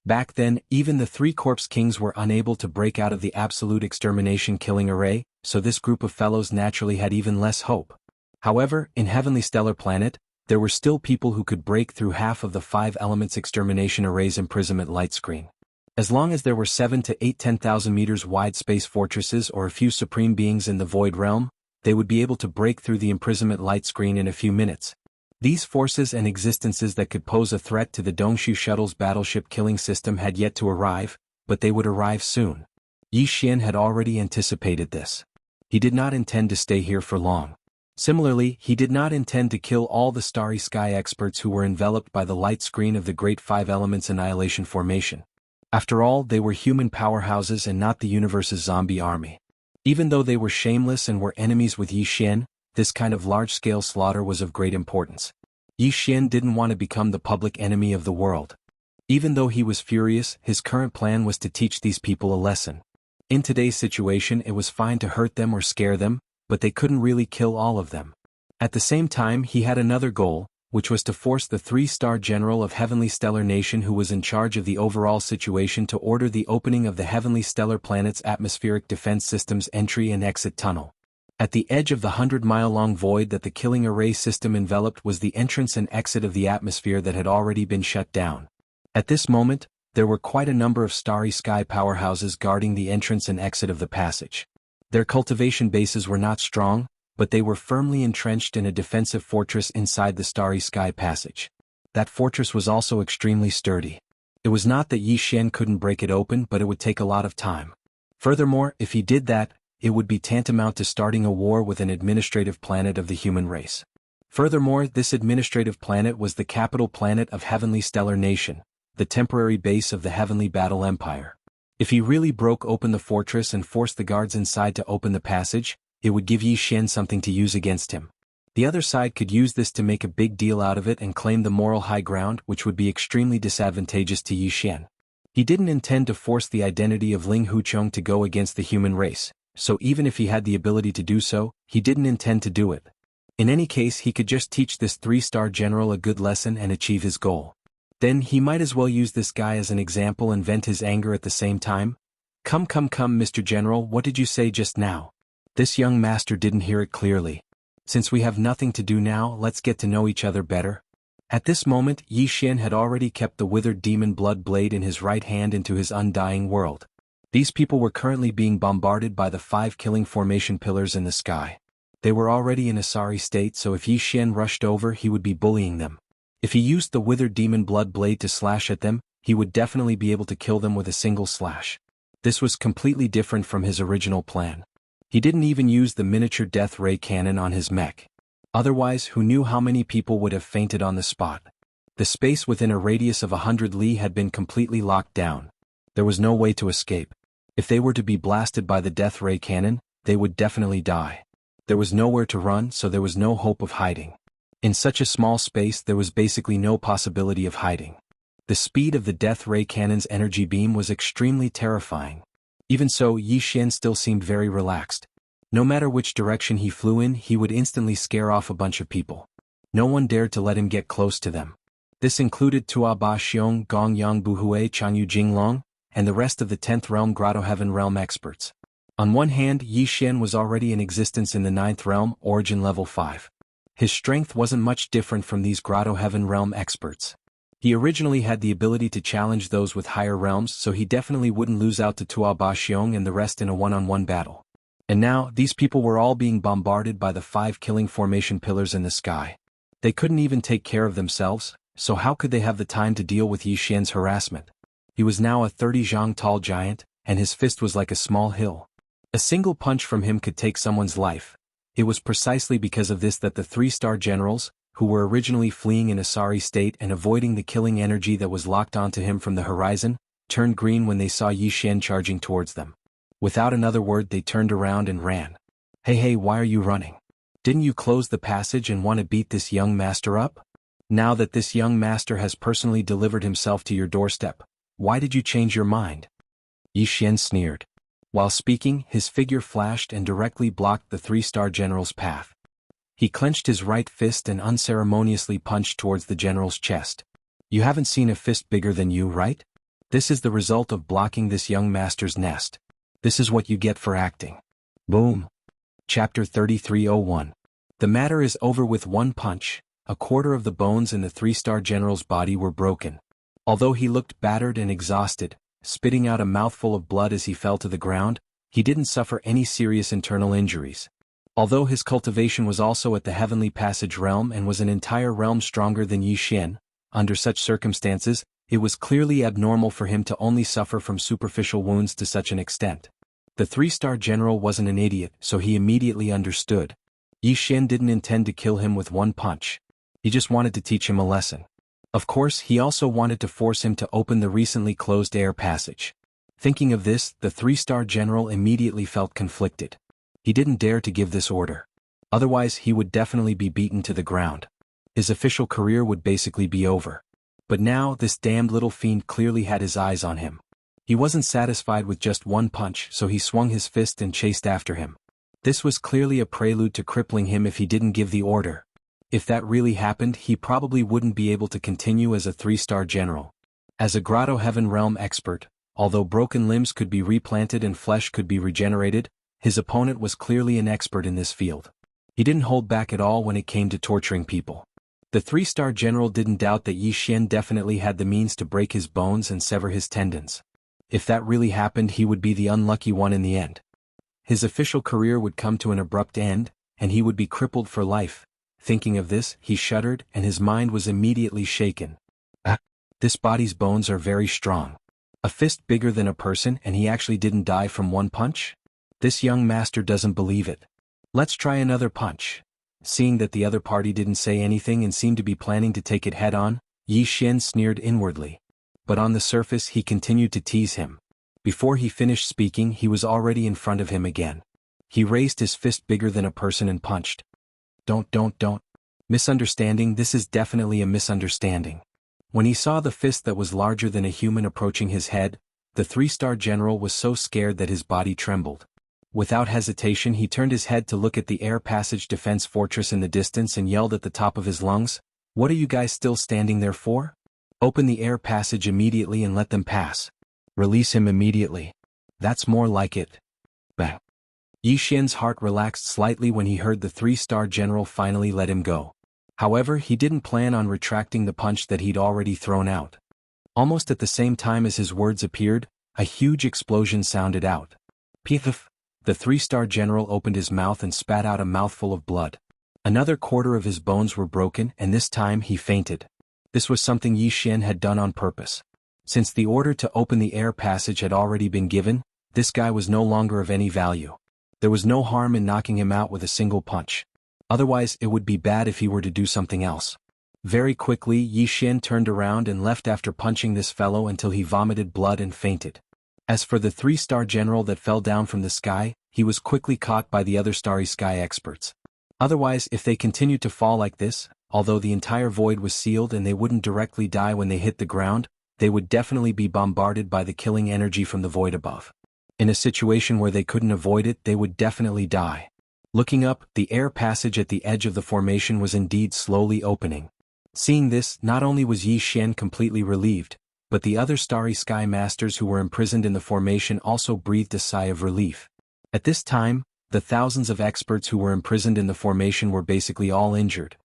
Speaker 1: Back then, even the 3 corpse kings were unable to break out of the absolute extermination killing array, so this group of fellows naturally had even less hope. However, in Heavenly Stellar Planet, there were still people who could break through half of the 5 Elements Extermination Array's imprisonment light screen. As long as there were 7 to 8 10,000 meters wide space fortresses or a few supreme beings in the Void Realm, they would be able to break through the imprisonment light screen in a few minutes. These forces and existences that could pose a threat to the Dongshu shuttle's battleship killing system had yet to arrive, but they would arrive soon. Yi Xian had already anticipated this. He did not intend to stay here for long. Similarly, he did not intend to kill all the Starry Sky experts who were enveloped by the light screen of the Great 5 Elements Annihilation Formation. After all, they were human powerhouses and not the universe's zombie army. Even though they were shameless and were enemies with Yi Xian, this kind of large-scale slaughter was of great importance. Yi Xian didn't want to become the public enemy of the world. Even though he was furious, his current plan was to teach these people a lesson. In today's situation, it was fine to hurt them or scare them, but they couldn't really kill all of them. At the same time, he had another goal, which was to force the 3-star general of Heavenly Stellar Nation who was in charge of the overall situation to order the opening of the Heavenly Stellar Planet's atmospheric defense system's entry and exit tunnel. At the edge of the 100-mile-long void that the killing array system enveloped was the entrance and exit of the atmosphere that had already been shut down. At this moment, there were quite a number of starry sky powerhouses guarding the entrance and exit of the passage. Their cultivation bases were not strong, but they were firmly entrenched in a defensive fortress inside the starry sky passage. That fortress was also extremely sturdy. It was not that Yi Xian couldn't break it open, but it would take a lot of time. Furthermore, if he did that, it would be tantamount to starting a war with an administrative planet of the human race. Furthermore, this administrative planet was the capital planet of Heavenly Stellar Nation, the temporary base of the Heavenly Battle Empire. If he really broke open the fortress and forced the guards inside to open the passage, it would give Yi Xian something to use against him. The other side could use this to make a big deal out of it and claim the moral high ground, which would be extremely disadvantageous to Yi Xian. He didn't intend to force the identity of Ling Huchong to go against the human race, so even if he had the ability to do so, he didn't intend to do it. In any case, he could just teach this 3-star general a good lesson and achieve his goal. Then he might as well use this guy as an example and vent his anger at the same time. Come, Mr. General, what did you say just now? This young master didn't hear it clearly. Since we have nothing to do now, let's get to know each other better. At this moment, Yi Xian had already kept the withered demon blood blade in his right hand into his undying world. These people were currently being bombarded by the 5 killing formation pillars in the sky. They were already in a sorry state, so if Yi Xian rushed over, he would be bullying them. If he used the withered demon blood blade to slash at them, he would definitely be able to kill them with a single slash. This was completely different from his original plan. He didn't even use the miniature death ray cannon on his mech. Otherwise, who knew how many people would have fainted on the spot? The space within a radius of 100 li had been completely locked down. There was no way to escape. If they were to be blasted by the death ray cannon, they would definitely die. There was nowhere to run, so there was no hope of hiding. In such a small space, there was basically no possibility of hiding. The speed of the death ray cannon's energy beam was extremely terrifying. Even so, Yi Xian still seemed very relaxed. No matter which direction he flew in, he would instantly scare off a bunch of people. No one dared to let him get close to them. This included Tua Ba Xiong, Gong Yang Buhui, Changyu Jinglong, and the rest of the 10th Realm Grotto Heaven Realm experts. On one hand, Yi Xian was already in existence in the 9th Realm, Origin Level 5. His strength wasn't much different from these Grotto Heaven Realm experts. He originally had the ability to challenge those with higher realms, so he definitely wouldn't lose out to Tua Ba Xiong and the rest in a one-on-one battle. And now, these people were all being bombarded by the 5 killing formation pillars in the sky. They couldn't even take care of themselves, so how could they have the time to deal with Yi Xian's harassment? He was now a 30 zhang tall giant, and his fist was like a small hill. A single punch from him could take someone's life. It was precisely because of this that the 3-star generals, who were originally fleeing in a sorry state and avoiding the killing energy that was locked onto him from the horizon, turned green when they saw Yi Xian charging towards them. Without another word, they turned around and ran. Hey, why are you running? Didn't you close the passage and want to beat this young master up? Now that this young master has personally delivered himself to your doorstep, why did you change your mind? Yi Xian sneered. While speaking, his figure flashed and directly blocked the 3-star general's path. He clenched his right fist and unceremoniously punched towards the general's chest. You haven't seen a fist bigger than you, right? This is the result of blocking this young master's nest. This is what you get for acting. Boom. Chapter 3301. The matter is over with one punch. A quarter of the bones in the 3-star general's body were broken. Although he looked battered and exhausted, spitting out a mouthful of blood as he fell to the ground, he didn't suffer any serious internal injuries. Although his cultivation was also at the Heavenly Passage realm and was an entire realm stronger than Yi Xian, under such circumstances, it was clearly abnormal for him to only suffer from superficial wounds to such an extent. The 3-star general wasn't an idiot, so he immediately understood. Yi Xian didn't intend to kill him with one punch. He just wanted to teach him a lesson. Of course, he also wanted to force him to open the recently closed air passage. Thinking of this, the 3-star general immediately felt conflicted. He didn't dare to give this order. Otherwise, he would definitely be beaten to the ground. His official career would basically be over. But now this damned little fiend clearly had his eyes on him. He wasn't satisfied with just one punch, so he swung his fist and chased after him. This was clearly a prelude to crippling him if he didn't give the order. If that really happened, he probably wouldn't be able to continue as a 3-star general. As a Grotto Heaven Realm expert, although broken limbs could be replanted and flesh could be regenerated, his opponent was clearly an expert in this field. He didn't hold back at all when it came to torturing people. The 3-star general didn't doubt that Yi Xian definitely had the means to break his bones and sever his tendons. If that really happened, he would be the unlucky one in the end. His official career would come to an abrupt end, and he would be crippled for life. Thinking of this, he shuddered and his mind was immediately shaken. This body's bones are very strong. A fist bigger than a person and he actually didn't die from one punch? This young master doesn't believe it. Let's try another punch. Seeing that the other party didn't say anything and seemed to be planning to take it head-on, Yi Xian sneered inwardly. But on the surface he continued to tease him. Before he finished speaking, he was already in front of him again. He raised his fist bigger than a person and punched. Don't. Misunderstanding, this is definitely a misunderstanding. When he saw the fist that was larger than a human approaching his head, the 3-star general was so scared that his body trembled. Without hesitation he turned his head to look at the air passage defense fortress in the distance and yelled at the top of his lungs, "What are you guys still standing there for? Open the air passage immediately and let them pass. Release him immediately. That's more like it." Bang. Yi Xian's heart relaxed slightly when he heard the 3-star general finally let him go. However, he didn't plan on retracting the punch that he'd already thrown out. Almost at the same time as his words appeared, a huge explosion sounded out. Piff! The 3-star general opened his mouth and spat out a mouthful of blood. Another quarter of his bones were broken and this time he fainted. This was something Yi Xian had done on purpose. Since the order to open the air passage had already been given, this guy was no longer of any value. There was no harm in knocking him out with a single punch. Otherwise it would be bad if he were to do something else. Very quickly Yi Xian turned around and left after punching this fellow until he vomited blood and fainted. As for the 3-star general that fell down from the sky, he was quickly caught by the other Starry Sky experts. Otherwise, if they continued to fall like this, although the entire void was sealed and they wouldn't directly die when they hit the ground, they would definitely be bombarded by the killing energy from the void above. In a situation where they couldn't avoid it, they would definitely die. Looking up, the air passage at the edge of the formation was indeed slowly opening. Seeing this, not only was Yi Xian completely relieved, but the other Starry Sky Masters who were imprisoned in the formation also breathed a sigh of relief. At this time, the thousands of experts who were imprisoned in the formation were basically all injured.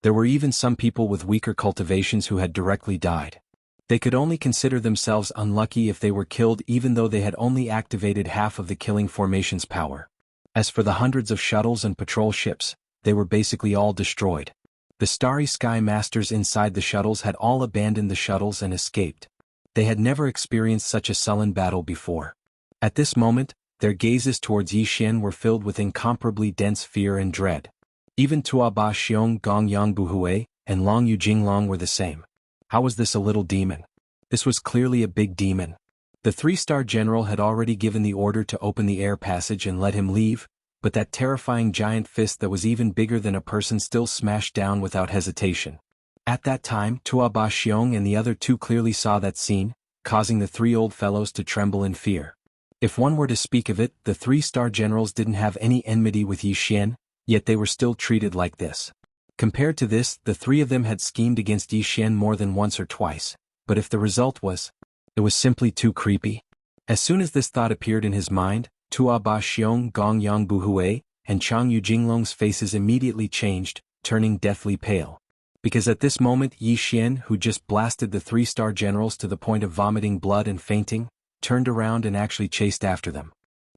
Speaker 1: There were even some people with weaker cultivations who had directly died. They could only consider themselves unlucky if they were killed even though they had only activated half of the killing formation's power. As for the hundreds of shuttles and patrol ships, they were basically all destroyed. The Starry Sky Masters inside the shuttles had all abandoned the shuttles and escaped. They had never experienced such a sullen battle before. At this moment, their gazes towards Yi Xian were filled with incomparably dense fear and dread. Even Tua Ba Xiong Gong Yang Buhui and Long Yu Jinglong were the same. How was this a little demon? This was clearly a big demon. The 3-star general had already given the order to open the air passage and let him leave, but that terrifying giant fist that was even bigger than a person still smashed down without hesitation. At that time, Tua Ba Xiong and the other two clearly saw that scene, causing the 3 old fellows to tremble in fear. If one were to speak of it, the 3-star generals didn't have any enmity with Yi Xian, yet they were still treated like this. Compared to this, the 3 of them had schemed against Yi Xian more than once or twice, but if the result was, it was simply too creepy. As soon as this thought appeared in his mind, Tua Ba Xiong Gong Yang Buhui and Chang Yu Jinglong's faces immediately changed, turning deathly pale. Because at this moment Yi Xian, who just blasted the 3-star generals to the point of vomiting blood and fainting, turned around and actually chased after them.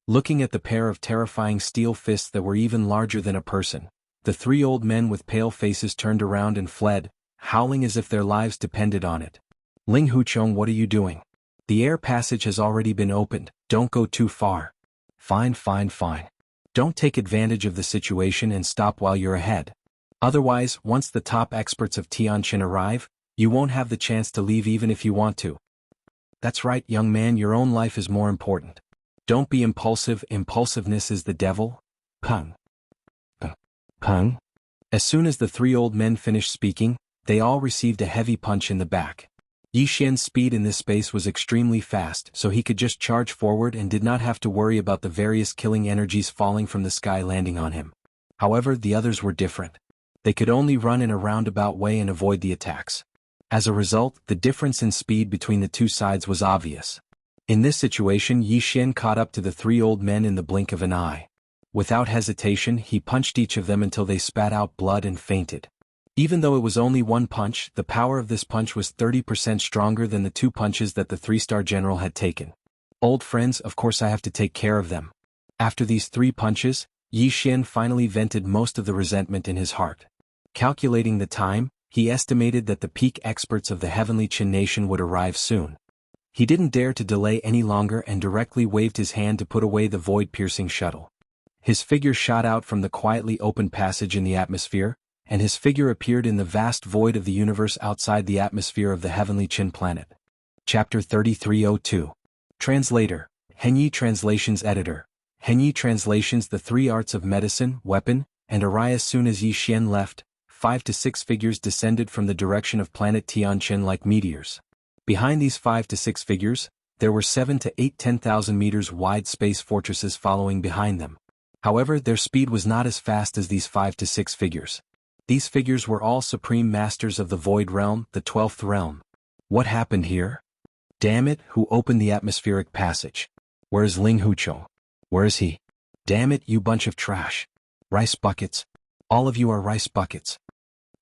Speaker 1: Looking at the pair of terrifying steel fists that were even larger than a person, the 3 old men with pale faces turned around and fled, howling as if their lives depended on it. Ling Huchong, what are you doing? The air passage has already been opened, don't go too far. Fine. Don't take advantage of the situation and stop while you're ahead. Otherwise, once the top experts of Tianqin arrive, you won't have the chance to leave even if you want to. That's right, young man, your own life is more important. Don't be impulsive, impulsiveness is the devil. Peng. As soon as the three old men finished speaking, they all received a heavy punch in the back. Yi Xian's speed in this space was extremely fast, so he could just charge forward and did not have to worry about the various killing energies falling from the sky landing on him. However, the others were different. They could only run in a roundabout way and avoid the attacks. As a result, the difference in speed between the two sides was obvious. In this situation, Yi Xian caught up to the three old men in the blink of an eye. Without hesitation, he punched each of them until they spat out blood and fainted. Even though it was only one punch, the power of this punch was 30% stronger than the two punches that the three-star general had taken. Old friends, of course I have to take care of them. After these 3 punches, Yi Xian finally vented most of the resentment in his heart. Calculating the time, he estimated that the peak experts of the heavenly Qin nation would arrive soon. He didn't dare to delay any longer and directly waved his hand to put away the void-piercing shuttle. His figure shot out from the quietly open passage in the atmosphere, and his figure appeared in the vast void of the universe outside the atmosphere of the heavenly Qin planet. Chapter 3302. Translator, Henyi Translations Editor. Henyi Translations. The 3 arts of medicine, weapon, and array. As soon as Yi Xian left, 5 to 6 figures descended from the direction of planet Tianqin like meteors. Behind these 5 to 6 figures, there were 7 to 8 10,000 meters wide space fortresses following behind them. However, their speed was not as fast as these 5 to 6 figures. These figures were all supreme masters of the Void Realm, the 12th realm. What happened here? Damn it, who opened the atmospheric passage? Where is Ling Huqiu? Where is he? Damn it, you bunch of trash. Rice buckets. All of you are rice buckets.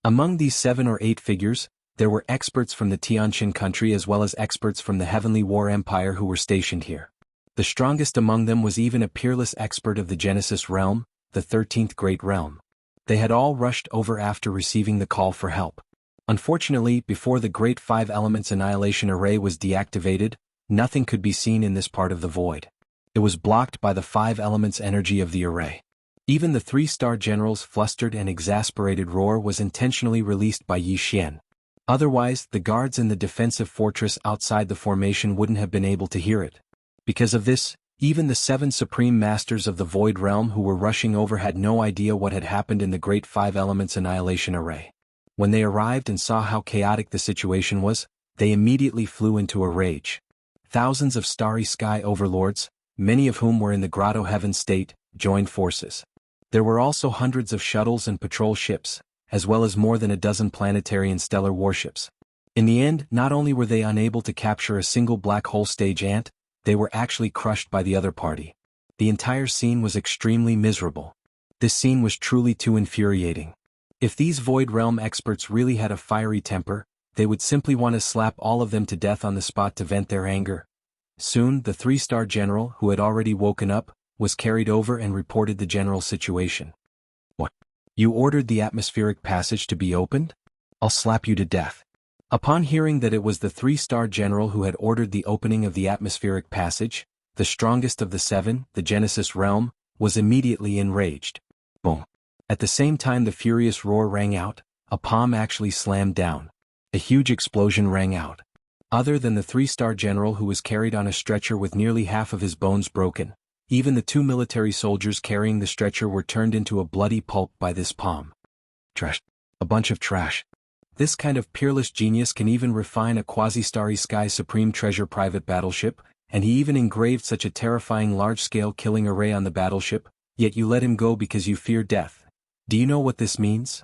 Speaker 1: Among these 7 or 8 figures, there were experts from the Tianqin country as well as experts from the Heavenly War Empire who were stationed here. The strongest among them was even a peerless expert of the Genesis realm, the 13th Great Realm. They had all rushed over after receiving the call for help. Unfortunately, before the Great 5 Elements Annihilation Array was deactivated, nothing could be seen in this part of the void. It was blocked by the 5 elements energy of the array. Even the 3-star general's flustered and exasperated roar was intentionally released by Yi Xian. Otherwise, the guards in the defensive fortress outside the formation wouldn't have been able to hear it. Because of this, even the 7 supreme masters of the Void Realm who were rushing over had no idea what had happened in the Great 5 Elements Annihilation Array. When they arrived and saw how chaotic the situation was, they immediately flew into a rage. Thousands of starry sky overlords, many of whom were in the Grotto Heaven state, joined forces. There were also hundreds of shuttles and patrol ships, as well as more than a dozen planetary and stellar warships. In the end, not only were they unable to capture a single black hole stage ant, they were actually crushed by the other party. The entire scene was extremely miserable. This scene was truly too infuriating. If these Void Realm experts really had a fiery temper, they would simply want to slap all of them to death on the spot to vent their anger. Soon, the 3-star general, who had already woken up, was carried over and reported the general situation. What? You ordered the atmospheric passage to be opened? I'll slap you to death. Upon hearing that it was the 3-star general who had ordered the opening of the atmospheric passage, the strongest of the 7, the Genesis realm, was immediately enraged. Boom. At the same time the furious roar rang out, a palm actually slammed down. A huge explosion rang out. Other than the 3-star general who was carried on a stretcher with nearly half of his bones broken, even the 2 military soldiers carrying the stretcher were turned into a bloody pulp by this palm. Trash. A bunch of trash. This kind of peerless genius can even refine a quasi-starry sky supreme treasure private battleship, and he even engraved such a terrifying large-scale killing array on the battleship, yet you let him go because you fear death. Do you know what this means?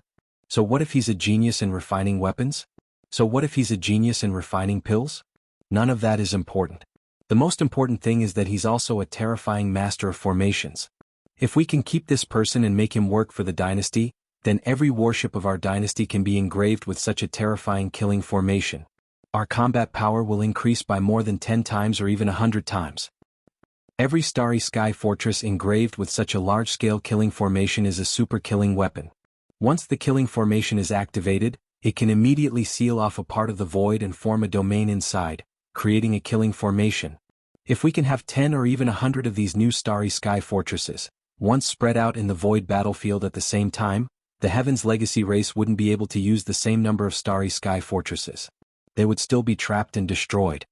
Speaker 1: So what if he's a genius in refining weapons? So what if he's a genius in refining pills? None of that is important. The most important thing is that he's also a terrifying master of formations. If we can keep this person and make him work for the dynasty, then every warship of our dynasty can be engraved with such a terrifying killing formation. Our combat power will increase by more than 10 times or even 100 times. Every starry sky fortress engraved with such a large-scale killing formation is a super killing weapon. Once the killing formation is activated, it can immediately seal off a part of the void and form a domain inside, creating a killing formation. If we can have 10 or even 100 of these new starry sky fortresses, once spread out in the void battlefield at the same time, the Heaven's Legacy race wouldn't be able to use the same number of starry sky fortresses. They would still be trapped and destroyed.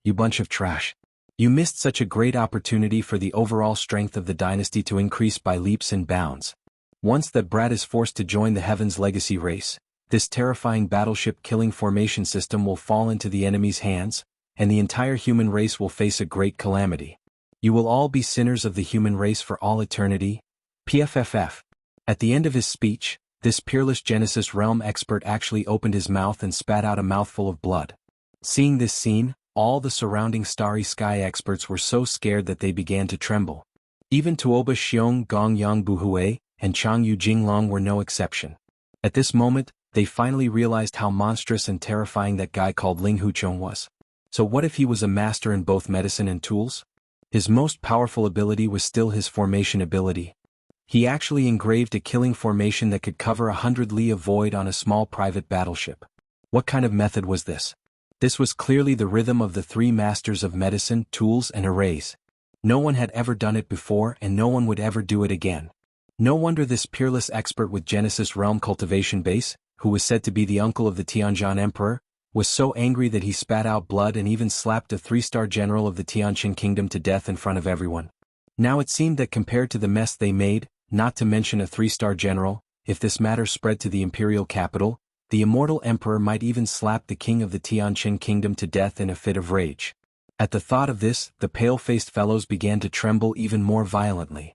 Speaker 1: You bunch of trash. You missed such a great opportunity for the overall strength of the dynasty to increase by leaps and bounds. Once that brat is forced to join the Heaven's Legacy race, this terrifying battleship-killing formation system will fall into the enemy's hands, and the entire human race will face a great calamity. You will all be sinners of the human race for all eternity. PFFF. At the end of his speech, this peerless Genesis Realm expert actually opened his mouth and spat out a mouthful of blood. Seeing this scene, all the surrounding Starry Sky experts were so scared that they began to tremble. Even Tuoba Xiong Gong Yang Buhui and Changyu Jinglong were no exception. At this moment, they finally realized how monstrous and terrifying that guy called Ling Huchong was. So what if he was a master in both medicine and tools? His most powerful ability was still his formation ability. He actually engraved a killing formation that could cover 100 li of void on a small private battleship. What kind of method was this? This was clearly the rhythm of the three masters of medicine, tools, and arrays. No one had ever done it before and no one would ever do it again. No wonder this peerless expert with Genesis Realm cultivation base, who was said to be the uncle of the Tianjin Emperor, was so angry that he spat out blood and even slapped a 3-star general of the Tianjin Kingdom to death in front of everyone. Now it seemed that compared to the mess they made, not to mention a 3-star general, if this matter spread to the imperial capital, the immortal emperor might even slap the king of the Tianjin Kingdom to death in a fit of rage. At the thought of this, the pale-faced fellows began to tremble even more violently.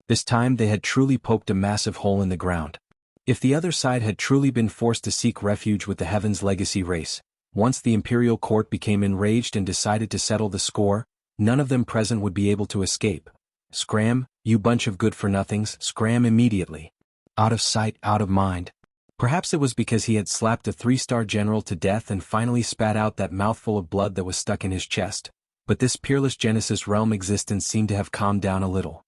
Speaker 1: This time they had truly poked a massive hole in the ground. If the other side had truly been forced to seek refuge with the Heaven's Legacy race, once the imperial court became enraged and decided to settle the score, none of them present would be able to escape. Scram, you bunch of good-for-nothings, scram immediately. Out of sight, out of mind. Perhaps it was because he had slapped a 3-star general to death and finally spat out that mouthful of blood that was stuck in his chest, but this peerless Genesis Realm existence seemed to have calmed down a little.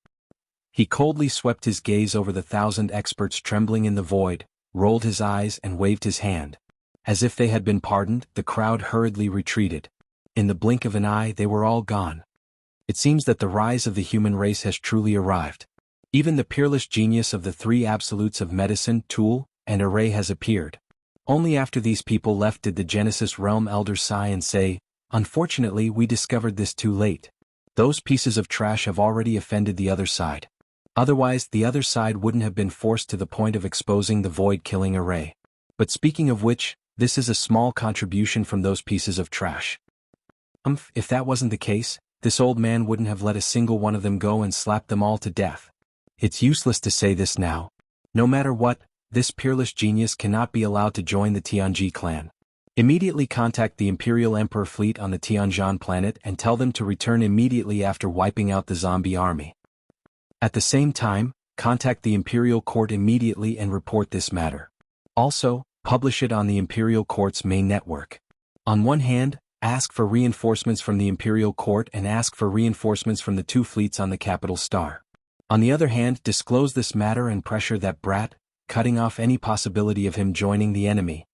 Speaker 1: He coldly swept his gaze over the 1,000 experts trembling in the void, rolled his eyes and waved his hand. As if they had been pardoned, the crowd hurriedly retreated. In the blink of an eye they were all gone. It seems that the rise of the human race has truly arrived. Even the peerless genius of the three absolutes of medicine, tool, and array has appeared. Only after these people left did the Genesis Realm elders sigh and say, "Unfortunately we discovered this too late. Those pieces of trash have already offended the other side. Otherwise the other side wouldn't have been forced to the point of exposing the void-killing array. But speaking of which, this is a small contribution from those pieces of trash." If that wasn't the case, this old man wouldn't have let a single one of them go and slapped them all to death. It's useless to say this now. No matter what, this peerless genius cannot be allowed to join the Tianji clan. Immediately contact the Imperial Emperor fleet on the Tianjin planet and tell them to return immediately after wiping out the zombie army. At the same time, contact the Imperial Court immediately and report this matter. Also, publish it on the Imperial Court's main network. On one hand, ask for reinforcements from the Imperial Court and ask for reinforcements from the 2 fleets on the capital star. On the other hand, disclose this matter and pressure that brat, cutting off any possibility of him joining the enemy.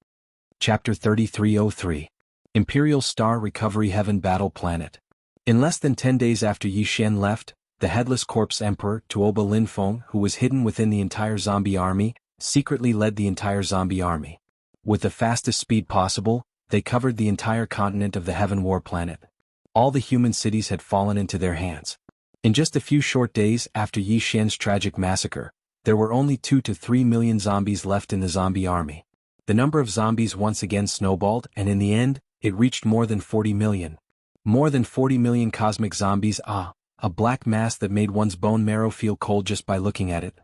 Speaker 1: Chapter 3303. Imperial Star Recovery Heaven Battle Planet. In less than 10 days after Yi Xian left, the Headless Corpse Emperor, Tuoba Linfeng, who was hidden within the entire zombie army, secretly led the entire zombie army. With the fastest speed possible, they covered the entire continent of the Heaven War Planet. All the human cities had fallen into their hands. In just a few short days after Yi Xian's tragic massacre, there were only 2 to 3 million zombies left in the zombie army. The number of zombies once again snowballed and in the end, it reached more than 40 million. More than 40 million cosmic zombies, a black mass that made one's bone marrow feel cold just by looking at it.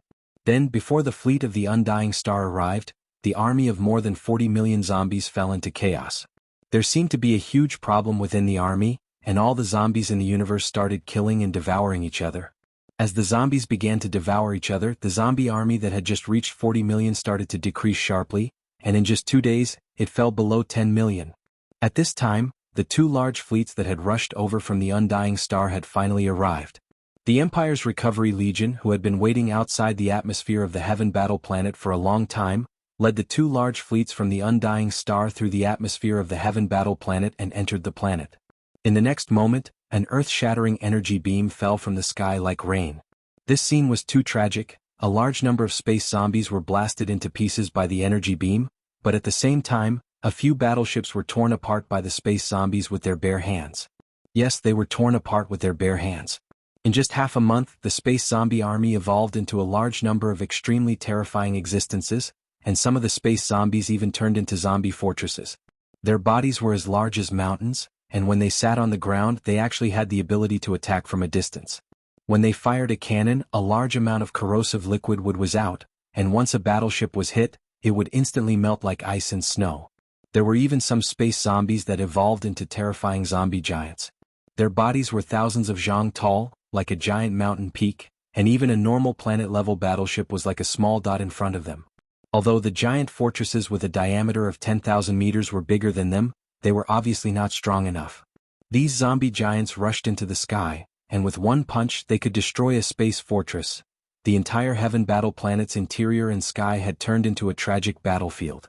Speaker 1: Then, before the fleet of the Undying Star arrived, the army of more than 40 million zombies fell into chaos. There seemed to be a huge problem within the army, and all the zombies in the universe started killing and devouring each other. As the zombies began to devour each other, the zombie army that had just reached 40 million started to decrease sharply, and in just 2 days, it fell below 10 million. At this time, the 2 large fleets that had rushed over from the Undying Star had finally arrived. The Empire's Recovery Legion, who had been waiting outside the atmosphere of the Heaven Battle Planet for a long time, led the 2 large fleets from the Undying Star through the atmosphere of the Heaven Battle Planet and entered the planet. In the next moment, an earth-shattering energy beam fell from the sky like rain. This scene was too tragic. A large number of space zombies were blasted into pieces by the energy beam, but at the same time, a few battleships were torn apart by the space zombies with their bare hands. Yes, they were torn apart with their bare hands. In just half a month, the space zombie army evolved into a large number of extremely terrifying existences, and some of the space zombies even turned into zombie fortresses. Their bodies were as large as mountains, and when they sat on the ground they actually had the ability to attack from a distance. When they fired a cannon, a large amount of corrosive liquid would whiz out, and once a battleship was hit, it would instantly melt like ice and snow. There were even some space zombies that evolved into terrifying zombie giants. Their bodies were thousands of zhang tall, like a giant mountain peak, and even a normal planet-level battleship was like a small dot in front of them. Although the giant fortresses with a diameter of 10,000 meters were bigger than them, they were obviously not strong enough. These zombie giants rushed into the sky, and with one punch they could destroy a space fortress. The entire Heaven Battle planet's interior and sky had turned into a tragic battlefield.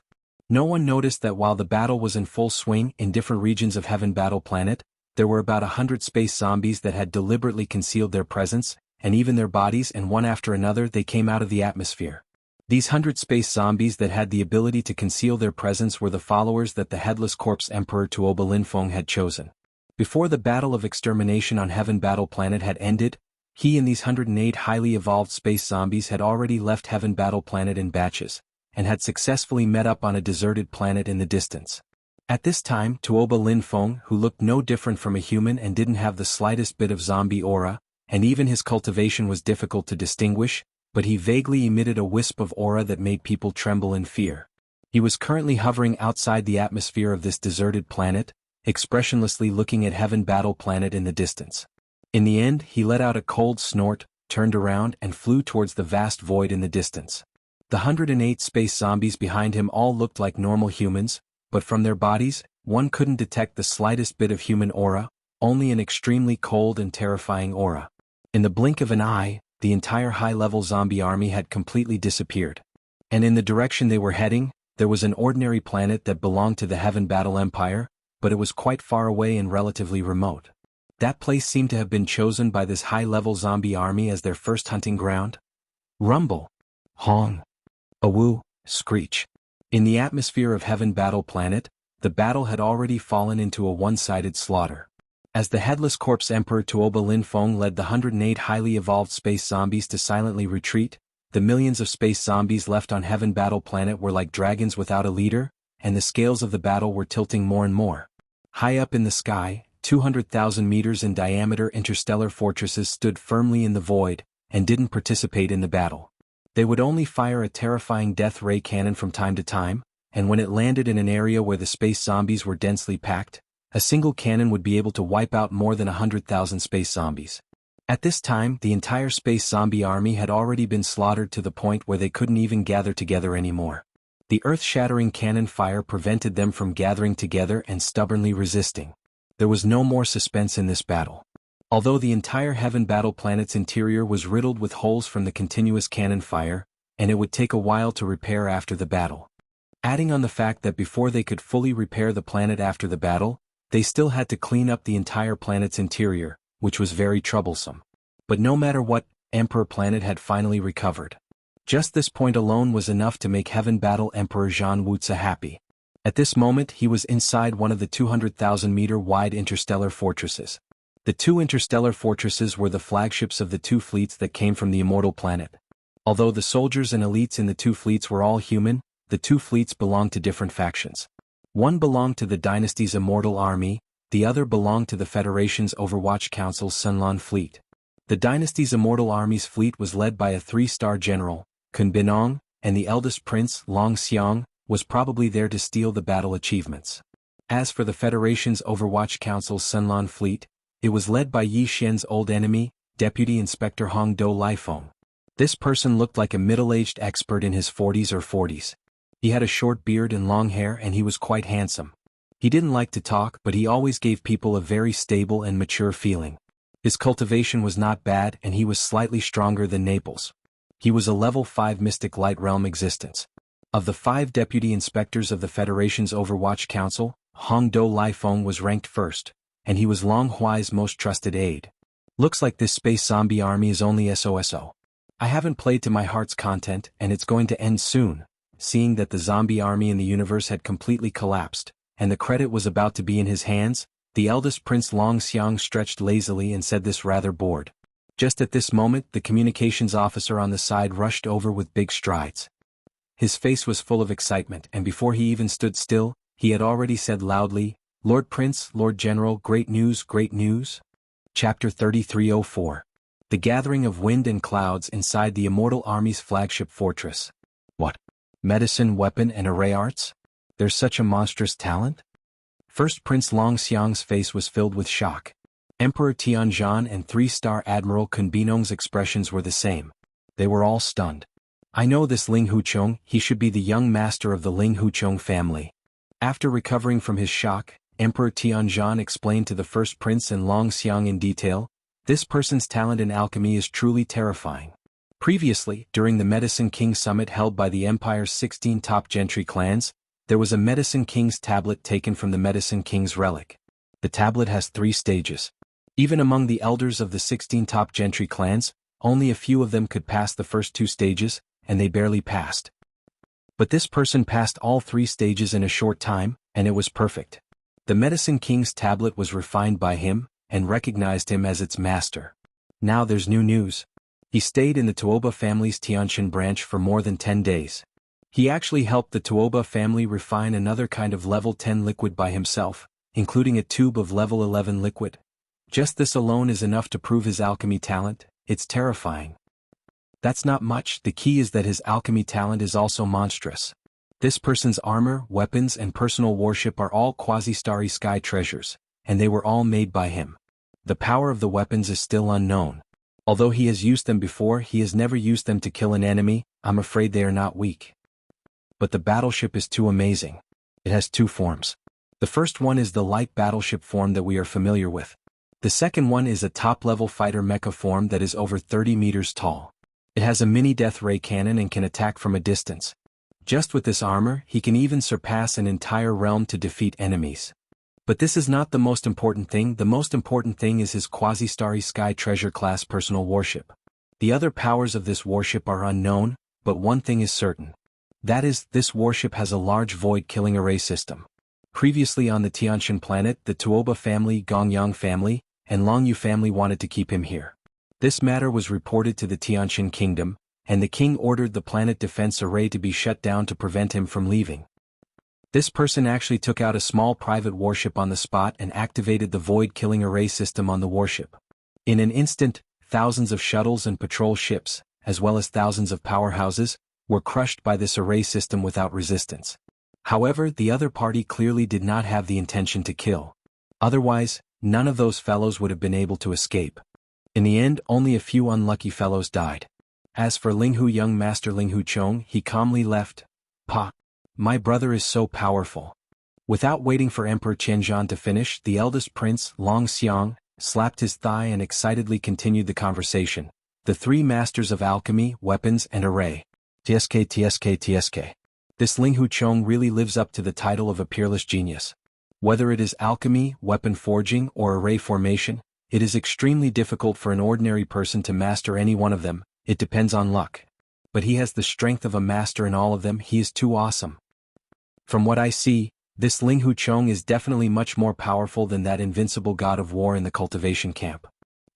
Speaker 1: No one noticed that while the battle was in full swing in different regions of Heaven Battle planet, there were about 100 space zombies that had deliberately concealed their presence, and even their bodies, and one after another they came out of the atmosphere. These 100 space zombies that had the ability to conceal their presence were the followers that the Headless Corpse Emperor Tuoba Linfeng had chosen. Before the battle of extermination on Heaven Battle planet had ended, he and these 108 highly evolved space zombies had already left Heaven Battle planet in batches, and had successfully met up on a deserted planet in the distance. At this time, Tuoba Linfeng, who looked no different from a human and didn't have the slightest bit of zombie aura, and even his cultivation was difficult to distinguish, but he vaguely emitted a wisp of aura that made people tremble in fear. He was currently hovering outside the atmosphere of this deserted planet, expressionlessly looking at Heaven Battle planet in the distance. In the end, he let out a cold snort, turned around and flew towards the vast void in the distance. The 108 space zombies behind him all looked like normal humans, but from their bodies, one couldn't detect the slightest bit of human aura, only an extremely cold and terrifying aura. In the blink of an eye, the entire high-level zombie army had completely disappeared. And in the direction they were heading, there was an ordinary planet that belonged to the Heaven Battle Empire, but it was quite far away and relatively remote. That place seemed to have been chosen by this high-level zombie army as their first hunting ground. Rumble. Hong. Awoo. Screech. In the atmosphere of Heaven Battle planet, the battle had already fallen into a one-sided slaughter. As the Headless Corpse Emperor Tuoba Linfeng led the 108 highly evolved space zombies to silently retreat, the millions of space zombies left on Heaven Battle planet were like dragons without a leader, and the scales of the battle were tilting more and more. High up in the sky, 200,000 meters in diameter interstellar fortresses stood firmly in the void, and didn't participate in the battle. They would only fire a terrifying death ray cannon from time to time, and when it landed in an area where the space zombies were densely packed, a single cannon would be able to wipe out more than 100,000 space zombies. At this time, the entire space zombie army had already been slaughtered to the point where they couldn't even gather together anymore. The earth-shattering cannon fire prevented them from gathering together and stubbornly resisting. There was no more suspense in this battle. Although the entire Heaven Battle planet's interior was riddled with holes from the continuous cannon fire, and it would take a while to repair after the battle. Adding on the fact that before they could fully repair the planet after the battle, they still had to clean up the entire planet's interior, which was very troublesome. But no matter what, Emperor Planet had finally recovered. Just this point alone was enough to make Heaven Battle Emperor Zhan Wuxia happy. At this moment he was inside one of the 200,000-meter-wide interstellar fortresses. The two interstellar fortresses were the flagships of the two fleets that came from the immortal planet. Although the soldiers and elites in the two fleets were all human, the two fleets belonged to different factions. One belonged to the dynasty's immortal army, the other belonged to the Federation's Overwatch Council's Sunlan fleet. The dynasty's immortal army's fleet was led by a 3-star general, Kun Binong, and the eldest prince, Long Xiang, was probably there to steal the battle achievements. As for the Federation's Overwatch Council's Sunlan fleet, it was led by Yi Xian's old enemy, Deputy Inspector Hong Do Laifeng. This person looked like a middle-aged expert in his 40s or 40s. He had a short beard and long hair and he was quite handsome. He didn't like to talk but he always gave people a very stable and mature feeling. His cultivation was not bad and he was slightly stronger than Naples. He was a level 5 Mystic Light Realm existence. Of the 5 deputy inspectors of the Federation's Overwatch Council, Hong Do Laifeng was ranked first, and he was Long Huai's most trusted aide. Looks like this space zombie army is only SOSO. I haven't played to my heart's content and it's going to end soon. Seeing that the zombie army in the universe had completely collapsed, and the credit was about to be in his hands, the eldest prince Long Xiang stretched lazily and said this rather bored. Just at this moment, the communications officer on the side rushed over with big strides. His face was full of excitement, and before he even stood still, he had already said loudly, "Lord Prince, Lord General, great news, great news." Chapter 3304. The Gathering of Wind and Clouds inside the Immortal Army's flagship fortress. What? Medicine, weapon, and array arts? There's such a monstrous talent? First Prince Long Xiang's face was filled with shock. Emperor Tianzhan and 3-star Admiral Kun Binong's expressions were the same. They were all stunned. I know this Ling Huchong, he should be the young master of the Ling Huchong family. After recovering from his shock, Emperor Tianzhan explained to the first prince and Long Xiang in detail, this person's talent in alchemy is truly terrifying. Previously, during the Medicine King Summit held by the Empire's 16 top gentry clans, there was a Medicine King's tablet taken from the Medicine King's relic. The tablet has 3 stages. Even among the elders of the 16 top gentry clans, only a few of them could pass the first 2 stages, and they barely passed. But this person passed all 3 stages in a short time, and it was perfect. The Medicine King's tablet was refined by him, and recognized him as its master. Now there's new news. He stayed in the Tuoba family's Tianjin branch for more than 10 days. He actually helped the Tuoba family refine another kind of level 10 liquid by himself, including a tube of level 11 liquid. Just this alone is enough to prove his alchemy talent. It's terrifying. That's not much, the key is that his alchemy talent is also monstrous. This person's armor, weapons, and personal worship are all quasi-starry sky treasures, and they were all made by him. The power of the weapons is still unknown. Although he has used them before, he has never used them to kill an enemy. I'm afraid they are not weak. But the battleship is too amazing. It has 2 forms. The first one is the light battleship form that we are familiar with. The second one is a top-level fighter mecha form that is over 30 meters tall. It has a mini death ray cannon and can attack from a distance. Just with this armor, he can even surpass an entire realm to defeat enemies. But this is not the most important thing. The most important thing is his quasi-starry sky treasure class personal warship. The other powers of this warship are unknown, but one thing is certain. That is, this warship has a large void-killing array system. Previously on the Tianjin planet, the Tuoba family, Gongyang family, and Longyu family wanted to keep him here. This matter was reported to the Tianjin kingdom, and the king ordered the planet defense array to be shut down to prevent him from leaving. This person actually took out a small private warship on the spot and activated the void-killing array system on the warship. In an instant, thousands of shuttles and patrol ships, as well as thousands of powerhouses, were crushed by this array system without resistance. However, the other party clearly did not have the intention to kill. Otherwise, none of those fellows would have been able to escape. In the end, only a few unlucky fellows died. As for Linghu young master Linghu Chong, he calmly left. Pa. My brother is so powerful. Without waiting for Emperor Tianzhan to finish, the eldest prince, Long Xiang, slapped his thigh and excitedly continued the conversation. The 3 masters of alchemy, weapons, and array. TSK. This Linghu Chong really lives up to the title of a peerless genius. Whether it is alchemy, weapon forging, or array formation, it is extremely difficult for an ordinary person to master any one of them. It depends on luck. But he has the strength of a master in all of them. He is too awesome. From what I see, this Linghu Chong is definitely much more powerful than that invincible god of war in the cultivation camp.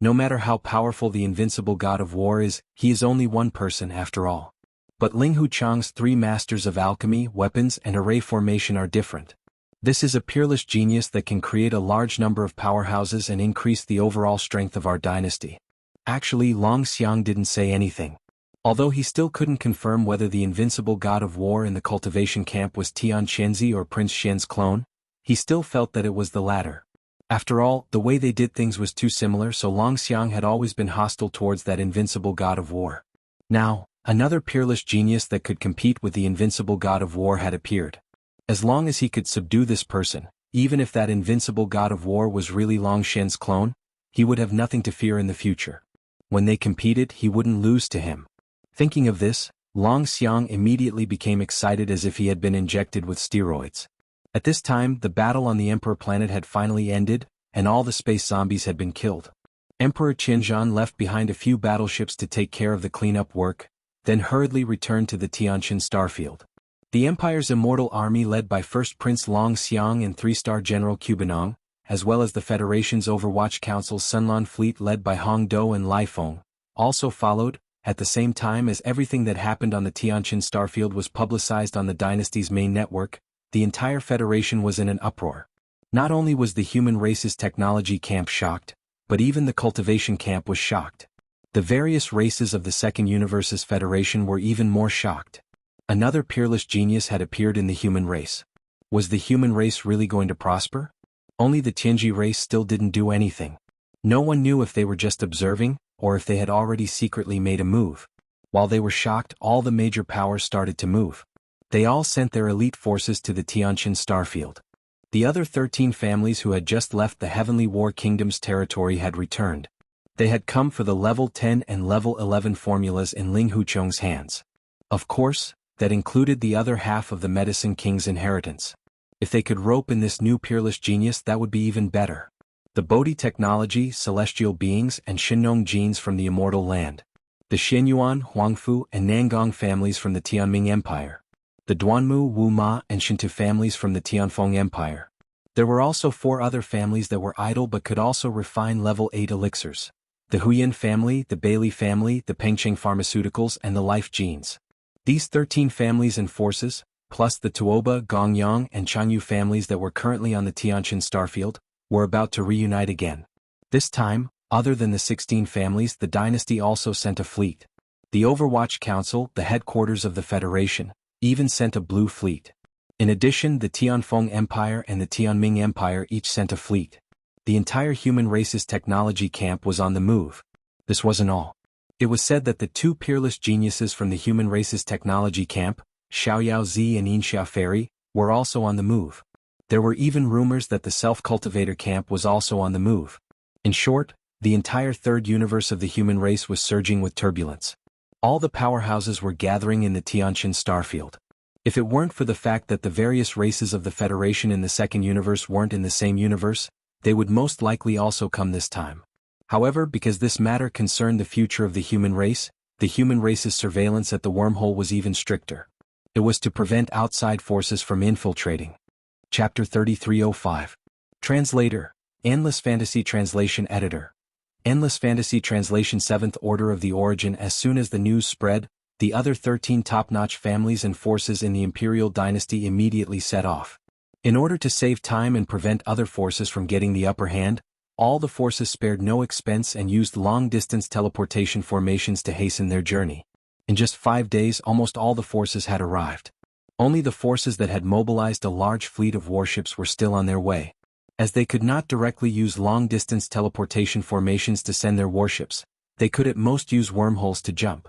Speaker 1: No matter how powerful the invincible god of war is, he is only one person after all. But Linghu Chong's 3 masters of alchemy, weapons, and array formation are different. This is a peerless genius that can create a large number of powerhouses and increase the overall strength of our dynasty. Actually, Long Xiang didn't say anything. Although he still couldn't confirm whether the invincible god of war in the cultivation camp was Tian Qianzi or Prince Xian's clone, he still felt that it was the latter. After all, the way they did things was too similar, so Long Xiang had always been hostile towards that invincible god of war. Now, another peerless genius that could compete with the invincible god of war had appeared. As long as he could subdue this person, even if that invincible god of war was really Long Xian's clone, he would have nothing to fear in the future. When they competed, he wouldn't lose to him. Thinking of this, Long Xiang immediately became excited as if he had been injected with steroids. At this time, the battle on the Emperor planet had finally ended, and all the space zombies had been killed. Emperor Tianzhan left behind a few battleships to take care of the cleanup work, then hurriedly returned to the Tianjin starfield. The Empire's immortal army led by First Prince Long Xiang and 3-star General Qubinong, as well as the Federation's Overwatch Council's Sunlan fleet led by Hong Do and Lai Feng, also followed. At the same time as everything that happened on the Tianqin starfield was publicized on the dynasty's main network, the entire Federation was in an uproar. Not only was the human race's technology camp shocked, but even the cultivation camp was shocked. The various races of the Second Universe's Federation were even more shocked. Another peerless genius had appeared in the human race. Was the human race really going to prosper? Only the Tianji race still didn't do anything. No one knew if they were just observing, or if they had already secretly made a move. While they were shocked, all the major powers started to move. They all sent their elite forces to the Tianqin starfield. The other 13 families who had just left the Heavenly War Kingdom's territory had returned. They had come for the level 10 and level 11 formulas in Ling Huqiong's hands. Of course, that included the other half of the Medicine King's inheritance. If they could rope in this new peerless genius, that would be even better. The Bodhi technology, celestial beings, and Shinnong genes from the immortal land. The Xianyuan, Huangfu, and Nangong families from the Tianming Empire. The Duanmu, Wuma, and Shintu families from the Tianfeng Empire. There were also 4 other families that were idle but could also refine level 8 elixirs. The Huyan family, the Bailey family, the Pengcheng Pharmaceuticals, and the Life Genes. These 13 families and forces, plus the Tuoba, Gongyang, and Changyu families that were currently on the Tianqin starfield, were about to reunite again. This time, other than the 16 families, the dynasty also sent a fleet. The Overwatch Council, the headquarters of the Federation, even sent a blue fleet. In addition, the Tianfeng Empire and the Tianming Empire each sent a fleet. The entire human race's technology camp was on the move. This wasn't all. It was said that the 2 peerless geniuses from the human race's technology camp, Xiaoyao Zi and Yinxia Fairy, were also on the move. There were even rumors that the self-cultivator camp was also on the move. In short, the entire third universe of the human race was surging with turbulence. All the powerhouses were gathering in the Tianqin starfield. If it weren't for the fact that the various races of the Federation in the second universe weren't in the same universe, they would most likely also come this time. However, because this matter concerned the future of the human race's surveillance at the wormhole was even stricter. It was to prevent outside forces from infiltrating. Chapter 3305. Translator. Endless Fantasy Translation Editor. Endless Fantasy Translation 7th Order of the Origin. As soon as the news spread, the other 13 top-notch families and forces in the Imperial Dynasty immediately set off. In order to save time and prevent other forces from getting the upper hand, all the forces spared no expense and used long-distance teleportation formations to hasten their journey. In just 5 days, almost all the forces had arrived. Only the forces that had mobilized a large fleet of warships were still on their way. As they could not directly use long-distance teleportation formations to send their warships, they could at most use wormholes to jump.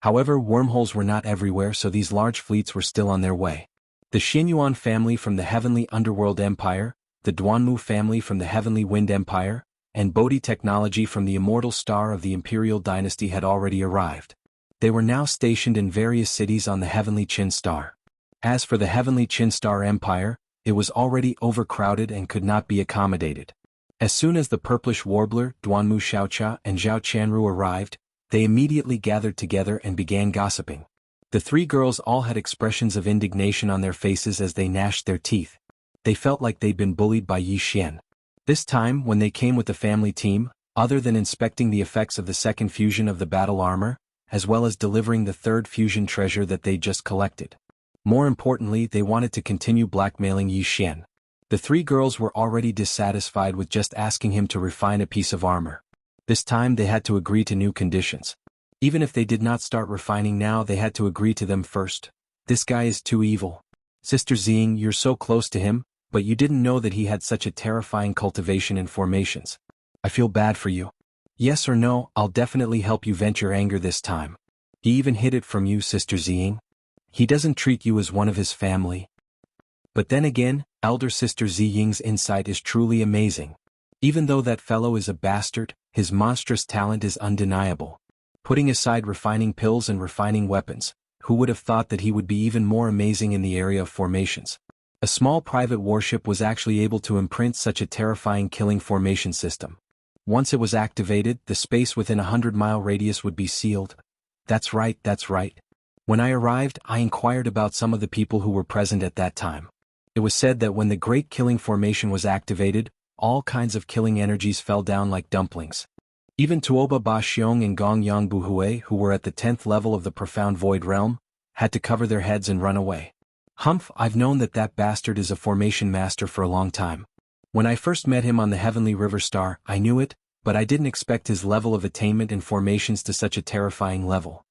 Speaker 1: However, wormholes were not everywhere, so these large fleets were still on their way. The Xianyuan family from the Heavenly Underworld Empire, the Duanmu family from the Heavenly Wind Empire, and Bodhi technology from the Immortal Star of the Imperial Dynasty had already arrived. They were now stationed in various cities on the Heavenly Qin Star. As for the Heavenly Qin Star Empire, it was already overcrowded and could not be accommodated. As soon as the Purplish Warbler, Duanmu Xiaocha, and Zhao Chanru arrived, they immediately gathered together and began gossiping. The 3 girls all had expressions of indignation on their faces as they gnashed their teeth. They felt like they'd been bullied by Yi Xian. This time, when they came with the family team, other than inspecting the effects of the second fusion of the battle armor, as well as delivering the third fusion treasure that they'd just collected. More importantly, they wanted to continue blackmailing Yi Xian. The 3 girls were already dissatisfied with just asking him to refine a piece of armor. This time they had to agree to new conditions. Even if they did not start refining now, they had to agree to them first. This guy is too evil. Sister Xing, you're so close to him, but you didn't know that he had such a terrifying cultivation and formations. I feel bad for you. Yes or no, I'll definitely help you vent your anger this time. He even hid it from you, Sister Xing. He doesn't treat you as one of his family. But then again, elder Sister Ziying's insight is truly amazing. Even though that fellow is a bastard, his monstrous talent is undeniable. Putting aside refining pills and refining weapons, who would have thought that he would be even more amazing in the area of formations? A small private warship was actually able to imprint such a terrifying killing formation system. Once it was activated, the space within a 100-mile radius would be sealed. That's right, that's right. When I arrived, I inquired about some of the people who were present at that time. It was said that when the Great Killing Formation was activated, all kinds of killing energies fell down like dumplings. Even Tuoba Ba Xiong and Gong Yang Buhui, who were at the 10th level of the profound void realm, had to cover their heads and run away. Humph, I've known that bastard is a formation master for a long time. When I first met him on the Heavenly River Star, I knew it, but I didn't expect his level of attainment in formations to such a terrifying level.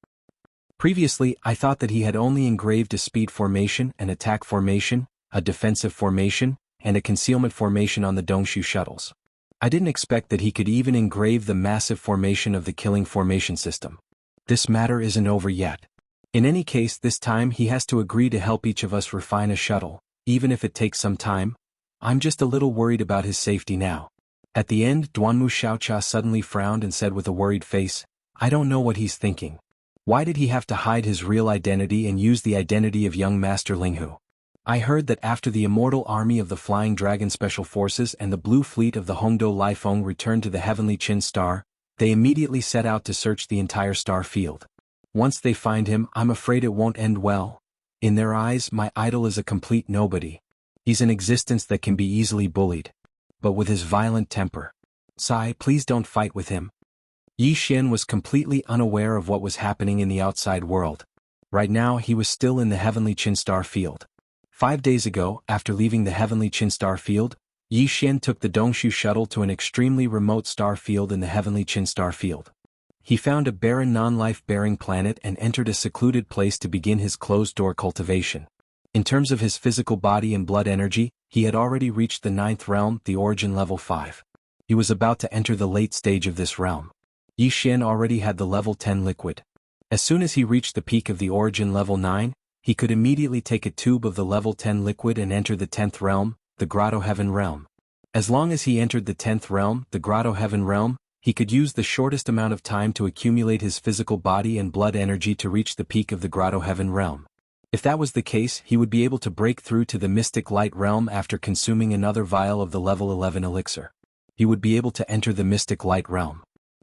Speaker 1: Previously, I thought that he had only engraved a speed formation, an attack formation, a defensive formation, and a concealment formation on the Dongshu shuttles. I didn't expect that he could even engrave the massive formation of the killing formation system. This matter isn't over yet. In any case, this time he has to agree to help each of us refine a shuttle, even if it takes some time. I'm just a little worried about his safety now. At the end, Duanmu Xiaocha suddenly frowned and said with a worried face, I don't know what he's thinking. Why did he have to hide his real identity and use the identity of young Master Linghu? I heard that after the immortal army of the Flying Dragon Special Forces and the Blue Fleet of the Hongdo Laifeng returned to the Heavenly Qin Star, they immediately set out to search the entire star field. Once they find him, I'm afraid it won't end well. In their eyes, my idol is a complete nobody. He's an existence that can be easily bullied. But with his violent temper. Sai, please don't fight with him. Yi Xian was completely unaware of what was happening in the outside world. Right now he was still in the Heavenly Qin Star field. 5 days ago, after leaving the Heavenly Qin Star field, Yi Xian took the Dongshu shuttle to an extremely remote star field in the Heavenly Qin Star field. He found a barren non-life-bearing planet and entered a secluded place to begin his closed-door cultivation. In terms of his physical body and blood energy, he had already reached the 9th realm, the origin level 5. He was about to enter the late stage of this realm. Yi Xian already had the level 10 liquid. As soon as he reached the peak of the origin level 9, he could immediately take a tube of the level 10 liquid and enter the 10th realm, the Grotto Heaven realm. As long as he entered the 10th realm, the Grotto Heaven realm, he could use the shortest amount of time to accumulate his physical body and blood energy to reach the peak of the Grotto Heaven realm. If that was the case, he would be able to break through to the Mystic Light realm after consuming another vial of the level 11 elixir. He would be able to enter the Mystic Light realm.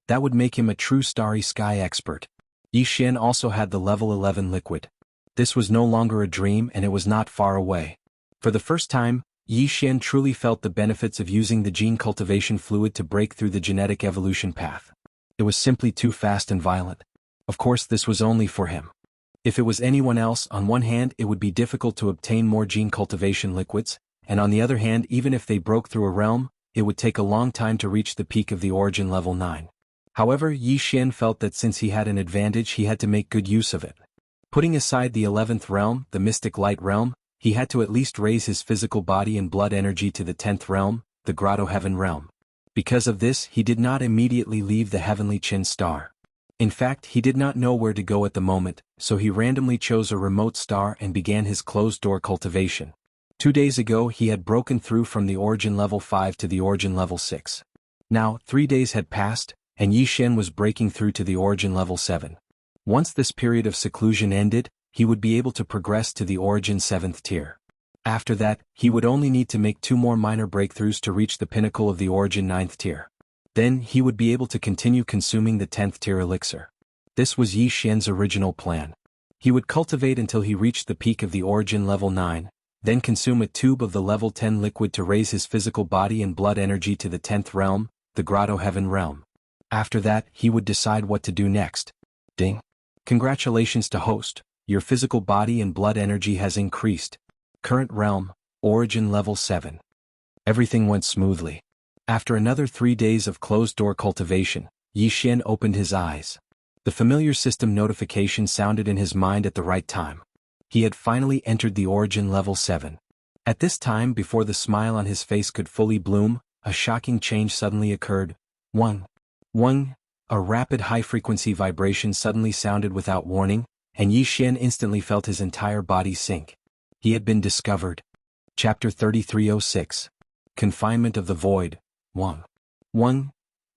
Speaker 1: That would make him a true starry sky expert. Yi Xian also had the level 11 liquid. This was no longer a dream and it was not far away. For the first time, Yi Xian truly felt the benefits of using the gene cultivation fluid to break through the genetic evolution path. It was simply too fast and violent. Of course, this was only for him. If it was anyone else, on one hand it would be difficult to obtain more gene cultivation liquids, and on the other hand even if they broke through a realm, it would take a long time to reach the peak of the origin level 9. However, Yi Xian felt that since he had an advantage he had to make good use of it. Putting aside the 11th realm, the Mystic Light realm, he had to at least raise his physical body and blood energy to the 10th realm, the Grotto Heaven realm. Because of this, he did not immediately leave the Heavenly Qin Star. In fact, he did not know where to go at the moment, so he randomly chose a remote star and began his closed-door cultivation. 2 days ago he had broken through from the origin level 5 to the origin level 6. Now, 3 days had passed, and Yi Xian was breaking through to the origin level 7. Once this period of seclusion ended, he would be able to progress to the origin 7th tier. After that, he would only need to make 2 more minor breakthroughs to reach the pinnacle of the origin 9th tier. Then he would be able to continue consuming the 10th tier elixir. This was Yi Xian's original plan. He would cultivate until he reached the peak of the origin level 9, then consume a tube of the level 10 liquid to raise his physical body and blood energy to the 10th realm, the Grotto Heaven realm. After that, he would decide what to do next. Ding. Congratulations to host, your physical body and blood energy has increased. Current realm, origin level 7. Everything went smoothly. After another 3 days of closed-door cultivation, Yi Xian opened his eyes. The familiar system notification sounded in his mind at the right time. He had finally entered the origin level 7. At this time, before the smile on his face could fully bloom, a shocking change suddenly occurred. 1. A rapid high-frequency vibration suddenly sounded without warning, and Yi Xian instantly felt his entire body sink. He had been discovered. Chapter 3306. Confinement of the Void. 1.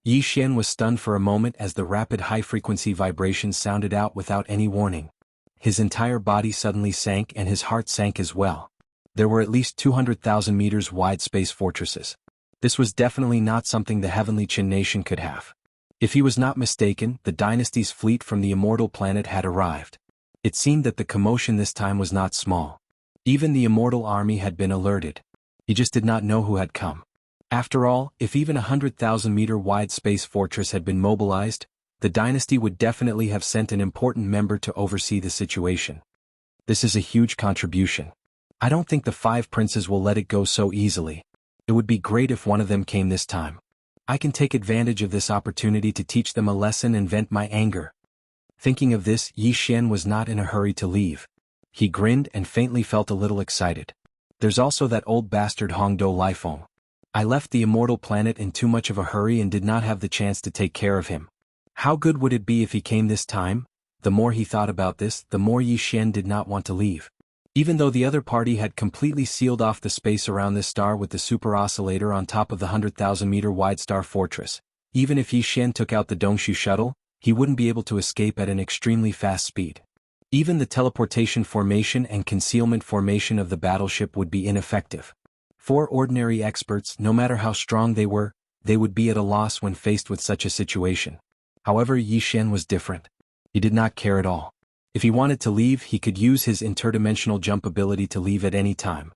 Speaker 1: Yi Xian was stunned for a moment as the rapid high-frequency vibration sounded out without any warning. His entire body suddenly sank and his heart sank as well. There were at least 200,000 meters wide space fortresses. This was definitely not something the Heavenly Qin nation could have. If he was not mistaken, the dynasty's fleet from the immortal planet had arrived. It seemed that the commotion this time was not small. Even the immortal army had been alerted. He just did not know who had come. After all, if even a 100,000-meter-wide space fortress had been mobilized, the dynasty would definitely have sent an important member to oversee the situation. This is a huge contribution. I don't think the 5 princes will let it go so easily. It would be great if one of them came this time. I can take advantage of this opportunity to teach them a lesson and vent my anger. Thinking of this, Yi Xian was not in a hurry to leave. He grinned and faintly felt a little excited. There's also that old bastard Hongdou Lifeng. I left the immortal planet in too much of a hurry and did not have the chance to take care of him. How good would it be if he came this time? The more he thought about this, the more Yi Xian did not want to leave. Even though the other party had completely sealed off the space around this star with the super oscillator on top of the 100,000-meter-wide star fortress, even if Yi Xian took out the Dongshu shuttle, he wouldn't be able to escape at an extremely fast speed. Even the teleportation formation and concealment formation of the battleship would be ineffective. 4 ordinary experts, no matter how strong they were, they would be at a loss when faced with such a situation. However, Yi Xian was different. He did not care at all. If he wanted to leave, he could use his interdimensional jump ability to leave at any time.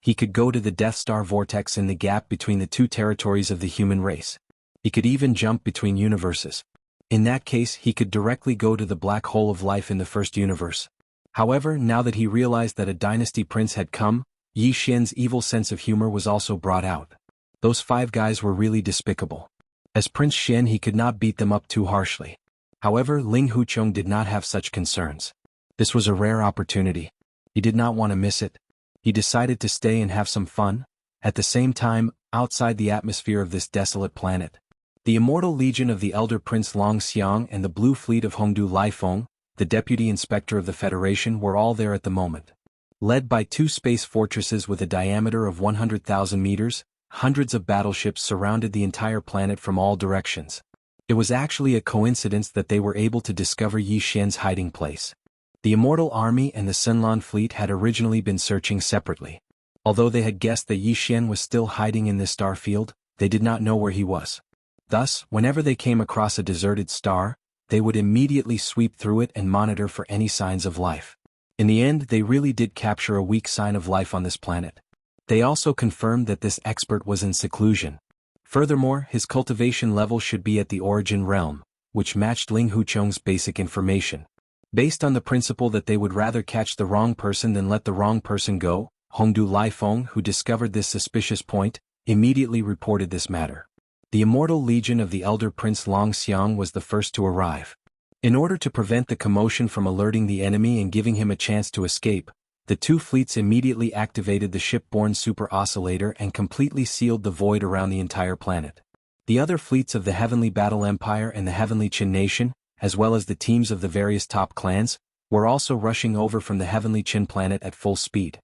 Speaker 1: He could go to the Death Star vortex in the gap between the 2 territories of the human race. He could even jump between universes. In that case, he could directly go to the black hole of life in the first universe. However, now that he realized that a dynasty prince had come, Yi Xian's evil sense of humor was also brought out. Those 5 guys were really despicable. As Prince Xian, he could not beat them up too harshly. However, Ling Hucheng did not have such concerns. This was a rare opportunity. He did not want to miss it. He decided to stay and have some fun, at the same time, outside the atmosphere of this desolate planet. The immortal legion of the elder Prince Long Xiang and the blue fleet of Hongdou Lifeng, the deputy inspector of the Federation, were all there at the moment. Led by 2 space fortresses with a diameter of 100,000 meters, hundreds of battleships surrounded the entire planet from all directions. It was actually a coincidence that they were able to discover Yi Xian's hiding place. The Immortal Army and the Sunlan fleet had originally been searching separately. Although they had guessed that Yi Xian was still hiding in this star field, they did not know where he was. Thus, whenever they came across a deserted star, they would immediately sweep through it and monitor for any signs of life. In the end, they really did capture a weak sign of life on this planet. They also confirmed that this expert was in seclusion. Furthermore, his cultivation level should be at the origin realm, which matched Ling Hucheng's basic information. Based on the principle that they would rather catch the wrong person than let the wrong person go, Hongdou Lifeng, who discovered this suspicious point, immediately reported this matter. The immortal legion of the elder Prince Long Xiang was the first to arrive. In order to prevent the commotion from alerting the enemy and giving him a chance to escape, the 2 fleets immediately activated the shipborne super oscillator and completely sealed the void around the entire planet. The other fleets of the Heavenly Battle Empire and the Heavenly Qin Nation, as well as the teams of the various top clans, were also rushing over from the Heavenly Qin planet at full speed.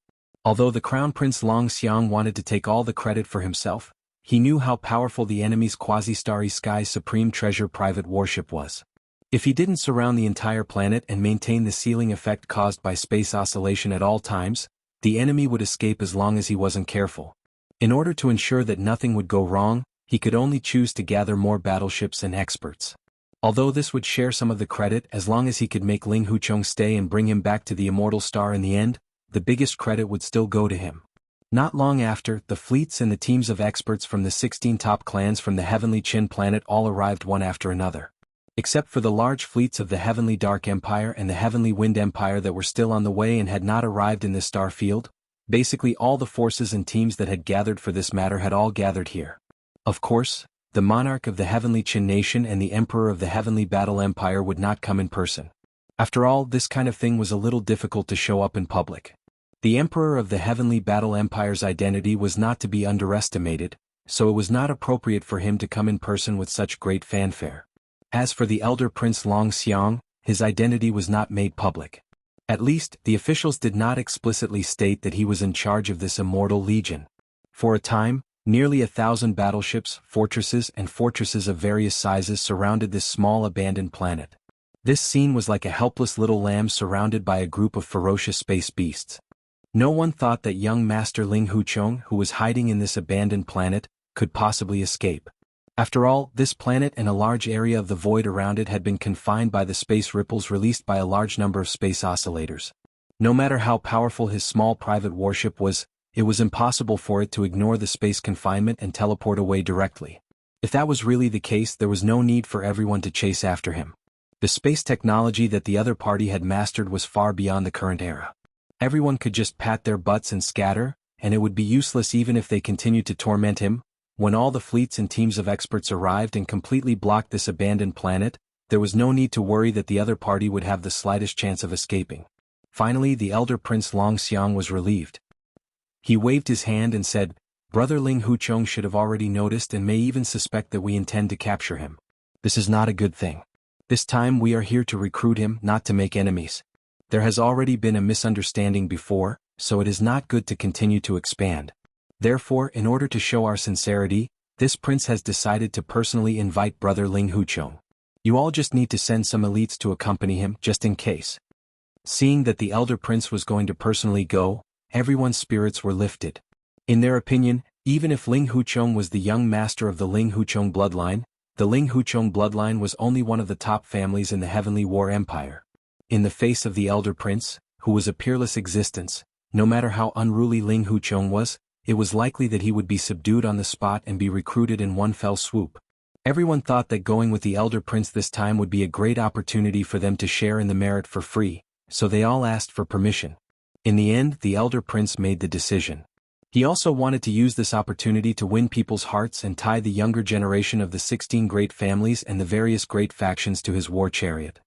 Speaker 1: Although the Crown Prince Long Xiang wanted to take all the credit for himself, he knew how powerful the enemy's quasi-starry sky's supreme treasure private warship was. If he didn't surround the entire planet and maintain the sealing effect caused by space oscillation at all times, the enemy would escape as long as he wasn't careful. In order to ensure that nothing would go wrong, he could only choose to gather more battleships and experts. Although this would share some of the credit as long as he could make Ling Hucheng stay and bring him back to the immortal star in the end, the biggest credit would still go to him. Not long after, the fleets and the teams of experts from the 16 top clans from the Heavenly Qin planet all arrived one after another. Except for the large fleets of the Heavenly Dark Empire and the Heavenly Wind Empire that were still on the way and had not arrived in this star field, basically all the forces and teams that had gathered for this matter had all gathered here. Of course, the monarch of the Heavenly Qin Nation and the emperor of the Heavenly Battle Empire would not come in person. After all, this kind of thing was a little difficult to show up in public. The emperor of the Heavenly Battle Empire's identity was not to be underestimated, so it was not appropriate for him to come in person with such great fanfare. As for the elder Prince Long Xiang, his identity was not made public. At least, the officials did not explicitly state that he was in charge of this immortal legion. For a time, nearly 1,000 battleships, fortresses and fortresses of various sizes surrounded this small abandoned planet. This scene was like a helpless little lamb surrounded by a group of ferocious space beasts. No one thought that young Master Ling Hucheng, who was hiding in this abandoned planet, could possibly escape. After all, this planet and a large area of the void around it had been confined by the space ripples released by a large number of space oscillators. No matter how powerful his small private warship was, it was impossible for it to ignore the space confinement and teleport away directly. If that was really the case, there was no need for everyone to chase after him. The space technology that the other party had mastered was far beyond the current era. Everyone could just pat their butts and scatter, and it would be useless even if they continued to torment him. When all the fleets and teams of experts arrived and completely blocked this abandoned planet, there was no need to worry that the other party would have the slightest chance of escaping. Finally, the elder Prince Long Xiang was relieved. He waved his hand and said, "Brother Ling Huchong should have already noticed and may even suspect that we intend to capture him. This is not a good thing. This time we are here to recruit him, not to make enemies. There has already been a misunderstanding before, so it is not good to continue to expand. Therefore, in order to show our sincerity, this prince has decided to personally invite Brother Ling Huchong. You all just need to send some elites to accompany him, just in case." Seeing that the elder prince was going to personally go, everyone's spirits were lifted. In their opinion, even if Ling Huchong was the young master of the Ling Huchong bloodline, the Ling Huchong bloodline was only one of the top families in the Heavenly War Empire. In the face of the elder prince, who was a peerless existence, no matter how unruly Ling Huchong was, it was likely that he would be subdued on the spot and be recruited in one fell swoop. Everyone thought that going with the elder prince this time would be a great opportunity for them to share in the merit for free, so they all asked for permission. In the end, the elder prince made the decision. He also wanted to use this opportunity to win people's hearts and tie the younger generation of the 16 great families and the various great factions to his war chariot.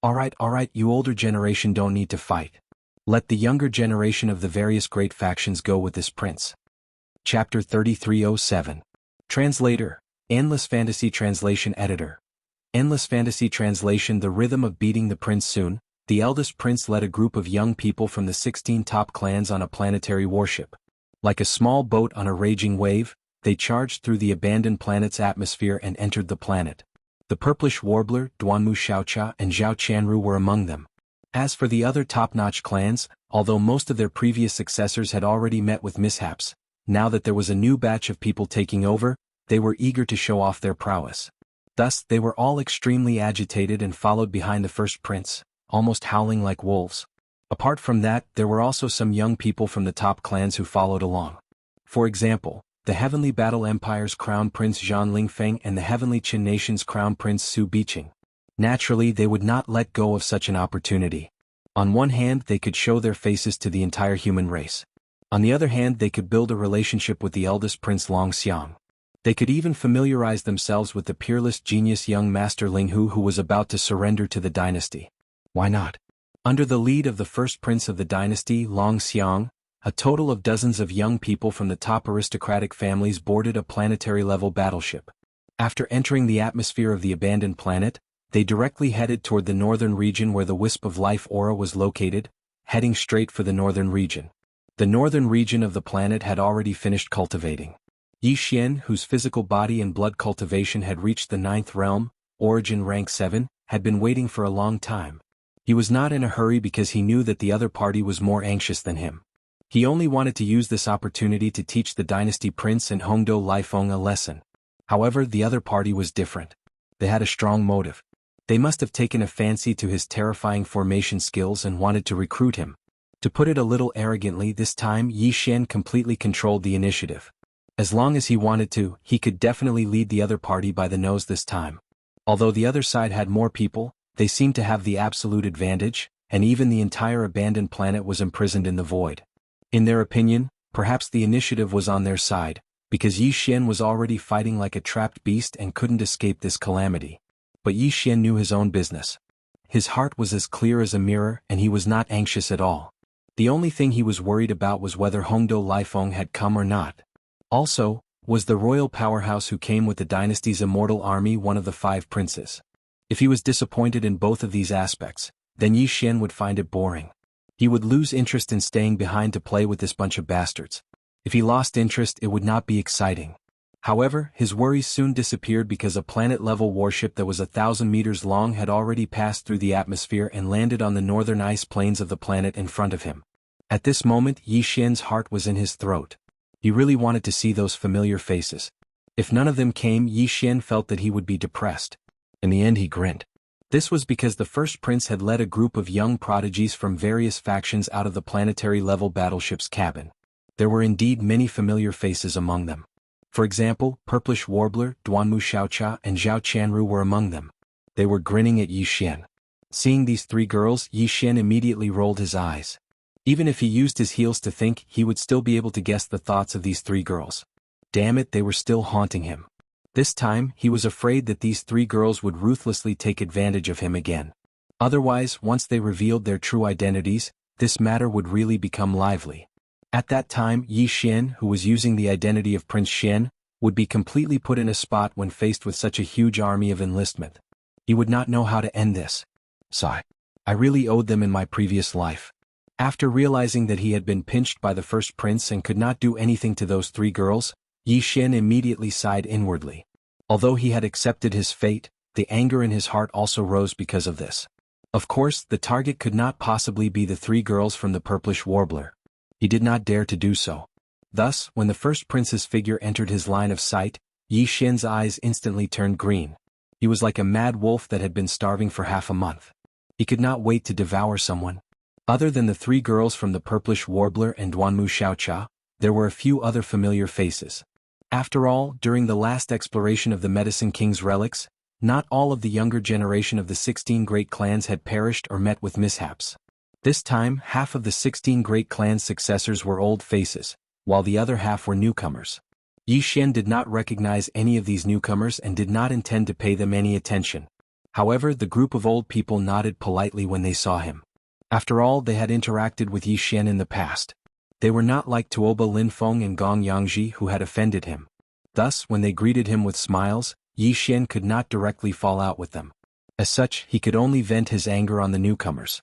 Speaker 1: Alright, you older generation don't need to fight. Let the younger generation of the various great factions go with this prince. Chapter 3307. Translator, Endless Fantasy Translation Editor. Endless Fantasy Translation. The rhythm of beating the prince. Soon, the eldest prince led a group of young people from the 16 top clans on a planetary warship. Like a small boat on a raging wave, they charged through the abandoned planet's atmosphere and entered the planet. The purplish warbler, Duanmu Xiaocha and Zhao Qianru were among them. As for the other top-notch clans, although most of their previous successors had already met with mishaps, now that there was a new batch of people taking over, they were eager to show off their prowess. Thus, they were all extremely agitated and followed behind the first prince, almost howling like wolves. Apart from that, there were also some young people from the top clans who followed along. For example, the Heavenly Battle Empire's Crown Prince Zhang Lingfeng and the Heavenly Qin Nation's Crown Prince Su Biqing. Naturally, they would not let go of such an opportunity. On one hand, they could show their faces to the entire human race. On the other hand, they could build a relationship with the eldest Prince Long Xiang. They could even familiarize themselves with the peerless genius young Master Ling Hu who was about to surrender to the dynasty. Why not? Under the lead of the first prince of the dynasty, Long Xiang, a total of dozens of young people from the top aristocratic families boarded a planetary-level battleship. After entering the atmosphere of the abandoned planet, they directly headed toward the northern region where the Wisp of Life aura was located, heading straight for the northern region. The northern region of the planet had already finished cultivating. Yi Xian, whose physical body and blood cultivation had reached the 9th realm, origin rank 7, had been waiting for a long time. He was not in a hurry because he knew that the other party was more anxious than him. He only wanted to use this opportunity to teach the dynasty prince and Hongdo Lifeng a lesson. However, the other party was different. They had a strong motive. They must have taken a fancy to his terrifying formation skills and wanted to recruit him. To put it a little arrogantly, this time Yi Xian completely controlled the initiative. As long as he wanted to, he could definitely lead the other party by the nose this time. Although the other side had more people, they seemed to have the absolute advantage, and even the entire abandoned planet was imprisoned in the void. In their opinion, perhaps the initiative was on their side, because Yi Xian was already fighting like a trapped beast and couldn't escape this calamity. But Yi Xian knew his own business. His heart was as clear as a mirror and he was not anxious at all. The only thing he was worried about was whether Hongdo Lifeng had come or not. Also, was the royal powerhouse who came with the dynasty's immortal army one of the 5 princes? If he was disappointed in both of these aspects, then Yi Xian would find it boring. He would lose interest in staying behind to play with this bunch of bastards. If he lost interest, it would not be exciting. However, his worries soon disappeared because a planet-level warship that was 1,000 meters long had already passed through the atmosphere and landed on the northern ice plains of the planet in front of him. At this moment, Yi Xian's heart was in his throat. He really wanted to see those familiar faces. If none of them came, Yi Xian felt that he would be depressed. In the end, he grinned. This was because the first prince had led a group of young prodigies from various factions out of the planetary-level battleship's cabin. There were indeed many familiar faces among them. For example, Purplish Warbler, Duanmu Xiaocha and Zhao Qianru were among them. They were grinning at Yi Xian. Seeing these three girls, Yi Xian immediately rolled his eyes. Even if he used his heels to think, he would still be able to guess the thoughts of these three girls. Damn it, they were still haunting him. This time, he was afraid that these three girls would ruthlessly take advantage of him again. Otherwise, once they revealed their true identities, this matter would really become lively. At that time, Yi Xian, who was using the identity of Prince Xian, would be completely put in a spot when faced with such a huge army of enlistment. He would not know how to end this. Sigh. I really owed them in my previous life. After realizing that he had been pinched by the first prince and could not do anything to those three girls, Yi Xian immediately sighed inwardly. Although he had accepted his fate, the anger in his heart also rose because of this. Of course, the target could not possibly be the three girls from the Purplish Warbler. He did not dare to do so. Thus, when the first prince's figure entered his line of sight, Yi Xian's eyes instantly turned green. He was like a mad wolf that had been starving for half a month. He could not wait to devour someone. Other than the three girls from the Purplish Warbler and Duanmu Xiaocha, there were a few other familiar faces. After all, during the last exploration of the Medicine King's relics, not all of the younger generation of the 16 great clans had perished or met with mishaps. This time, half of the 16 great clans' successors were old faces, while the other half were newcomers. Yi Xian did not recognize any of these newcomers and did not intend to pay them any attention. However, the group of old people nodded politely when they saw him. After all, they had interacted with Yi Xian in the past. They were not like Tuoba Linfeng and Gong Yangji who had offended him. Thus, when they greeted him with smiles, Yi Xian could not directly fall out with them. As such, he could only vent his anger on the newcomers.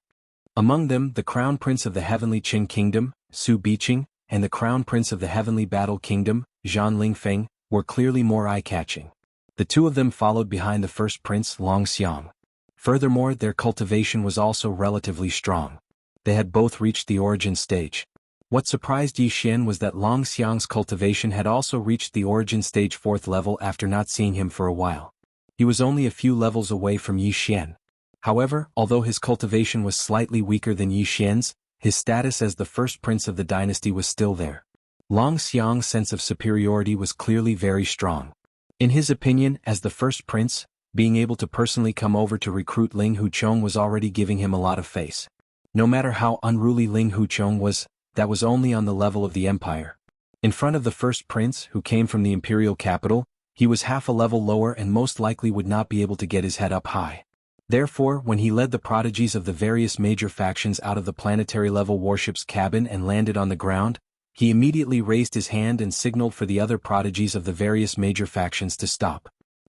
Speaker 1: Among them, the Crown Prince of the Heavenly Qing Kingdom, Su Biqing, and the Crown Prince of the Heavenly Battle Kingdom, Zhan Lingfeng, were clearly more eye-catching. The two of them followed behind the first prince, Long Xiang. Furthermore, their cultivation was also relatively strong. They had both reached the origin stage. What surprised Yi Xian was that Long Xiang's cultivation had also reached the origin stage 4th level after not seeing him for a while. He was only a few levels away from Yi Xian. However, although his cultivation was slightly weaker than Yi Xian's, his status as the first prince of the dynasty was still there. Long Xiang's sense of superiority was clearly very strong. In his opinion, as the first prince, being able to personally come over to recruit Ling Huchong was already giving him a lot of face. No matter how unruly Ling Huchong was, that was only on the level of the empire. In front of the first prince, who came from the imperial capital, he was half a level lower and most likely would not be able to get his head up high. Therefore, when he led the prodigies of the various major factions out of the planetary-level warship's cabin and landed on the ground, he immediately raised his hand and signaled for the other prodigies of the various major factions to stop.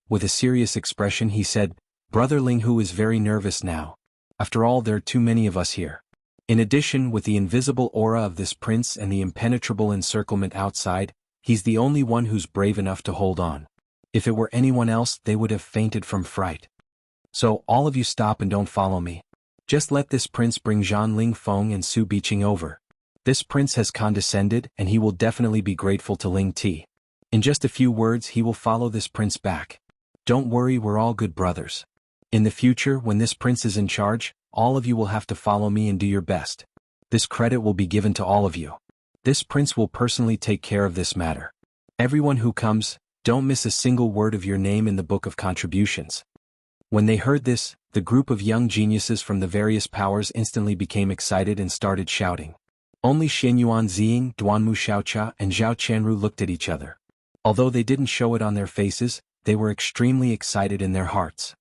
Speaker 1: With a serious expression he said, "Brother Linghu is very nervous now. After all, there are too many of us here." In addition, with the invisible aura of this prince and the impenetrable encirclement outside, he's the only one who's brave enough to hold on. If it were anyone else, they would have fainted from fright. So, all of you stop and don't follow me. Just let this prince bring Zhan Lingfeng and Su Biqing over. This prince has condescended and he will definitely be grateful to Ling Ti. In just a few words he will follow this prince back. Don't worry, we're all good brothers. In the future, when this prince is in charge, all of you will have to follow me and do your best. This credit will be given to all of you. This prince will personally take care of this matter. Everyone who comes, don't miss a single word of your name in the book of contributions. When they heard this, the group of young geniuses from the various powers instantly became excited and started shouting. Only Xianyuan Ziying, Duanmu Xiaocha, and Zhao Qianru looked at each other. Although they didn't show it on their faces, they were extremely excited in their hearts.